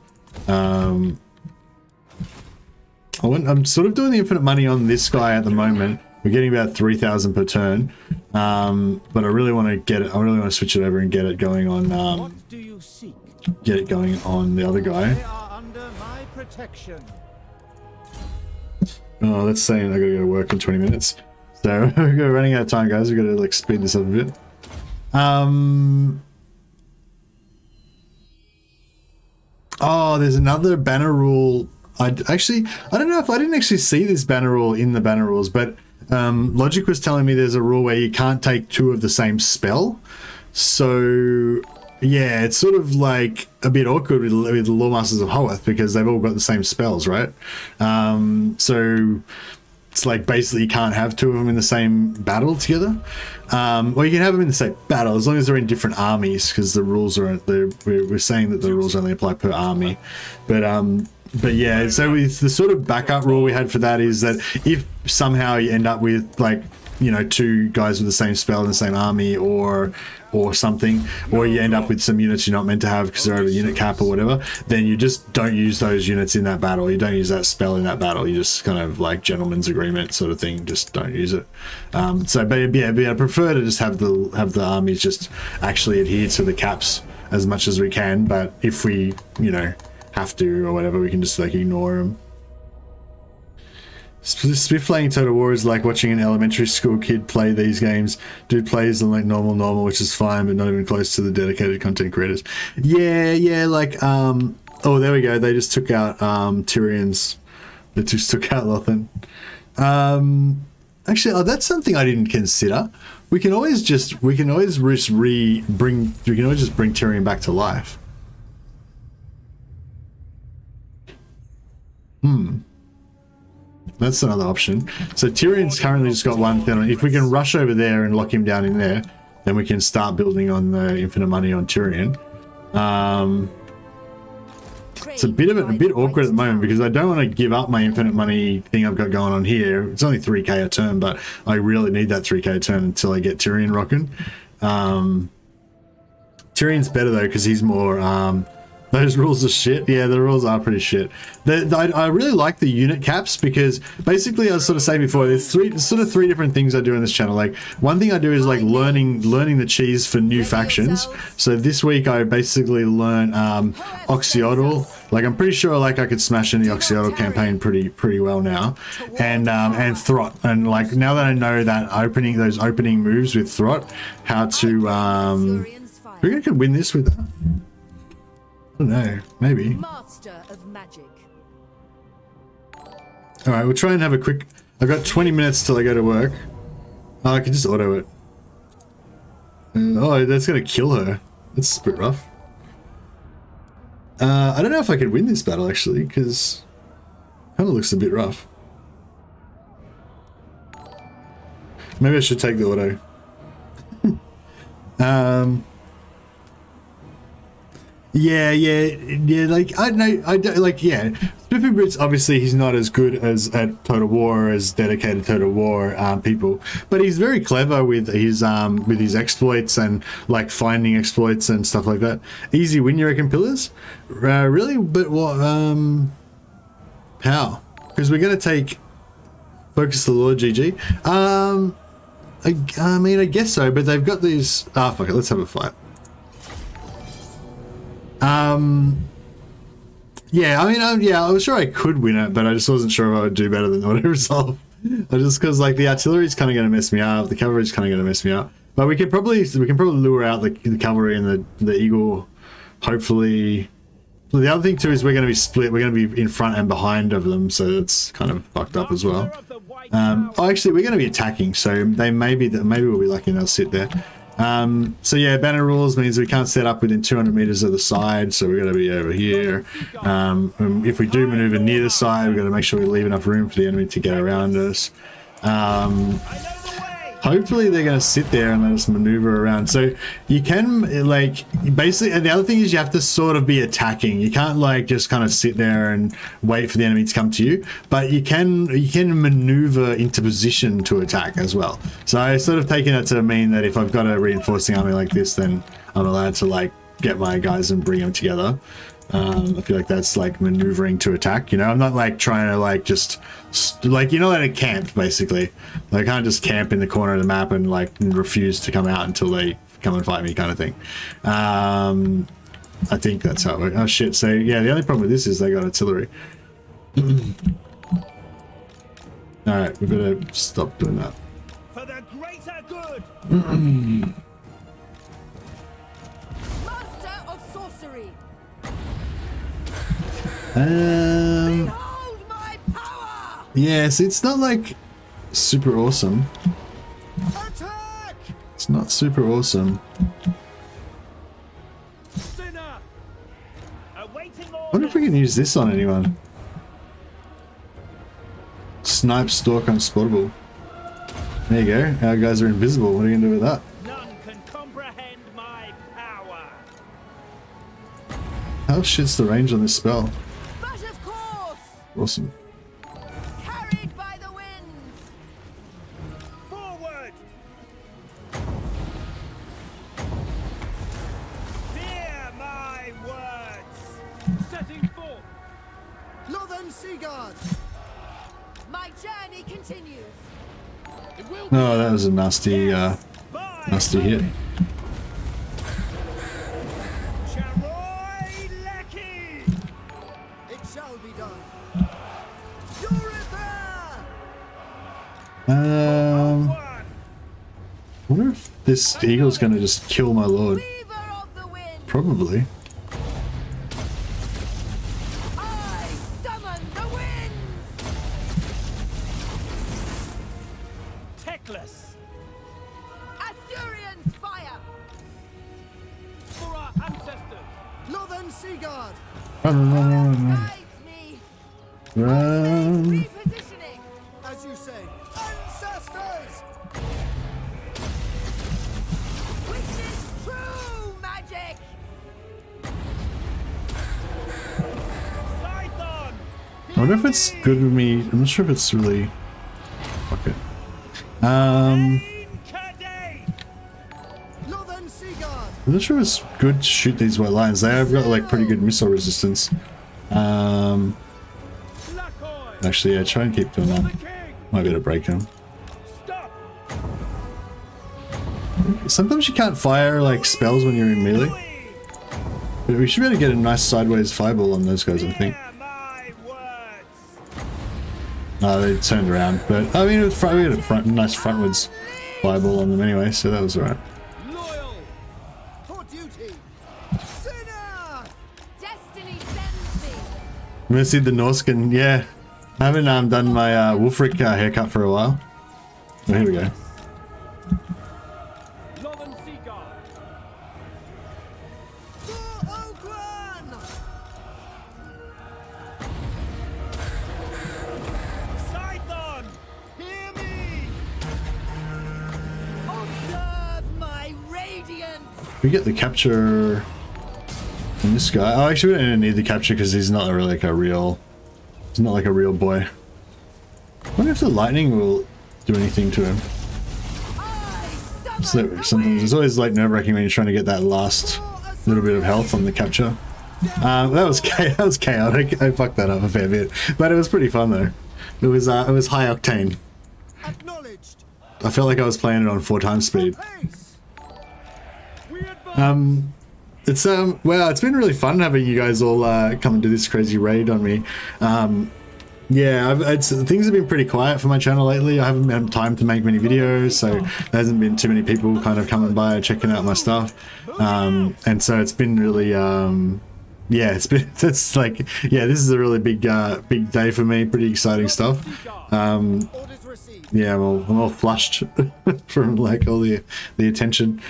I'm sort of doing the infinite money on this guy at the moment. We're getting about 3,000 per turn, but I really want to get it. I really want to switch it over and get it going on. Get it going on the other guy. They are under my protection. Oh, that's saying I gotta go to work in 20 minutes. So we're running out of time, guys. We've got to like speed this up a bit. Oh, there's another banner rule. I don't know if I didn't actually see this banner rule in the banner rules, but Logic was telling me there's a rule where you can't take 2 of the same spell. So yeah, it's sort of like a bit awkward with the Lawmasters of Hoeth because they've all got the same spells, right? So it's like basically you can't have 2 of them in the same battle together. Well, you can have them in the same battle as long as they're in different armies, because the rules are we're saying that the rules only apply per army. But yeah, so with the sort of backup rule we had for that is that if somehow you end up with like, you know, 2 guys with the same spell in the same army or something, or you end up with some units you're not meant to have because they're over unit cap or whatever, then you just don't use those units in that battle. You don't use that spell in that battle. You just kind of like gentleman's agreement sort of thing. Just don't use it. But I prefer to just have the armies just actually adhere to the caps as much as we can. But if we, you know, have to or whatever, we can just like ignore them. Spiff playing Total War is like watching an elementary school kid play these games. Dude plays them like normal, which is fine, but not even close to the dedicated content creators. Yeah, like oh, there we go. They just took out Tyrion's. They just took out Lothan. Actually, that's something I didn't consider. We can always just bring Tyrion back to life. That's another option. So Tyrion's currently just got 1 thing. If we can rush over there and lock him down in there, then we can start building on the infinite money on Tyrion. It's a bit awkward at the moment because I don't want to give up my infinite money thing I've got going on here. It's only 3k a turn, but I really need that 3k a turn until I get Tyrion rocking. Tyrion's better though because he's more Those rules are shit. Yeah, the rules are pretty shit. I really like the unit caps because basically, I was sort of saying before, there's three different things I do in this channel. Like, one thing I do is like learning the cheese for new factions. So this week I basically learn Oxyodal. Like, I'm pretty sure like I could smash in the Oxyodal campaign pretty well now, and Throt. And like now that I know that those opening moves with Throt, how to we could win this with that. I don't know, maybe. Master of magic. Alright, we'll try and have a quick... I've got 20 minutes till I go to work. Oh, I can just auto it. Oh, that's gonna kill her. That's a bit rough. I don't know if I could win this battle, actually, because... kind of looks a bit rough. Maybe I should take the auto. Yeah, like, I don't, like, yeah. Spiffy Brits, obviously, he's not as good as at Total War as dedicated Total War people, but he's very clever with his exploits and, like, finding exploits and stuff like that. Easy win, you reckon, Pillars? Really? But what, how? Because we're going to take Focus the Lord, GG. I mean, I guess so, but they've got these... Ah, fuck it, let's have a fight. Yeah, I mean, yeah, I was sure I could win it, but I just wasn't sure if I would do better than auto resolve. Just because, like, the artillery's kind of going to mess me up, the cavalry's kind of going to mess me up. But we can probably lure out the cavalry and the eagle, hopefully. The other thing too is we're going to be split. We're going to be in front and behind of them, so it's kind of fucked up as well. Oh, actually, we're going to be attacking, so maybe we'll be lucky enough to sit there. So yeah, banner rules means we can't set up within 200 meters of the side, so we're going to be over here. If we do maneuver near the side, we've got to make sure we leave enough room for the enemy to get around us. Hopefully they're going to sit there and let us maneuver around. So you can, like, basically, and the other thing is you have to sort of be attacking. You can't, like, just kind of sit there and wait for the enemy to come to you, but you can maneuver into position to attack as well. So I sort of taken it to mean that if I've got a reinforcing army like this, then I'm allowed to, like, get my guys and bring them together. I feel like that's like maneuvering to attack, you know. I'm not like trying to like just like, you know, like a camp basically. Like, I can't just camp in the corner of the map and like refuse to come out until they come and fight me, kind of thing. I think that's how it works. Oh shit! So yeah, the only problem with this is they got artillery. All right, we better stop doing that. For the greater good. Yes, it's not like super awesome. Attack! It's not super awesome. I wonder if we can use this on anyone. Snipe, stalk, unspottable. There you go. Our guys are invisible. What are you gonna do with that? None can comprehend my power. How shit's the range on this spell? But of course. Awesome. Carried by the winds. Forward. Hear my words. Setting forth. Northern Seaguard. My journey continues. Oh, that was a nasty, nasty hit. It shall be done. Your repair. I wonder if this eagle's gonna just kill my lord. Probably. I summon the winds. Techless. Assyrian's fire. For our ancestors. Northern Seaguard. Run. Repositioning. As you say, ancestors. Witness true magic. Python. I wonder if it's good with me. I'm not sure if it's really. Fuck it. Northern Seaguard. I'm not sure it's good to shoot these white lions. They have got like pretty good missile resistance. Actually, yeah, try and keep doing that. Might be able to break them. Sometimes you can't fire like spells when you're in melee. But we should be able to get a nice sideways fireball on those guys, I think. No, they turned around, but I mean, we had a nice frontwards fireball on them anyway, so that was alright. I'm gonna see the Norskin, yeah. I haven't done my Wolfric haircut for a while. Oh, here we go. We get the capture on this guy. Oh, actually, we don't need the capture because he's not really like a real. He's not like a real boy. I wonder if the lightning will do anything to him. So sometimes it's always like nerve-wracking when you're trying to get that last little bit of health on the capture. That was chaotic. I fucked that up a fair bit, but it was pretty fun though. It was high octane. I felt like I was playing it on 4x speed. It's well, it's been really fun having you guys all come and do this crazy raid on me. Yeah, things have been pretty quiet for my channel lately. I haven't had time to make many videos, so there hasn't been too many people kind of coming by checking out my stuff. And so it's been really yeah, it's like, yeah, this is a really big day for me. Pretty exciting stuff. Yeah, I'm all flushed from like all the attention.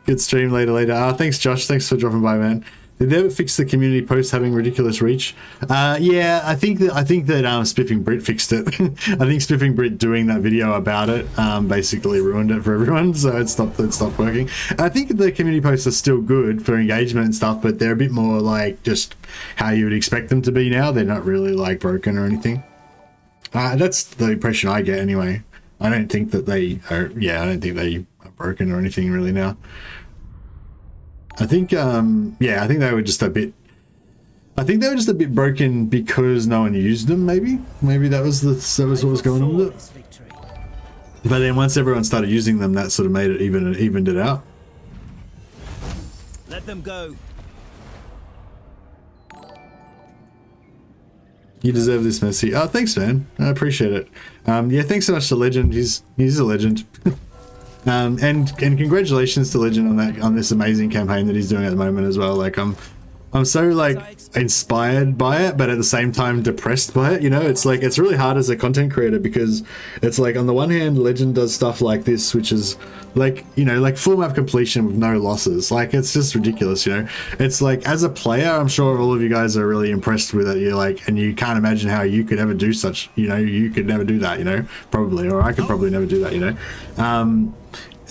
Good stream later. Thanks Josh, thanks for dropping by, man. Did they ever fix the community post having ridiculous reach? Yeah, I think that Spiffing Brit fixed it. I think Spiffing Brit doing that video about it basically ruined it for everyone, so it stopped working. I think the community posts are still good for engagement and stuff, but they're a bit more like just how you would expect them to be now. They're not really like broken or anything. That's the impression I get anyway. I don't think that they are. Yeah, I don't think they are broken or anything really now. I think, yeah, I think they were just a bit. I think they were just a bit broken because no one used them. Maybe that was what was going on with it. But then once everyone started using them, that sort of made it evened it out. Let them go. You deserve this, Messi. Oh, thanks, man. I appreciate it. Yeah, thanks so much to Legend. He's a legend. And congratulations to Legend on this amazing campaign that he's doing at the moment as well. Like I'm so like inspired by it, but at the same time depressed by it. You know, it's like it's really hard as a content creator because it's like on the one hand, Legend does stuff like this, which is like, you know, like full map completion with no losses. Like it's just ridiculous. You know, it's like as a player, I'm sure all of you guys are really impressed with it. You're like, and you can't imagine how you could ever do such. You know, you could never do that. You know, probably, or I could probably never do that. You know.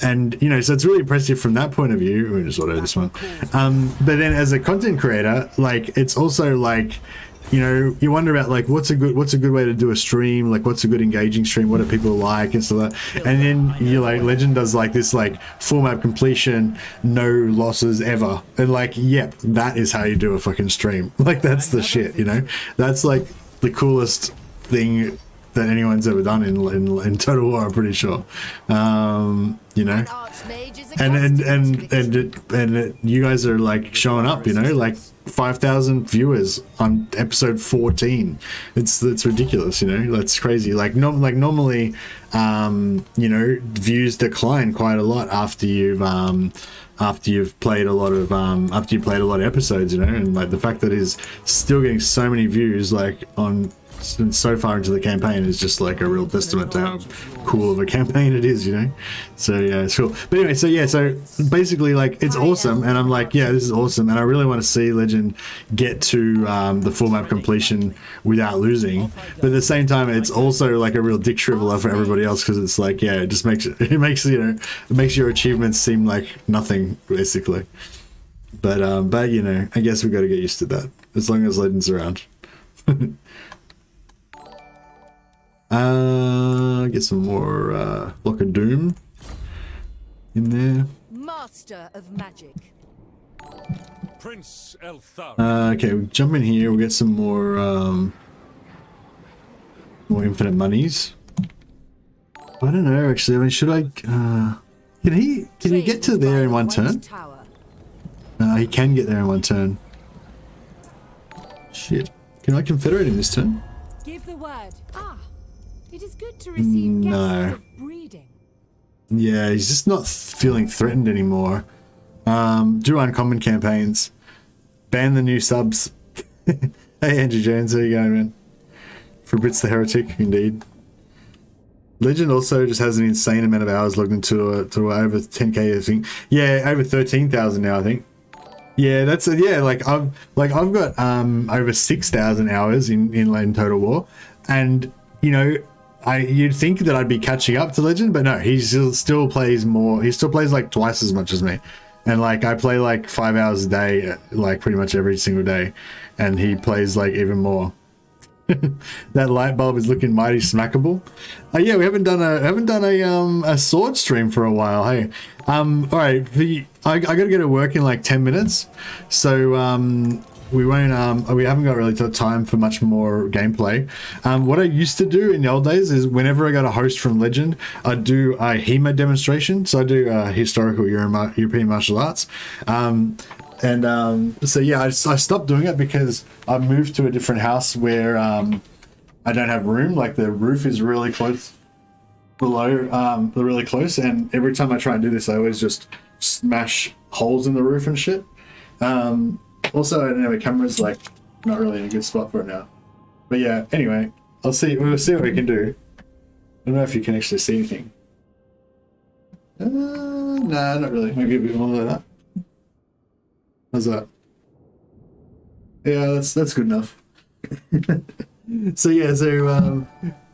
And you know, so it's really impressive from that point of view. Let me just auto this one. But then as a content creator, like it's also like, you know, you wonder about like what's a good way to do a stream, like what's a good engaging stream, what do people like and stuff like that. And then you like Legend does like this like full map completion, no losses ever, and like, yep, that is how you do a fucking stream. Like that's the shit, you know. That's like the coolest thing that anyone's ever done in Total War, I'm pretty sure. You know, and you guys are like showing up, you know, like 5,000 viewers on episode 14. It's ridiculous, you know. That's crazy. Like normally, you know, views decline quite a lot after you've played a lot of episodes, you know, and like the fact that he's still getting so many views like on so far into the campaign is just like a real testament to how cool of a campaign it is, you know. So yeah, it's cool. But anyway, so basically like it's awesome, and I'm like, yeah, this is awesome, and I really want to see Legend get to the full map completion without losing. But at the same time, it's also like a real dick shriveler for everybody else because it's like, yeah, it just makes your achievements seem like nothing basically. But you know, I guess we've got to get used to that as long as Legend's around. Get some more Block of Doom. in there. Master of magic. Prince Eltharion. Okay, we'll jump in here. We'll get some more infinite monies. I don't know, actually. I mean, should I... can he get to there in one turn? He can get there in one turn. Shit. Can I confederate in this turn? Give the word. It is good to receive guests of breeding. Yeah, he's just not feeling threatened anymore. Do uncommon campaigns. Ban the new subs. Hey, Andrew Jones, how you going, man? For Brits the Heretic, indeed. Legend also just has an insane amount of hours logged into over 10k, I think. Yeah, over 13,000 now, I think. Yeah, that's like I've got over 6,000 hours in Total War, and you know, you'd think that I'd be catching up to Legend, but no, he still plays more. He still plays like twice as much as me, and like I play like 5 hours a day, like pretty much every single day, and he plays like even more. That light bulb is looking mighty smackable. Yeah, we haven't done a sword stream for a while. Hey, all right, I gotta get to work in like 10 minutes, so we haven't got really time for much more gameplay. What I used to do in the old days is whenever I got a host from Legend, I'd do a HEMA demonstration. So I do historical European martial arts. So yeah, I stopped doing it because I moved to a different house where I don't have room. Like the roof is really close below, really close, and every time I try and do this, I always just smash holes in the roof and shit. Also, I don't know, my camera's like not really in a good spot for it now. But yeah, anyway, we'll see what we can do. I don't know if you can actually see anything. Nah, not really. Maybe a bit more like that. How's that? Yeah, that's good enough. So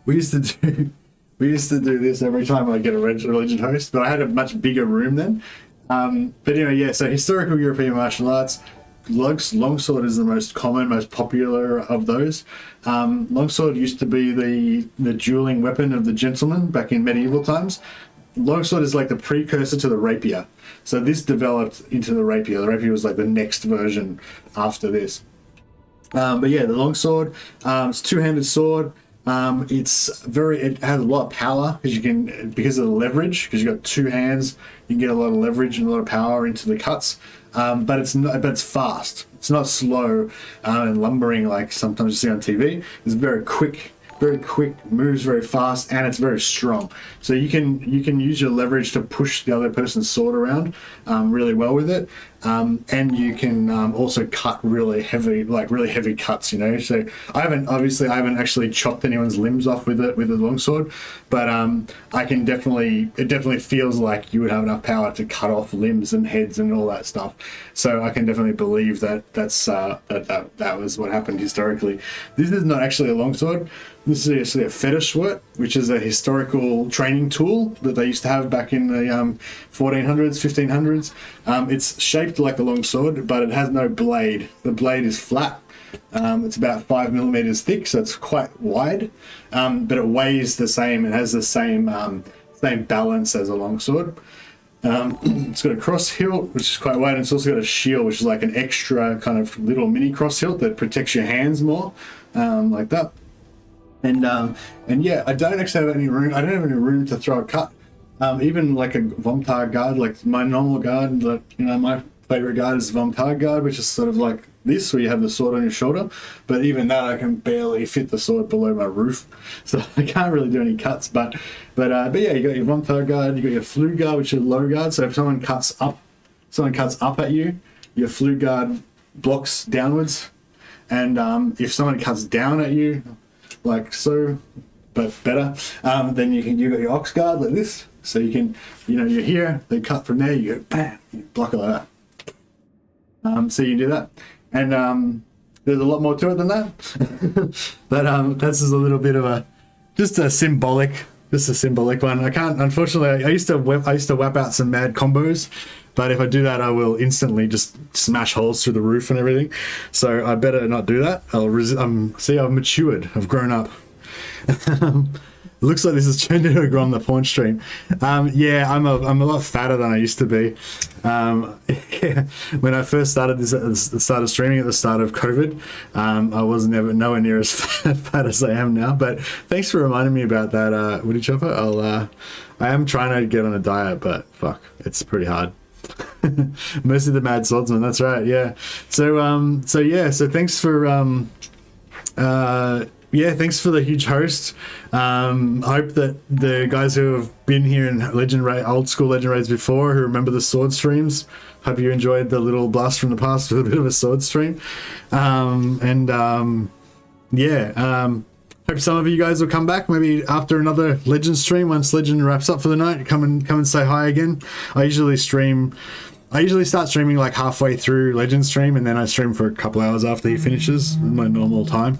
we used to do this every time I get a religion host, but I had a much bigger room then. But anyway, yeah. So historical European martial arts. Longsword is the most common, most popular of those. Longsword used to be the dueling weapon of the gentleman back in medieval times. Longsword is like the precursor to the rapier. So this developed into the rapier. The rapier was like the next version after this. But yeah, the longsword, it's a two-handed sword. It has a lot of power because of the leverage, because you've got two hands, you can get a lot of leverage and a lot of power into the cuts. But it's fast. It's not slow and lumbering like sometimes you see on TV. It's very quick, moves very fast, and it's very strong. So you can use your leverage to push the other person's sword around really well with it. And you can also cut really heavy cuts, you know. So I haven't actually chopped anyone's limbs off with a longsword, but it definitely feels like you would have enough power to cut off limbs and heads and all that stuff. So I can definitely believe that that was what happened historically. This is not actually a longsword. This is actually a fetish sword, which is a historical training tool that they used to have back in the 1400s, 1500s. It's shaped like a longsword, but it has no blade. The blade is flat. It's about 5 millimeters thick, so it's quite wide, but it weighs the same. It has the same balance as a longsword. It's got a cross hilt, which is quite wide, and it's also got a shield, which is like an extra kind of little mini cross hilt that protects your hands more, like that. And yeah, I don't actually have any room. I don't have any room to throw a cut. Even like a Vomtar guard, like my normal guard, my favorite guard is Vomtar guard, which is sort of like this, where you have the sword on your shoulder. But even that, I can barely fit the sword below my roof, so I can't really do any cuts. But yeah, you got your Vomtar guard, you got your Flu guard, which is low guard. So if someone cuts up at you, your Flu guard blocks downwards, and if someone cuts down at you, like so, but better, then you got your Ox guard like this. So you can, you're here, they cut from there, you go bam, you block it like that. So you do that, and there's a lot more to it than that. But this is a little bit of just a symbolic one. I can't, unfortunately. I used to whap out some mad combos, but if I do that, I will instantly just smash holes through the roof and everything. So I better not do that. See, I've matured. I've grown up. Looks like this has turned into a Grom the Pawn stream. Yeah, I'm a lot fatter than I used to be. When I first started streaming at the start of COVID, I was nowhere near as fat as I am now. But thanks for reminding me about that, Woody Chopper. I am trying to get on a diet, but fuck, it's pretty hard. Mostly the Mad Swordsman, that's right. Yeah. So thanks for thanks for the huge host. Hope that the guys who have been here in old school Legend Raids before, who remember the sword streams, hope you enjoyed the little blast from the past with a bit of a sword stream. Hope some of you guys will come back maybe after another Legend stream once Legend wraps up for the night. Come and say hi again. I usually start streaming like halfway through Legend stream, and then I stream for a couple hours after he finishes, my normal time.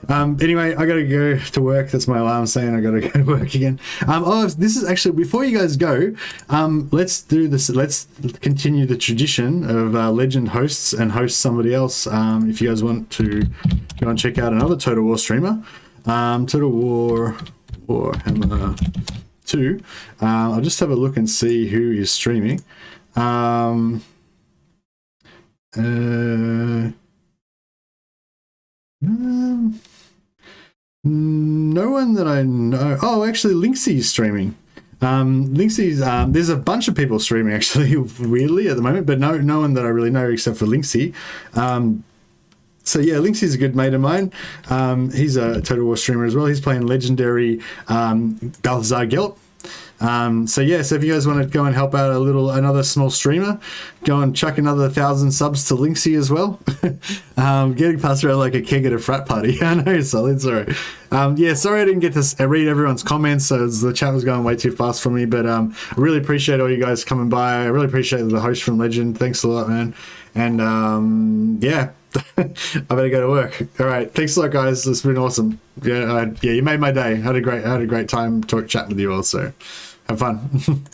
Anyway, I gotta go to work. That's my alarm saying I gotta go to work again. This is actually, before you guys go, let's do this. Let's continue the tradition of Legend hosts and host somebody else. If you guys want to go and check out another Total War streamer, Total War Warhammer 2. I'll just have a look and see who is streaming. No one that I know. Oh, actually, Linksey's streaming. Linksey's there's a bunch of people streaming actually, weirdly at the moment, but no one that I really know except for Linksey. So yeah, Linksey's a good mate of mine. He's a Total War streamer as well. He's playing legendary Balthazar Gelt. So if you guys want to go and help out another small streamer, go and chuck another 1,000 subs to Linksey as well. Getting passed around like a keg at a frat party. I know, solid, sorry. Sorry I didn't get to read everyone's comments, so the chat was going way too fast for me, but I really appreciate all you guys coming by. I really appreciate the host from Legend. Thanks a lot, man. And I better go to work. All right, thanks a lot, guys. It's been awesome. You made my day. I had a great time chatting with you all. So have fun.